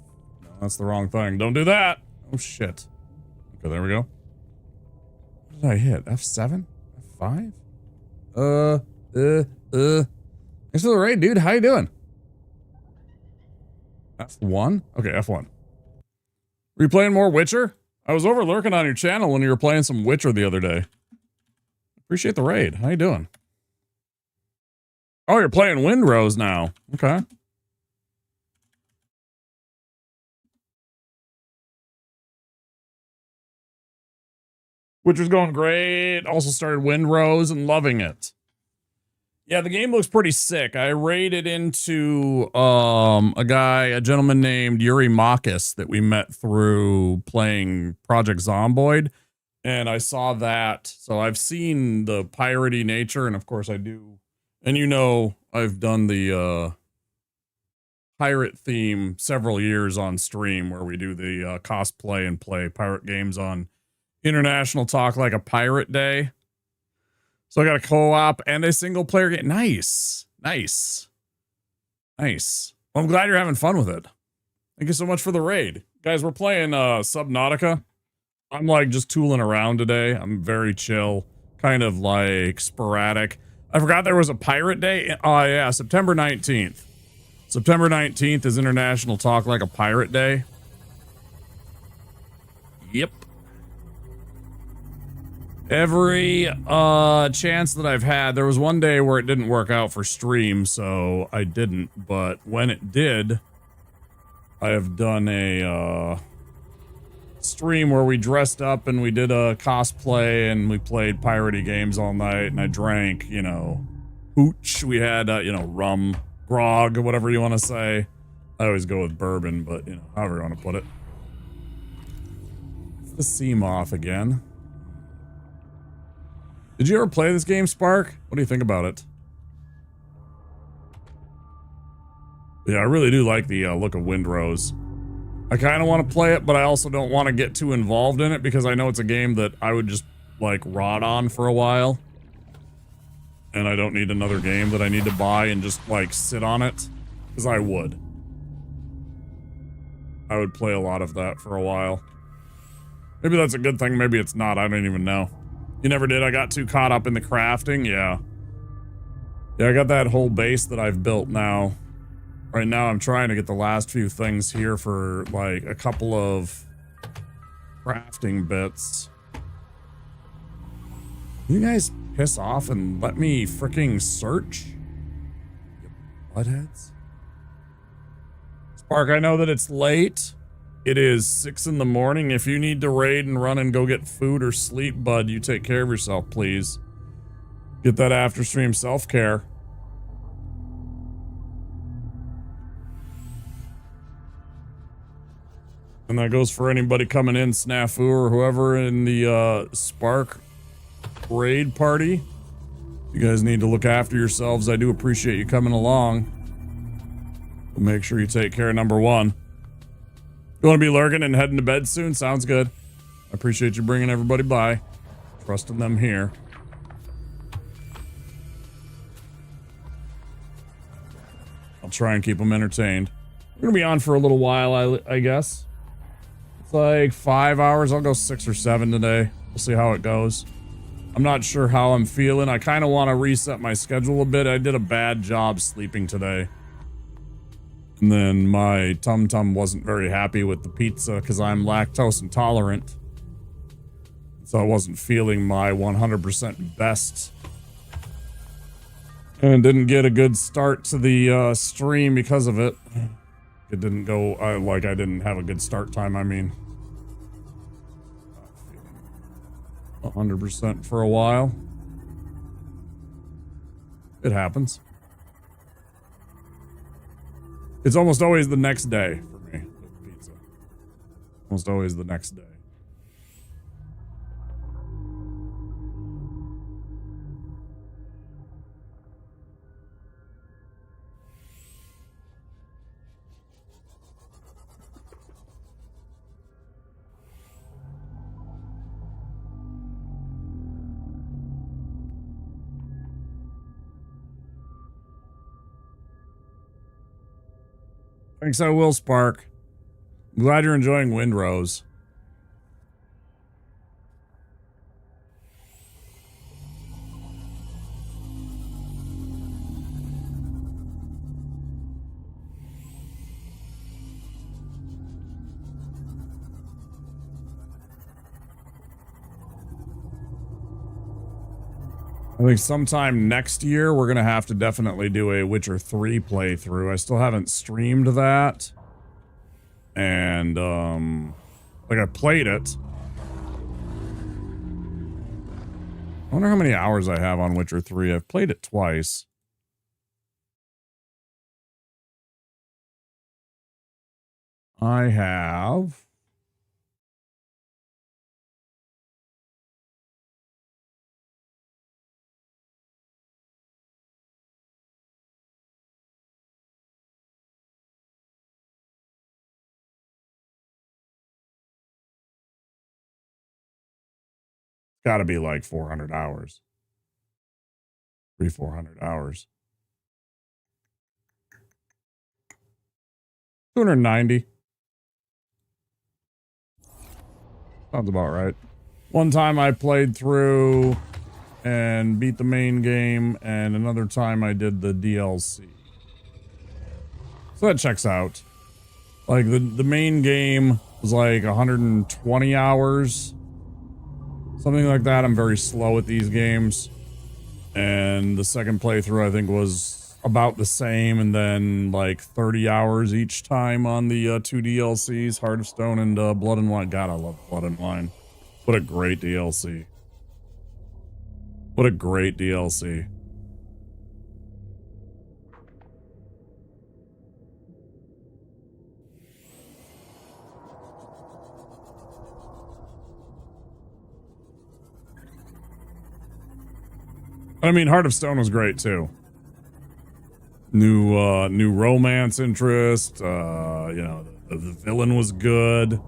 No, that's the wrong thing. Don't do that. Oh, shit. Okay, there we go. What did I hit? F7? F5? Thanks for the raid, dude. How you doing? F1? Okay, F1. Were you playing more Witcher? I was over lurking on your channel when you were playing some Witcher the other day. Appreciate the raid. How you doing? Oh, you're playing Windrose now. Okay. Witcher's going great. Also started Windrose and loving it. Yeah, the game looks pretty sick. I raided into a gentleman named Yuri Makis that we met through playing Project Zomboid. And I saw that. So I've seen the piratey nature, and of course I do. And you know, I've done the pirate theme several years on stream where we do the cosplay and play pirate games on International Talk Like a Pirate Day. So I got a co-op and a single player game. Nice. Nice. Nice. Well, I'm glad you're having fun with it. Thank you so much for the raid. Guys, we're playing Subnautica. I'm like just tooling around today. I'm very chill, kind of like sporadic. I forgot there was a pirate day. Oh yeah, September 19th. September 19th is International Talk Like a Pirate Day. Yep. Every chance that I've had, there was one day where it didn't work out for stream, so I didn't. But when it did, I have done a stream where we dressed up and we did a cosplay and we played piratey games all night, and I drank, you know, hooch. We had, you know, rum, grog, whatever you want to say. I always go with bourbon, but, you know, however you want to put it. It's the seam off again. Did you ever play this game, Spark? What do you think about it? Yeah, I really do like the look of Windrose. I kind of want to play it, but I also don't want to get too involved in it because I know it's a game that I would just, like, rot on for a while. And I don't need another game that I need to buy and just, like, sit on it. Because I would. I would play a lot of that for a while. Maybe that's a good thing, maybe it's not, I don't even know. You never did? I got too caught up in the crafting? Yeah. Yeah, I got that whole base that I've built now. Right now, I'm trying to get the last few things here for, like, a couple of crafting bits. You guys piss off and let me freaking search? You buttheads. Spark, I know that it's late. It is 6 in the morning. If you need to raid and run and go get food or sleep, bud, you take care of yourself, please. Get that after stream self-care. And that goes for anybody coming in, Snafu or whoever in the Spark raid party. You guys need to look after yourselves. I do appreciate you coming along. But make sure you take care of number one. You want to be lurking and heading to bed soon? Sounds good. I appreciate you bringing everybody by. Trusting them here. I'll try and keep them entertained. We're going to be on for a little while, I guess. It's like 5 hours. I'll go 6 or 7 today. We'll see how it goes. I'm not sure how I'm feeling. I kind of want to reset my schedule a bit. I did a bad job sleeping today. And then my tum-tum wasn't very happy with the pizza because I'm lactose intolerant. So I wasn't feeling my 100% best. And didn't get a good start to the stream because of it. It didn't go, I didn't have a good start time, I mean. 100% for a while. It happens. It's almost always the next day for me with pizza. Almost always the next day. Thanks, I will, Spark. I'm glad you're enjoying Windrose. I think sometime next year, we're going to have to definitely do a Witcher 3 playthrough. I still haven't streamed that. And, like, I played it. I wonder how many hours I have on Witcher 3. I've played it twice. I have... Got to be like 400 hours. 400 hours. 290. Sounds about right. One time I played through and beat the main game, and another time I did the DLC. So that checks out. Like the main game was like 120 hours. Something like that. I'm very slow at these games. And the second playthrough I think was about the same, and then like 30 hours each time on the two DLCs, Heart of Stone and Blood and Wine. God, I love Blood and Wine. What a great DLC. What a great DLC. I mean, Heart of Stone was great too. New romance interest. You know, the villain was good.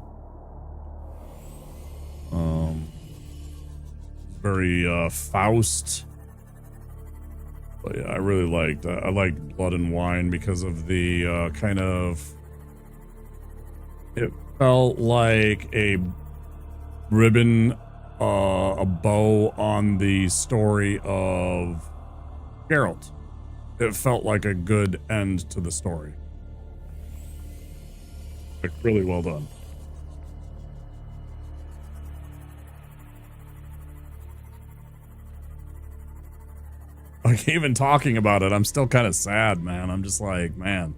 Very Faust. But yeah, I really liked. I liked Blood and Wine because of the kind of. It felt like a ribbon. A bow on the story of Geralt. It felt like a good end to the story. Like, really well done. Like, even talking about it, I'm still kind of sad, man. I'm just like, man.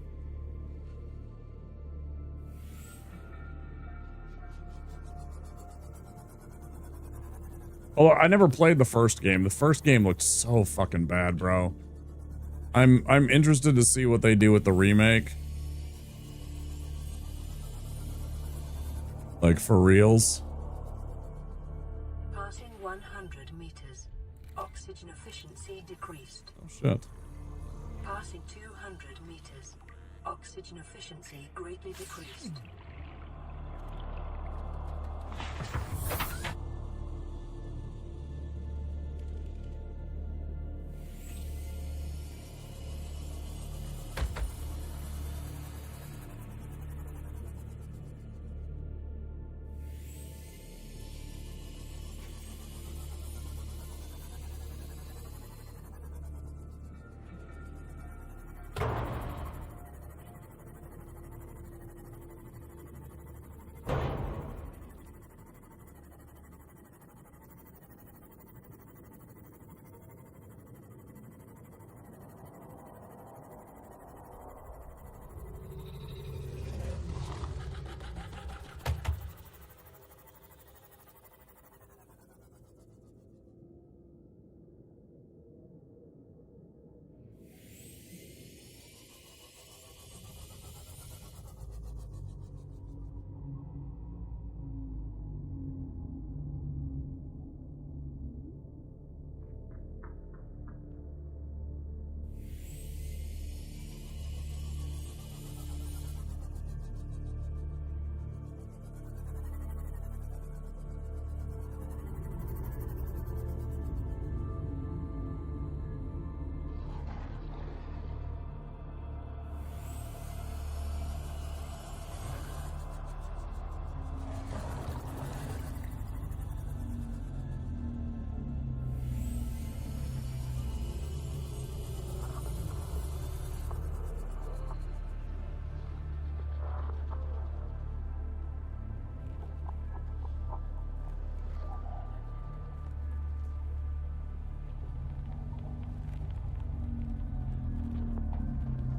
Although I never played the first game. The first game looked so fucking bad, bro. I'm interested to see what they do with the remake. Like, for reals. Passing 100 meters. Oxygen efficiency decreased. Oh shit. Passing 200 meters. Oxygen efficiency greatly decreased.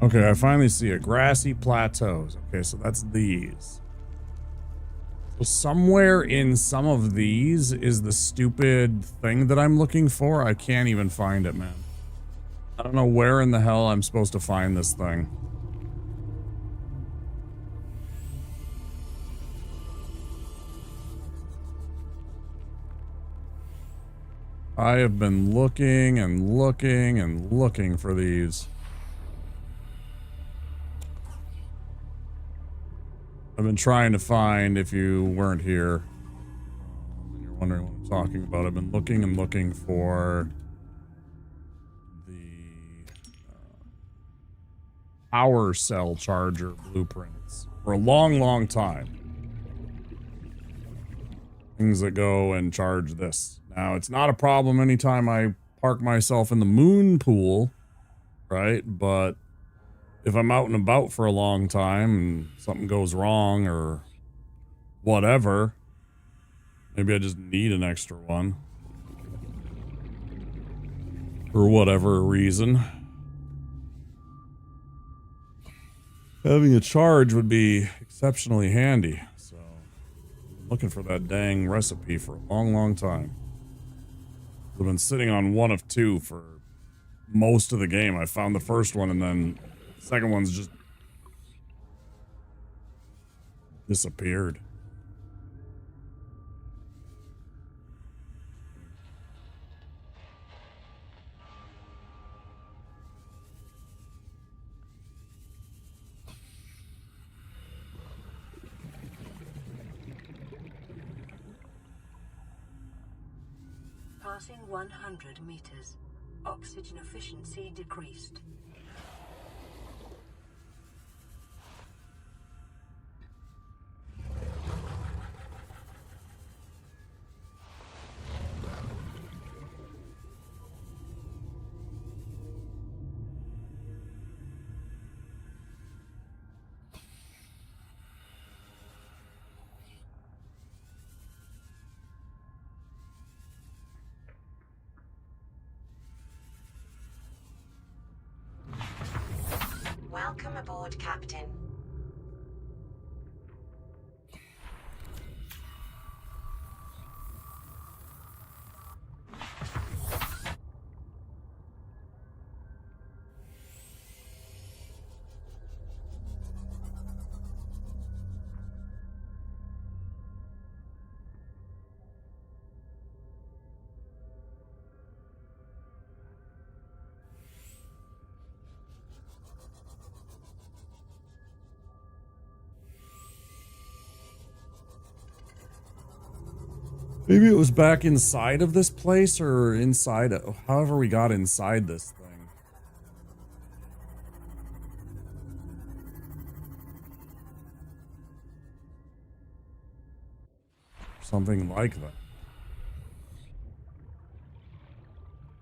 Okay, I finally see it. Grassy plateaus. Okay, so that's these. So somewhere in some of these is the stupid thing that I'm looking for. I can't even find it, man. I don't know where in the hell I'm supposed to find this thing. I have been looking and looking and looking for these. I've been trying to find, if you weren't here, and you're wondering what I'm talking about, I've been looking and looking for the power cell charger blueprints for a long, long time. Things that go and charge this. Now, it's not a problem anytime I park myself in the moon pool, right? But if I'm out and about for a long time and something goes wrong or whatever, maybe I just need an extra one. For whatever reason. Having a charge would be exceptionally handy. So, I'm looking for that dang recipe for a long, long time. I've been sitting on one of two for most of the game. I found the first one and then the second one's just disappeared. Passing 100 meters. Oxygen efficiency decreased. Welcome aboard, Captain. Maybe it was back inside of this place or inside, however we got inside this thing. Something like that.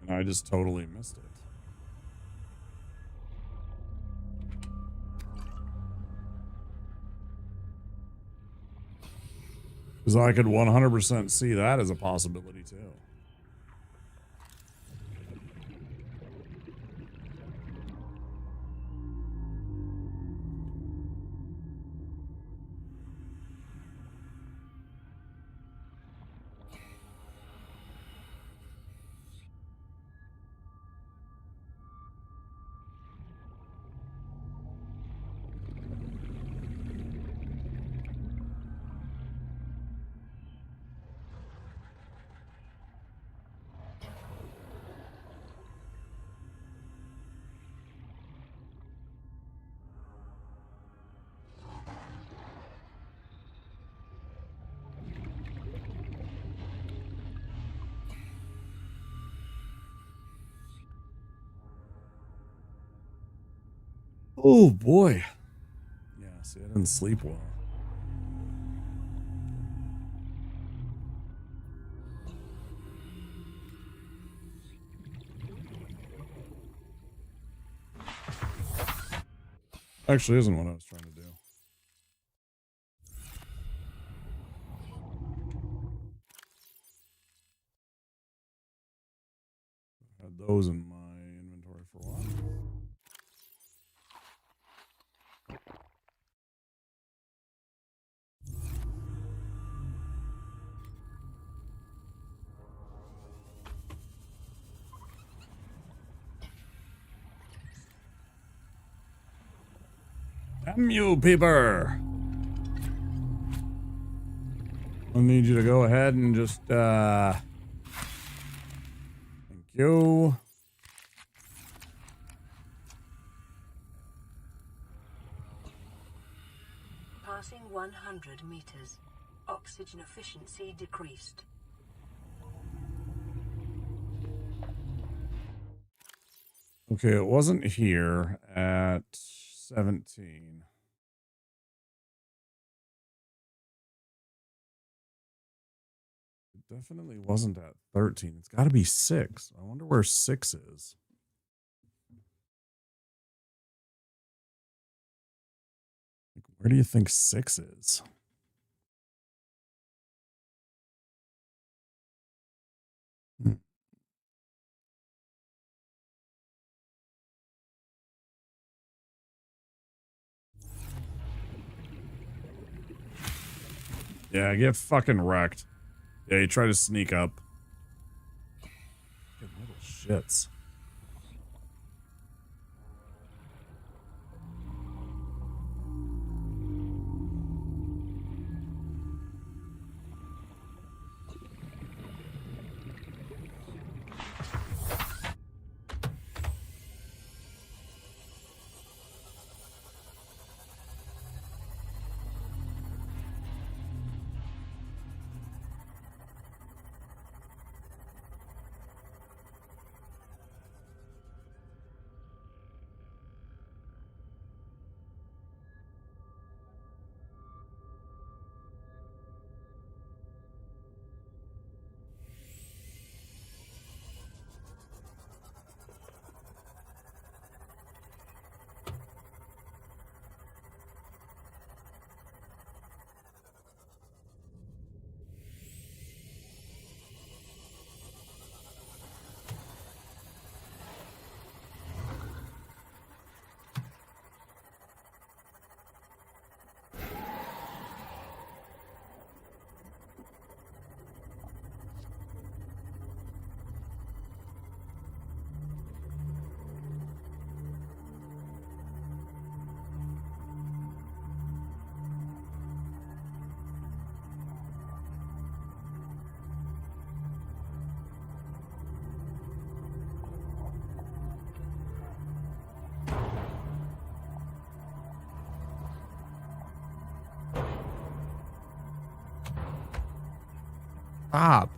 And I just totally missed it. Because I could 100% see that as a possibility too. Oh boy. Yeah, see, I didn't sleep well. Actually, isn't what I was trying to do. Had those in my inventory for a while. Damn you, peeper! I need you to go ahead and just, thank you. Passing 100 meters. Oxygen efficiency decreased. Okay, it wasn't here at 17. It definitely wasn't at 13. It's got to be 6. I wonder where 6 is. Where do you think 6 is? Yeah, get fucking wrecked. Yeah, you try to sneak up. Fucking little shits. Stop.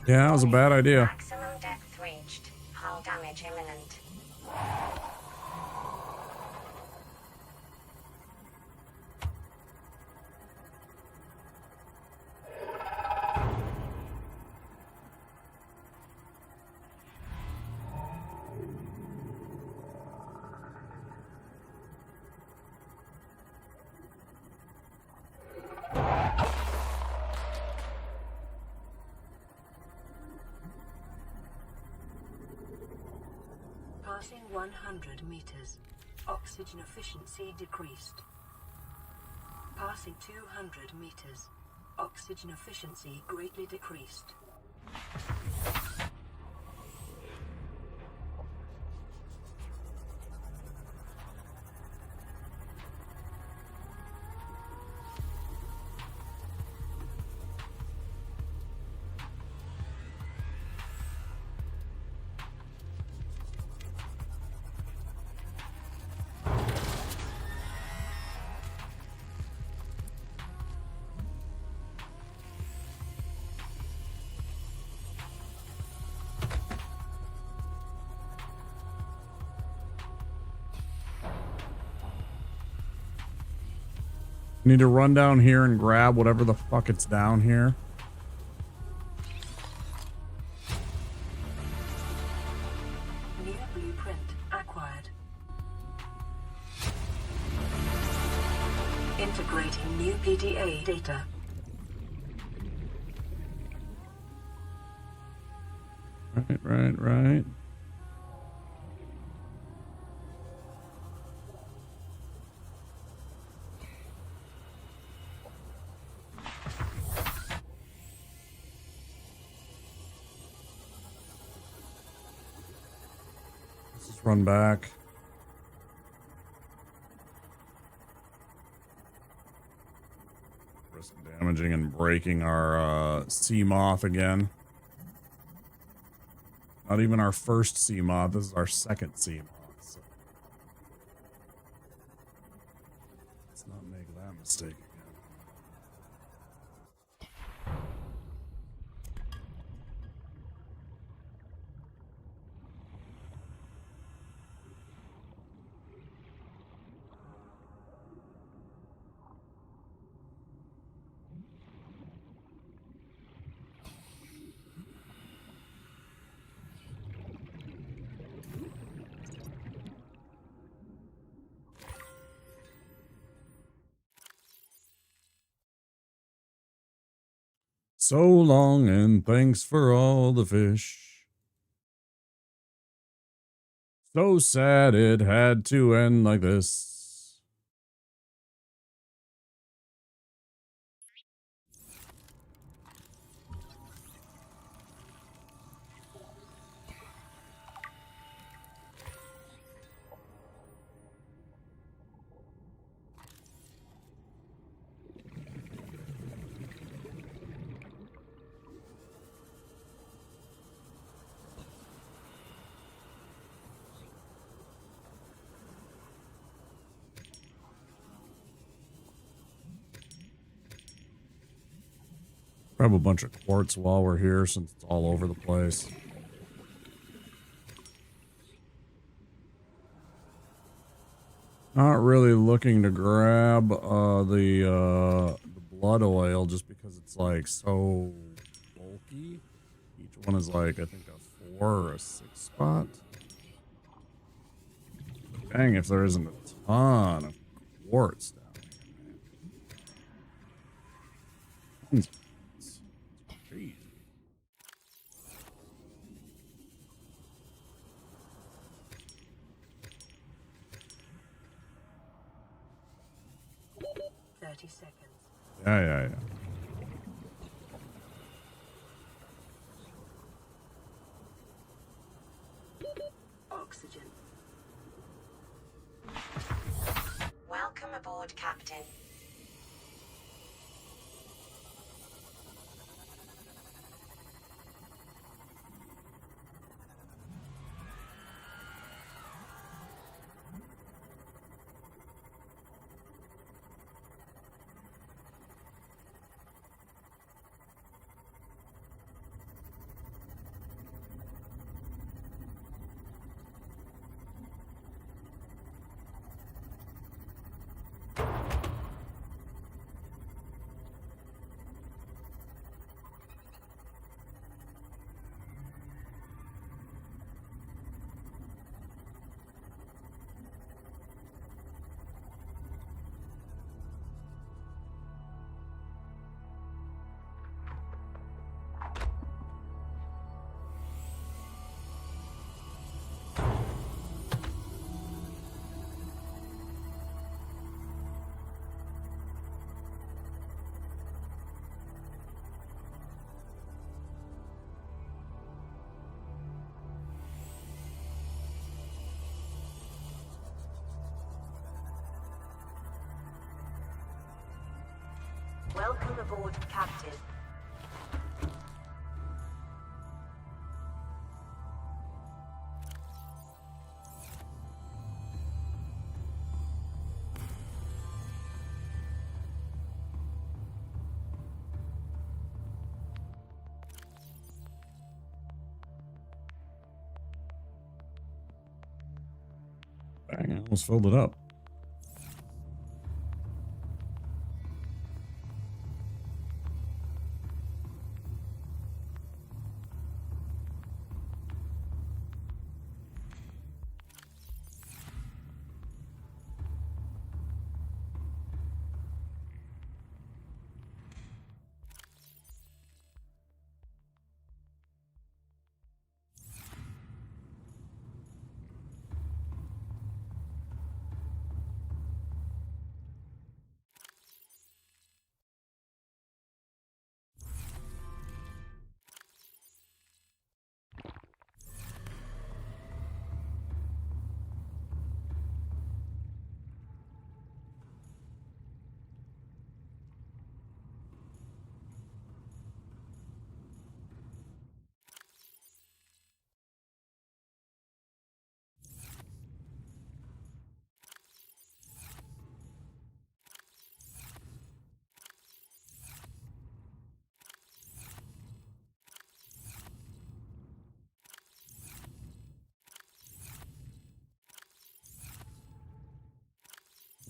Yeah, that was a bad idea. Maximum depth reached. Hull damage imminent. Passing 100 meters. Oxygen efficiency decreased. Passing 200 meters. Oxygen efficiency greatly decreased. Need to run down here and grab whatever the fuck it's down here. New blueprint acquired. Integrating new PDA data. Right. Let's just run back. Risk damaging and breaking our sea moth again. Not even our first sea moth. This is our second sea moth. So let's not make that mistake again. So long and thanks for all the fish. So sad it had to end like this. Grab a bunch of quartz while we're here since it's all over the place. Not really looking to grab the blood oil just because it's like so bulky. Each one is like I think a 4 or a 6 spot. Dang, if there isn't a ton of quartz down here, man. Jeez. Yeah. Oxygen. Welcome aboard, Captain. Welcome aboard, Captain. Dang, I almost filled it up.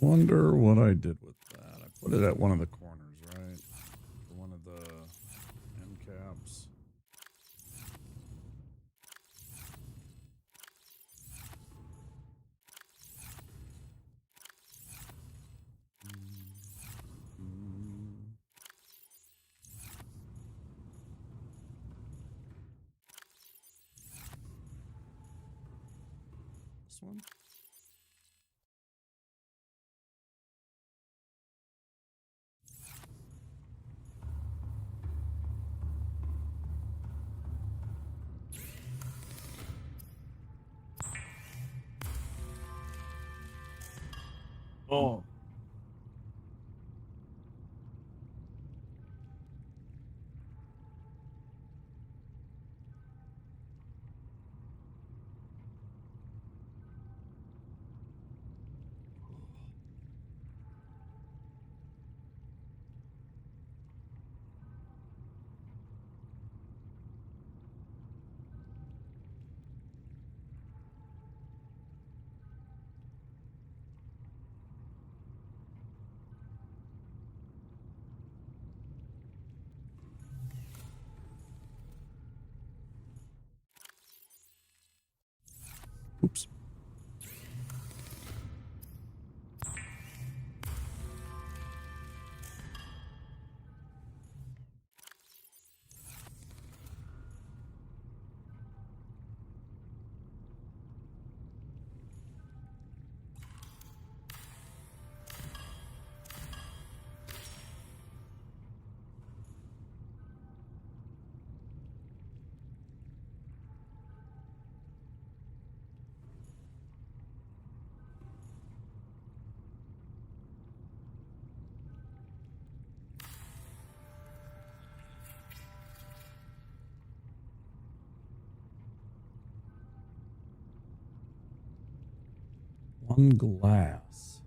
Wonder what I did with that. I put it at one of the corners, right? For one of the end caps. This one? Oh. Oops. One glass.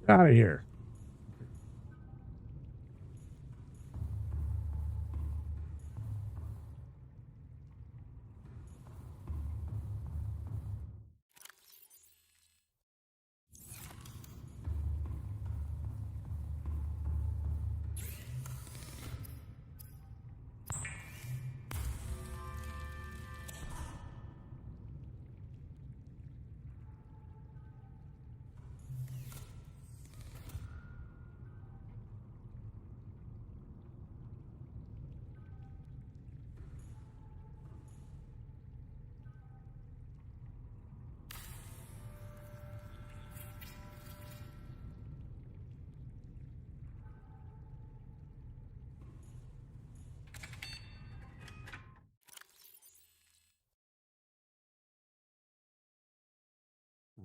Get out of here.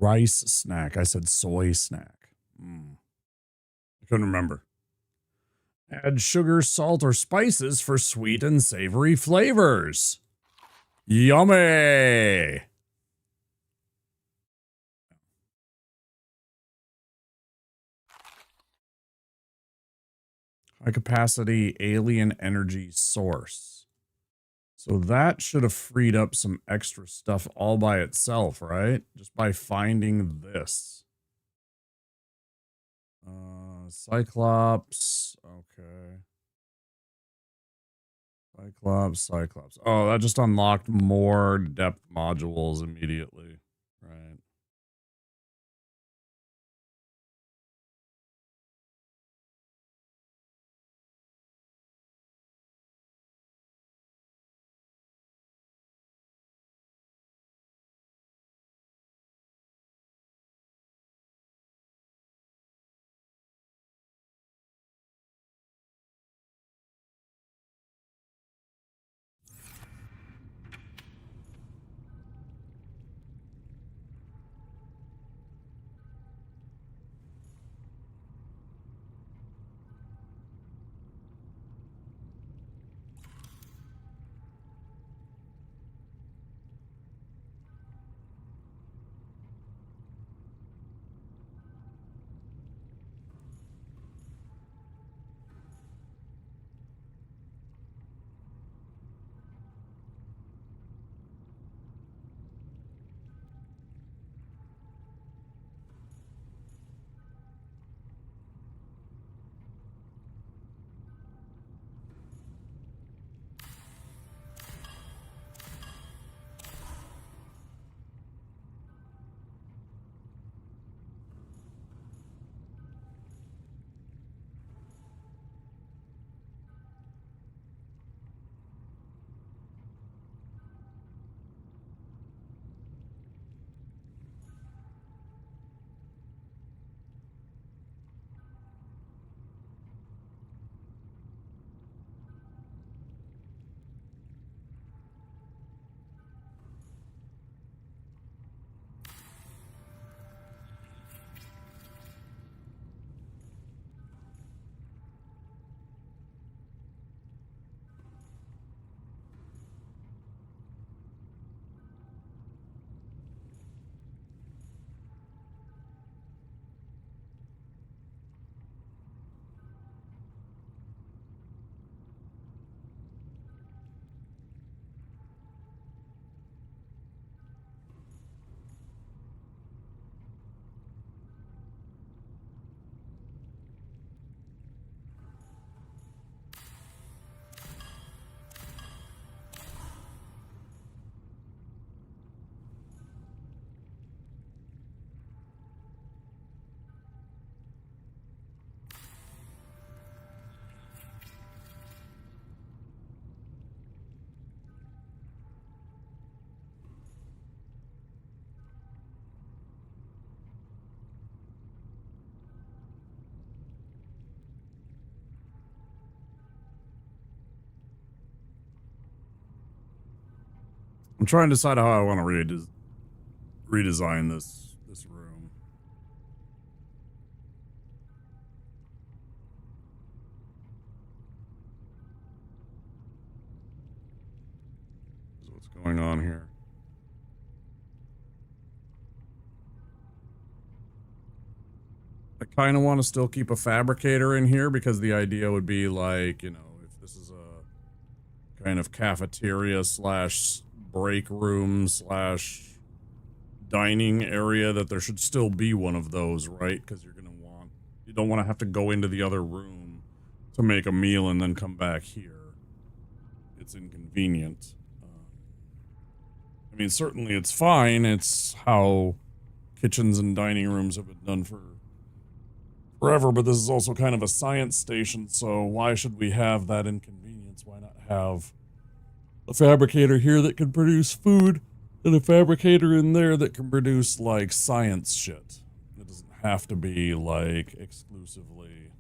Rice snack. I said soy snack. I couldn't remember. Add sugar, salt, or spices for sweet and savory flavors. Yummy! High capacity alien energy source. So that should have freed up some extra stuff all by itself, right? Just by finding this. Cyclops. Okay. Cyclops. Oh, that just unlocked more depth modules immediately. Right. I'm trying to decide how I want to redesign this room. What's going on here? I kind of want to still keep a fabricator in here because the idea would be like, you know, if this is a kind of cafeteria slash break room slash dining area, that there should still be one of those, right? Because you don't want to have to go into the other room to make a meal and then come back here. It's inconvenient. I mean, certainly it's fine. It's how kitchens and dining rooms have been done for forever, but this is also kind of a science station, so why should we have that inconvenience? Why not have a fabricator here that can produce food and a fabricator in there that can produce, like, science shit? It doesn't have to be, like, exclusively,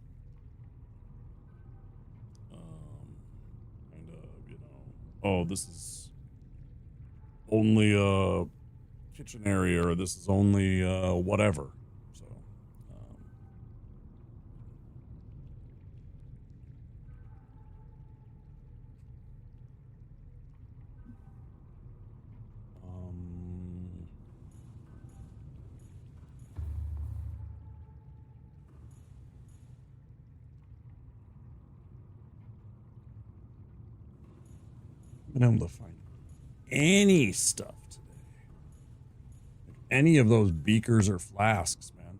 kind of, you know, oh, this is only a kitchen area, or this is only whatever. So, been able to find any stuff today. Like any of those beakers or flasks, man.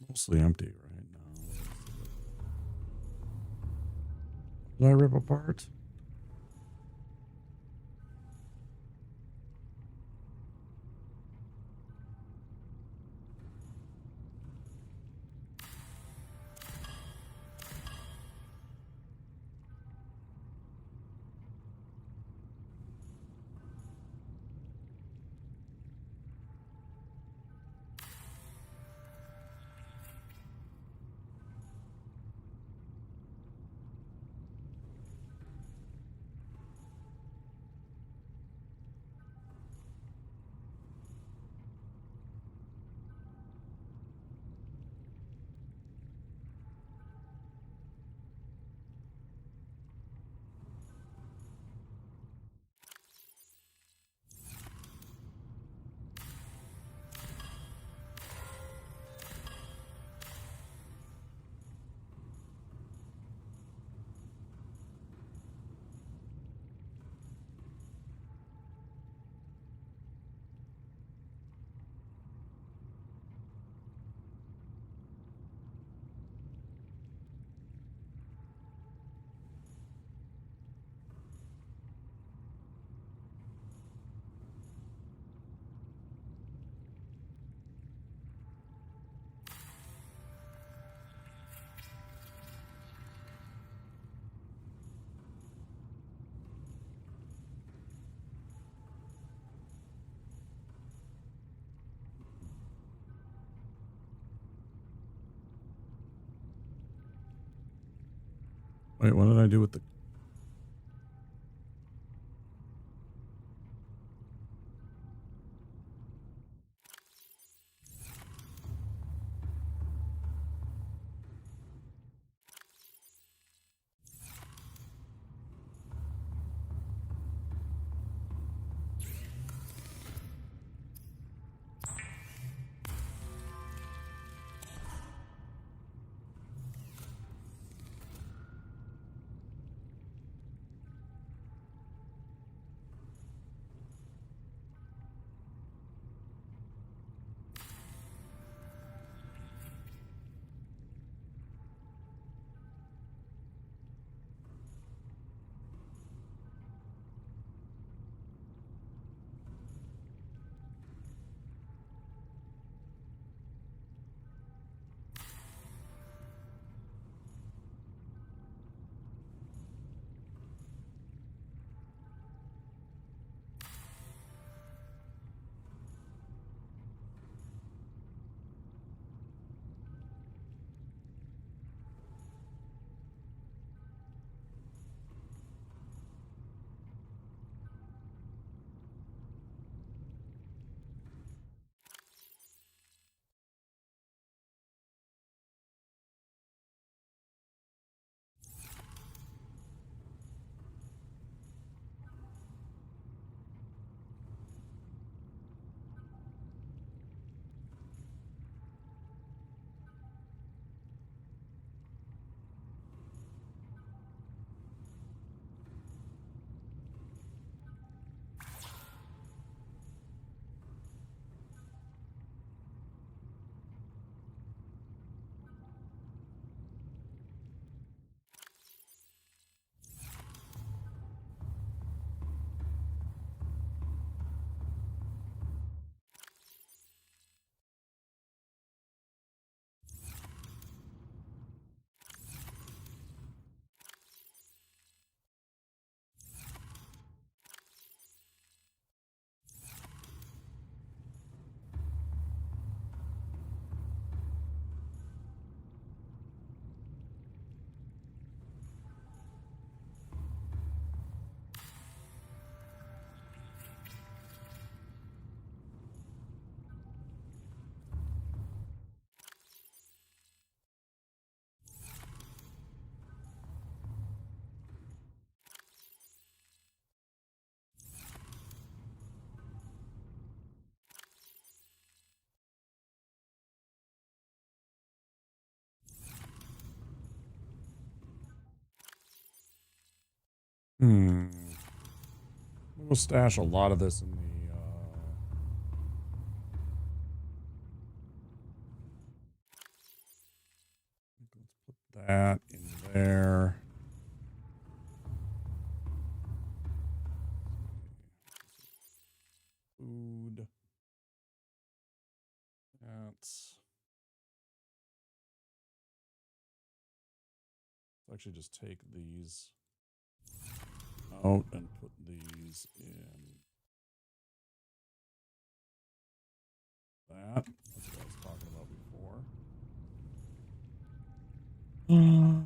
Mostly empty right now. Did I rip apart? Wait, what did I do with the... We'll stash a lot of this in the that in there. Food. That's actually just take these out and put these in that. That's what I was talking about before. Ooh.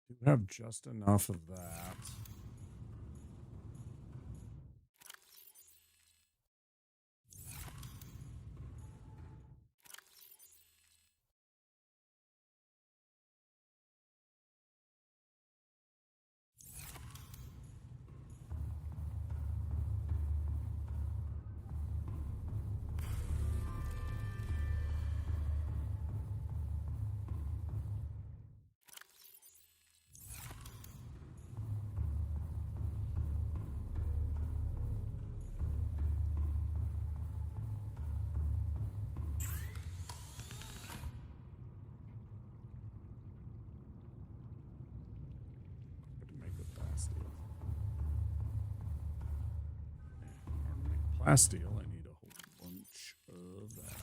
Do have just enough of that. Plasteel, I need a whole bunch of that.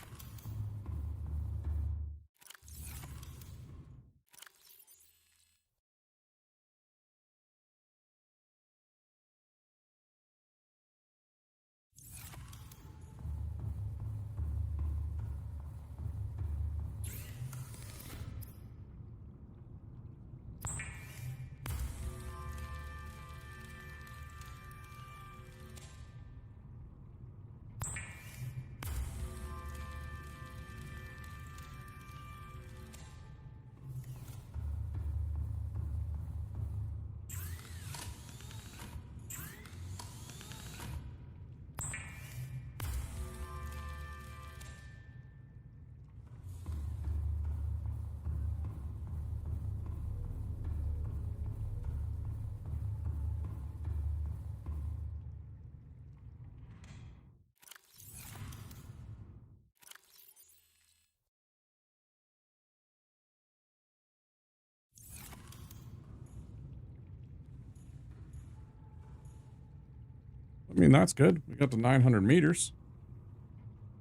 I mean, that's good. We got to 900 meters.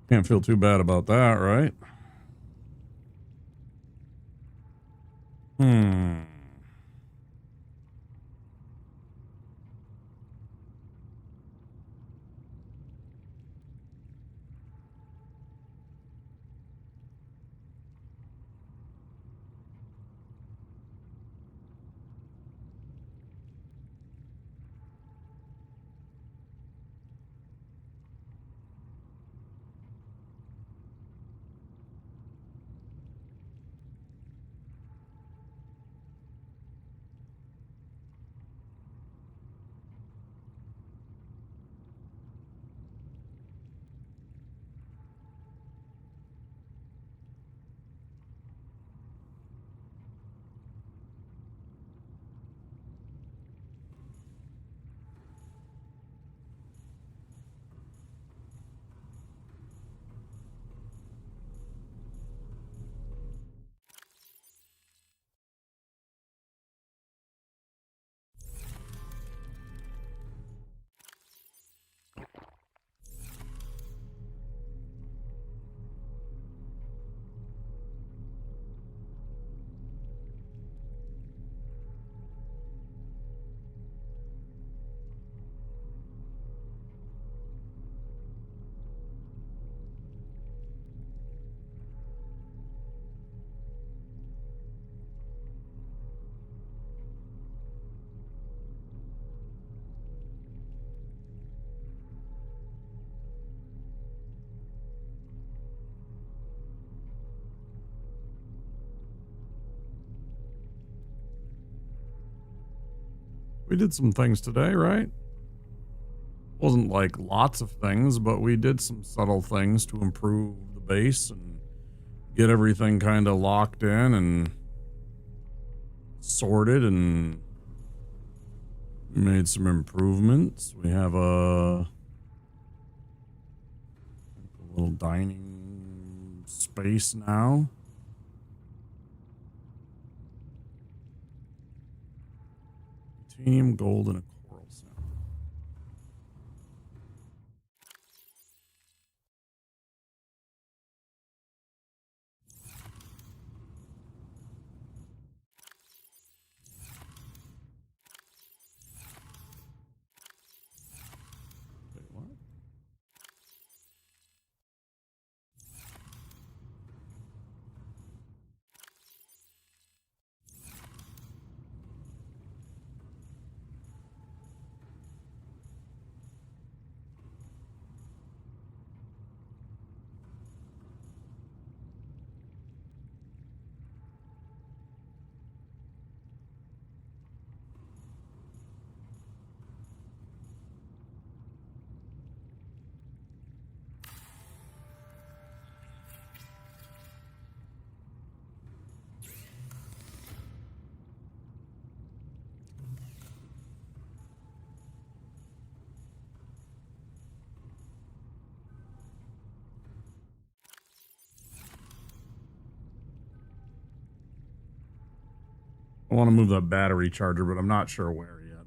Can't feel too bad about that, right? We did some things today, right? Wasn't like lots of things, but we did some subtle things to improve the base and get everything kind of locked in and sorted, and we made some improvements. We have a little dining space now. Titanium, gold, and a coral sample. Wait, what? I want to move that battery charger, but I'm not sure where yet.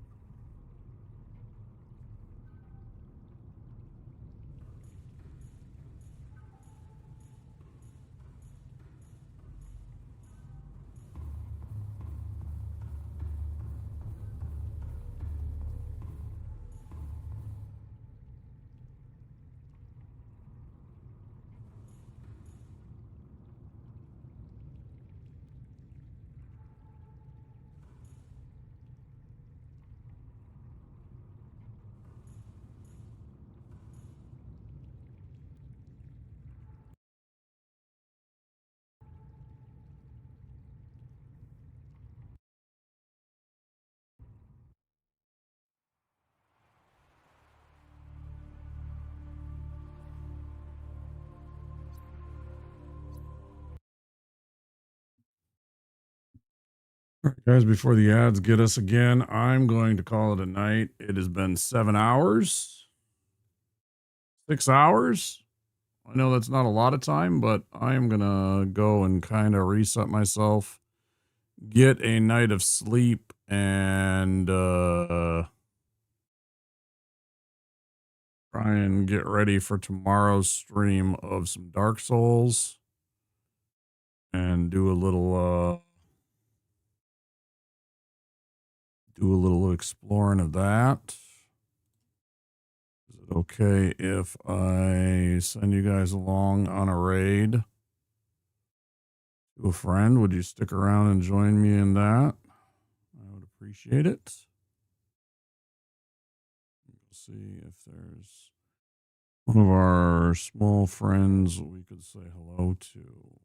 All right, guys, before the ads get us again, I'm going to call it a night. It has been 7 hours, 6 hours. I know that's not a lot of time, but I am going to go and kind of reset myself, get a night of sleep, and try and get ready for tomorrow's stream of some Dark Souls and do a little exploring of that. Is it okay if I send you guys along on a raid to a friend? Would you stick around and join me in that? I would appreciate it. We'll see if there's one of our small friends we could say hello to.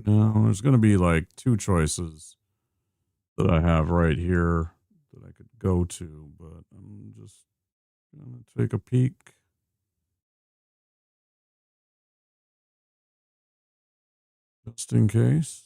Now, there's going to be like two choices that I have right here that I could go to, but I'm just going to take a peek. Just in case.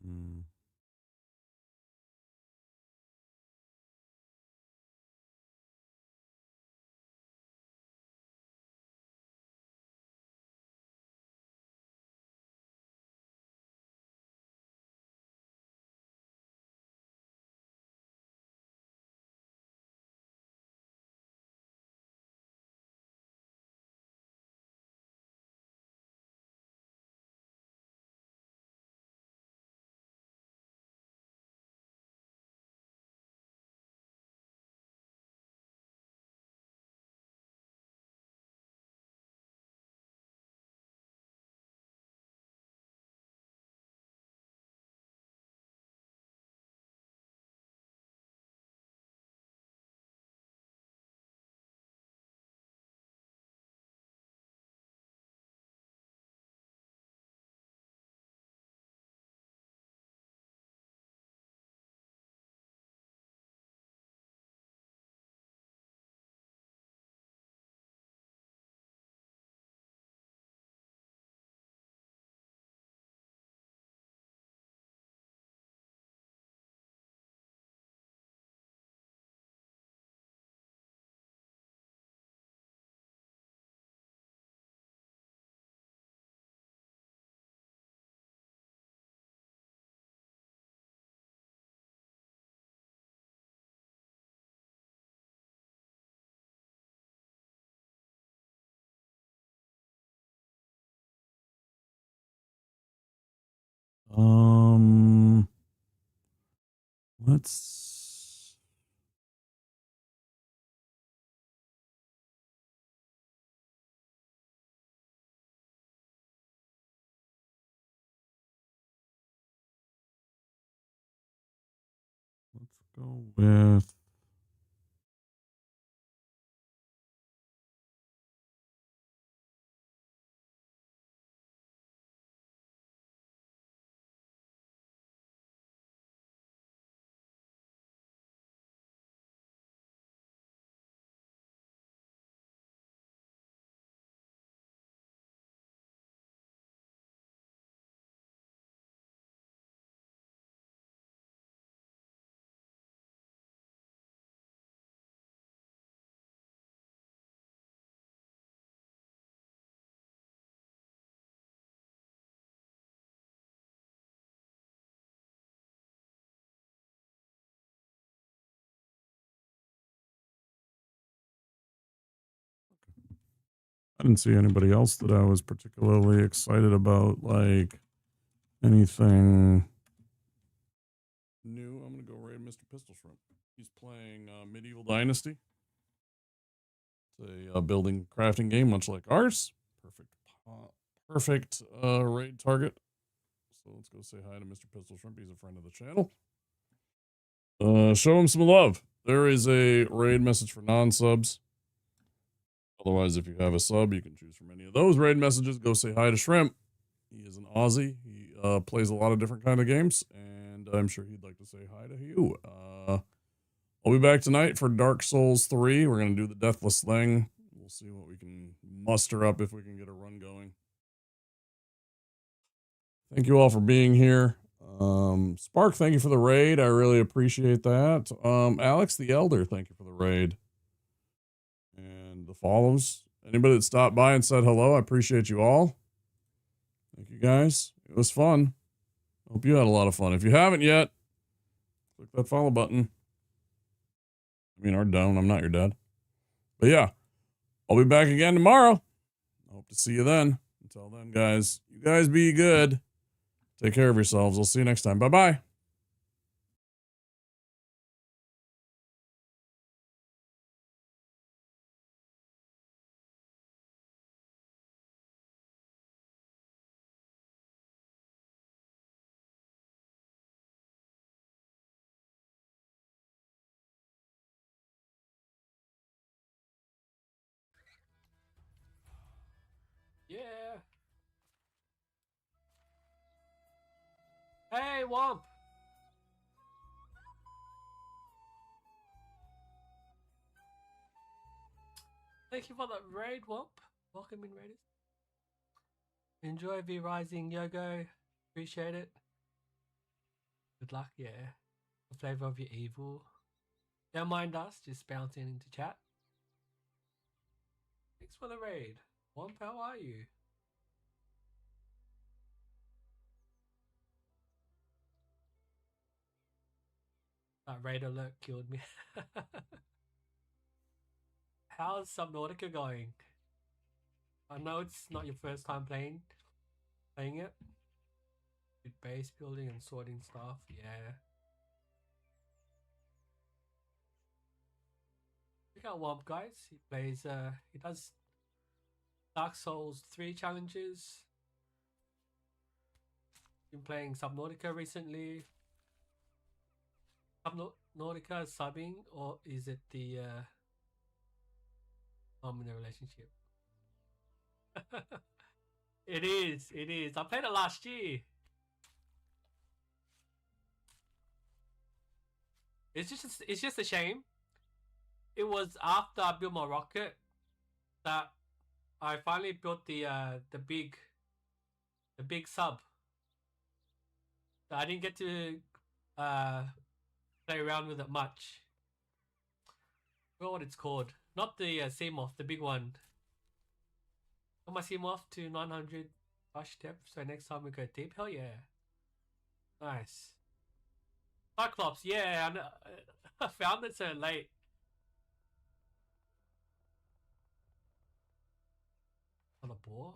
Hmm. Let's. Let's go with. I didn't see anybody else that I was particularly excited about, like anything new. I'm gonna go raid Mr. Pistol Shrimp. He's playing Medieval Dynasty. It's a building crafting game, much like ours. Perfect raid target. So let's go say hi to Mr. Pistol Shrimp. He's a friend of the channel. Show him some love. There is a raid message for non-subs. Otherwise, if you have a sub, you can choose from any of those raid messages. Go say hi to Shrimp. He is an Aussie. He plays a lot of different kind of games, and I'm sure he'd like to say hi to you. I'll be back tonight for Dark Souls 3. We're going to do the Deathless thing. We'll see what we can muster up if we can get a run going. Thank you all for being here. Spark, thank you for the raid. I really appreciate that. Alex the Elder, thank you for the raid. And the follows. Anybody that stopped by and said hello, I appreciate you all. Thank you guys. It was fun. Hope you had a lot of fun. If you haven't yet, click that follow button. I mean, or don't. I'm not your dad. But yeah, I'll be back again tomorrow. I hope to see you then. Until then, guys, you guys be good. Take care of yourselves. I'll see you next time. Bye-bye. Yeah. Hey, Womp. Thank you for the raid, Womp. Welcome in, Raiders. Enjoy V Rising, Yogo. Appreciate it. Good luck, yeah. The flavor of your evil. Don't mind us, just bouncing into chat. Thanks for the raid. Womp, how are you? That raid alert killed me. How's Subnautica going? I know it's not your first time playing it. With base building and sorting stuff, yeah. Check out Womp, guys. He plays he does Dark Souls 3 challenges. Been playing Subnautica recently. Subnautica subbing, or is it the I'm in a relationship? It is. I played it last year. It's just a shame. It was after I built my rocket that I finally built the big sub. So I didn't get to play around with it much. I forgot what it's called. Not the Seamoth, the big one. Got my Seamoth to 900 rush depth, so next time we go deep. Hell yeah. Nice. Cyclops, yeah, I know. I found it so late. On a boar?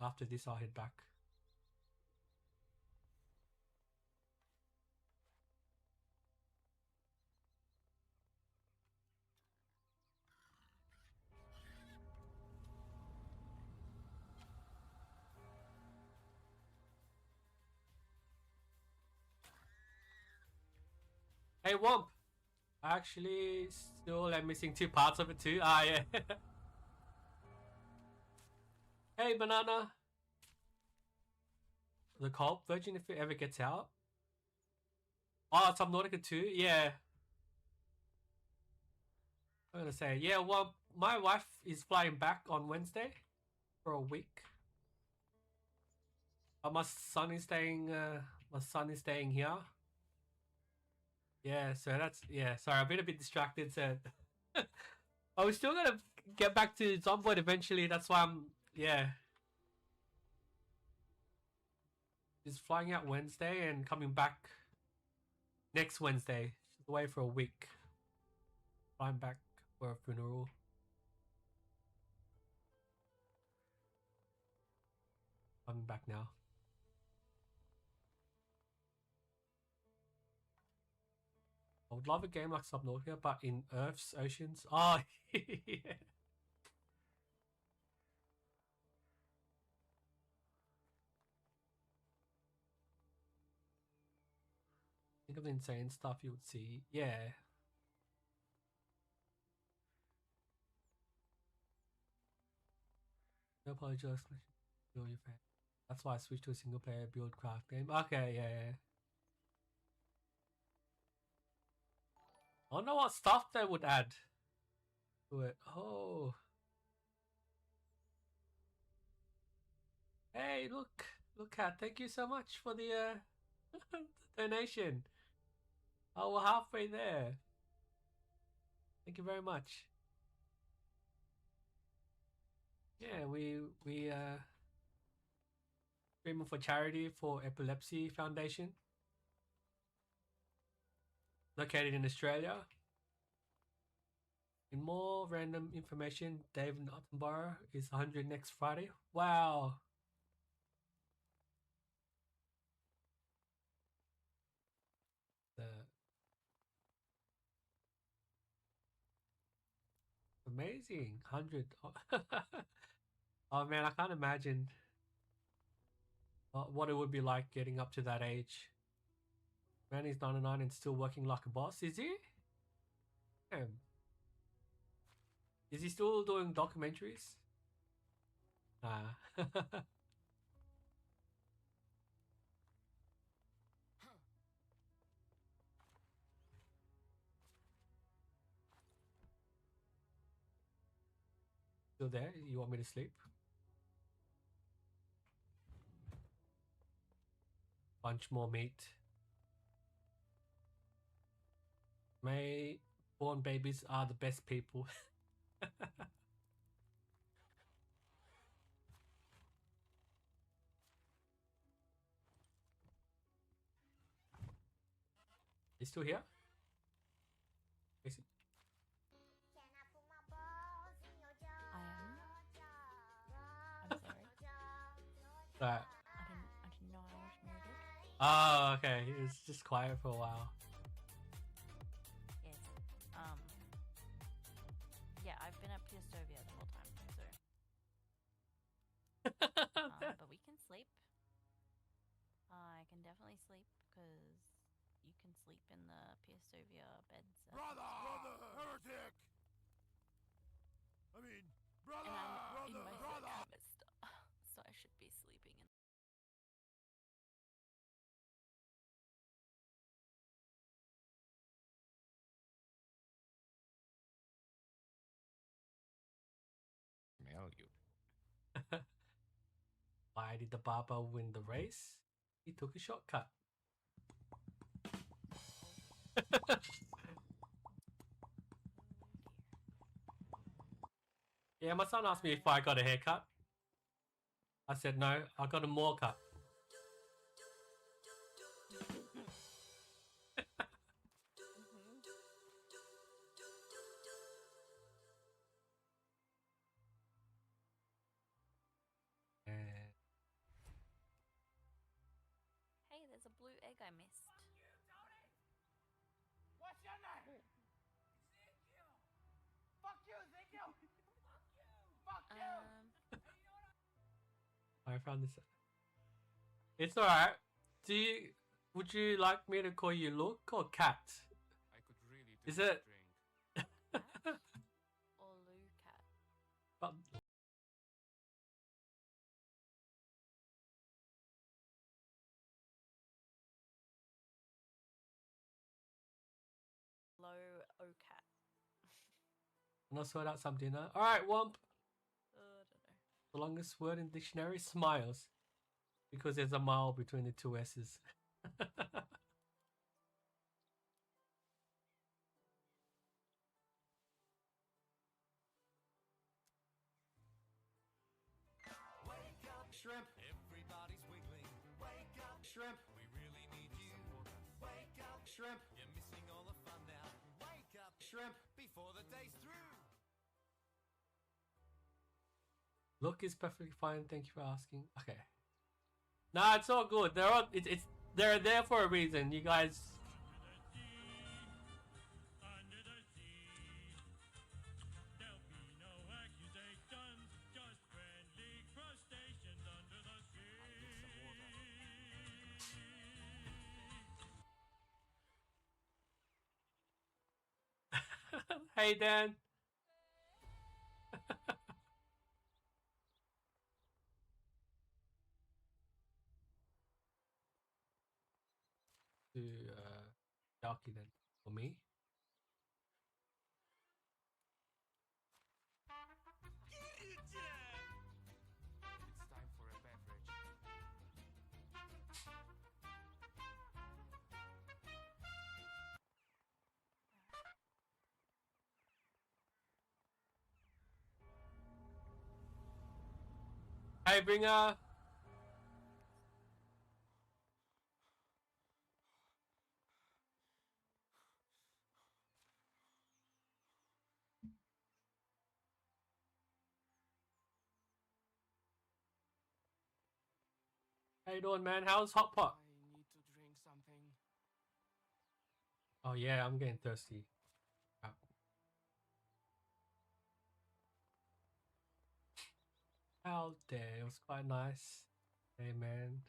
After this, I'll head back. Hey Womp! Actually, still am missing 2 parts of it too. Ah, yeah. Hey Banana! The Cult version, if it ever gets out. Oh, Subnautica 2? Yeah. I'm gonna say, yeah, well, my wife is flying back on Wednesday for a week. But my son is staying here. Yeah, so that's, yeah, sorry, I've been a bit distracted, so I was still gonna get back to Zomboid eventually, that's why I'm, yeah. He's flying out Wednesday and coming back next Wednesday. She's away for a week. Flying back for a funeral. Coming back now. I would love a game like Subnautica, but in Earth's oceans. Oh, yeah. Think of the insane stuff you would see. Yeah. No apologize. Your fan. That's why I switched to a single player build craft game. Okay, yeah. I don't know what stuff they would add to it. Oh. Hey, look, Kat. Thank you so much for the donation. Oh, we're halfway there. Thank you very much. Yeah, we streaming for charity for Epilepsy Foundation, located in Australia. In more random information, Dave Attenborough is 100 next Friday. Wow. Amazing. 100. Oh man, I can't imagine what it would be like getting up to that age. Man, he's 99 and still working like a boss, is he? Damn. Is he still doing documentaries? Nah. still there? You want me to sleep? Bunch more meat. May born babies are the best people. You still here? Is it? I am. I'm sorry. That. I didn't know I was muted. Oh, okay. It was just quiet for a while. Yes. Yeah, I've been at Piestovia the whole time, so. But we can sleep. I can definitely sleep because you can sleep in the Piestovia beds. Brother! Heretic! I mean, brother! And I'm in my Brother! trimester, so I should be sleeping in. Smell you. Why did the barber win the race? He took a shortcut. Yeah, my son asked me if I got a haircut. I said no, I got a more cut. Hey, there's a blue egg I missed. What's your name? Fuck you, Ezekiel! Fuck you! I found this. It's alright. Would you like me to call you Luke or Cat? I could really do Is it? Or Lucat? But Low Ocat. I'll sort out some dinner. Alright, Womp. I don't know. The longest word in dictionary, smiles. Because there's a mile between the two S's. Wake up, shrimp. Everybody's wiggling. Wake up, shrimp. We really need you. Wake up, shrimp. You're missing all the fun now. Wake up, shrimp. Before the day's through. Look is perfectly fine. Thank you for asking. Okay. Nah, it's all good. They're there for a reason. You guys. Hey, Dan. To Yaki then for me. It's time for a beverage. Hey, Bringer. How you doing, man? How's Hot Pot? I need to drink something. Oh yeah, I'm getting thirsty. Oh. Out there, it was quite nice. Hey, man.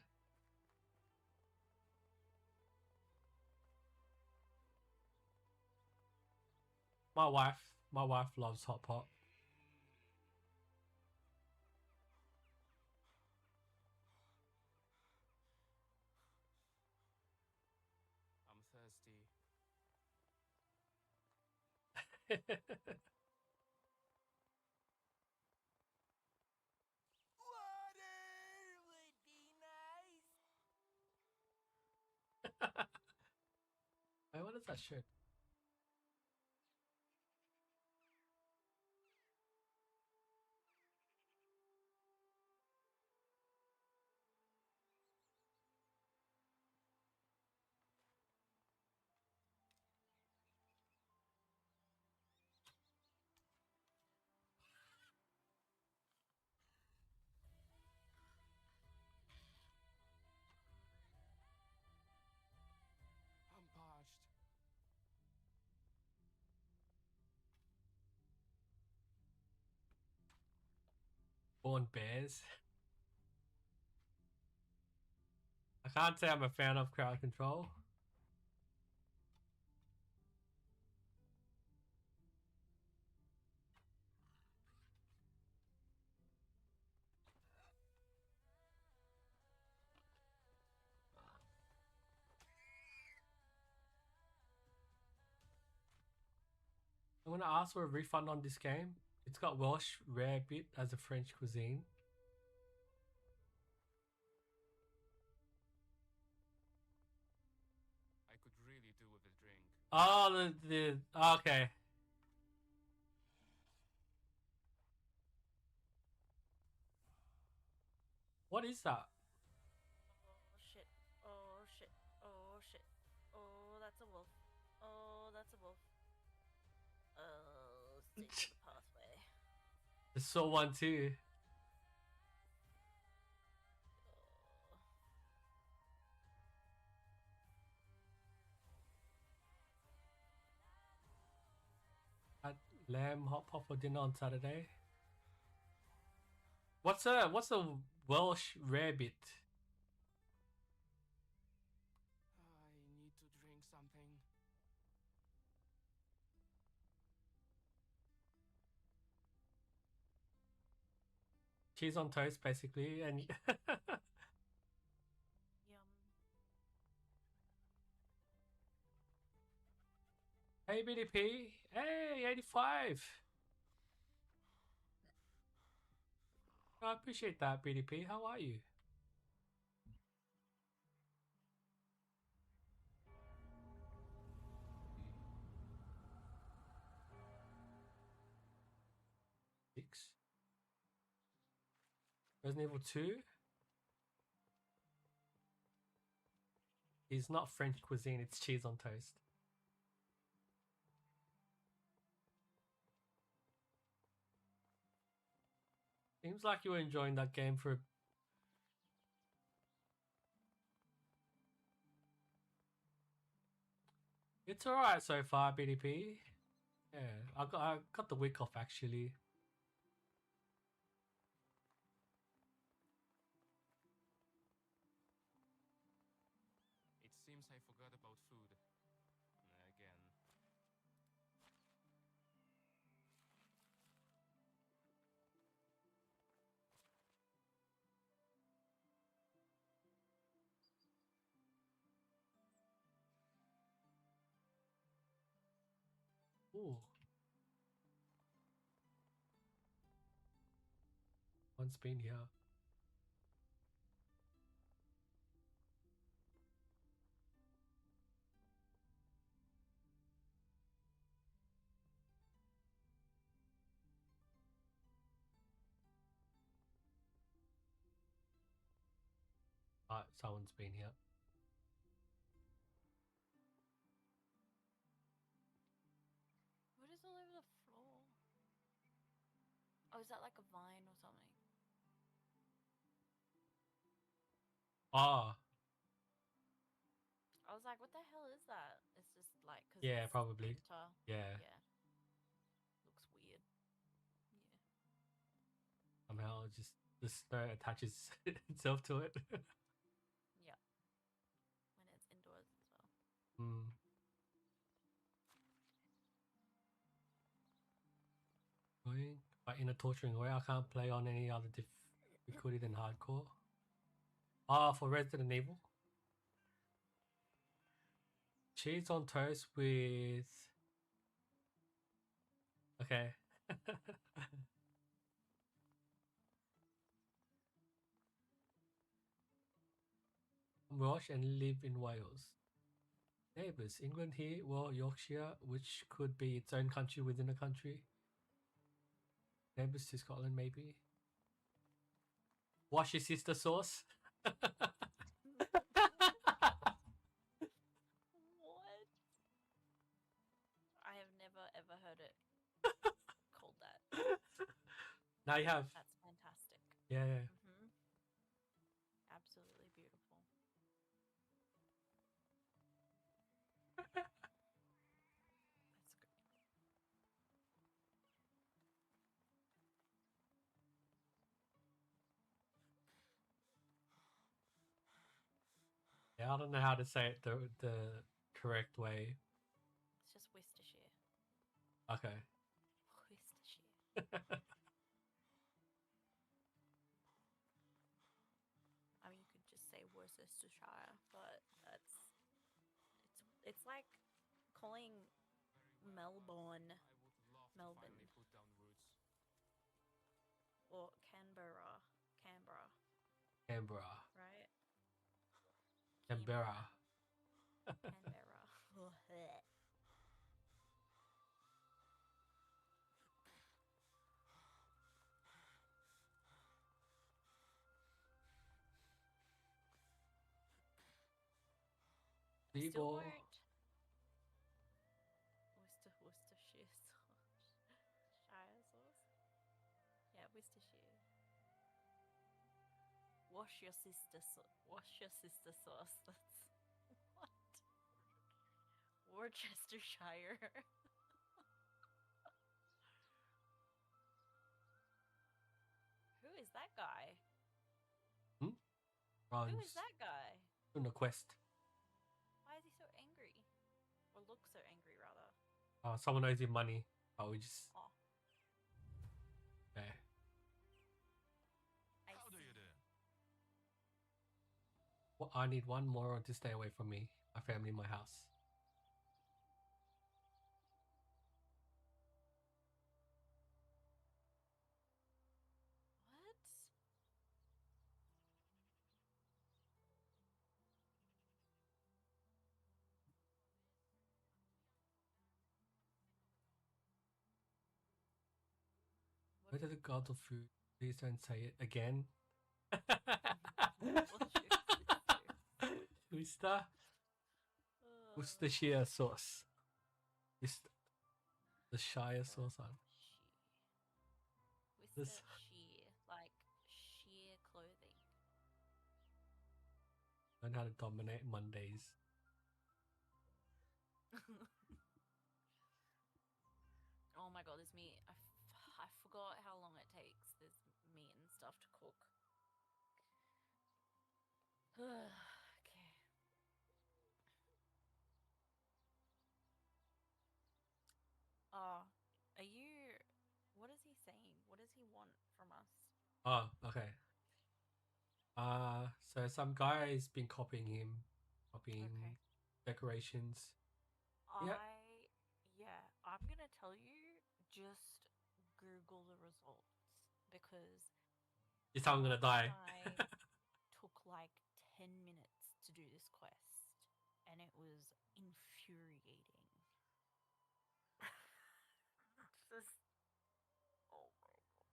My wife loves Hot Pot. I'm thirsty. Wait, what is that shirt? I'm parched. Born bears. I can't say I'm a fan of crowd control. I'm gonna ask for a refund on this game. It's got Welsh rare bit as a French cuisine. I could really do with a drink. Oh, okay. What is that? Oh shit. Oh shit. Oh shit. Oh, that's a wolf. Oh, that's a wolf. Oh, stay to the pathway. I saw one too. Had lamb hot pot for dinner on Saturday. What's a Welsh rarebit? I need to drink something. Cheese on toast, basically, and Yum. hey BDP, hey 85. I appreciate that, BDP. How are you? Six. Resident Evil 2 is not French cuisine, it's cheese on toast. Seems like you were enjoying that game for... It's alright so far, BDP. Yeah, I got the week off actually. It seems I forgot about food. Again. Ooh. One's been here. Someone's been here. What is all over the floor? Oh, is that like a vine or something? Ah. I was like, what the hell is that? It's just like, cause Yeah, it's probably. winter. Yeah. Yeah. Looks weird. Yeah. Somehow just the snow attaches itself to it. Yeah. When it's indoors as well. Hmm. But in a torturing way, I can't play on any other difficulty than hardcore. Ah, for Resident Evil. Cheese on toast with... Okay. Welsh and live in Wales. Neighbours, England here, well, Yorkshire, which could be its own country within a country. Neighbours to Scotland, maybe. Wash your sister sauce. What? I have never ever heard it called that. Now you have. That's fantastic. Yeah, yeah. Absolutely beautiful. That's good. Yeah, I don't know how to say it the correct way. It's just Worcestershire. Okay. Worcestershire. I mean, you could just say Worcestershire, but it's like calling Melbourne Melbourne or Canberra. Canberra. Right? Canberra. Canberra. Still People. won't. Worcestershire sauce. Shire sauce? Yeah, Worcestershire. Wash your sister sauce. That's what? Worcestershire. Who is that guy? Who is that guy? On a quest. Why is he so angry? Or looks so angry, rather. Someone owes him money. Oh, we just. Oh. Okay. How do you do? Well, I need one moron to stay away from me, my family, my house. What? Where did the god of food? Please don't say it again. Worcestershire sauce. The Shire sauce on. Worcestershire, like sheer clothing. Learn how to dominate Mondays. Oh my god, this meat. I forgot how long it takes this meat and stuff to cook. Okay. Are you... What is he saying? What does he want from us? Oh, okay. So some guy's been copying him, decorations. Yeah, I'm gonna tell you, just Google the results, because This time I'm gonna die. I took like 10 minutes to do this quest, and it was infuriating. Just, oh my god.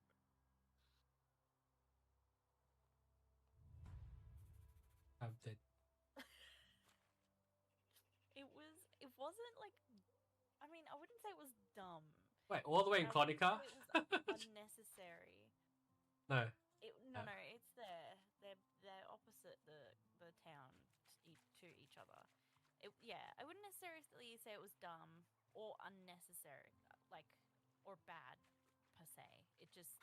I'm dead. It wasn't like, I mean, I wouldn't say it was dumb. Wait, all the way in Clonica? It was unnecessary. No. No, it's there. They're opposite the town to each other. Yeah, I wouldn't necessarily say it was dumb or unnecessary, like, or bad per se. It just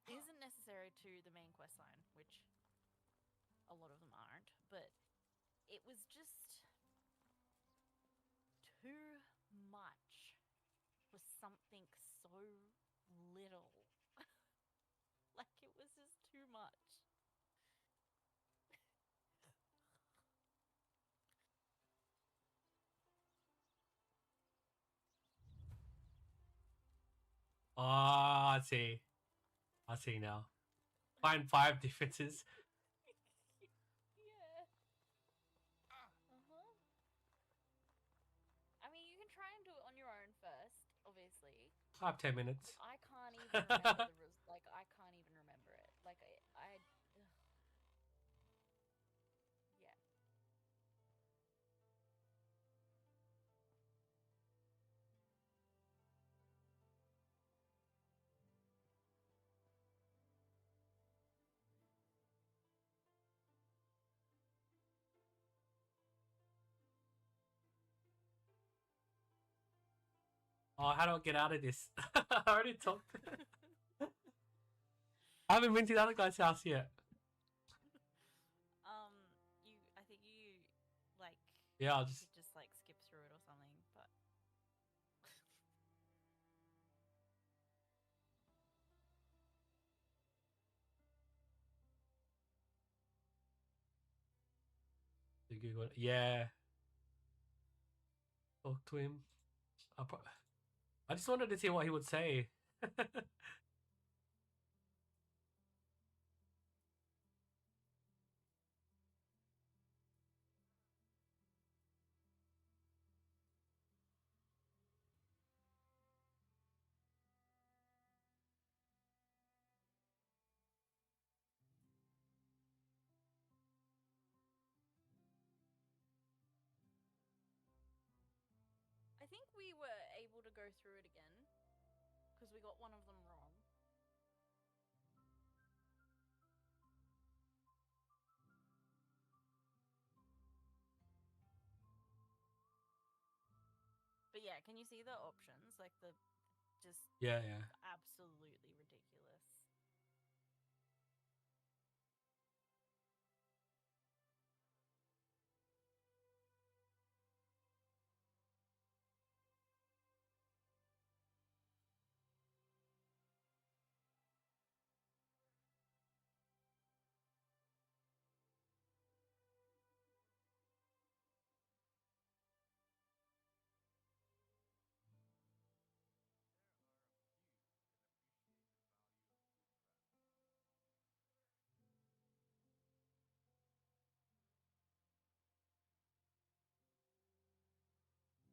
isn't necessary to the main quest line, which a lot of them aren't. But it was just too much for something so little. Like, it was just too much. Ah, I see. I see now. Find 5 differences. Yeah. I have 10 minutes. I can't even remember like I can't even remember it. Like I ugh. Yeah. Oh, how do I get out of this? I already talked. I haven't been to the other guy's house yet. I think you like. Yeah, I'll you just. could just like skip through it or something, but. Google it. Yeah. Talk to him. I just wanted to see what he would say. I think we were able to go through it again because we got one of them wrong. But yeah, can you see the options? Like the just Yeah. absolutely ridiculous.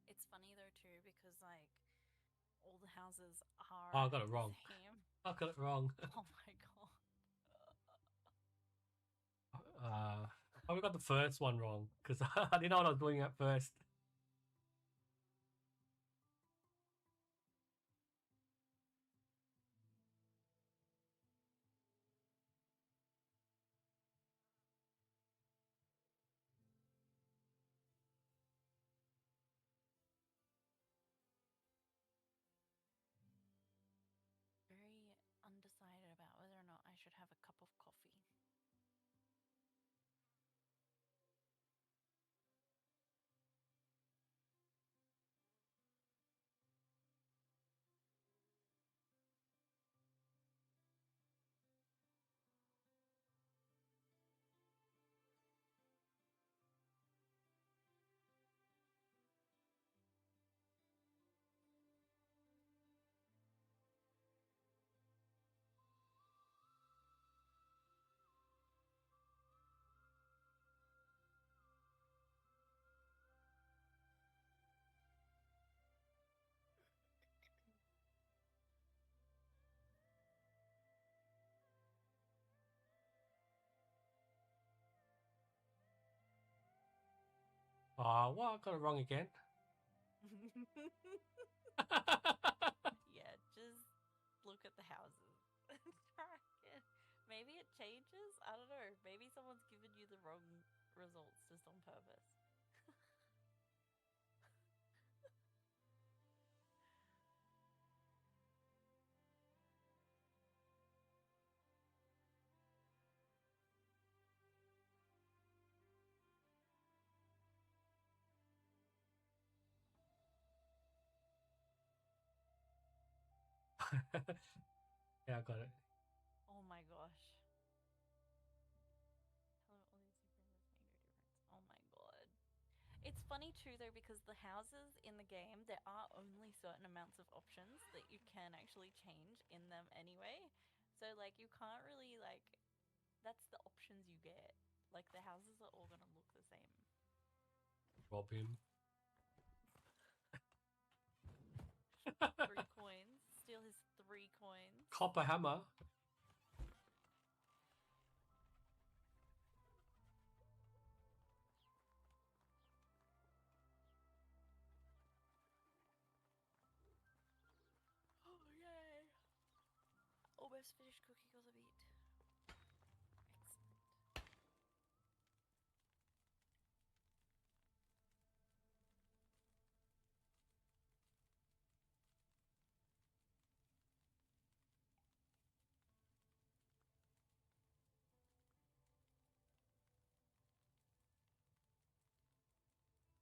It's funny though too because like all the houses are Oh, I got it the wrong. same. I got it wrong. Oh my god. I probably got the first one wrong because I didn't know what I was doing at first. Very undecided about whether or not I should have a cup of coffee. Oh, well, I got it wrong again. Yeah, just look at the houses. Try again. Maybe it changes. I don't know. Maybe someone's given you the wrong results just on purpose. Yeah, I got it. Oh my gosh. Hello, all these things make no difference. Oh my god. It's funny too though because the houses in the game, there are only certain amounts of options that you can actually change in them anyway. So like you can't really like, that's the options you get. Like the houses are all gonna look the same. Rob him. 3 coins. copper hammer. Oh yay! Almost finished cooking all the meat. Excellent.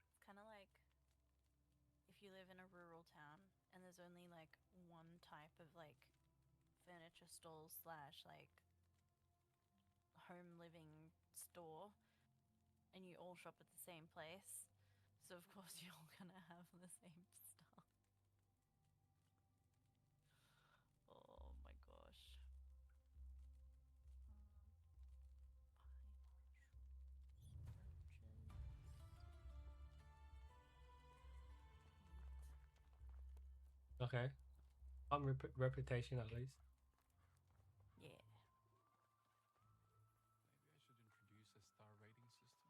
It's kind of like if you live in a rural town and there's only like one type of like furniture stall slash like home living store and you all shop at the same place. So of course you're all gonna have the same stuff. Oh my gosh. Okay. Some reputation at least. Yeah. Maybe I should introduce a star rating system.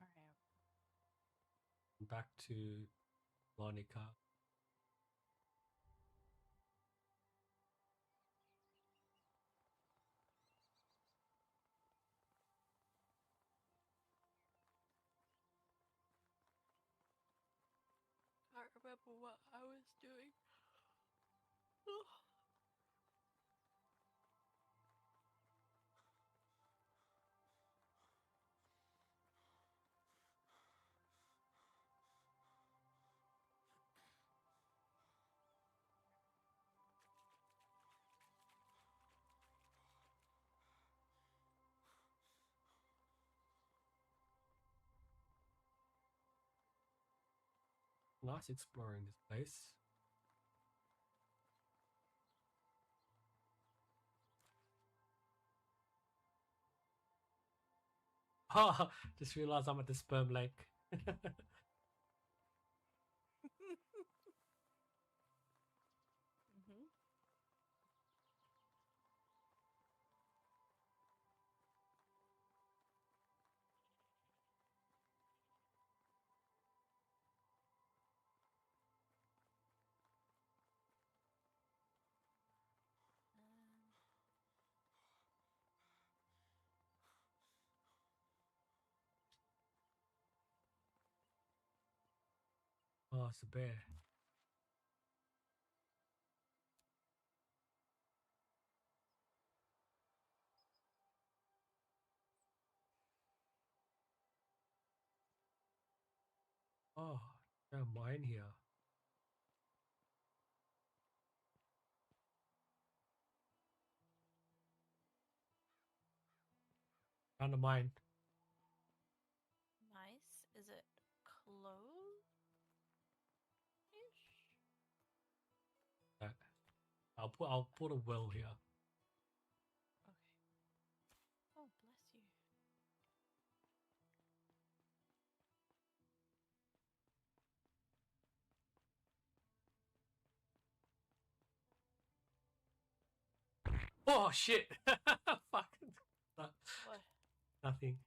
Alright. Back to Monica. Can't remember what I was doing. Nice exploring this place. Oh, just realized I'm at the sperm lake. Mm-hmm. Oh, it's a bear. Oh, there's a mine here. Found a mine. Nice. Is it close? Ish. I'll put a well here. Okay. Oh, bless you. Oh shit! Fuck. What? Nothing.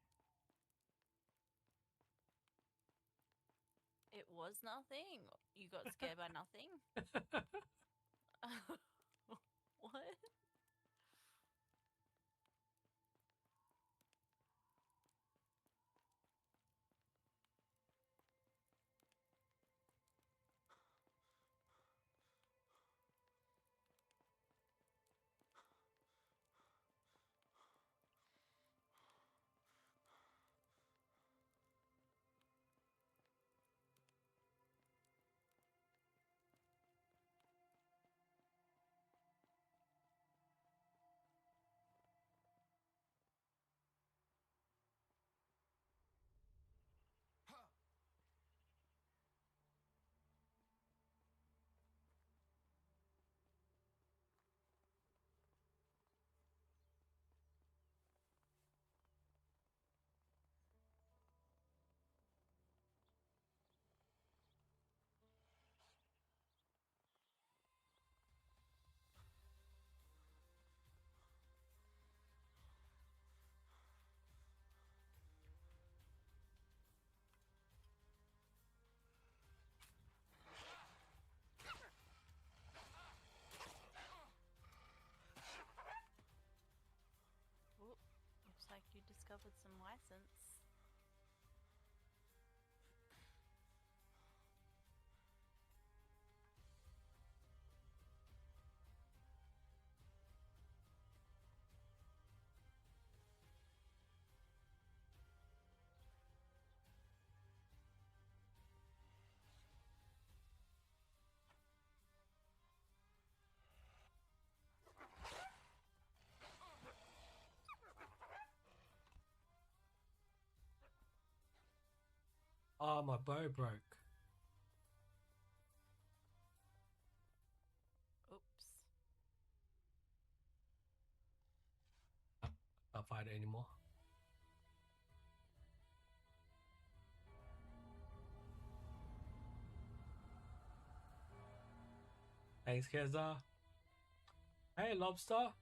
It was nothing. You got scared by nothing? What? up with some license. Oh, my bow broke. Oops. Can't fight it anymore. Thanks, Keza. Hey, Lobster.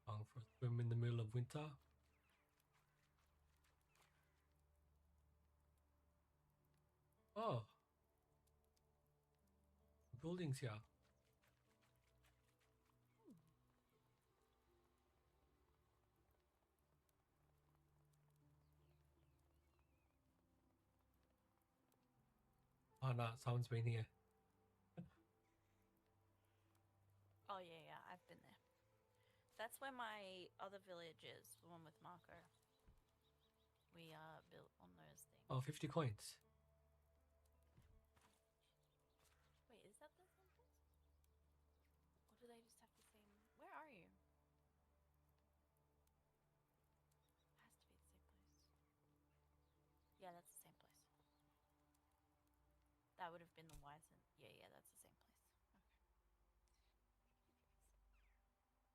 Going for a swim in the middle of winter. Oh. Buildings here. Oh no, someone's been here. Oh yeah, I've been there. That's where my other village is, the one with Marco. We built on those things. Oh, 50 coins. Wait, is that the same place? Or do they just have the same? Where are you? Has to be the same place. Yeah, that's the same place. That would have been the Wisen. Yeah, that's the same place.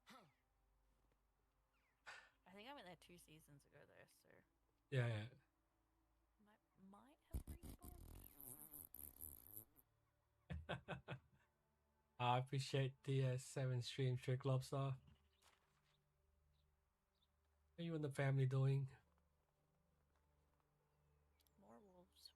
Okay. I think I went there 2 seasons ago though, so Yeah. might have respawned. I appreciate the 7 stream trick, Lobster. How are you and the family doing? More wolves.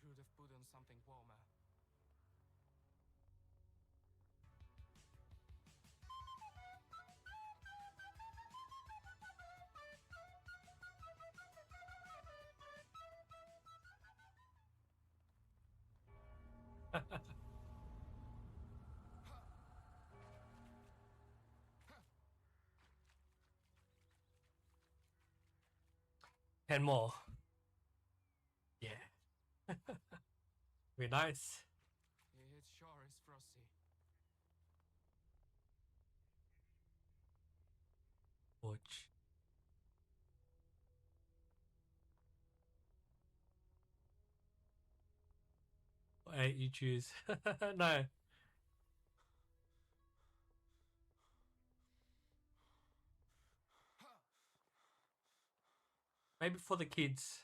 Should have put on something warmer. And more. Yeah. Be nice. It sure is frosty. Watch. Hey, you choose. No. Maybe for the kids.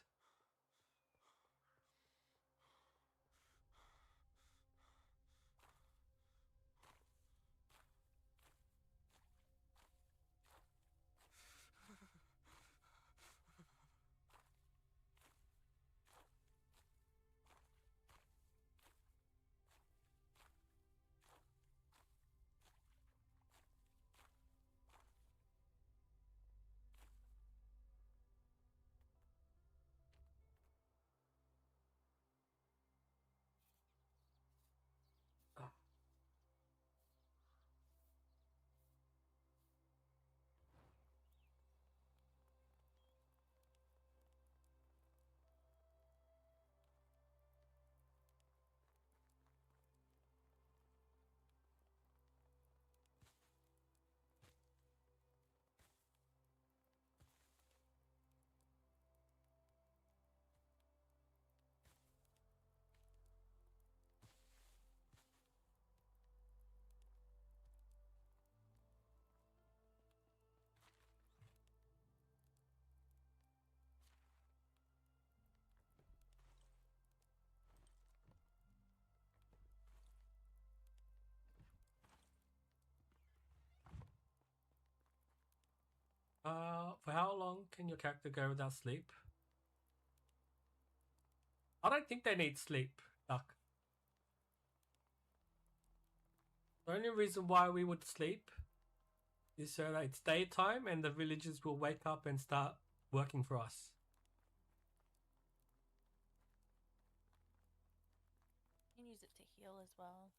For how long can your character go without sleep? I don't think they need sleep, Duck. The only reason why we would sleep is so that it's daytime and the villagers will wake up and start working for us. You can use it to heal as well.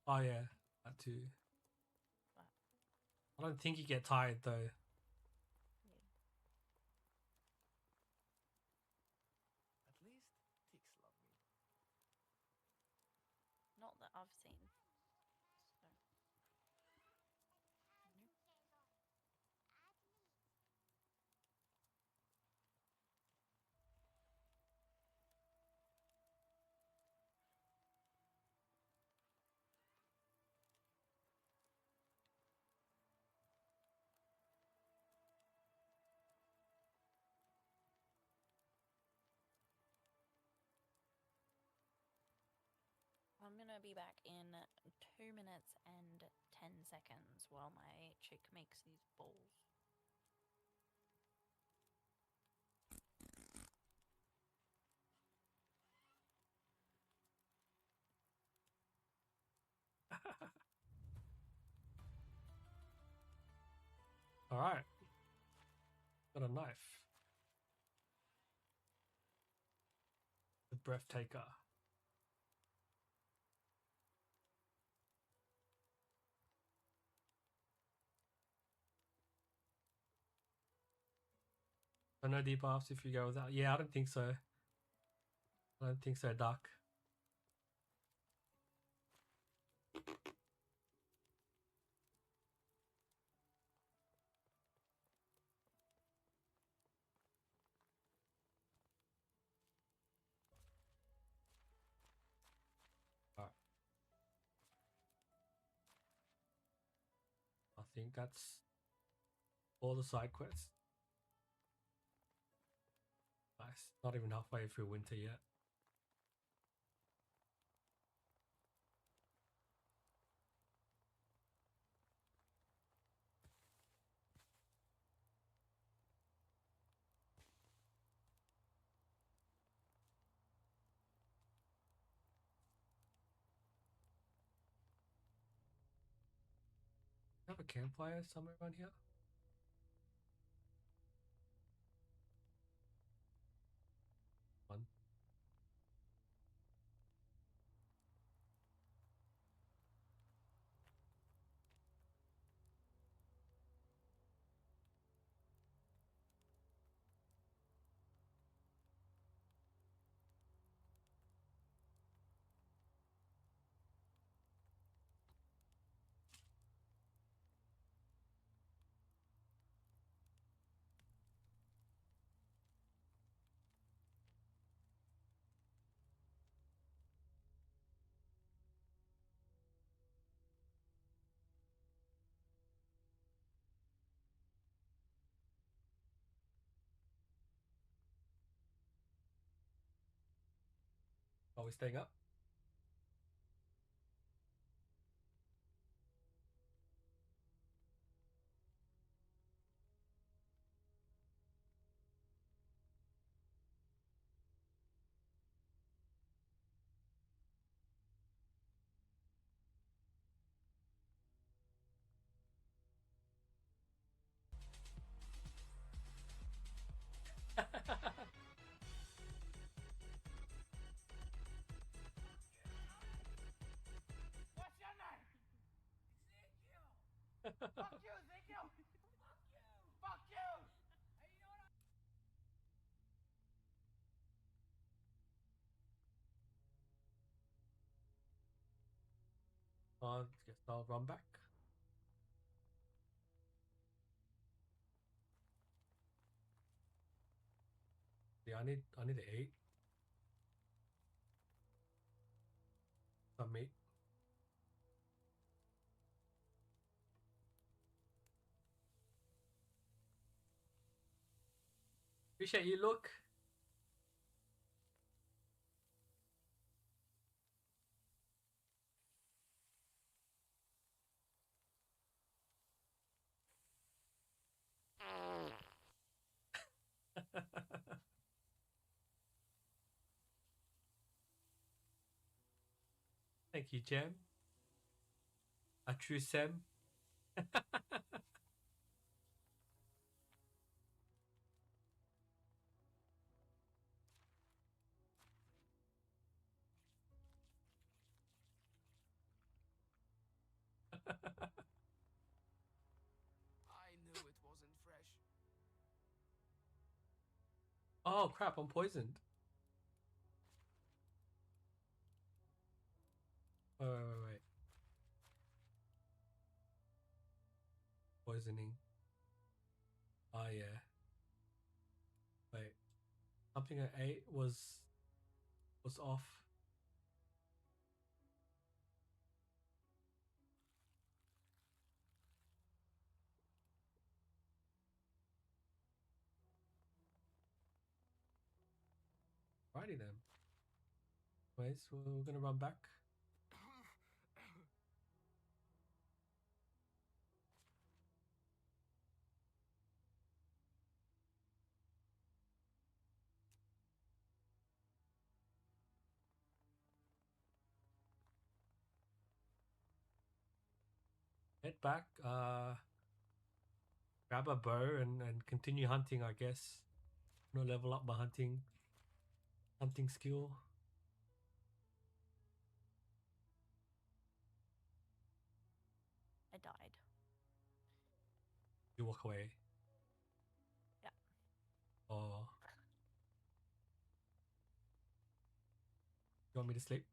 Oh yeah, that too. But I don't think you get tired though. At least ticks love me. not that I've seen. So. Nope. I'm gonna be back in 2 minutes and 10 seconds while my chick makes these balls. Alright. Got a knife. The breath taker. So no debuffs if you go without. Yeah, I don't think so. I don't think so, Duck. Alright. I think that's all the side quests. Nice. Not even halfway through winter yet. Have a campfire somewhere around here? One. Are we staying up? What's your name? Ezekiel. Fuck you, Ezekiel. Fuck you. Fuck you. Hey, you know what? I guess I'll run back. Yeah, I need to eat. Some meat. Appreciate you, look. Thank you, Jem. A true Sam. I knew it wasn't fresh. Oh crap, I'm poisoned. Wait. Poisoning. Oh yeah. Wait. Something I ate was off. Righty then. Wait, so we're gonna run back. Head back, grab a bow and continue hunting, I guess. No, level up my hunting skill. I died. You walk away. Yeah. Oh. You want me to sleep?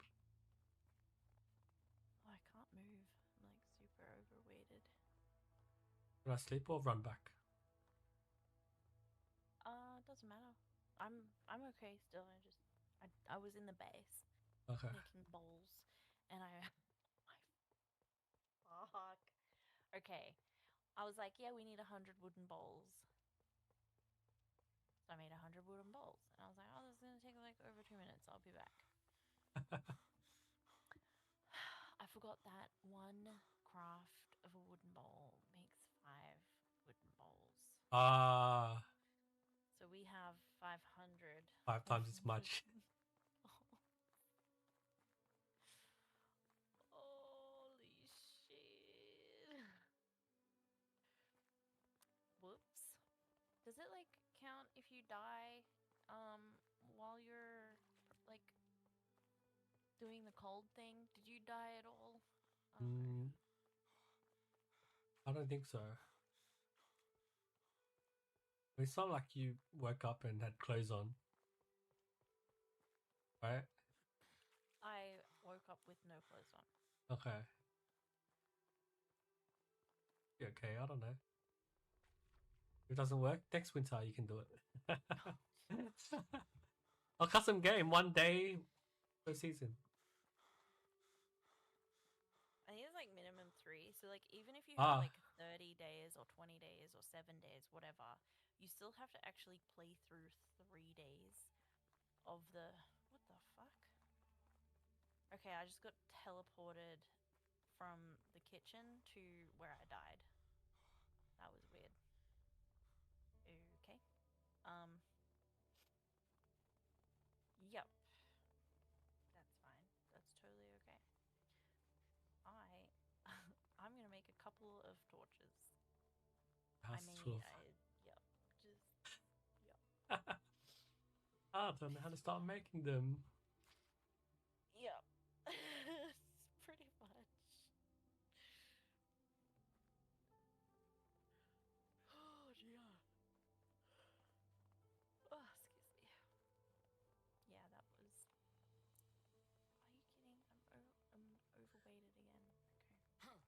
Oh, I can't move. I'm like super overweighted. Can I sleep or run back? Doesn't matter. I'm okay still. I was in the base. Okay. Making bowls, and fuck. Okay, I was like, yeah, we need 100 wooden bowls. So I made 100 wooden bowls, and I was like, oh, this is gonna take like over 2 minutes. I'll be back. I forgot that one craft of a wooden bowl makes 5 wooden bowls. So we have 500. 5 times as much. Holy shit. Whoops. Does it like count if you die while you're like doing the cold thing? Did you die at all? I don't think so. It's not like you woke up and had clothes on, right? I woke up with no clothes on. Okay. You okay? I don't know. If it doesn't work, next winter you can do it. A custom game, 1 day per season. I think it's like minimum 3. So like even if you have like 30 days or 20 days or 7 days, whatever, you still have to actually play through 3 days of the... What the fuck? Okay, I just got teleported from the kitchen to where I died. That was weird. Okay. Yep. That's fine. That's totally okay. I'm gonna make a couple of torches. Yep. I don't know how to start making them. Yep. Pretty much. Oh dear. Oh, excuse me. Yeah, that was... Are you kidding? I'm overweighted again. Okay.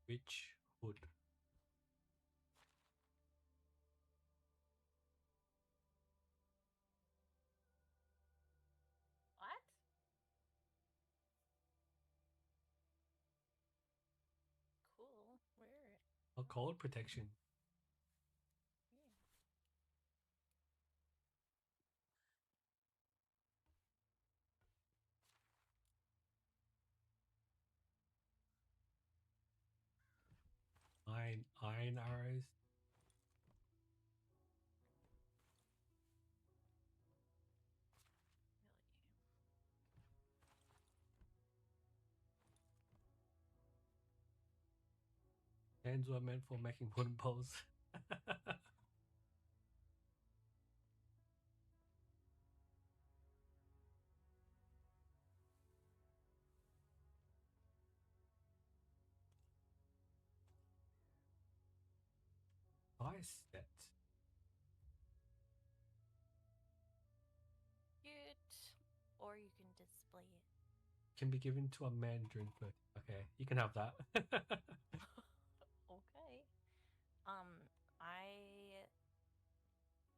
Which hood? What? Cool. Where? A cold protection. Yeah. Iron arrows. Hands were meant for making wooden poles. Nice set. Cute. Or you can display it. Can be given to a man during birth. Okay, you can have that. Okay.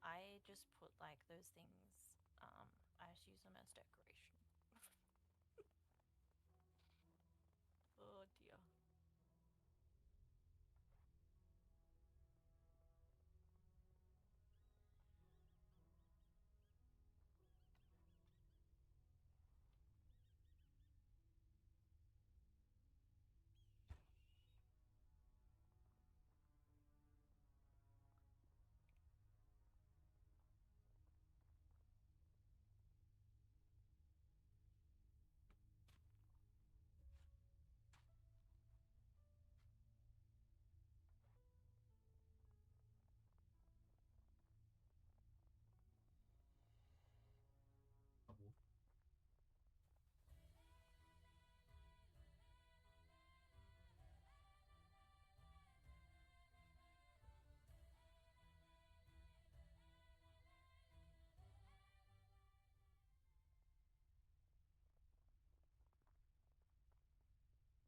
I just put like those things. I just use them as decoration. Oh dear.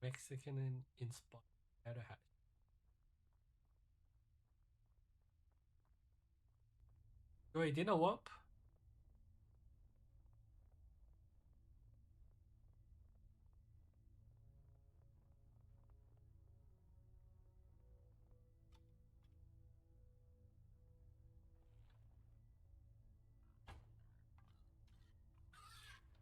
Mexican inspired powder hat. Wait, dinner whoop?